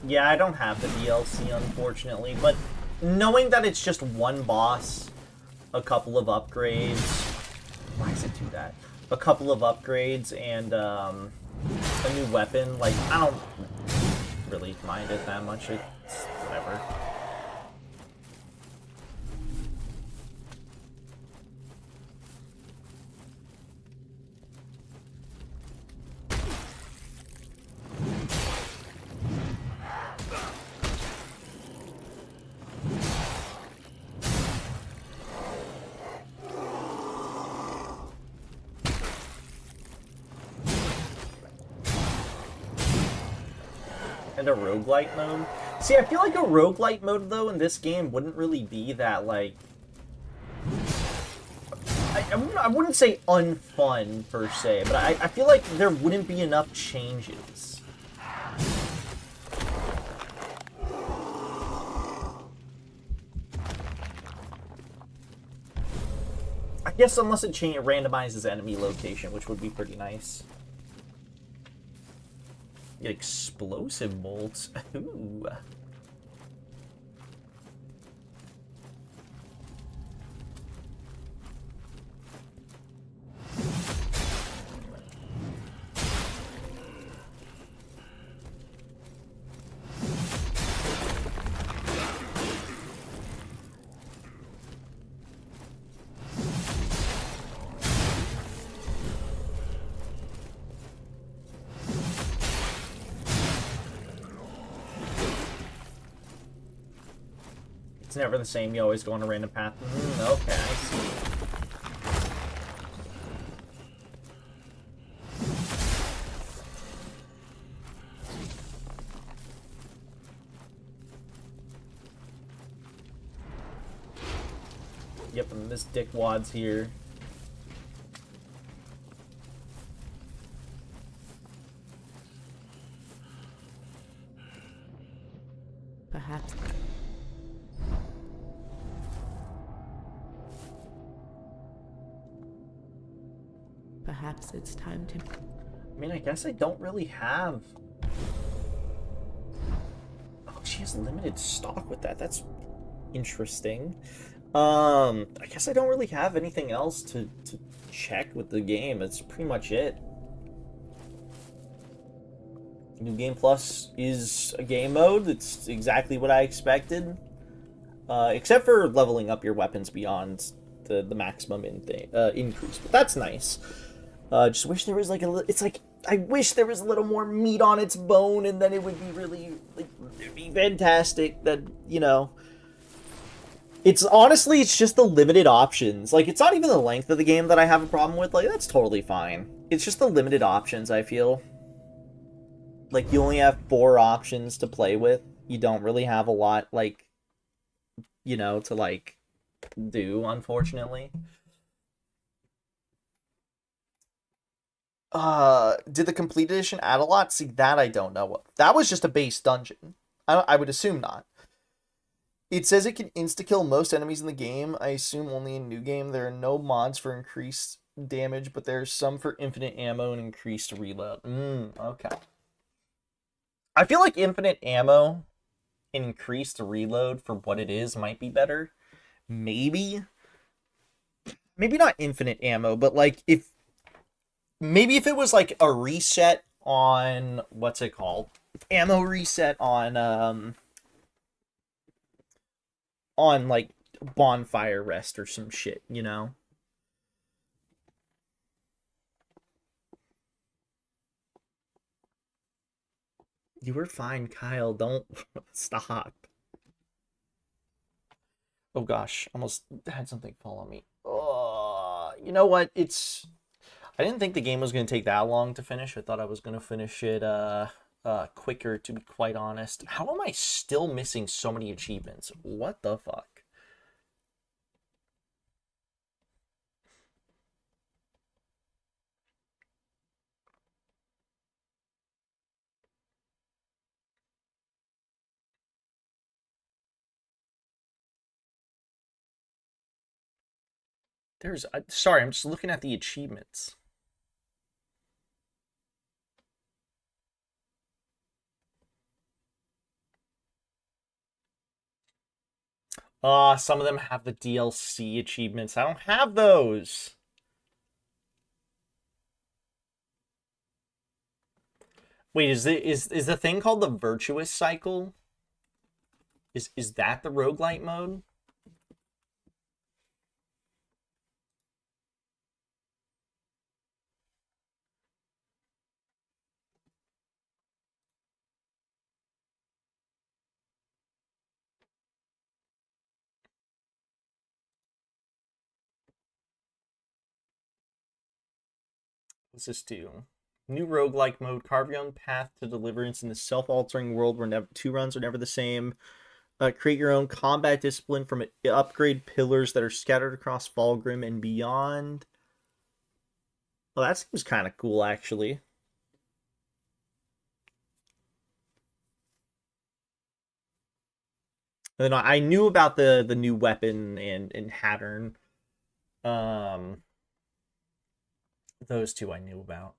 Yeah, I don't have the DLC, unfortunately, but knowing that it's just one boss, a couple of upgrades... Why does it do that? A couple of upgrades, and, a new weapon. Like, I don't really mind it that much. It's whatever. And a roguelite mode? See, I feel like a roguelite mode, though, in this game wouldn't really be that, like... I wouldn't say unfun, per se, but I feel like there wouldn't be enough changes. I guess unless it randomizes enemy location, which would be pretty nice. Explosive bolts. Ooh. It's never the same, you always go on a random path. Okay, I see. Yep, and this dickwad's here. Perhaps. Perhaps it's time to... I mean, I guess I don't really have... Oh, she has limited stock with that. That's interesting. I guess I don't really have anything else to check with the game. That's pretty much it. New Game Plus is a game mode. It's exactly what I expected. Except for leveling up your weapons beyond the maximum increase. But that's nice. Just wish there was like it's like, I wish there was a little more meat on its bone, and then it would be really, like, it'd be fantastic that, you know. It's honestly, it's just the limited options. Like, it's not even the length of the game that I have a problem with. Like, that's totally fine. It's just the limited options, I feel. Like, you only have 4 options to play with. You don't really have a lot, like, you know, to, like, do, unfortunately. Did the complete edition add a lot? See, that I don't know. That was just a base dungeon. I would assume not. It says it can insta-kill most enemies in the game. I assume only in New Game. There are no mods for increased damage, but there's some for infinite ammo and increased reload. Okay. I feel like infinite ammo and increased reload for what it is might be better. Maybe. Maybe not infinite ammo, but like if... Maybe if it was like a reset on... What's it called? Ammo reset on like bonfire rest or some shit, you know? You were fine, Kyle. Don't stop. Oh gosh, almost had something fall on me. Oh, you know what? I didn't think the game was going to take that long to finish. I thought I was going to finish it quicker, to be quite honest. How am I still missing so many achievements? What the fuck? Sorry, I'm just looking at the achievements. Some of them have the DLC achievements. I don't have those. Wait, is the thing called the virtuous cycle? Is that the roguelite mode? What's this do? New roguelike mode. Carve your own path to deliverance in the self-altering world where two runs are never the same. Create your own combat discipline from upgrade pillars that are scattered across Falgrim and beyond. Well, that seems kind of cool, actually. And then I knew about the new weapon and Hattern. Those two I knew about.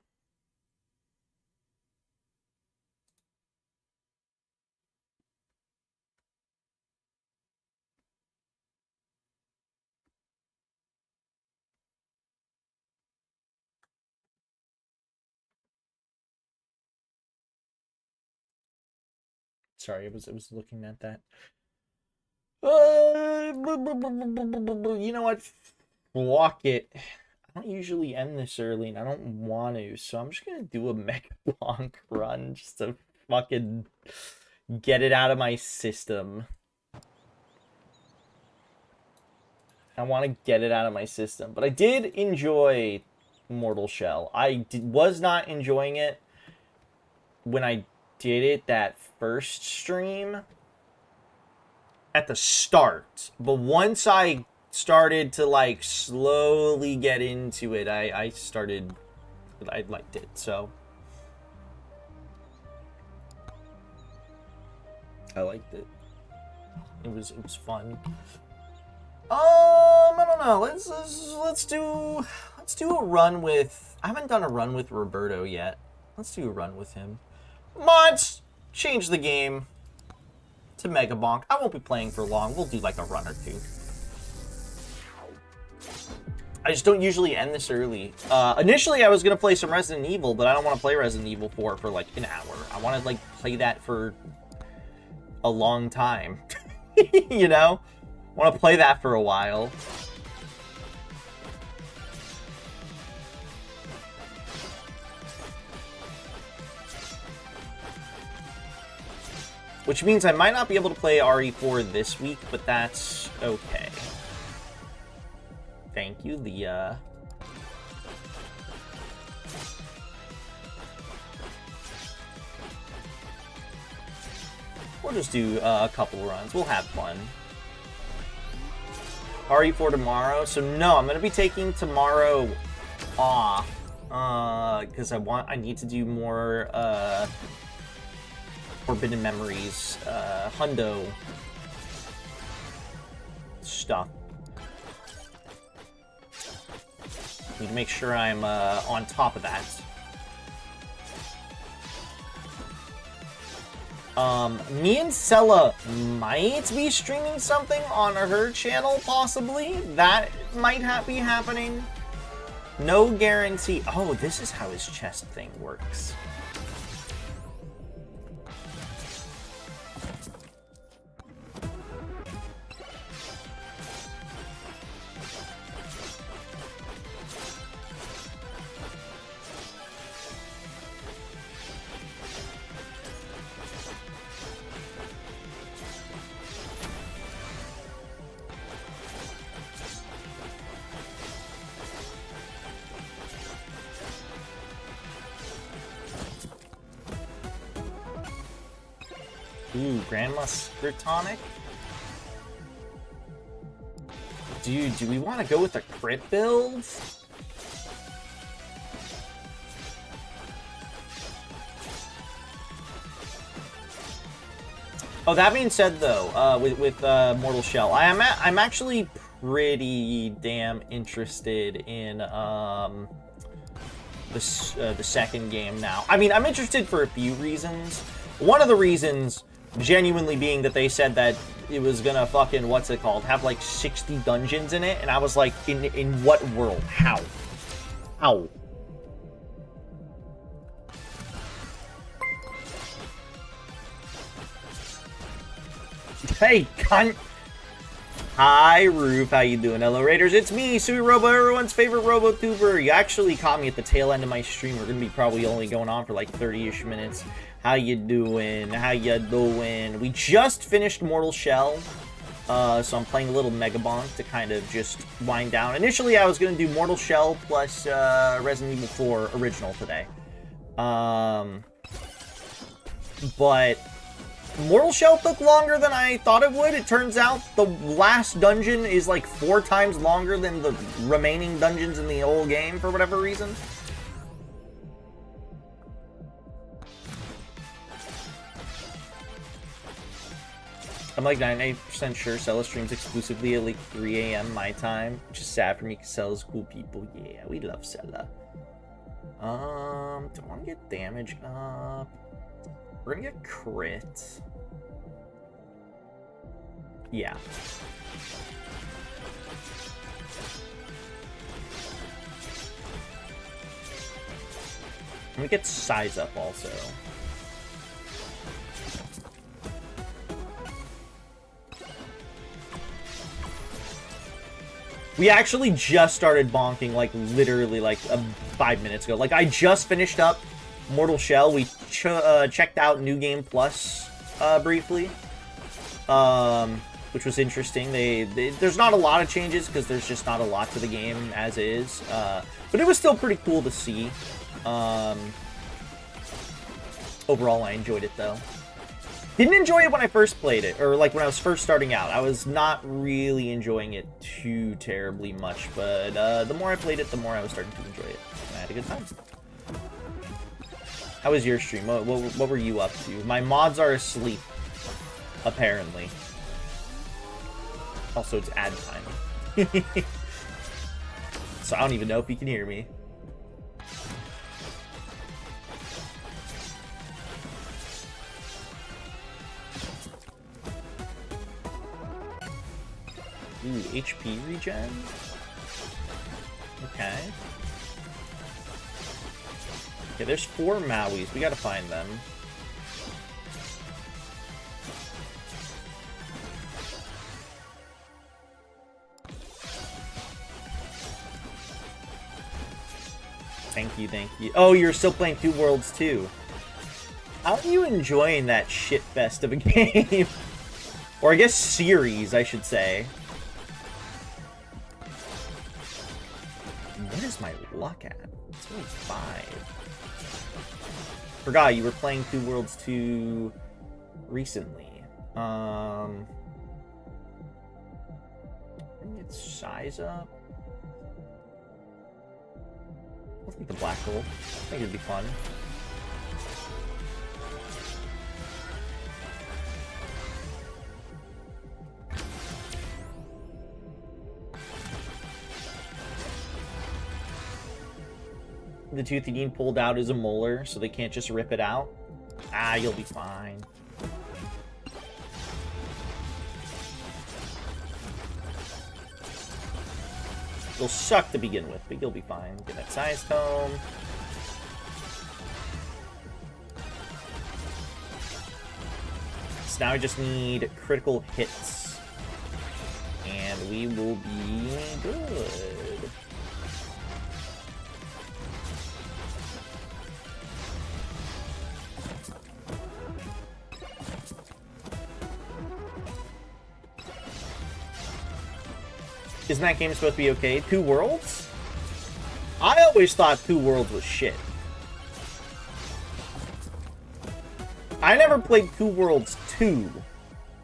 Sorry, I was looking at that. You know what? Block it. I don't usually end this early, and I don't want to, so I'm just gonna do a Mega Blanc run just to fucking get it out of my system. I want to get it out of my system, but I did enjoy Mortal Shell. I was not enjoying it when I did it that first stream at the start, but once I started to like slowly get into it, I liked it. So I liked it. It was fun. I don't know. Let's do a run with. I haven't done a run with Roberto yet. Let's do a run with him. Mods, change the game to Mega Bonk. I won't be playing for long. We'll do like a run or two. I just don't usually end this early. Initially, I was gonna play some Resident Evil, but I don't want to play Resident Evil 4 for like an hour. I want to like play that for a long time. You know, I want to play that for a while. Which means I might not be able to play RE4 this week, but that's okay. Thank you, Leah. We'll just do a couple runs. We'll have fun. RE4 tomorrow. So no, I'm gonna be taking tomorrow off because I need to do more Forbidden Memories, Hundo stuff. Need to make sure I'm on top of that. Me and Sella might be streaming something on her channel, possibly. That might be happening. No guarantee. Oh, this is how his chest thing works. Ooh, Grandma's Tonic? Dude, do we want to go with a crit build? Oh, that being said, though, with Mortal Shell, I'm actually pretty damn interested in the second game now. I mean, I'm interested for a few reasons. One of the reasons genuinely being that they said that it was gonna fucking, what's it called, have like 60 dungeons in it, and I was like, in what world? How? Hey, cunt! Hi, Roof. How you doing? Hello, Raiders. It's me, Sui Robo, everyone's favorite RoboTuber. You actually caught me at the tail end of my stream. We're gonna be probably only going on for like 30-ish minutes. How you doing? How you doing? We just finished Mortal Shell. So I'm playing a little Megabonk to kind of just wind down. Initially, I was going to do Mortal Shell plus Resident Evil 4 Original today. But Mortal Shell took longer than I thought it would. It turns out the last dungeon is like 4 times longer than the remaining dungeons in the whole game for whatever reason. I'm like 98% sure Sella streams exclusively at like 3 a.m. my time, which is sad for me because Sella's cool people. Yeah, we love Sella. Do I want to get damage up? We're gonna get crit. Yeah. I'm gonna get size up also. We actually just started bonking, like, literally, like, 5 minutes ago. Like, I just finished up Mortal Shell. We checked out New Game Plus, briefly. Which was interesting. There's not a lot of changes, because there's just not a lot to the game as is. But it was still pretty cool to see. Overall, I enjoyed it, though. Didn't enjoy it when I first played it, or like when I was first starting out. I was not really enjoying it too terribly much, but the more I played it, the more I was starting to enjoy it. And I had a good time. How was your stream? What were you up to? My mods are asleep, apparently. Also, it's ad time. So I don't even know if you can hear me. Ooh, HP regen? Okay. Okay, there's 4 Mauis. We gotta find them. Thank you, thank you. Oh, you're still playing Two Worlds too. How are you enjoying that shit fest of a game? Or I guess series, I should say. What is my luck at? It's only 5. Forgot you were playing Two Worlds 2 recently. Get size up. I'll take the black hole. I think it'd be fun. The tooth you need pulled out is a molar, so they can't just rip it out. Ah, you'll be fine. It'll suck to begin with, but you'll be fine. Get that size tome. So now I just need critical hits. And we will be good. Isn't that game supposed to be okay? Two Worlds? I always thought Two Worlds was shit. I never played Two Worlds 2.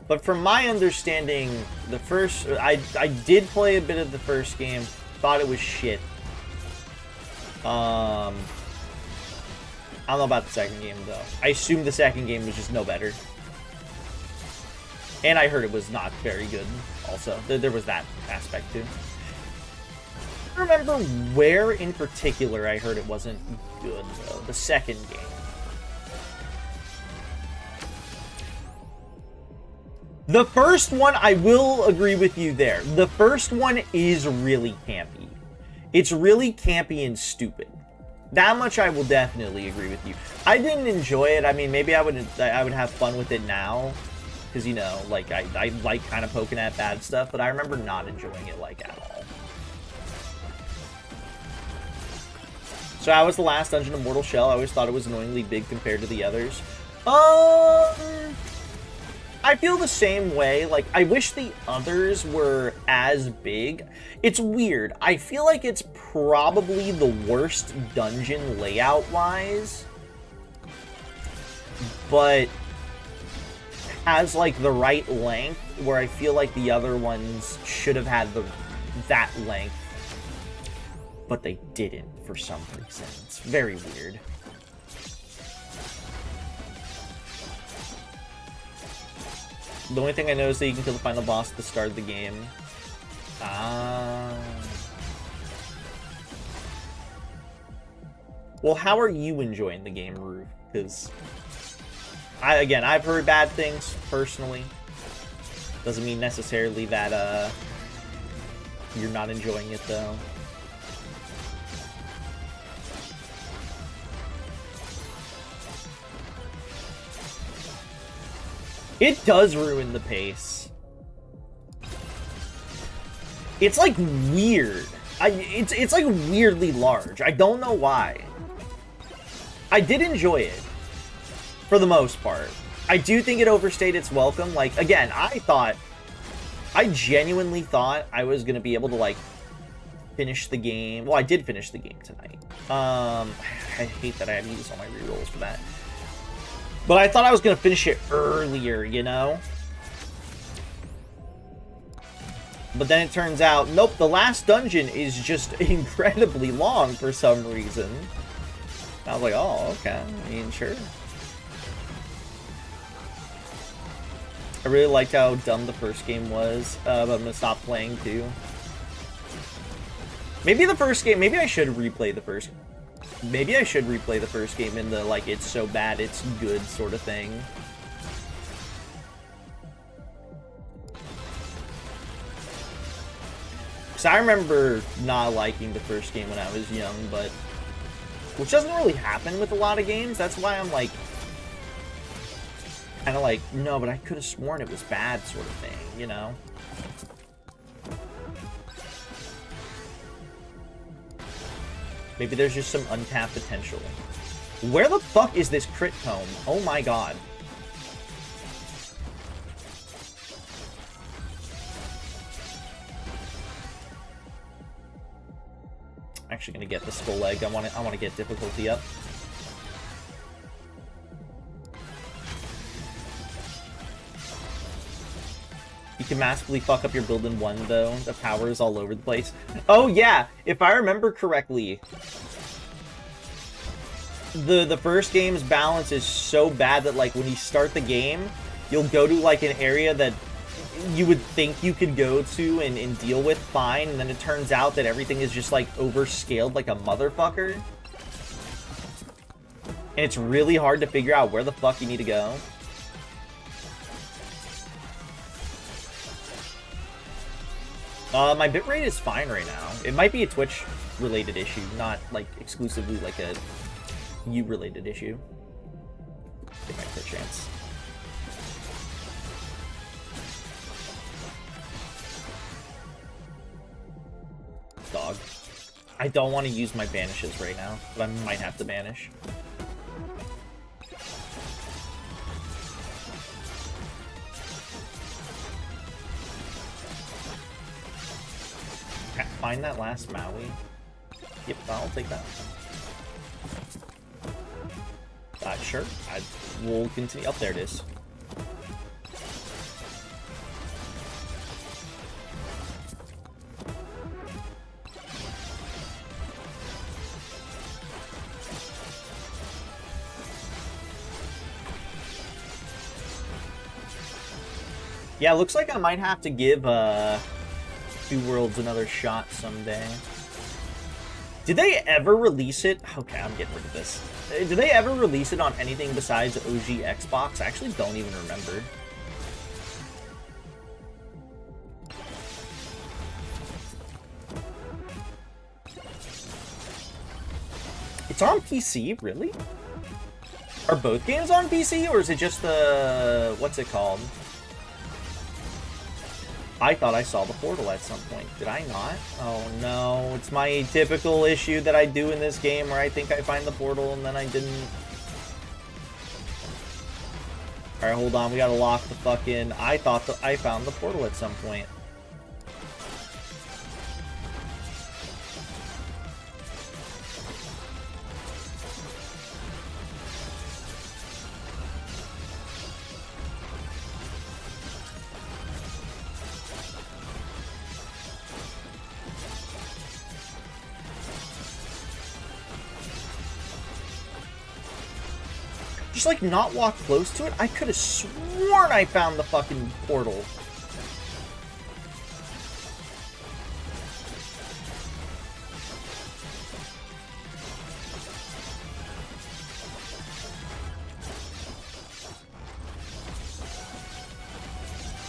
But from my understanding, the first... I did play a bit of the first game. Thought it was shit. I don't know about the second game, though. I assume the second game was just no better. And I heard it was not very good, also. There was that aspect, too. I don't remember where in particular I heard it wasn't good, though. The second game. The first one, I will agree with you there. The first one is really campy. It's really campy and stupid. That much I will definitely agree with you. I didn't enjoy it. I mean, maybe I would have fun with it now. because, you know, like, I like kind of poking at bad stuff, but I remember not enjoying it, like, at all. So how was the last dungeon of Mortal Shell? I always thought it was annoyingly big compared to the others. I feel the same way. Like, I wish the others were as big. It's weird. I feel like it's probably the worst dungeon layout-wise, but has, like, the right length, where I feel like the other ones should have had that length, but they didn't for some reason. It's very weird. The only thing I know is that you can kill the final boss at the start of the game. Well, how are you enjoying the game, Roof? Because, I've heard bad things, personally. Doesn't mean necessarily that, you're not enjoying it, though. It does ruin the pace. It's like weird. It's like weirdly large. I don't know why. I did enjoy it for the most part. I do think it overstayed its welcome. Like, again, I genuinely thought I was gonna be able to, like, finish the game. Well, I did finish the game tonight. I hate that I had to use all my rerolls for that. But I thought I was going to finish it earlier, you know? But then it turns out, nope, the last dungeon is just incredibly long for some reason. I was like, oh, okay, I mean, sure. I really liked how dumb the first game was, but I'm going to stop playing too. Maybe the first game, maybe I should replay the first game. Maybe I should replay the first game in the, like, it's so bad, it's good sort of thing. Because I remember not liking the first game when I was young, but... Which doesn't really happen with a lot of games. That's why I'm, like... Kind of like, no, but I could have sworn it was bad sort of thing, you know? Maybe there's just some untapped potential. Where the fuck is this crit tome? Oh my god. I'm actually gonna get the skull egg. I want to get difficulty up. You can massively fuck up your build in one, though. The power is all over the place. Oh, yeah! If I remember correctly, the first game's balance is so bad that, like, when you start the game, you'll go to, like, an area that you would think you could go to and deal with fine, and then it turns out that everything is just, like, overscaled like a motherfucker. And it's really hard to figure out where the fuck you need to go. My bitrate is fine right now. It might be a Twitch-related issue, not, like, exclusively, like, a you-related issue. Give my crit chance. Dog. I don't want to use my banishes right now, but I might have to banish. Find that last Maui. Yep, I'll take that. Sure. I will continue. Up there it is. Yeah, looks like I might have to give Two Worlds another shot someday. Did they ever release it? Okay, I'm getting rid of this. Did they ever release it on anything besides OG Xbox? I actually don't even remember. It's on PC, really? Are both games on PC, or is it just the... what's it called? I thought I saw the portal at some point. Did I not? Oh no, it's my typical issue that I do in this game where I think I find the portal and then I didn't. Alright, hold on, we gotta lock the fucking... I thought that I found the portal at some point. Just, like, not walk close to it? I could have sworn I found the fucking portal.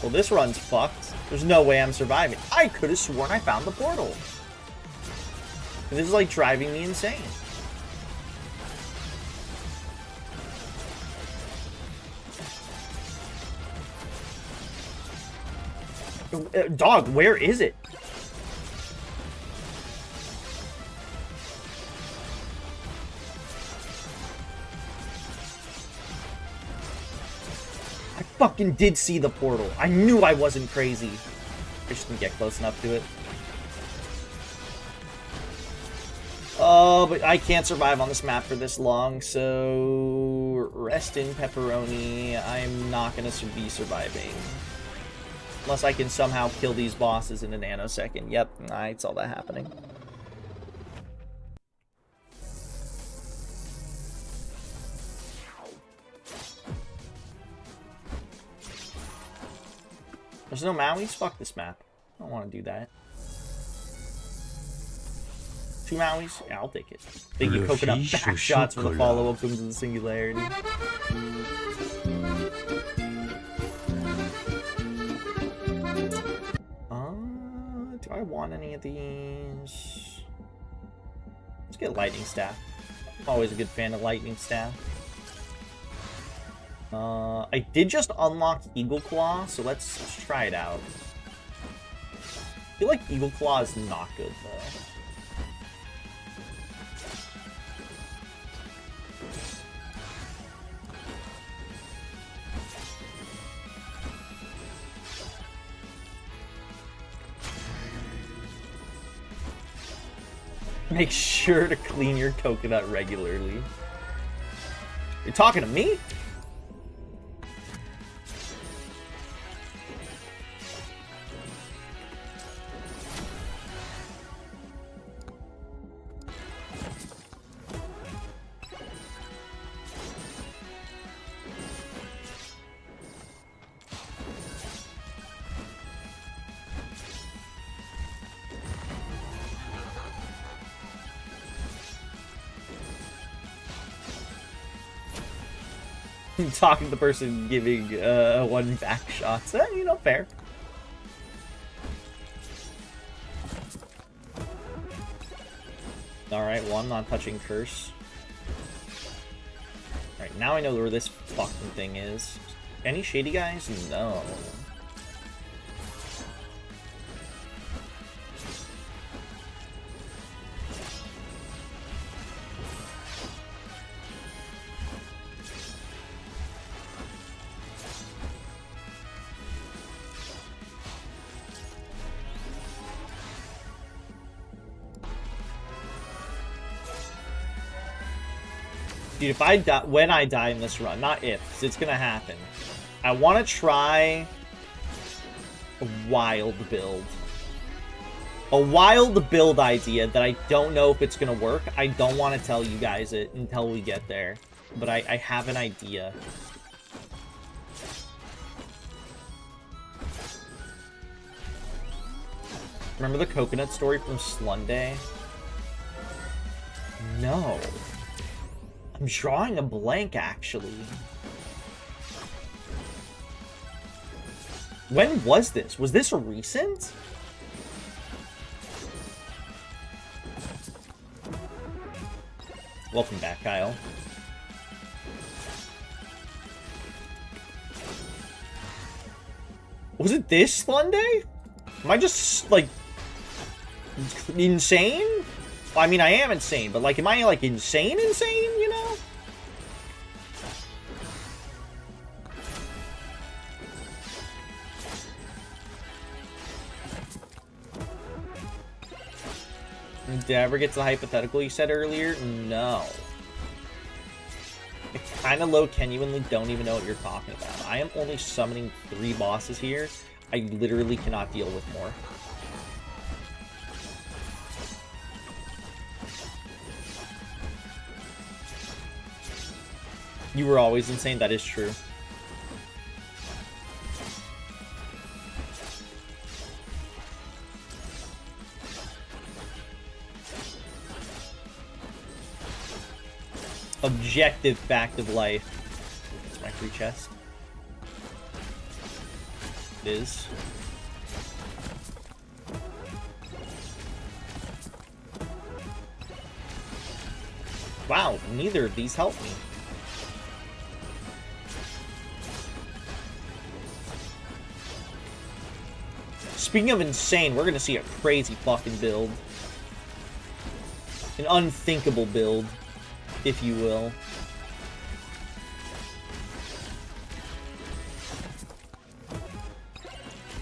Well, this run's fucked. There's no way I'm surviving. I could have sworn I found the portal. This is, like, driving me insane. Dog, where is it? I fucking did see the portal. I knew I wasn't crazy. I just didn't get close enough to it. Oh, but I can't survive on this map for this long, so... Rest in pepperoni. I'm not gonna be surviving. Unless I can somehow kill these bosses in a nanosecond. Yep, I saw that happening. There's no Mauis? Fuck this map. I don't want to do that. 2 Mauis? Yeah, I'll take it. Thank you, Coconut back shots for the follow-up to the singularity. Do I want any of these? Let's get Lightning Staff. I'm always a good fan of Lightning Staff. I did just unlock Eagle Claw, so let's try it out. I feel like Eagle Claw is not good, though. Make sure to clean your coconut regularly. You're talking to me? Talking to the person giving one back shots. You know, fair. Alright, one non-touching curse. Alright, now I know where this fucking thing is. Any shady guys? No. Dude, if I die, when I die in this run, not if, because it's gonna happen. I want to try a wild build. A wild build idea that I don't know if it's gonna work. I don't want to tell you guys it until we get there, but I have an idea. Remember the coconut story from Slunday? No. I'm drawing a blank, actually. When was this? Was this recent? Welcome back, Kyle. Was it this Sunday? Am I just, like, insane? Well, I mean, I am insane, but, like, am I, like, insane, you know? Did I ever get to the hypothetical you said earlier? No. I kind of low genuinely don't even know what you're talking about. I am only summoning 3 bosses here. I literally cannot deal with more. You were always insane. That is true. Objective fact of life. It's my free chest. It is. Wow, neither of these help me. Speaking of insane, we're gonna see a crazy fucking build. An unthinkable build, if you will.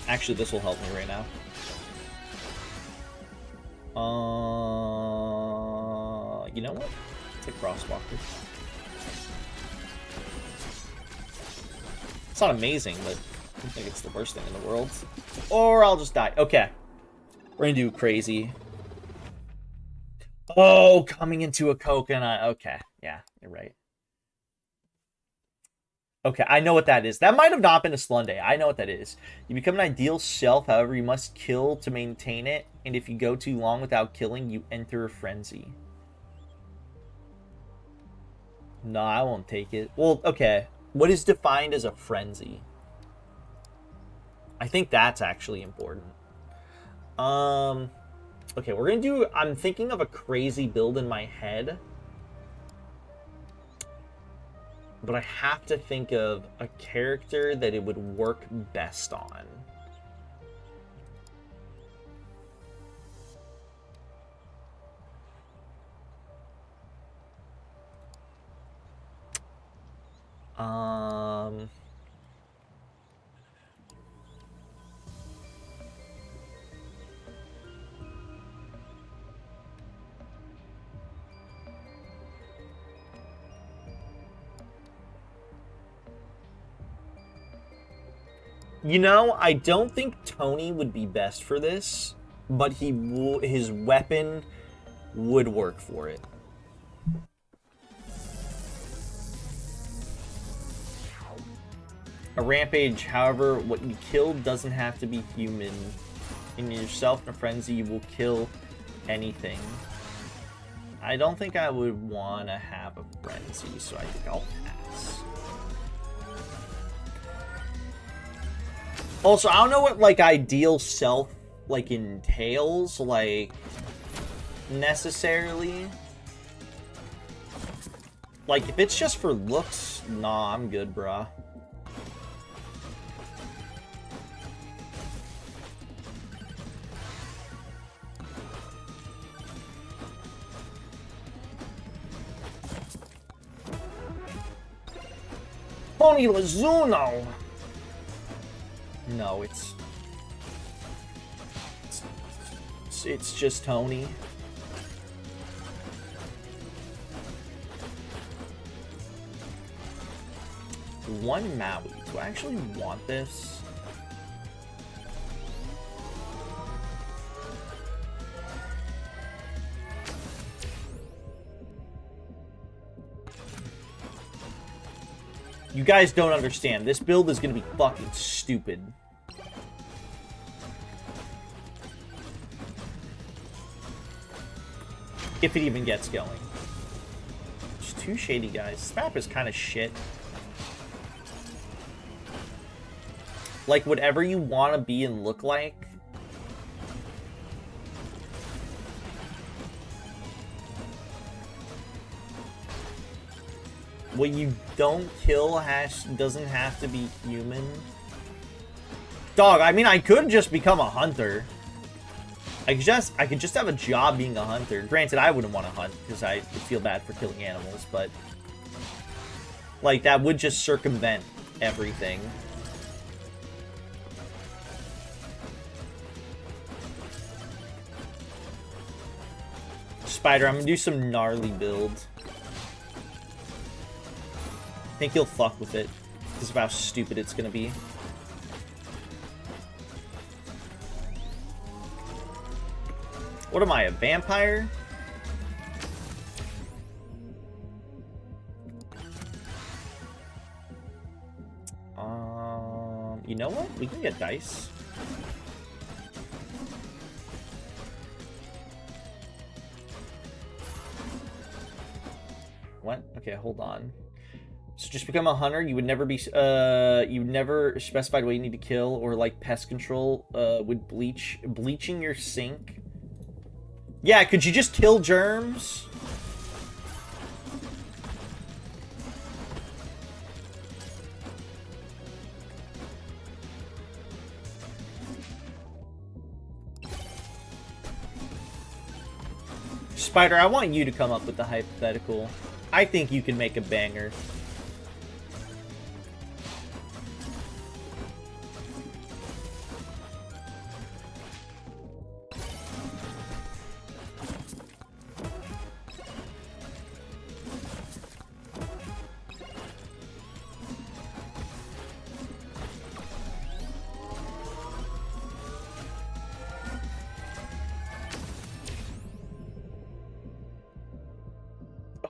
Actually, this will help me right now. You know what? Take Crosswalker. It's not amazing, but I don't think it's the worst thing in the world. Or I'll just die. Okay. We're gonna do crazy. Oh, coming into a coconut. Okay. Yeah, you're right. Okay, I know what that is. That might have not been a Slunday. I know what that is. You become an ideal self, however, you must kill to maintain it. And if you go too long without killing, you enter a frenzy. No, I won't take it. Well, okay. What is defined as a frenzy? I think that's actually important. Okay, we're gonna do... I'm thinking of a crazy build in my head. But I have to think of a character that it would work best on. You know, I don't think Tony would be best for this, but his weapon would work for it. A rampage, however, what you kill doesn't have to be human. In yourself in a frenzy, you will kill anything. I don't think I would want to have a frenzy, so I think I'll pass. Also, I don't know what, like, ideal self, like, entails, like, necessarily. Like, if it's just for looks, nah, I'm good, bruh. Tony Lazzuno! No, it's just Tony. One Maui. Do I actually want this? You guys don't understand. This build is gonna be fucking stupid. If it even gets going. There's 2 shady guys. This map is kind of shit. Like, whatever you want to be and look like. What you don't kill doesn't have to be human. Dog, I mean, I could just become a hunter. I could just have a job being a hunter. Granted, I wouldn't want to hunt because I would feel bad for killing animals, but like that would just circumvent everything. Spider, I'm gonna do some gnarly build. I think you'll fuck with it because of how stupid it's gonna be. What am I, a vampire? You know what? We can get dice. What? Okay, hold on. So just become a hunter. You would never be, you never specified what you need to kill, or like pest control, would bleaching your sink. Yeah, could you just kill germs? Spider, I want you to come up with the hypothetical. I think you can make a banger.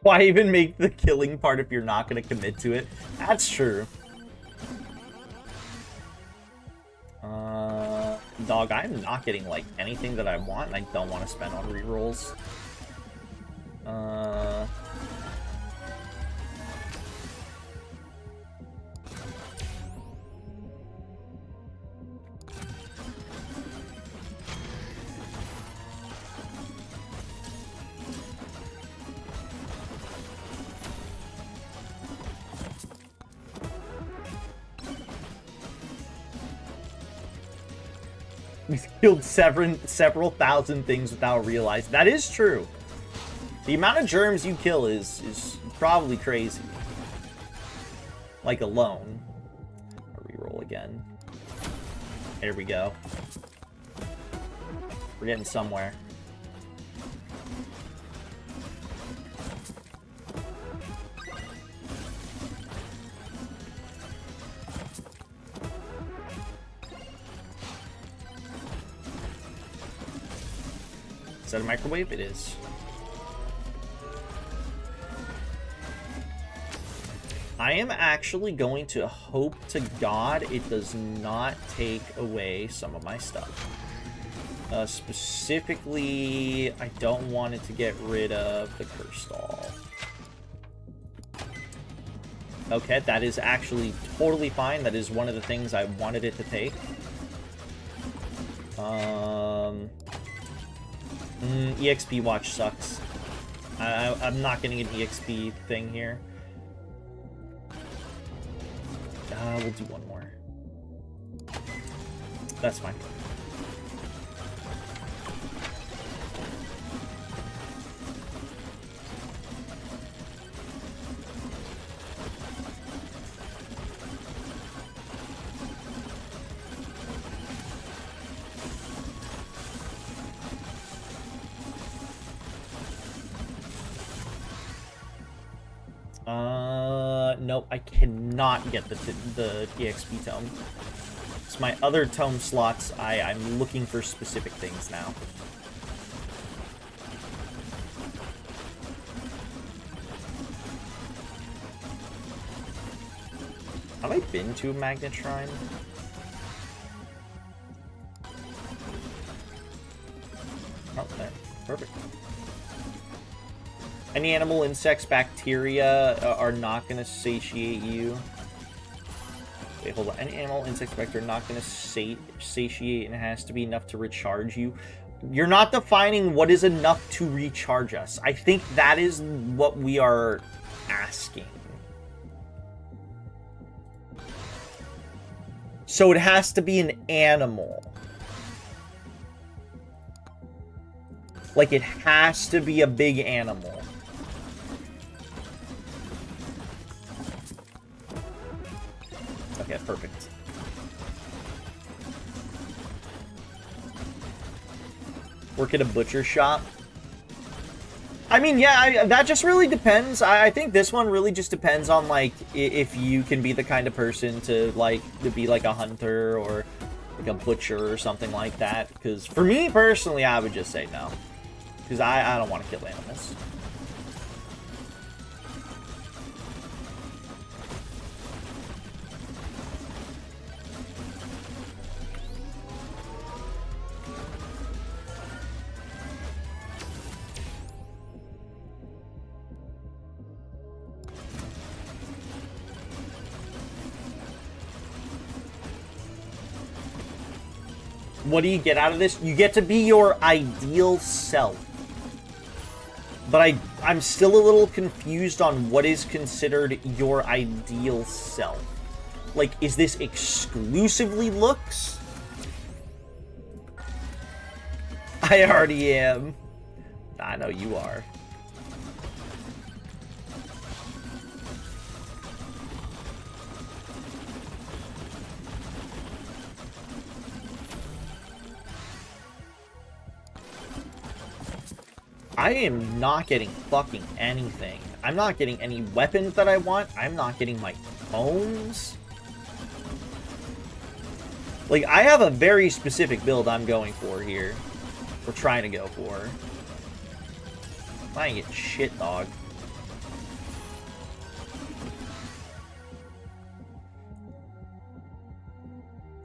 Why even make the killing part if you're not going to commit to it? That's true. Dog, I'm not getting, like, anything that I want, and I don't want to spend on rerolls. We've killed several thousand things without realizing. That is true. The amount of germs you kill is probably crazy. Like alone. I'll reroll again. There we go. We're getting somewhere. Is that a microwave? It is. I am actually going to hope to God it does not take away some of my stuff. Specifically, I don't want it to get rid of the curse doll. Okay, that is actually totally fine. That is one of the things I wanted it to take. EXP watch sucks. I'm not getting an EXP thing here. We'll do one more. That's fine. Nope, I cannot get the EXP tome. It's my other tome slots. I'm looking for specific things now. Have I been to a magnet shrine? Oh, there. Perfect. Any animal, insects, bacteria are not going to satiate you. Wait, hold on. Any animal, insects, bacteria are not going to satiate, and it has to be enough to recharge you. You're not defining what is enough to recharge us. I think that is what we are asking. So it has to be an animal. Like, it has to be a big animal. Okay, perfect. Work at a butcher shop. I mean, yeah, that just really depends. I think this one really just depends on, like, if you can be the kind of person to be, like, a hunter or, like, a butcher or something like that. Because for me, personally, I would just say no. Because I don't want to kill animals. What do you get out of this? You get to be your ideal self. But I'm still a little confused on what is considered your ideal self. Like, is this exclusively looks? I already am. I know you are. I am not getting fucking anything. I'm not getting any weapons that I want. I'm not getting my bones. Like, I have a very specific build I'm going for here. We're trying to go for. I ain't getting shit, dog.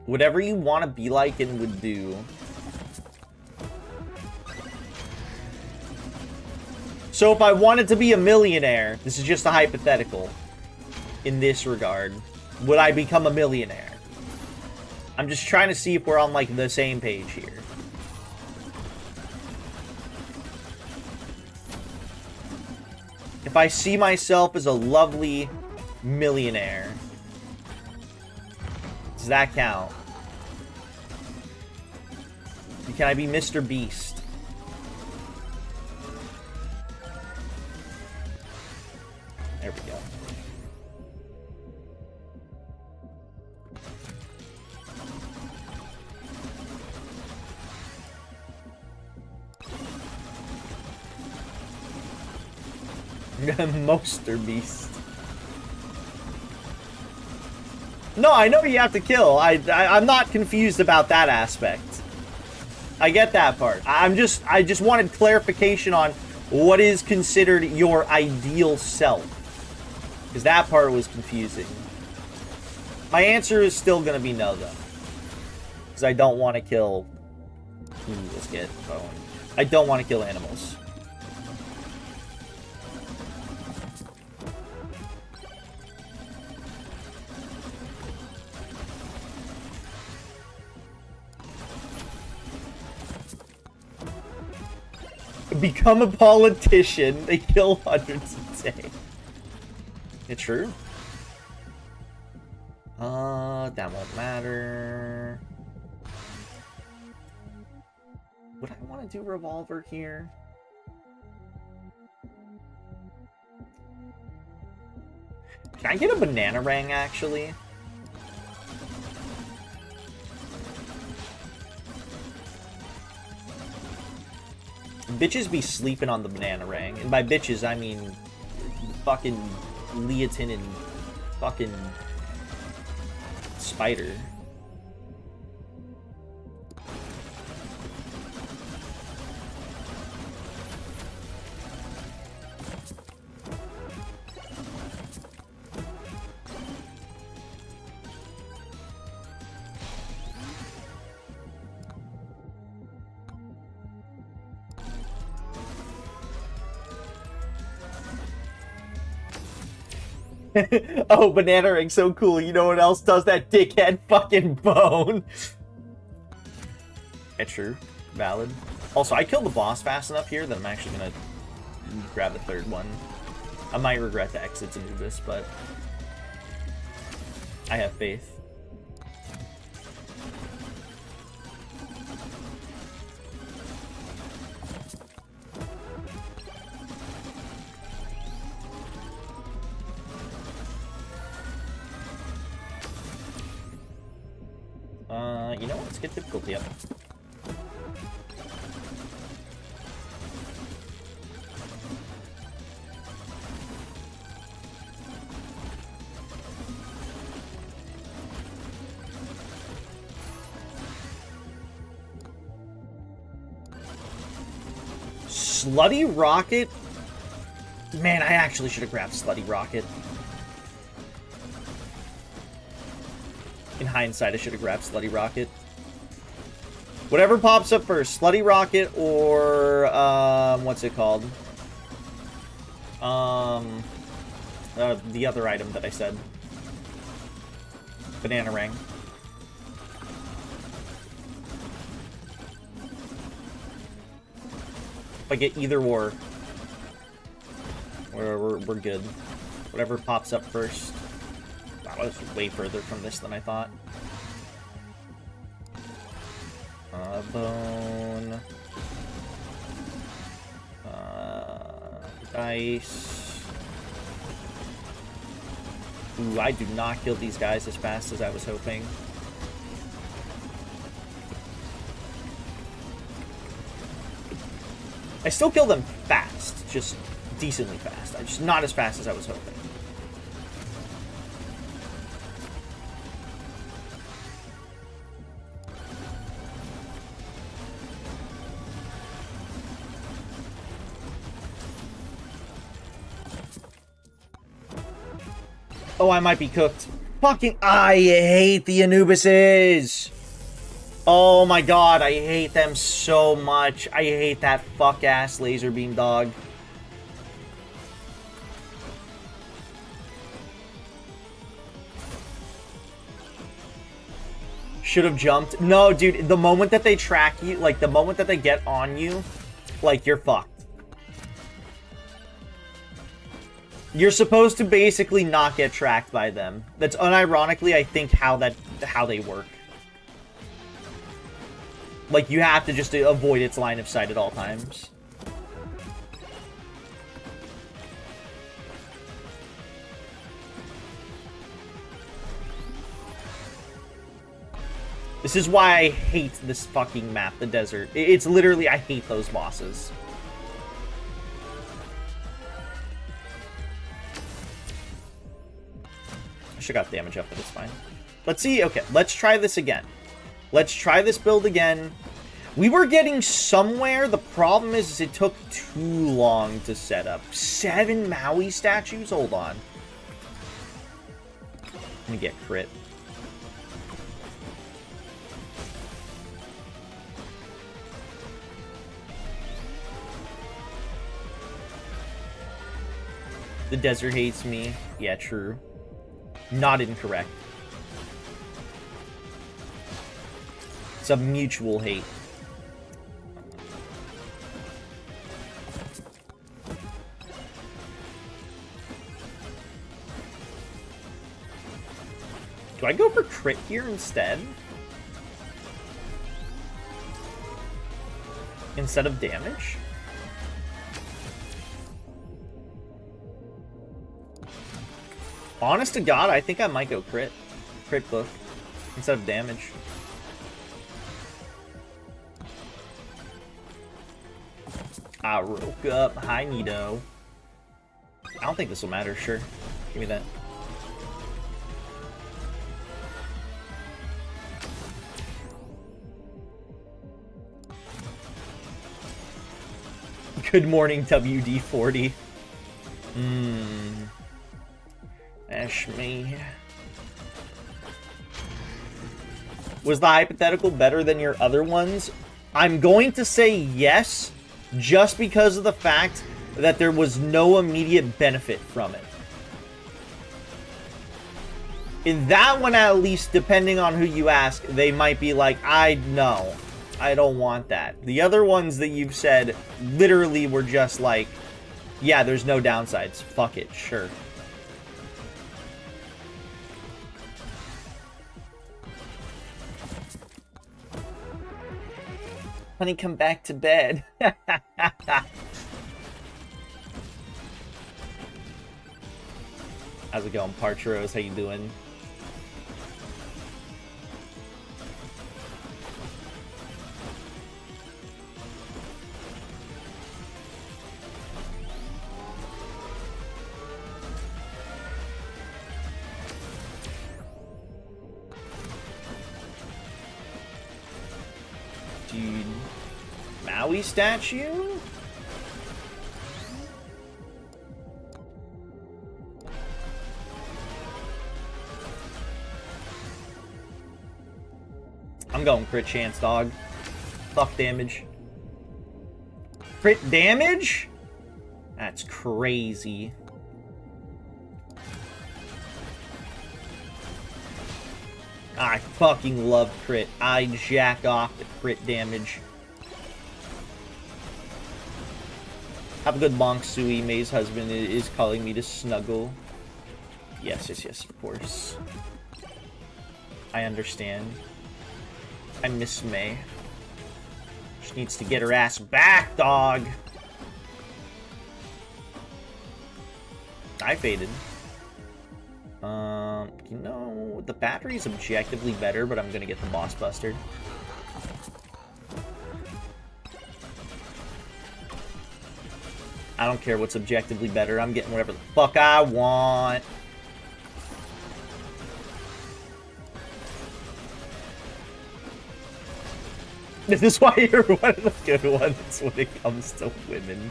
Whatever you want to be like and would do. So if I wanted to be a millionaire, this is just a hypothetical, in this regard, would I become a millionaire? I'm just trying to see if we're on, like, the same page here. If I see myself as a lovely millionaire, does that count? Can I be Mr. Beast? There we go. Monster Beast. No, I know you have to kill. I'm not confused about that aspect. I get that part. I just wanted clarification on what is considered your ideal self. Because that part was confusing. My answer is still going to be no, though. Because I don't want to kill... Ooh, let's get bone. I don't want to kill animals. Become a politician. They kill hundreds a day. It's true. That won't matter. Would I want to do revolver here? Can I get a banana ring, actually? Bitches be sleeping on the banana ring. And by bitches, I mean fucking Leotin and fucking Spider. Oh, banana ring, so cool. You know what else does that dickhead? Fucking bone. It's true. Valid. Also, I killed the boss fast enough here that I'm actually gonna grab the third one. I might regret the exits Anubis, but I have faith. You know what? Let's get difficulty up. Slutty Rocket? Man, I actually should have grabbed Slutty Rocket. In hindsight, I should have grabbed Slutty Rocket. Whatever pops up first, Slutty Rocket or, what's it called? The other item that I said. Banana Ring. If I get either or, we're good. Whatever pops up first. Wow, I was way further from this than I thought. Bone. Dice. Ooh, I do not kill these guys as fast as I was hoping. I still kill them fast, just decently fast. Just not as fast as I was hoping. Oh, I might be cooked. Fucking, I hate the Anubises. Oh my god, I hate them so much. I hate that fuck-ass laser beam dog. Should have jumped. No, dude, the moment that they track you, like, the moment that they get on you, like, you're fucked. You're supposed to basically not get tracked by them. That's unironically, I think, how they work. Like, you have to just avoid its line of sight at all times. This is why I hate this fucking map, the desert. It's literally, I hate those bosses. I should have got damage up, but it's fine. Let's see. Okay, let's try this again. Let's try this build again. We were getting somewhere. The problem is it took too long to set up. 7 Maui statues? Hold on. I'm gonna get crit. The desert hates me. Yeah, true. Not incorrect. It's a mutual hate. Do I go for crit here instead? Instead of damage? Honest to God, I think I might go crit. Crit book. Instead of damage. I woke up. Hi, Nito. I don't think this will matter. Sure. Give me that. Good morning, WD-40. Ash me. Was the hypothetical better than your other ones? I'm going to say yes, just because of the fact that there was no immediate benefit from it. In that one, at least, depending on who you ask, they might be like, I don't want that. The other ones that you've said literally were just like, yeah, there's no downsides. Fuck it, sure. Honey, come back to bed. How's it going, Partros? How you doing? Maui statue? I'm going crit chance, dog. Fuck damage. Crit damage? That's crazy. I fucking love crit. I jack off the crit damage. Have a good monk, Sui. May's husband is calling me to snuggle. Yes, yes, yes, of course. I understand. I miss May. She needs to get her ass back, dog. I faded. You know, the battery's objectively better, but I'm gonna get the boss buster. I don't care what's objectively better. I'm getting whatever the fuck I want. This is why you're one of the good ones when it comes to women.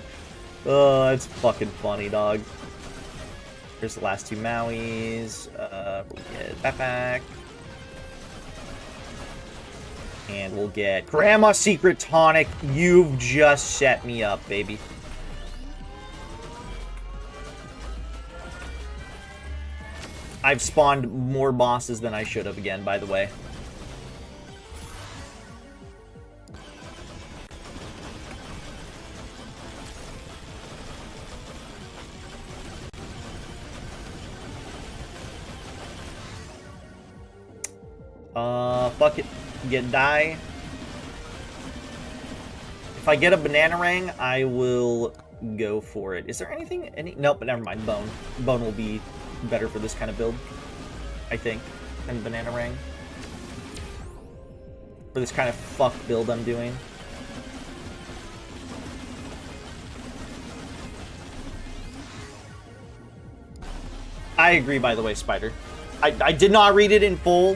Oh, that's fucking funny, dog. Here's the last two Mauis. We'll get that back. And we'll get Grandma Secret Tonic. You've just set me up, baby. I've spawned more bosses than I should have again, by the way. Fuck it. Get die. If I get a banana ring, I will go for it. Is there anything? Nope, but never mind. Bone. Bone will be better for this kind of build, I think, than banana ring. For this kind of fuck build I'm doing. I agree, by the way, Spider. I did not read it in full.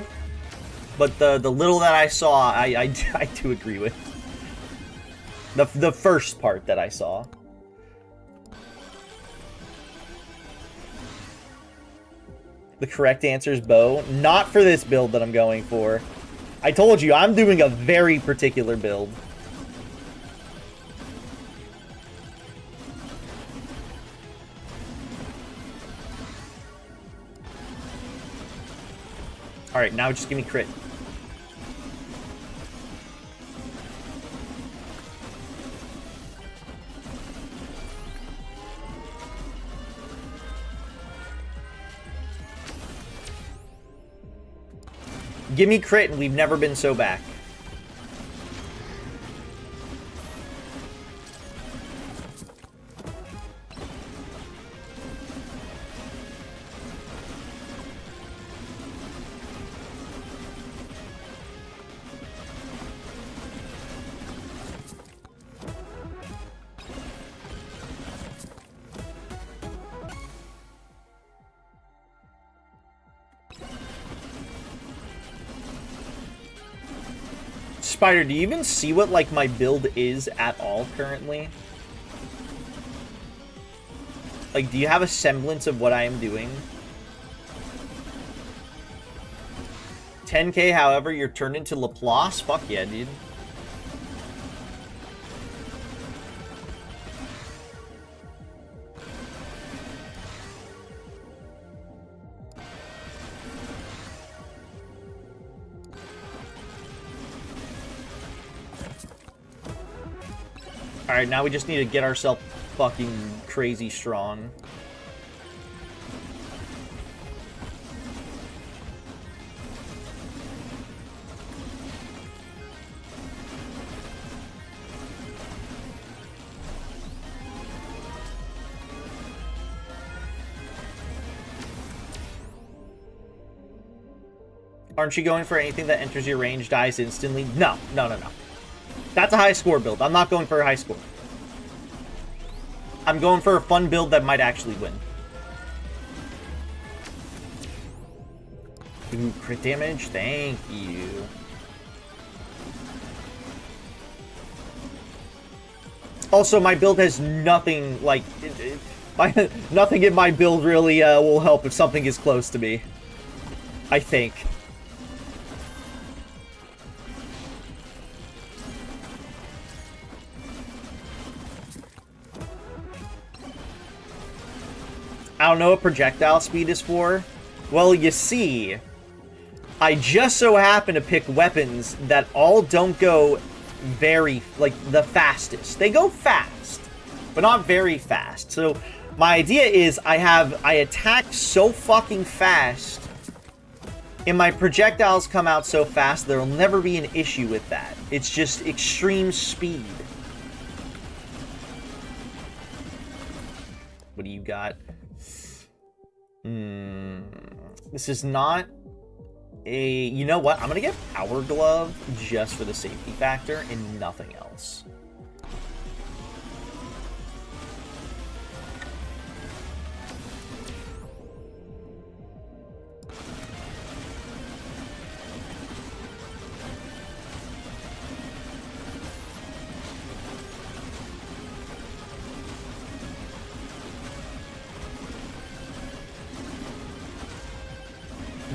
But the little that I saw, I do agree with. The first part that I saw. The correct answer is bow. Not for this build that I'm going for. I told you, I'm doing a very particular build. Alright, now just give me crit. Give me crit and we've never been so back. Spider, do you even see what, like, my build is at all currently? Like, do you have a semblance of what I am doing? 10k, however, you're turned into Laplace? Fuck yeah, dude. Alright, now we just need to get ourselves fucking crazy strong. Aren't you going for anything that enters your range, dies instantly? No, no, no, no. That's a high score build. I'm not going for a high score. I'm going for a fun build that might actually win. Ooh, crit damage? Thank you. Also, my build has nothing, like, nothing in my build really will help if something is close to me. I think. I don't know what projectile speed is for. Well, you see, I just so happen to pick weapons that all don't go very, like, the fastest. They go fast, but not very fast. So my idea is I attack so fucking fast, and my projectiles come out so fast there'll never be an issue with that. It's just extreme speed. What do you got? This is not a... You know what? I'm gonna get Power Glove just for the safety factor and nothing else.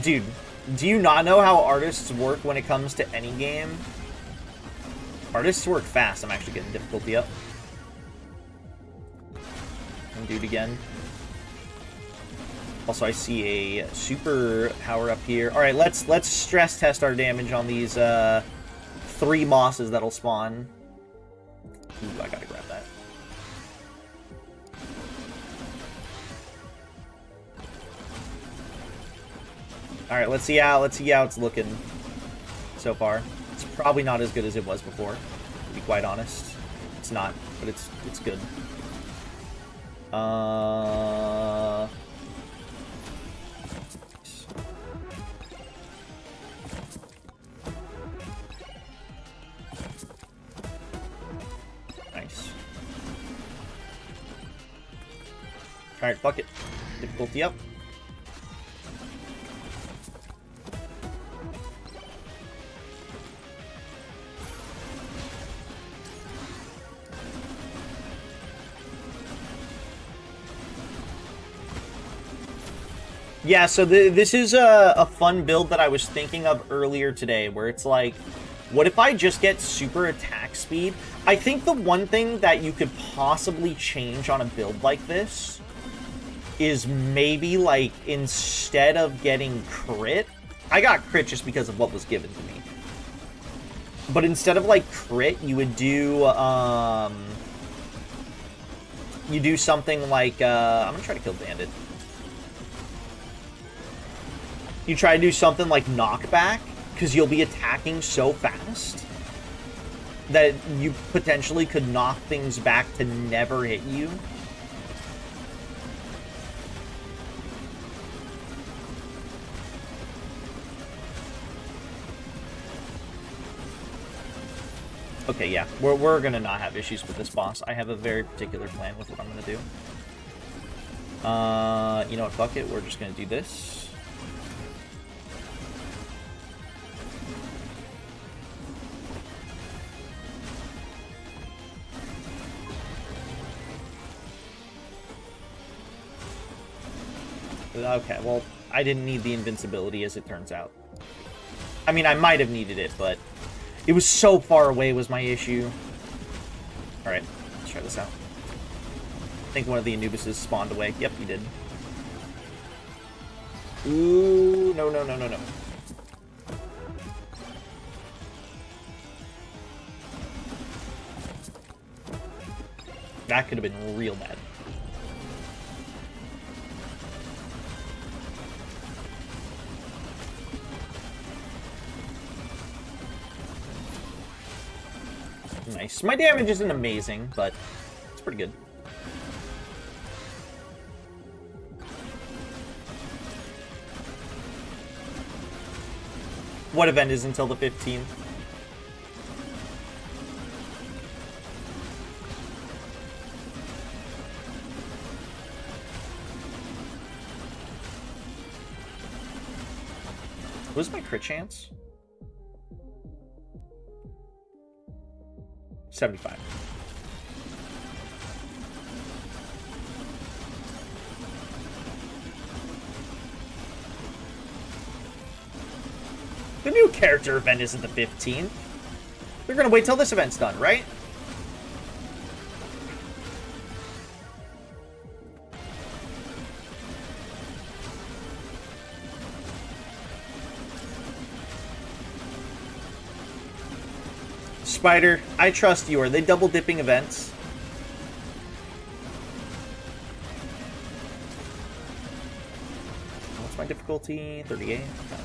Dude, do you not know how artists work when it comes to any game? Artists work fast. I'm actually getting difficulty up. And do it again. Also, I see a super power up here. All right, let's stress test our damage on these 3 mosses that'll spawn. Ooh, I gotta grab that. All right, let's see how it's looking so far. It's probably not as good as it was before, to be quite honest. It's not, but it's good. Nice. All right, fuck it. Difficulty up. Yeah, so this is a fun build that I was thinking of earlier today, where it's like, what if I just get super attack speed? I think the one thing that you could possibly change on a build like this is maybe, like, instead of getting crit, I got crit just because of what was given to me. But instead of, like, crit, you would do, you do something like, I'm gonna try to kill Bandit. You try to do something like knockback, because you'll be attacking so fast that you potentially could knock things back to never hit you. Okay, yeah, we're gonna not have issues with this boss. I have a very particular plan with what I'm gonna do. You know what, fuck it, we're just gonna do this. Okay, well, I didn't need the invincibility, as it turns out. I mean, I might have needed it, but it was so far away was my issue. Alright, let's try this out. I think one of the Anubises spawned away. Yep, he did. Ooh, no, no, no, no, no. That could have been real bad. Nice. My damage isn't amazing, but it's pretty good. What event is until the 15th? What was my crit chance? 75. The new character event isn't the 15th. They're gonna wait till this event's done, right? Spider, I trust you. Are they double dipping events? What's my difficulty? 38? Okay.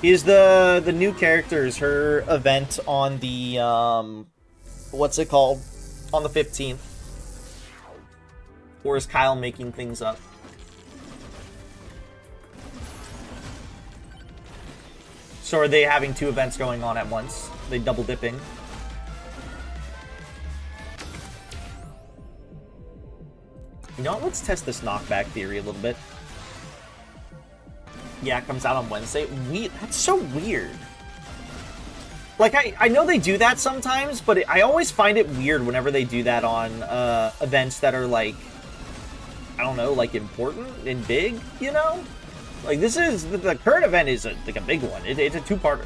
Is the new characters her event on the what's it called? On the 15th? Or is Kyle making things up? So are they having two events going on at once? They double dipping? You know what? Let's test this knockback theory a little bit. Yeah, it comes out on Wednesday. That's so weird. Like, I know they do that sometimes, but I always find it weird whenever they do that on events that are, like, I don't know, like, important and big, you know? Like, this is, the current event is, like, a big one. It's a two-parter.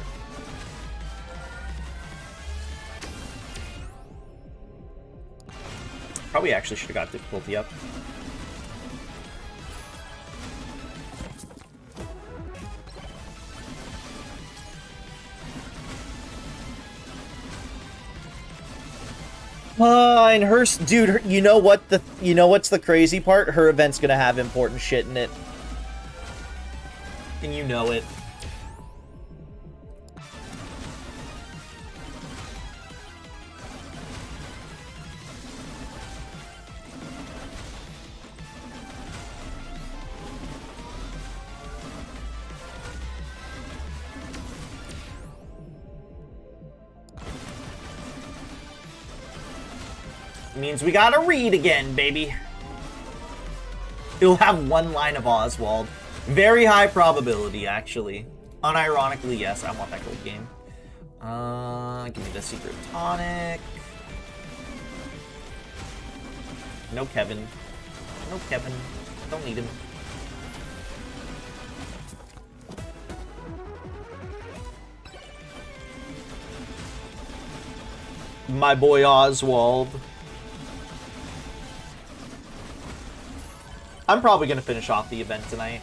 Probably actually should have got difficulty up. And her, dude, you know what's the crazy part? Her event's gonna have important shit in it. And you know it. Means we gotta read again, baby. It'll have one line of Oswald. Very high probability, actually. Unironically, yes, I want that gold game. Give me the secret tonic. No Kevin. No Kevin. Don't need him. My boy Oswald. I'm probably going to finish off the event tonight.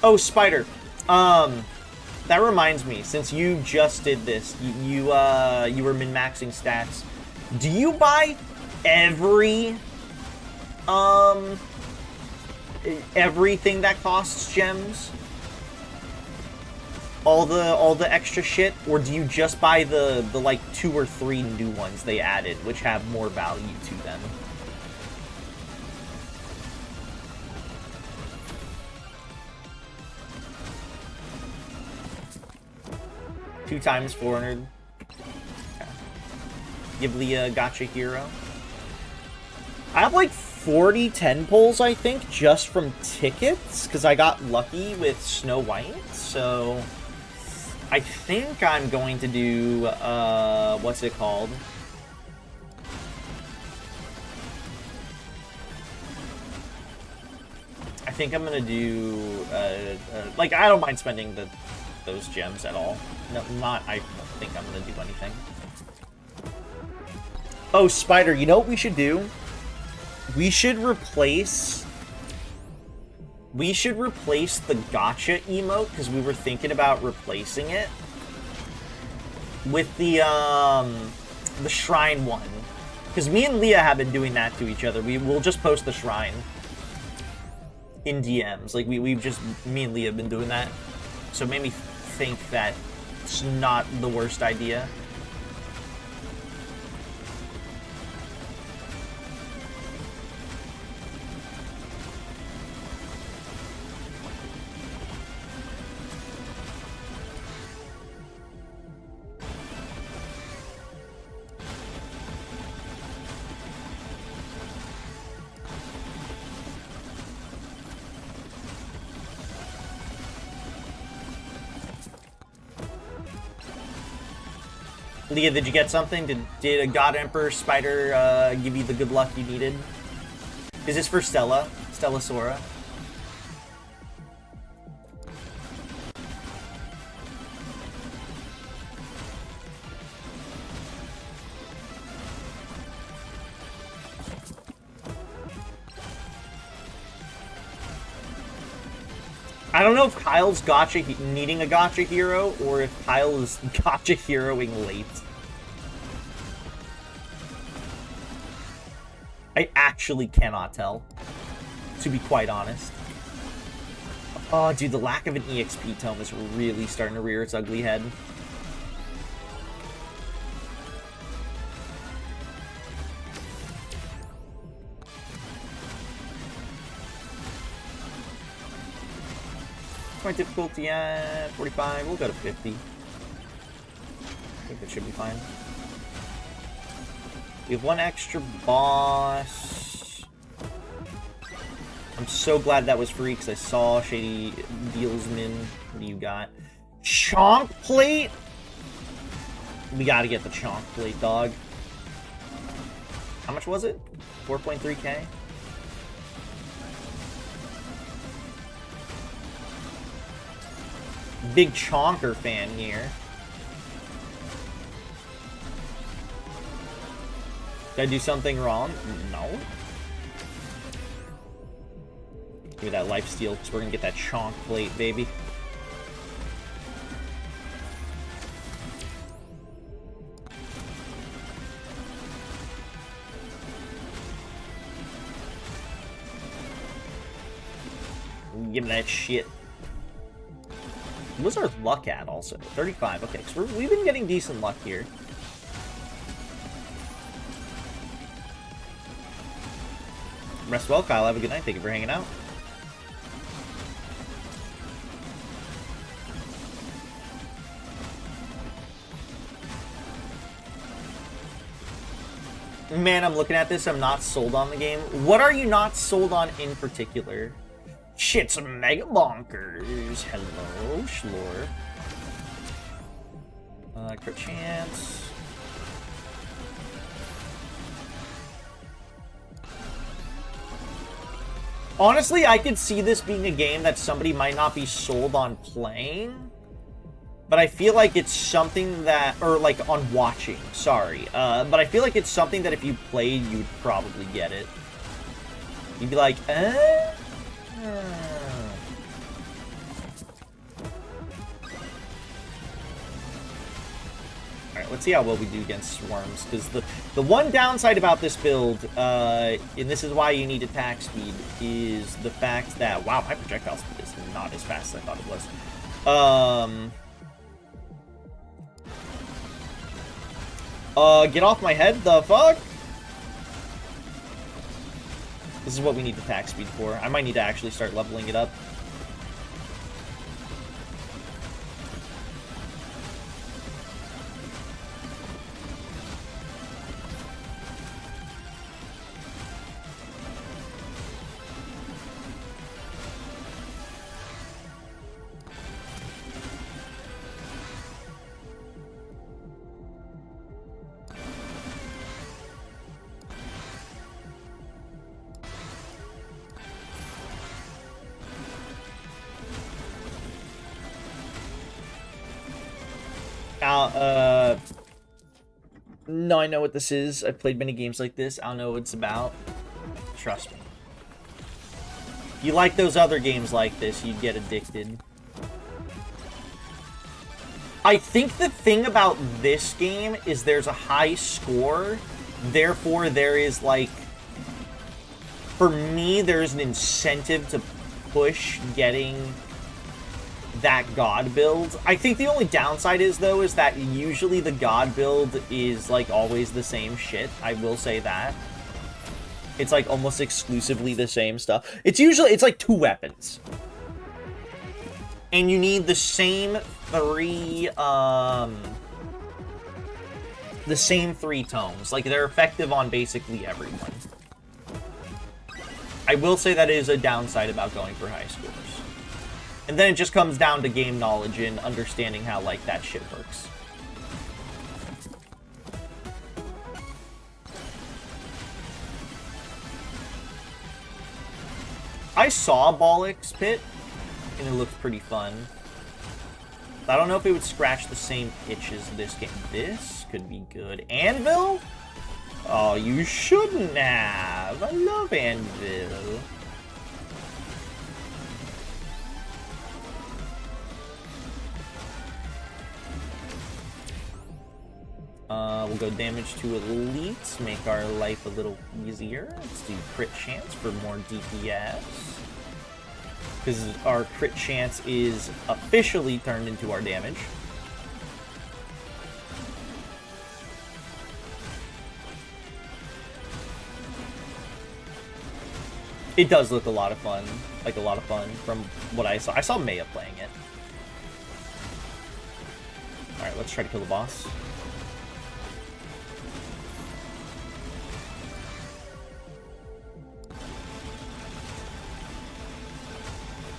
Oh, Spider. That reminds me, since you just did this, you were min-maxing stats. Do you buy everything that costs gems? All the extra shit, or do you just buy the like 2 or 3 new ones they added, which have more value to them? Two times 400. Okay. Ghibli Gacha Hero. I have like 40 10 pulls, I think, just from tickets, because I got lucky with Snow White, so I think I'm going to do, what's it called? I think I'm gonna do, like, I don't mind spending those gems at all. No, I don't think I'm gonna do anything. Oh, Spider, you know what we should do? We should replace the gacha emote, because we were thinking about replacing it with the shrine one. Because me and Leah have been doing that to each other. We'll just post the shrine in DMs. Like, we've just, me and Leah have been doing that. So it made me think that it's not the worst idea. Leah, did you get something? Did a God Emperor spider give you the good luck you needed? Is this for Stella? Stella Sora? I don't know if Kyle's needing a gotcha hero, or if Kyle is gotcha heroing late. I actually cannot tell, to be quite honest. Oh, dude, the lack of an EXP tome is really starting to rear its ugly head. My difficulty at 45. We'll go to 50. I think that should be fine. We have one extra boss. I'm so glad that was free because I saw Shady Dealsman. What do you got? Chonk plate? We gotta get the chonk plate, dog. How much was it? 4.3k? Big Chonker fan here. Did I do something wrong? No. Give me that lifesteal, because we're gonna get that chonk plate, baby. Give me that shit. What's our luck at, also? 35. Okay, so we've been getting decent luck here. Rest well, Kyle. Have a good night. Thank you for hanging out. Man, I'm looking at this. I'm not sold on the game. What are you not sold on in particular? Shit's mega bonkers. Hello, Schlor. Crit chance. Honestly, I could see this being a game that somebody might not be sold on playing. But I feel like it's something that, or like on watching, sorry. But I feel like it's something that if you played, you'd probably get it. You'd be like, Alright, let's see how well we do against swarms, because the one downside about this build, and this is why you need attack speed, is the fact that, wow, my projectile speed is not as fast as I thought it was. Get off my head, the fuck? This is what we need attack speed for. I might need to actually start leveling it up. No, I know what this is. I've played many games like this. I don't know what it's about. Trust me. If you like those other games like this, you'd get addicted. I think the thing about this game is there's a high score. Therefore, there is, like... For me, there's an incentive to push getting that god build. I think the only downside is, though, is that usually the god build is, like, always the same shit. I will say that. It's, like, almost exclusively the same stuff. It's usually, it's, like, 2 weapons. And you need the same 3, the same 3 tomes. Like, they're effective on basically everyone. I will say that is a downside about going for high scores. And then it just comes down to game knowledge and understanding how, like, that shit works. I saw Bollock's Pit, and it looked pretty fun. I don't know if it would scratch the same itch as this game. This could be good. Anvil? Oh, you shouldn't have. I love Anvil. We'll go damage to elites, make our life a little easier. Let's do crit chance for more DPS. Because our crit chance is officially turned into our damage. It does look a lot of fun. Like, a lot of fun from what I saw. I saw Maya playing it. Alright, let's try to kill the boss.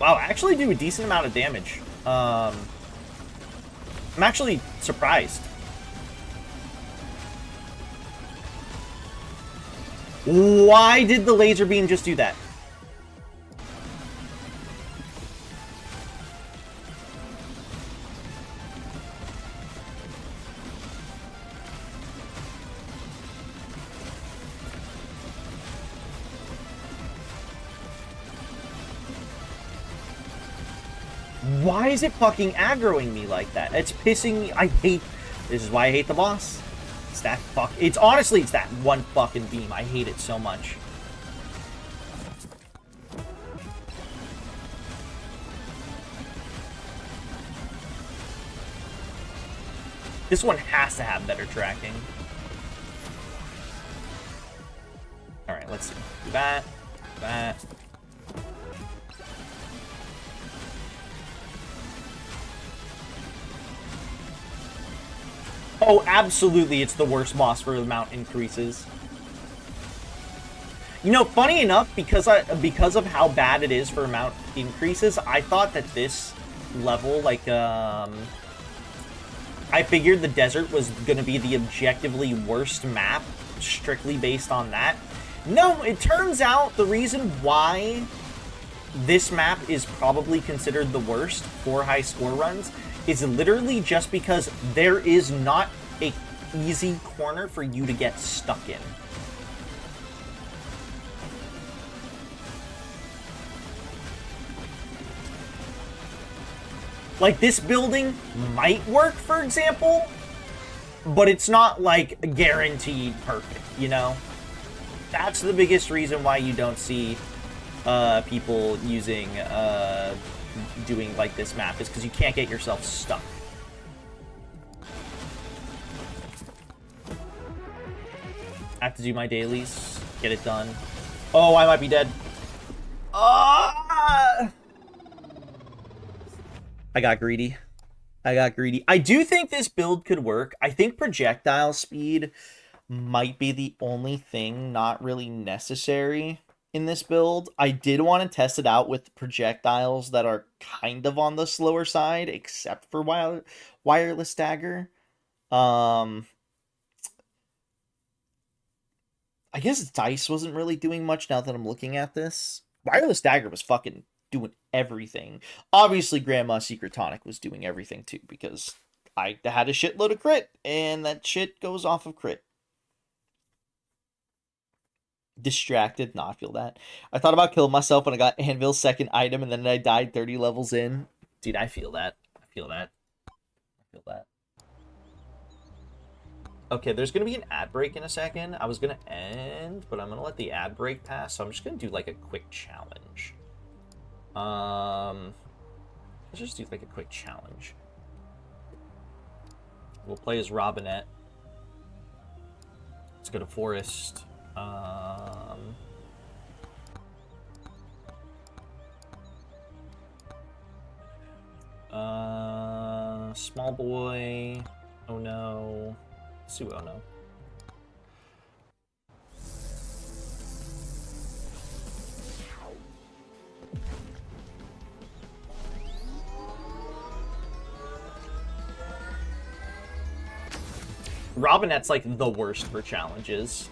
Wow, I actually do a decent amount of damage. I'm actually surprised. Why did the laser beam just do that? Why is it fucking aggroing me like that? It's pissing me. This is why I hate the boss. It's that fuck. It's honestly, it's that one fucking beam. I hate it so much. This one has to have better tracking. Alright, let's do that. Do that. Oh, absolutely, it's the worst boss for the amount increases. You know, funny enough, because of how bad it is for amount increases, I thought that this level, like, I figured the desert was gonna be the objectively worst map, strictly based on that. No, it turns out the reason why this map is probably considered the worst for high score runs is literally just because there is not a easy corner for you to get stuck in. Like, this building might work, for example, but it's not, like, guaranteed perfect, you know? That's the biggest reason why you don't see people using doing like this map, is because you can't get yourself stuck. I have to do my dailies, get it done. Oh, I might be dead. I got greedy. I do think this build could work. I think projectile speed might be the only thing not really necessary in this build. I did want to test it out with projectiles that are kind of on the slower side, except for wireless dagger. I guess dice wasn't really doing much now that I'm looking at this. Wireless dagger was fucking doing everything. Obviously, Grandma Secret Tonic was doing everything too, because I had a shitload of crit, and that shit goes off of crit. Distracted, not feel that. I thought about killing myself when I got Anvil's second item, and then I died 30 levels in. Dude, I feel that. I feel that. Okay, there's gonna be an ad break in a second. I was gonna end, but I'm gonna let the ad break pass, so I'm just gonna do like a quick challenge. Let's just do like a quick challenge. We'll play as Robinette. Let's go to Forest. Small boy. Oh no. Let's do oh no. Robinette's like the worst for challenges.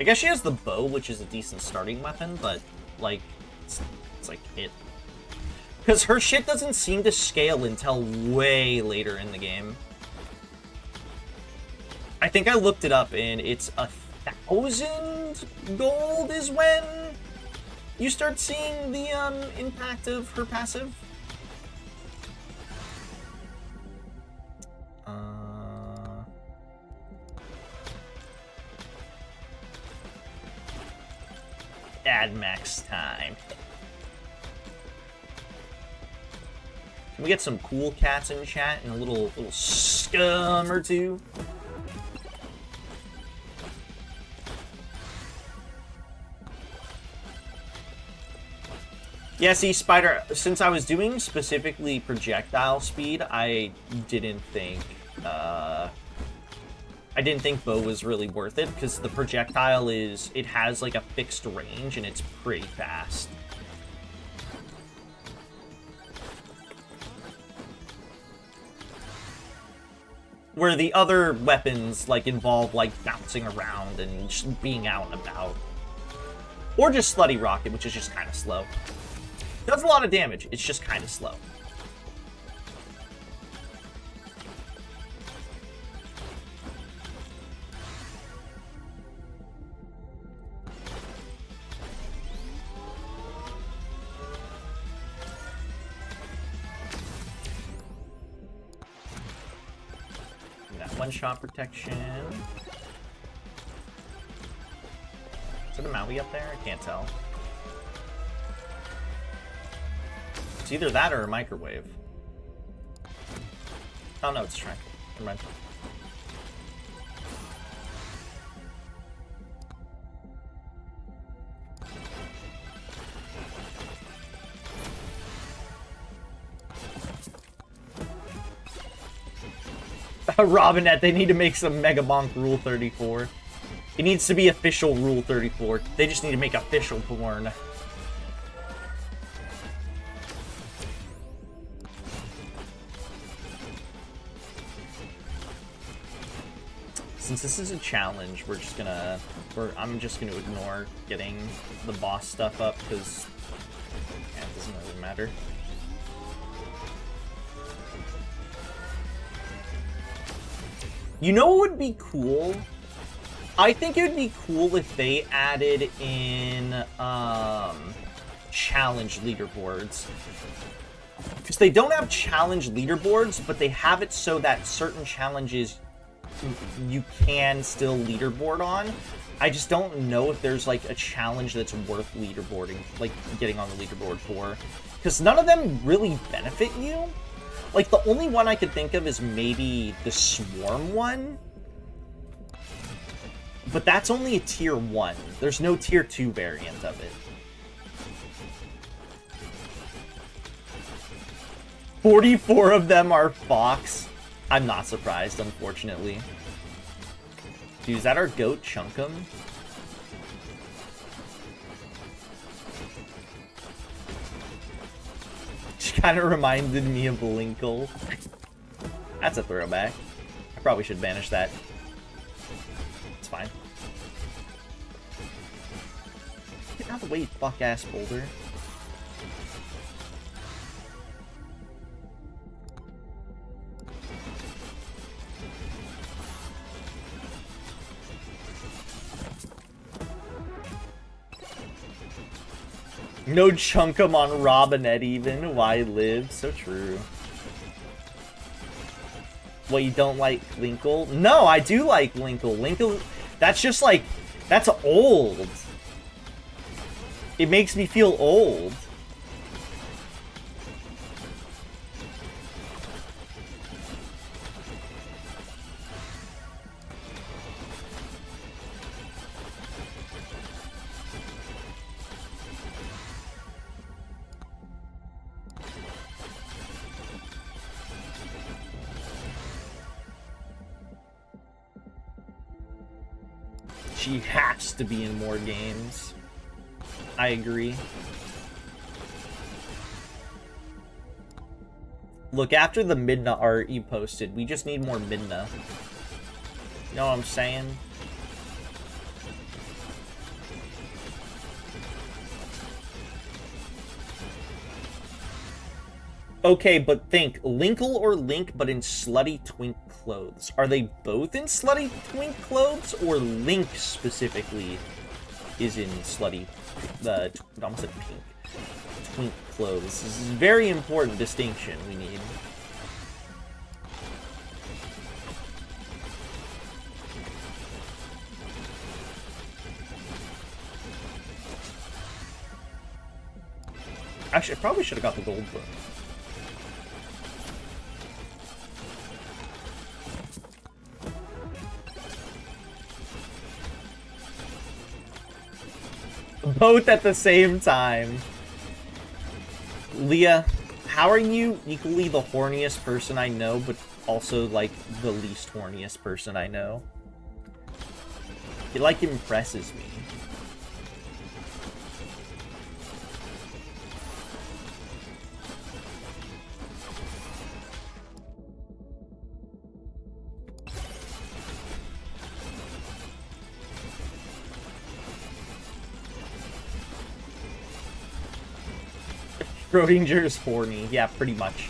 I guess she has the bow, which is a decent starting weapon, but, like, it's like it. Because her shit doesn't seem to scale until way later in the game. I think I looked it up, and it's 1,000 gold is when you start seeing the impact of her passive. Ad max time. Can we get some cool cats in chat and a little scum or two? Yeah, see, Spider, since I was doing specifically projectile speed, I didn't think bow was really worth it, because the projectile it has like a fixed range and it's pretty fast. Where the other weapons like involve like bouncing around and just being out and about. Or just Slutty Rocket, which is just kind of slow. Does a lot of damage, it's just kind of slow. One-shot protection. Is it a Maui up there? I can't tell. It's either that or a microwave. Oh no, it's a shrine. Never mind. Robinette, they need to make some Mega Bonk Rule 34. It needs to be official Rule 34. They just need to make official porn. Since this is a challenge, I'm just gonna ignore getting the boss stuff up, because it doesn't really matter. You know what would be cool? I think it would be cool if they added in challenge leaderboards. Because they don't have challenge leaderboards, but they have it so that certain challenges you can still leaderboard on. I just don't know if there's like a challenge that's worth leaderboarding, like getting on the leaderboard for. Because none of them really benefit you. Like, the only one I could think of is maybe the Swarm one. But that's only a tier 1. There's no tier 2 variant of it. 44 of them are Fox. I'm not surprised, unfortunately. Dude, is that our goat, Chunkum? She kind of reminded me of Linkle. That's a throwback. I probably should banish that. It's fine. Get out of the way, fuck-ass boulder. No Chunkum on Robinette even. Why live? So true. What, you don't like Linkle? No, I do like Linkle. Linkle, that's just like, that's old. It makes me feel old. She has to be in more games. I agree. Look, after the Midna art you posted, we just need more Midna. You know what I'm saying? Okay, but think, Linkle or Link, but in slutty twink clothes. Are they both in slutty twink clothes, or Link specifically is in slutty, I almost said pink, twink clothes? This is a very important distinction we need. Actually, I probably should have got the gold book. Both at the same time. Leah, how are you equally the horniest person I know, but also, like, the least horniest person I know? It, like, impresses me. Schrodinger's horny. Yeah, pretty much.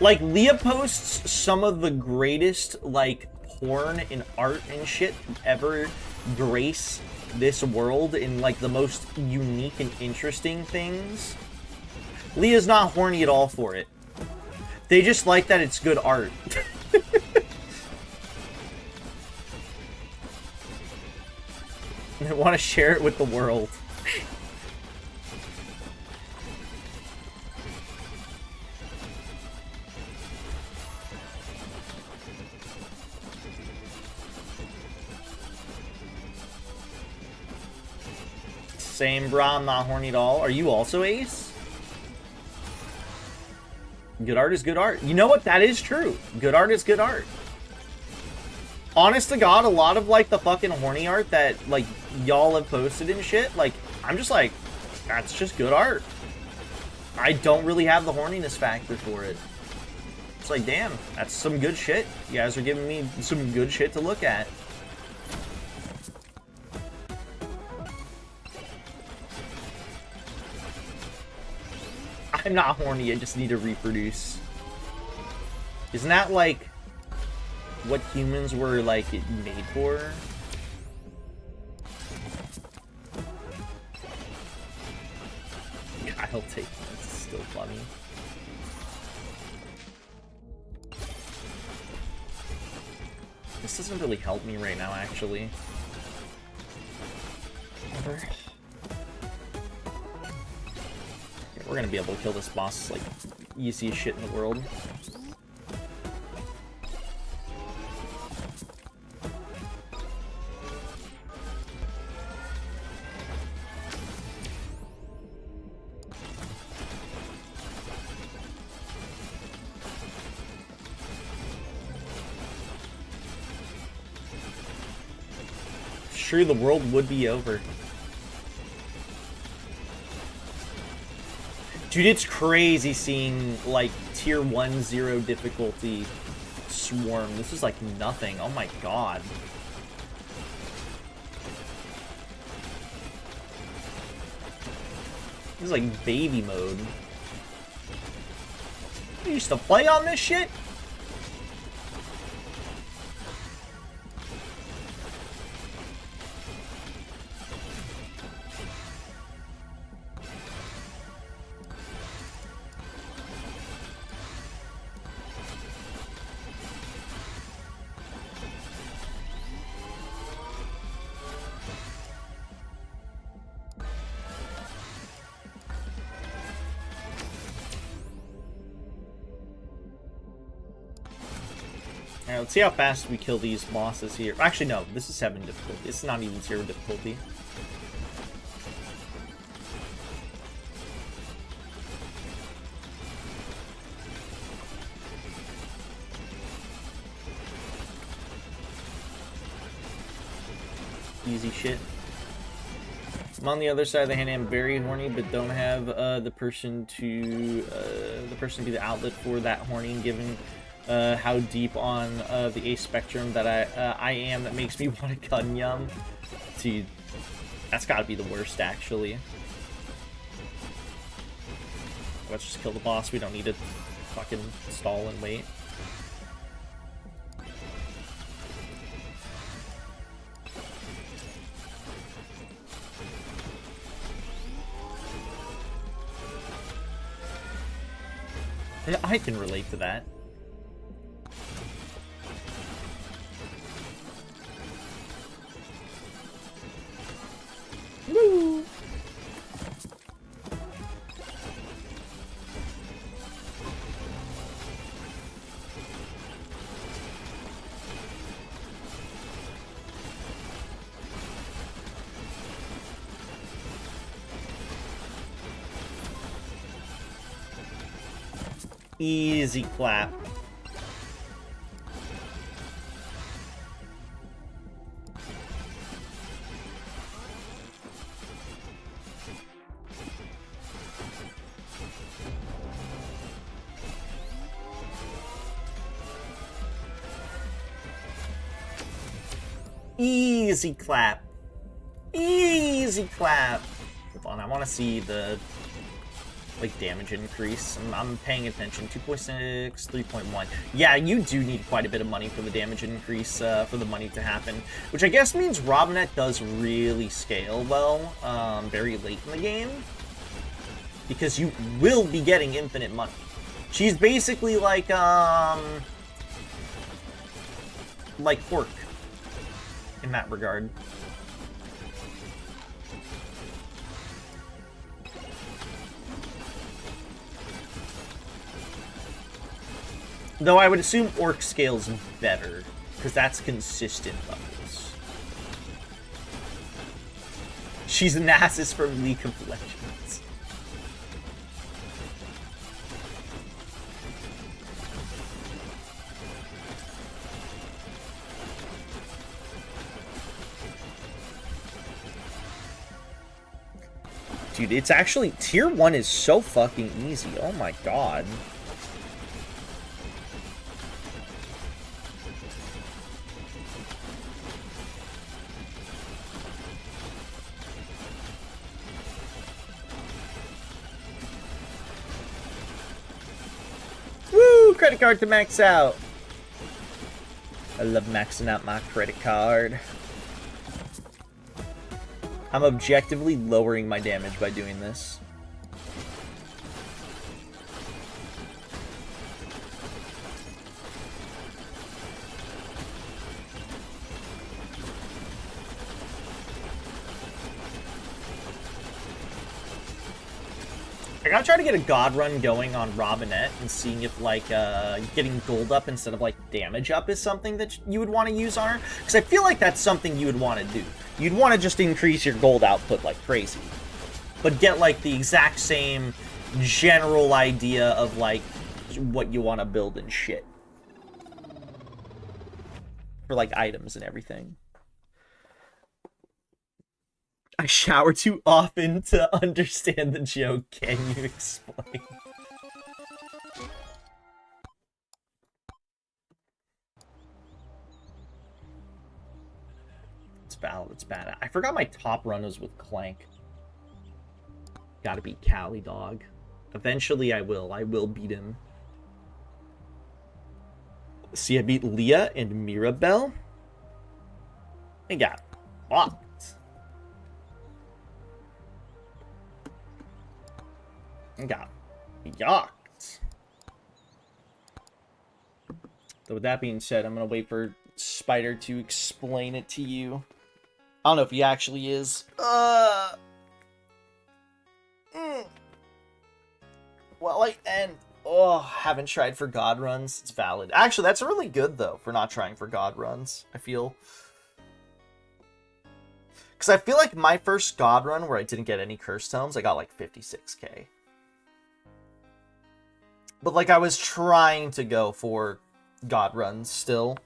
Like, Leah posts some of the greatest, like, porn and art and shit to ever grace this world in, like, the most unique and interesting things. Leah's not horny at all for it. They just like that it's good art. They want to share it with the world. Same, brah, I'm not horny at all. Are you also Ace? Good art is good art. You know what? That is true. Good art is good art. Honest to God, a lot of, like, the fucking horny art that, like, y'all have posted and shit, like, I'm just like, that's just good art. I don't really have the horniness factor for it. It's like, damn, that's some good shit. You guys are giving me some good shit to look at. I'm not horny, I just need to reproduce. Isn't that, like, what humans were, like, made for? I'll take it. It's still funny. This doesn't really help me right now, actually. Whatever. Yeah, we're gonna be able to kill this boss, like, easiest shit in the world. Sure, the world would be over. Dude, it's crazy seeing, like, tier 1 0 difficulty swarm. This is like nothing. Oh my god. This is like baby mode. You used to play on this shit? Alright, let's see how fast we kill these bosses here. Actually, no, this is 7 difficulty. It's not even 0 difficulty. Easy shit. I'm on the other side of the hand. I'm very horny, but don't have the person to be the outlet for that horny, given how deep on the A spectrum that I am that makes me want to gun yum. Dude, that's gotta be the worst, actually. Let's just kill the boss. We don't need to fucking stall and wait. Yeah, I can relate to that. Woo! Easy clap. Easy clap. Easy clap. Hold on, I want to see the like damage increase. I'm paying attention. 2.6, 3.1. Yeah, you do need quite a bit of money for the damage increase, for the money to happen. Which I guess means Robinette does really scale well, very late in the game. Because you will be getting infinite money. She's basically like Pork in that regard. Though I would assume Orc scales better, because that's consistent levels. She's an Nasus from League of Legends. Dude, it's actually... Tier 1 is so fucking easy. Oh my god. Credit card to max out. I love maxing out my credit card. I'm objectively lowering my damage by doing this. I gotta try to get a god run going on Robinette and seeing if, like, getting gold up instead of, like, damage up is something that you would want to use on her. Because I feel like that's something you would want to do. You'd want to just increase your gold output like crazy. But get, like, the exact same general idea of, like, what you want to build and shit. For, like, items and everything. I shower too often to understand the joke. Can you explain? It's valid. It's bad. I forgot my top run was with Clank. Gotta beat Cali, dog. Eventually I will. I will beat him. See, I beat Leah and Mirabelle. I got fucked. Got yucked. So with that being said, I'm gonna wait for Spider to explain it to you. I don't know if he actually is. Well, haven't tried for god runs. It's valid. Actually, that's really good though for not trying for god runs. I feel. Because I feel like my first god run where I didn't get any curse tomes, I got like 56k. But, like, I was trying to go for god runs still.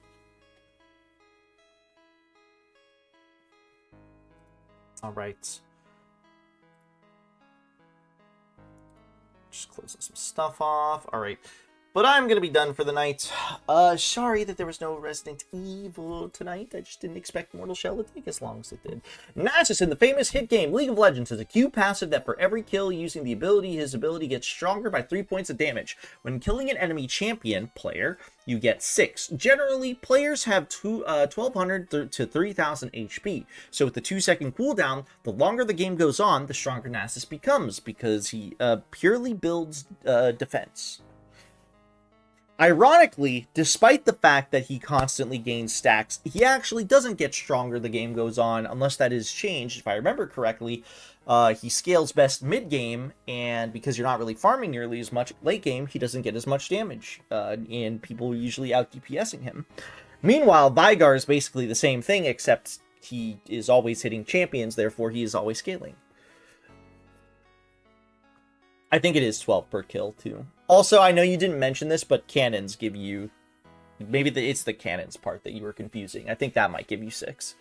Alright. Just closing some stuff off. Alright. But I'm going to be done for the night. Sorry that there was no Resident Evil tonight. I just didn't expect Mortal Shell to take as long as it did. Nasus in the famous hit game League of Legends has a Q passive that for every kill using the ability, his ability gets stronger by 3 points of damage. When killing an enemy champion player, you get 6. Generally, players have 1200 to 3000 HP. So with the 2-second cooldown, the longer the game goes on, the stronger Nasus becomes because he purely builds defense. Ironically, despite the fact that he constantly gains stacks, he actually doesn't get stronger the game goes on, unless that is changed. If I remember correctly, he scales best mid-game, and because you're not really farming nearly as much late game, he doesn't get as much damage, and people are usually out-DPSing him. Meanwhile, Vigar is basically the same thing, except he is always hitting champions, therefore he is always scaling. I think it is 12 per kill, too. Also, I know you didn't mention this, but cannons give you... Maybe it's the cannons part that you were confusing. I think that might give you 6.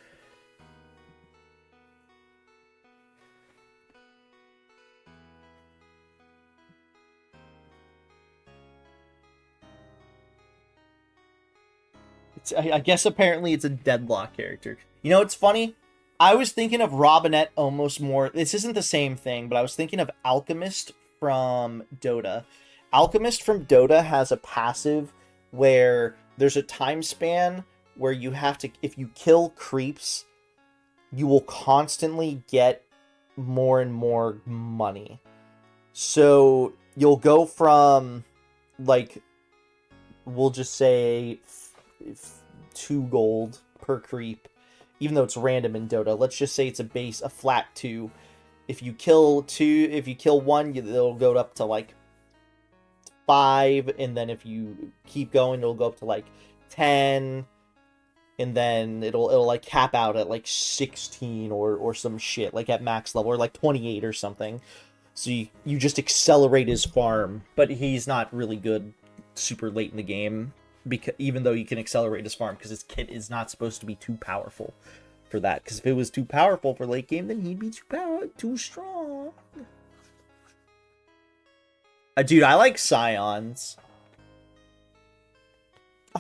I guess apparently it's a deadlock character. You know, it's funny. I was thinking of Robinette almost more... This isn't the same thing, but I was thinking of Alchemist from Dota. Alchemist from Dota has a passive where there's a time span where you have to... If you kill creeps, you will constantly get more and more money. So you'll go from, like, we'll just say 2 gold per creep, even though it's random in Dota. Let's just say it's a flat 2. If you kill 1, it'll go up to like 5, and then if you keep going, it'll go up to like 10, and then it'll like cap out at like 16 or some shit, like at max level, or like 28 or something. So you just accelerate his farm, but he's not really good super late in the game, because even though you can accelerate his farm, because his kit is not supposed to be too powerful for that. Because if it was too powerful for late game, then he'd be too strong. Dude, I like Scions.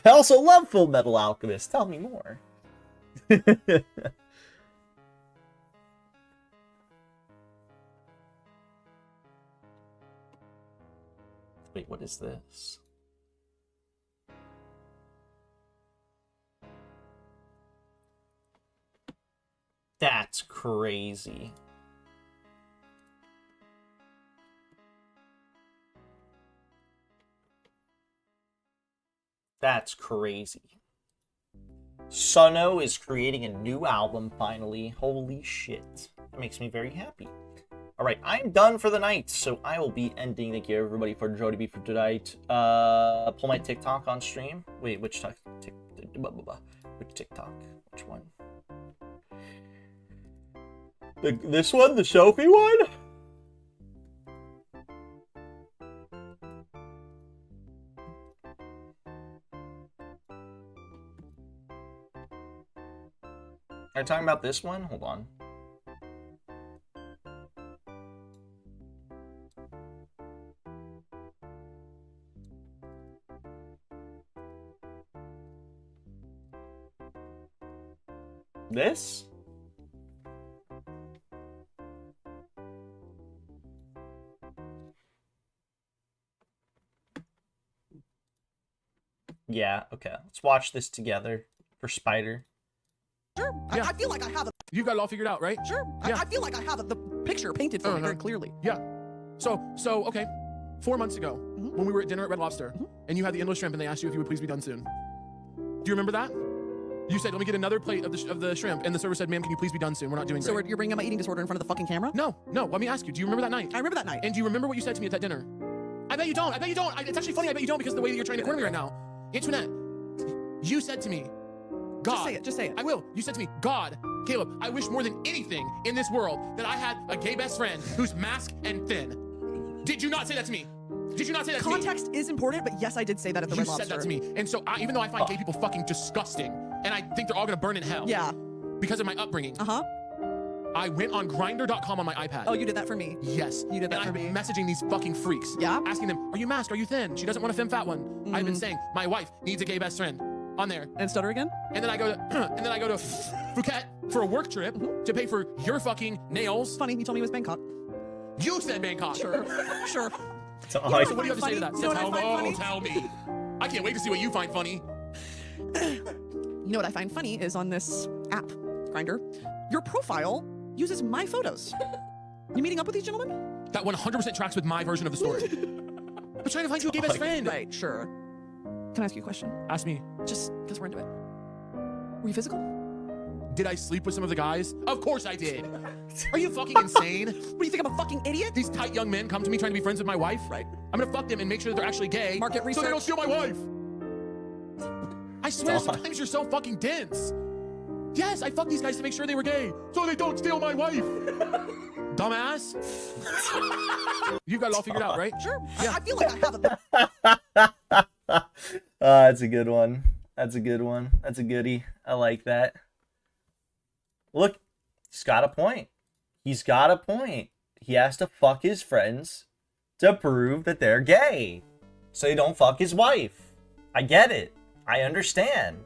I also love Full Metal Alchemist. Tell me more. Wait, what is this? That's crazy. That's crazy. Suno is creating a new album finally. Holy shit. That makes me very happy. Alright, I'm done for the night, so I will be ending. Thank you everybody for joining me for tonight. Pull my TikTok on stream. Wait, which TikTok? Which TikTok? Which one? This one? The Sophie one? Are you talking about this one? Hold on. This? Yeah, okay. Let's watch this together for Spider. Sure. Yeah. I feel like I have it. You've got it all figured out, right? Sure. Yeah. I feel like I have the picture painted for me very clearly. Yeah. So okay. 4 months ago, when we were at dinner at Red Lobster, and you had the endless shrimp, and they asked you if you would please be done soon. Do you remember that? You said, "Let me get another plate of the shrimp," and the server said, "Ma'am, can you please be done soon? We're not doing great." So you're bringing up my eating disorder in front of the fucking camera? No. Let me ask you. Do you remember that night? I remember that night. And do you remember what you said to me at that dinner? I bet you don't. It's actually funny. I bet you don't, because of the way that you're trying to corner me right now. Antoinette, you said to me, God. Just say it. I will. You said to me, God, Caleb, I wish more than anything in this world that I had a gay best friend who's masked and thin. Did you not say that to me? Did you not say that to me? Context is important, but yes, I did say that at the Red Lobster. You said that to me. And so even though I find gay people fucking disgusting, and I think they're all gonna burn in hell. Yeah. Because of my upbringing. I went on Grindr.com on my iPad. Oh, you did that for me. Yes. You did that for And me. I'm messaging these fucking freaks. Yeah? Asking them, are you masked? Are you thin? She doesn't want a femme fat one. I've been saying, my wife needs a gay best friend on there. And stutter again? And then I go to, Phuket for a work trip to pay for your fucking nails. Funny, you told me it was Bangkok. You said Bangkok. Sure, sure. So what do you have to say to that? You know what I find funny? Tell me. I can't wait to see what you find funny. You know what I find funny is on this app, Grindr, your profile uses my photos. You meeting up with these gentlemen? That 100% tracks with my version of the story. I'm trying to find you a gay best friend. Right, sure. Can I ask you a question? Ask me. Just because we're into it. Were you physical? Did I sleep with some of the guys? Of course I did. Are you fucking insane? What do you think, I'm a fucking idiot? These tight young men come to me trying to be friends with my wife. Right. I'm gonna fuck them and make sure that they're actually gay. Market research. So they don't steal my wife. I swear sometimes you're so fucking dense. Yes, I fucked these guys to make sure they were gay. So they don't steal my wife. Dumbass. You've got it all figured out, right? Sure. Yeah. I feel like I have a... That's a good one. That's a good one. That's a goodie. I like that. Look, he's got a point. He's got a point. He has to fuck his friends to prove that they're gay. So they don't fuck his wife. I get it. I understand.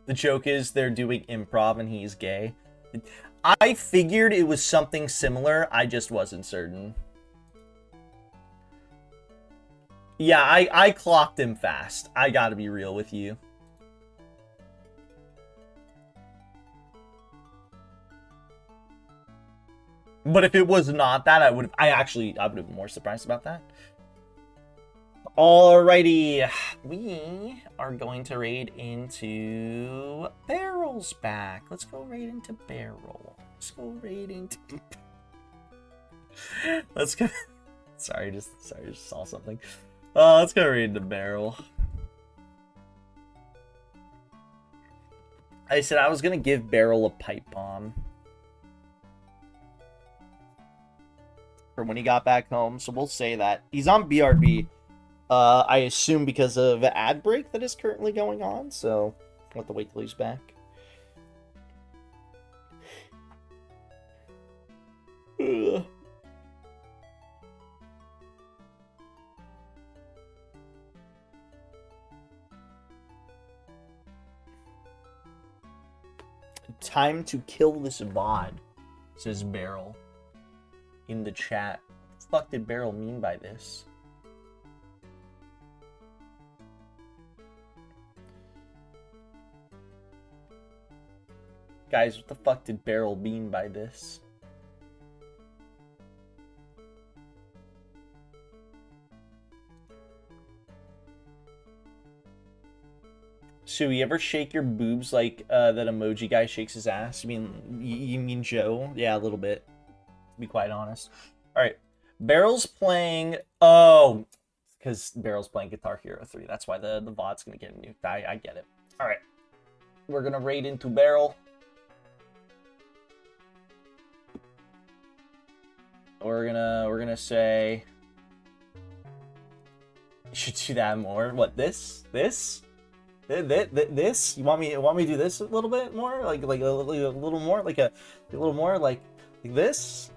The joke is they're doing improv and he's gay. I figured it was something similar. I just wasn't certain. Yeah, I clocked him fast. I gotta be real with you. But if it was not that, I would have been more surprised about that. Alrighty, we are going to raid into Barrel's back. Let's go raid into Barrel. Let's go raid into... Let's go... Sorry, just saw something. Let's go raid into Barrel. I said I was gonna give Barrel a pipe bomb for when he got back home, so we'll say that. He's on BRB. I assume because of an ad break that is currently going on, so I'll have to wait till he's back. Ugh. Time to kill this VOD, says Barrel in the chat. What the fuck did Barrel mean by this? Guys, what the fuck did Barrel mean by this? So you ever shake your boobs like that emoji guy shakes his ass? You mean Joe? Yeah, a little bit, to be quite honest. All right, Barrel's playing. Oh, because Barrel's playing Guitar Hero 3. That's why the VOD's gonna get nuked. I get it. All right, we're gonna raid into Barrel. We're gonna say you should do that more. What, this? This? You want me to do this a little bit more, like a little more, like a little more, like this?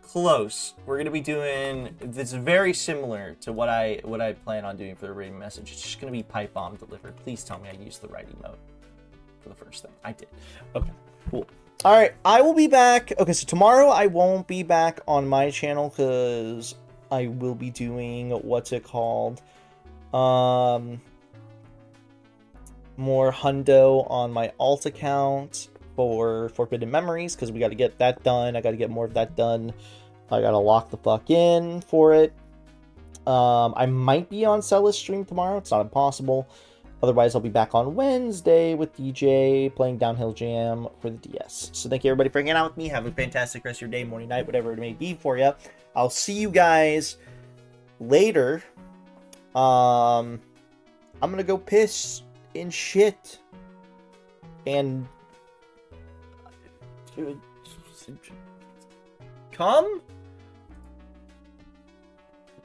Close. We're gonna be doing this very similar to what I plan on doing for the rating message. It's just gonna be pipe bomb delivered. Please tell me I used the right emote for the first thing. I did. Okay. Cool. All right, I will be back. Okay, so tomorrow I won't be back on my channel because I will be doing what's it called, more hundo on my alt account for Forbidden Memories because we got to get that done. I got to get more of that done. I got to lock the fuck in for it. I might be on Cella's stream tomorrow. It's not impossible. Otherwise, I'll be back on Wednesday with DJ playing Downhill Jam for the DS. So thank you, everybody, for hanging out with me. Have a fantastic rest of your day, morning, night, whatever it may be for you. I'll see you guys later. I'm going to go piss in shit. And Come?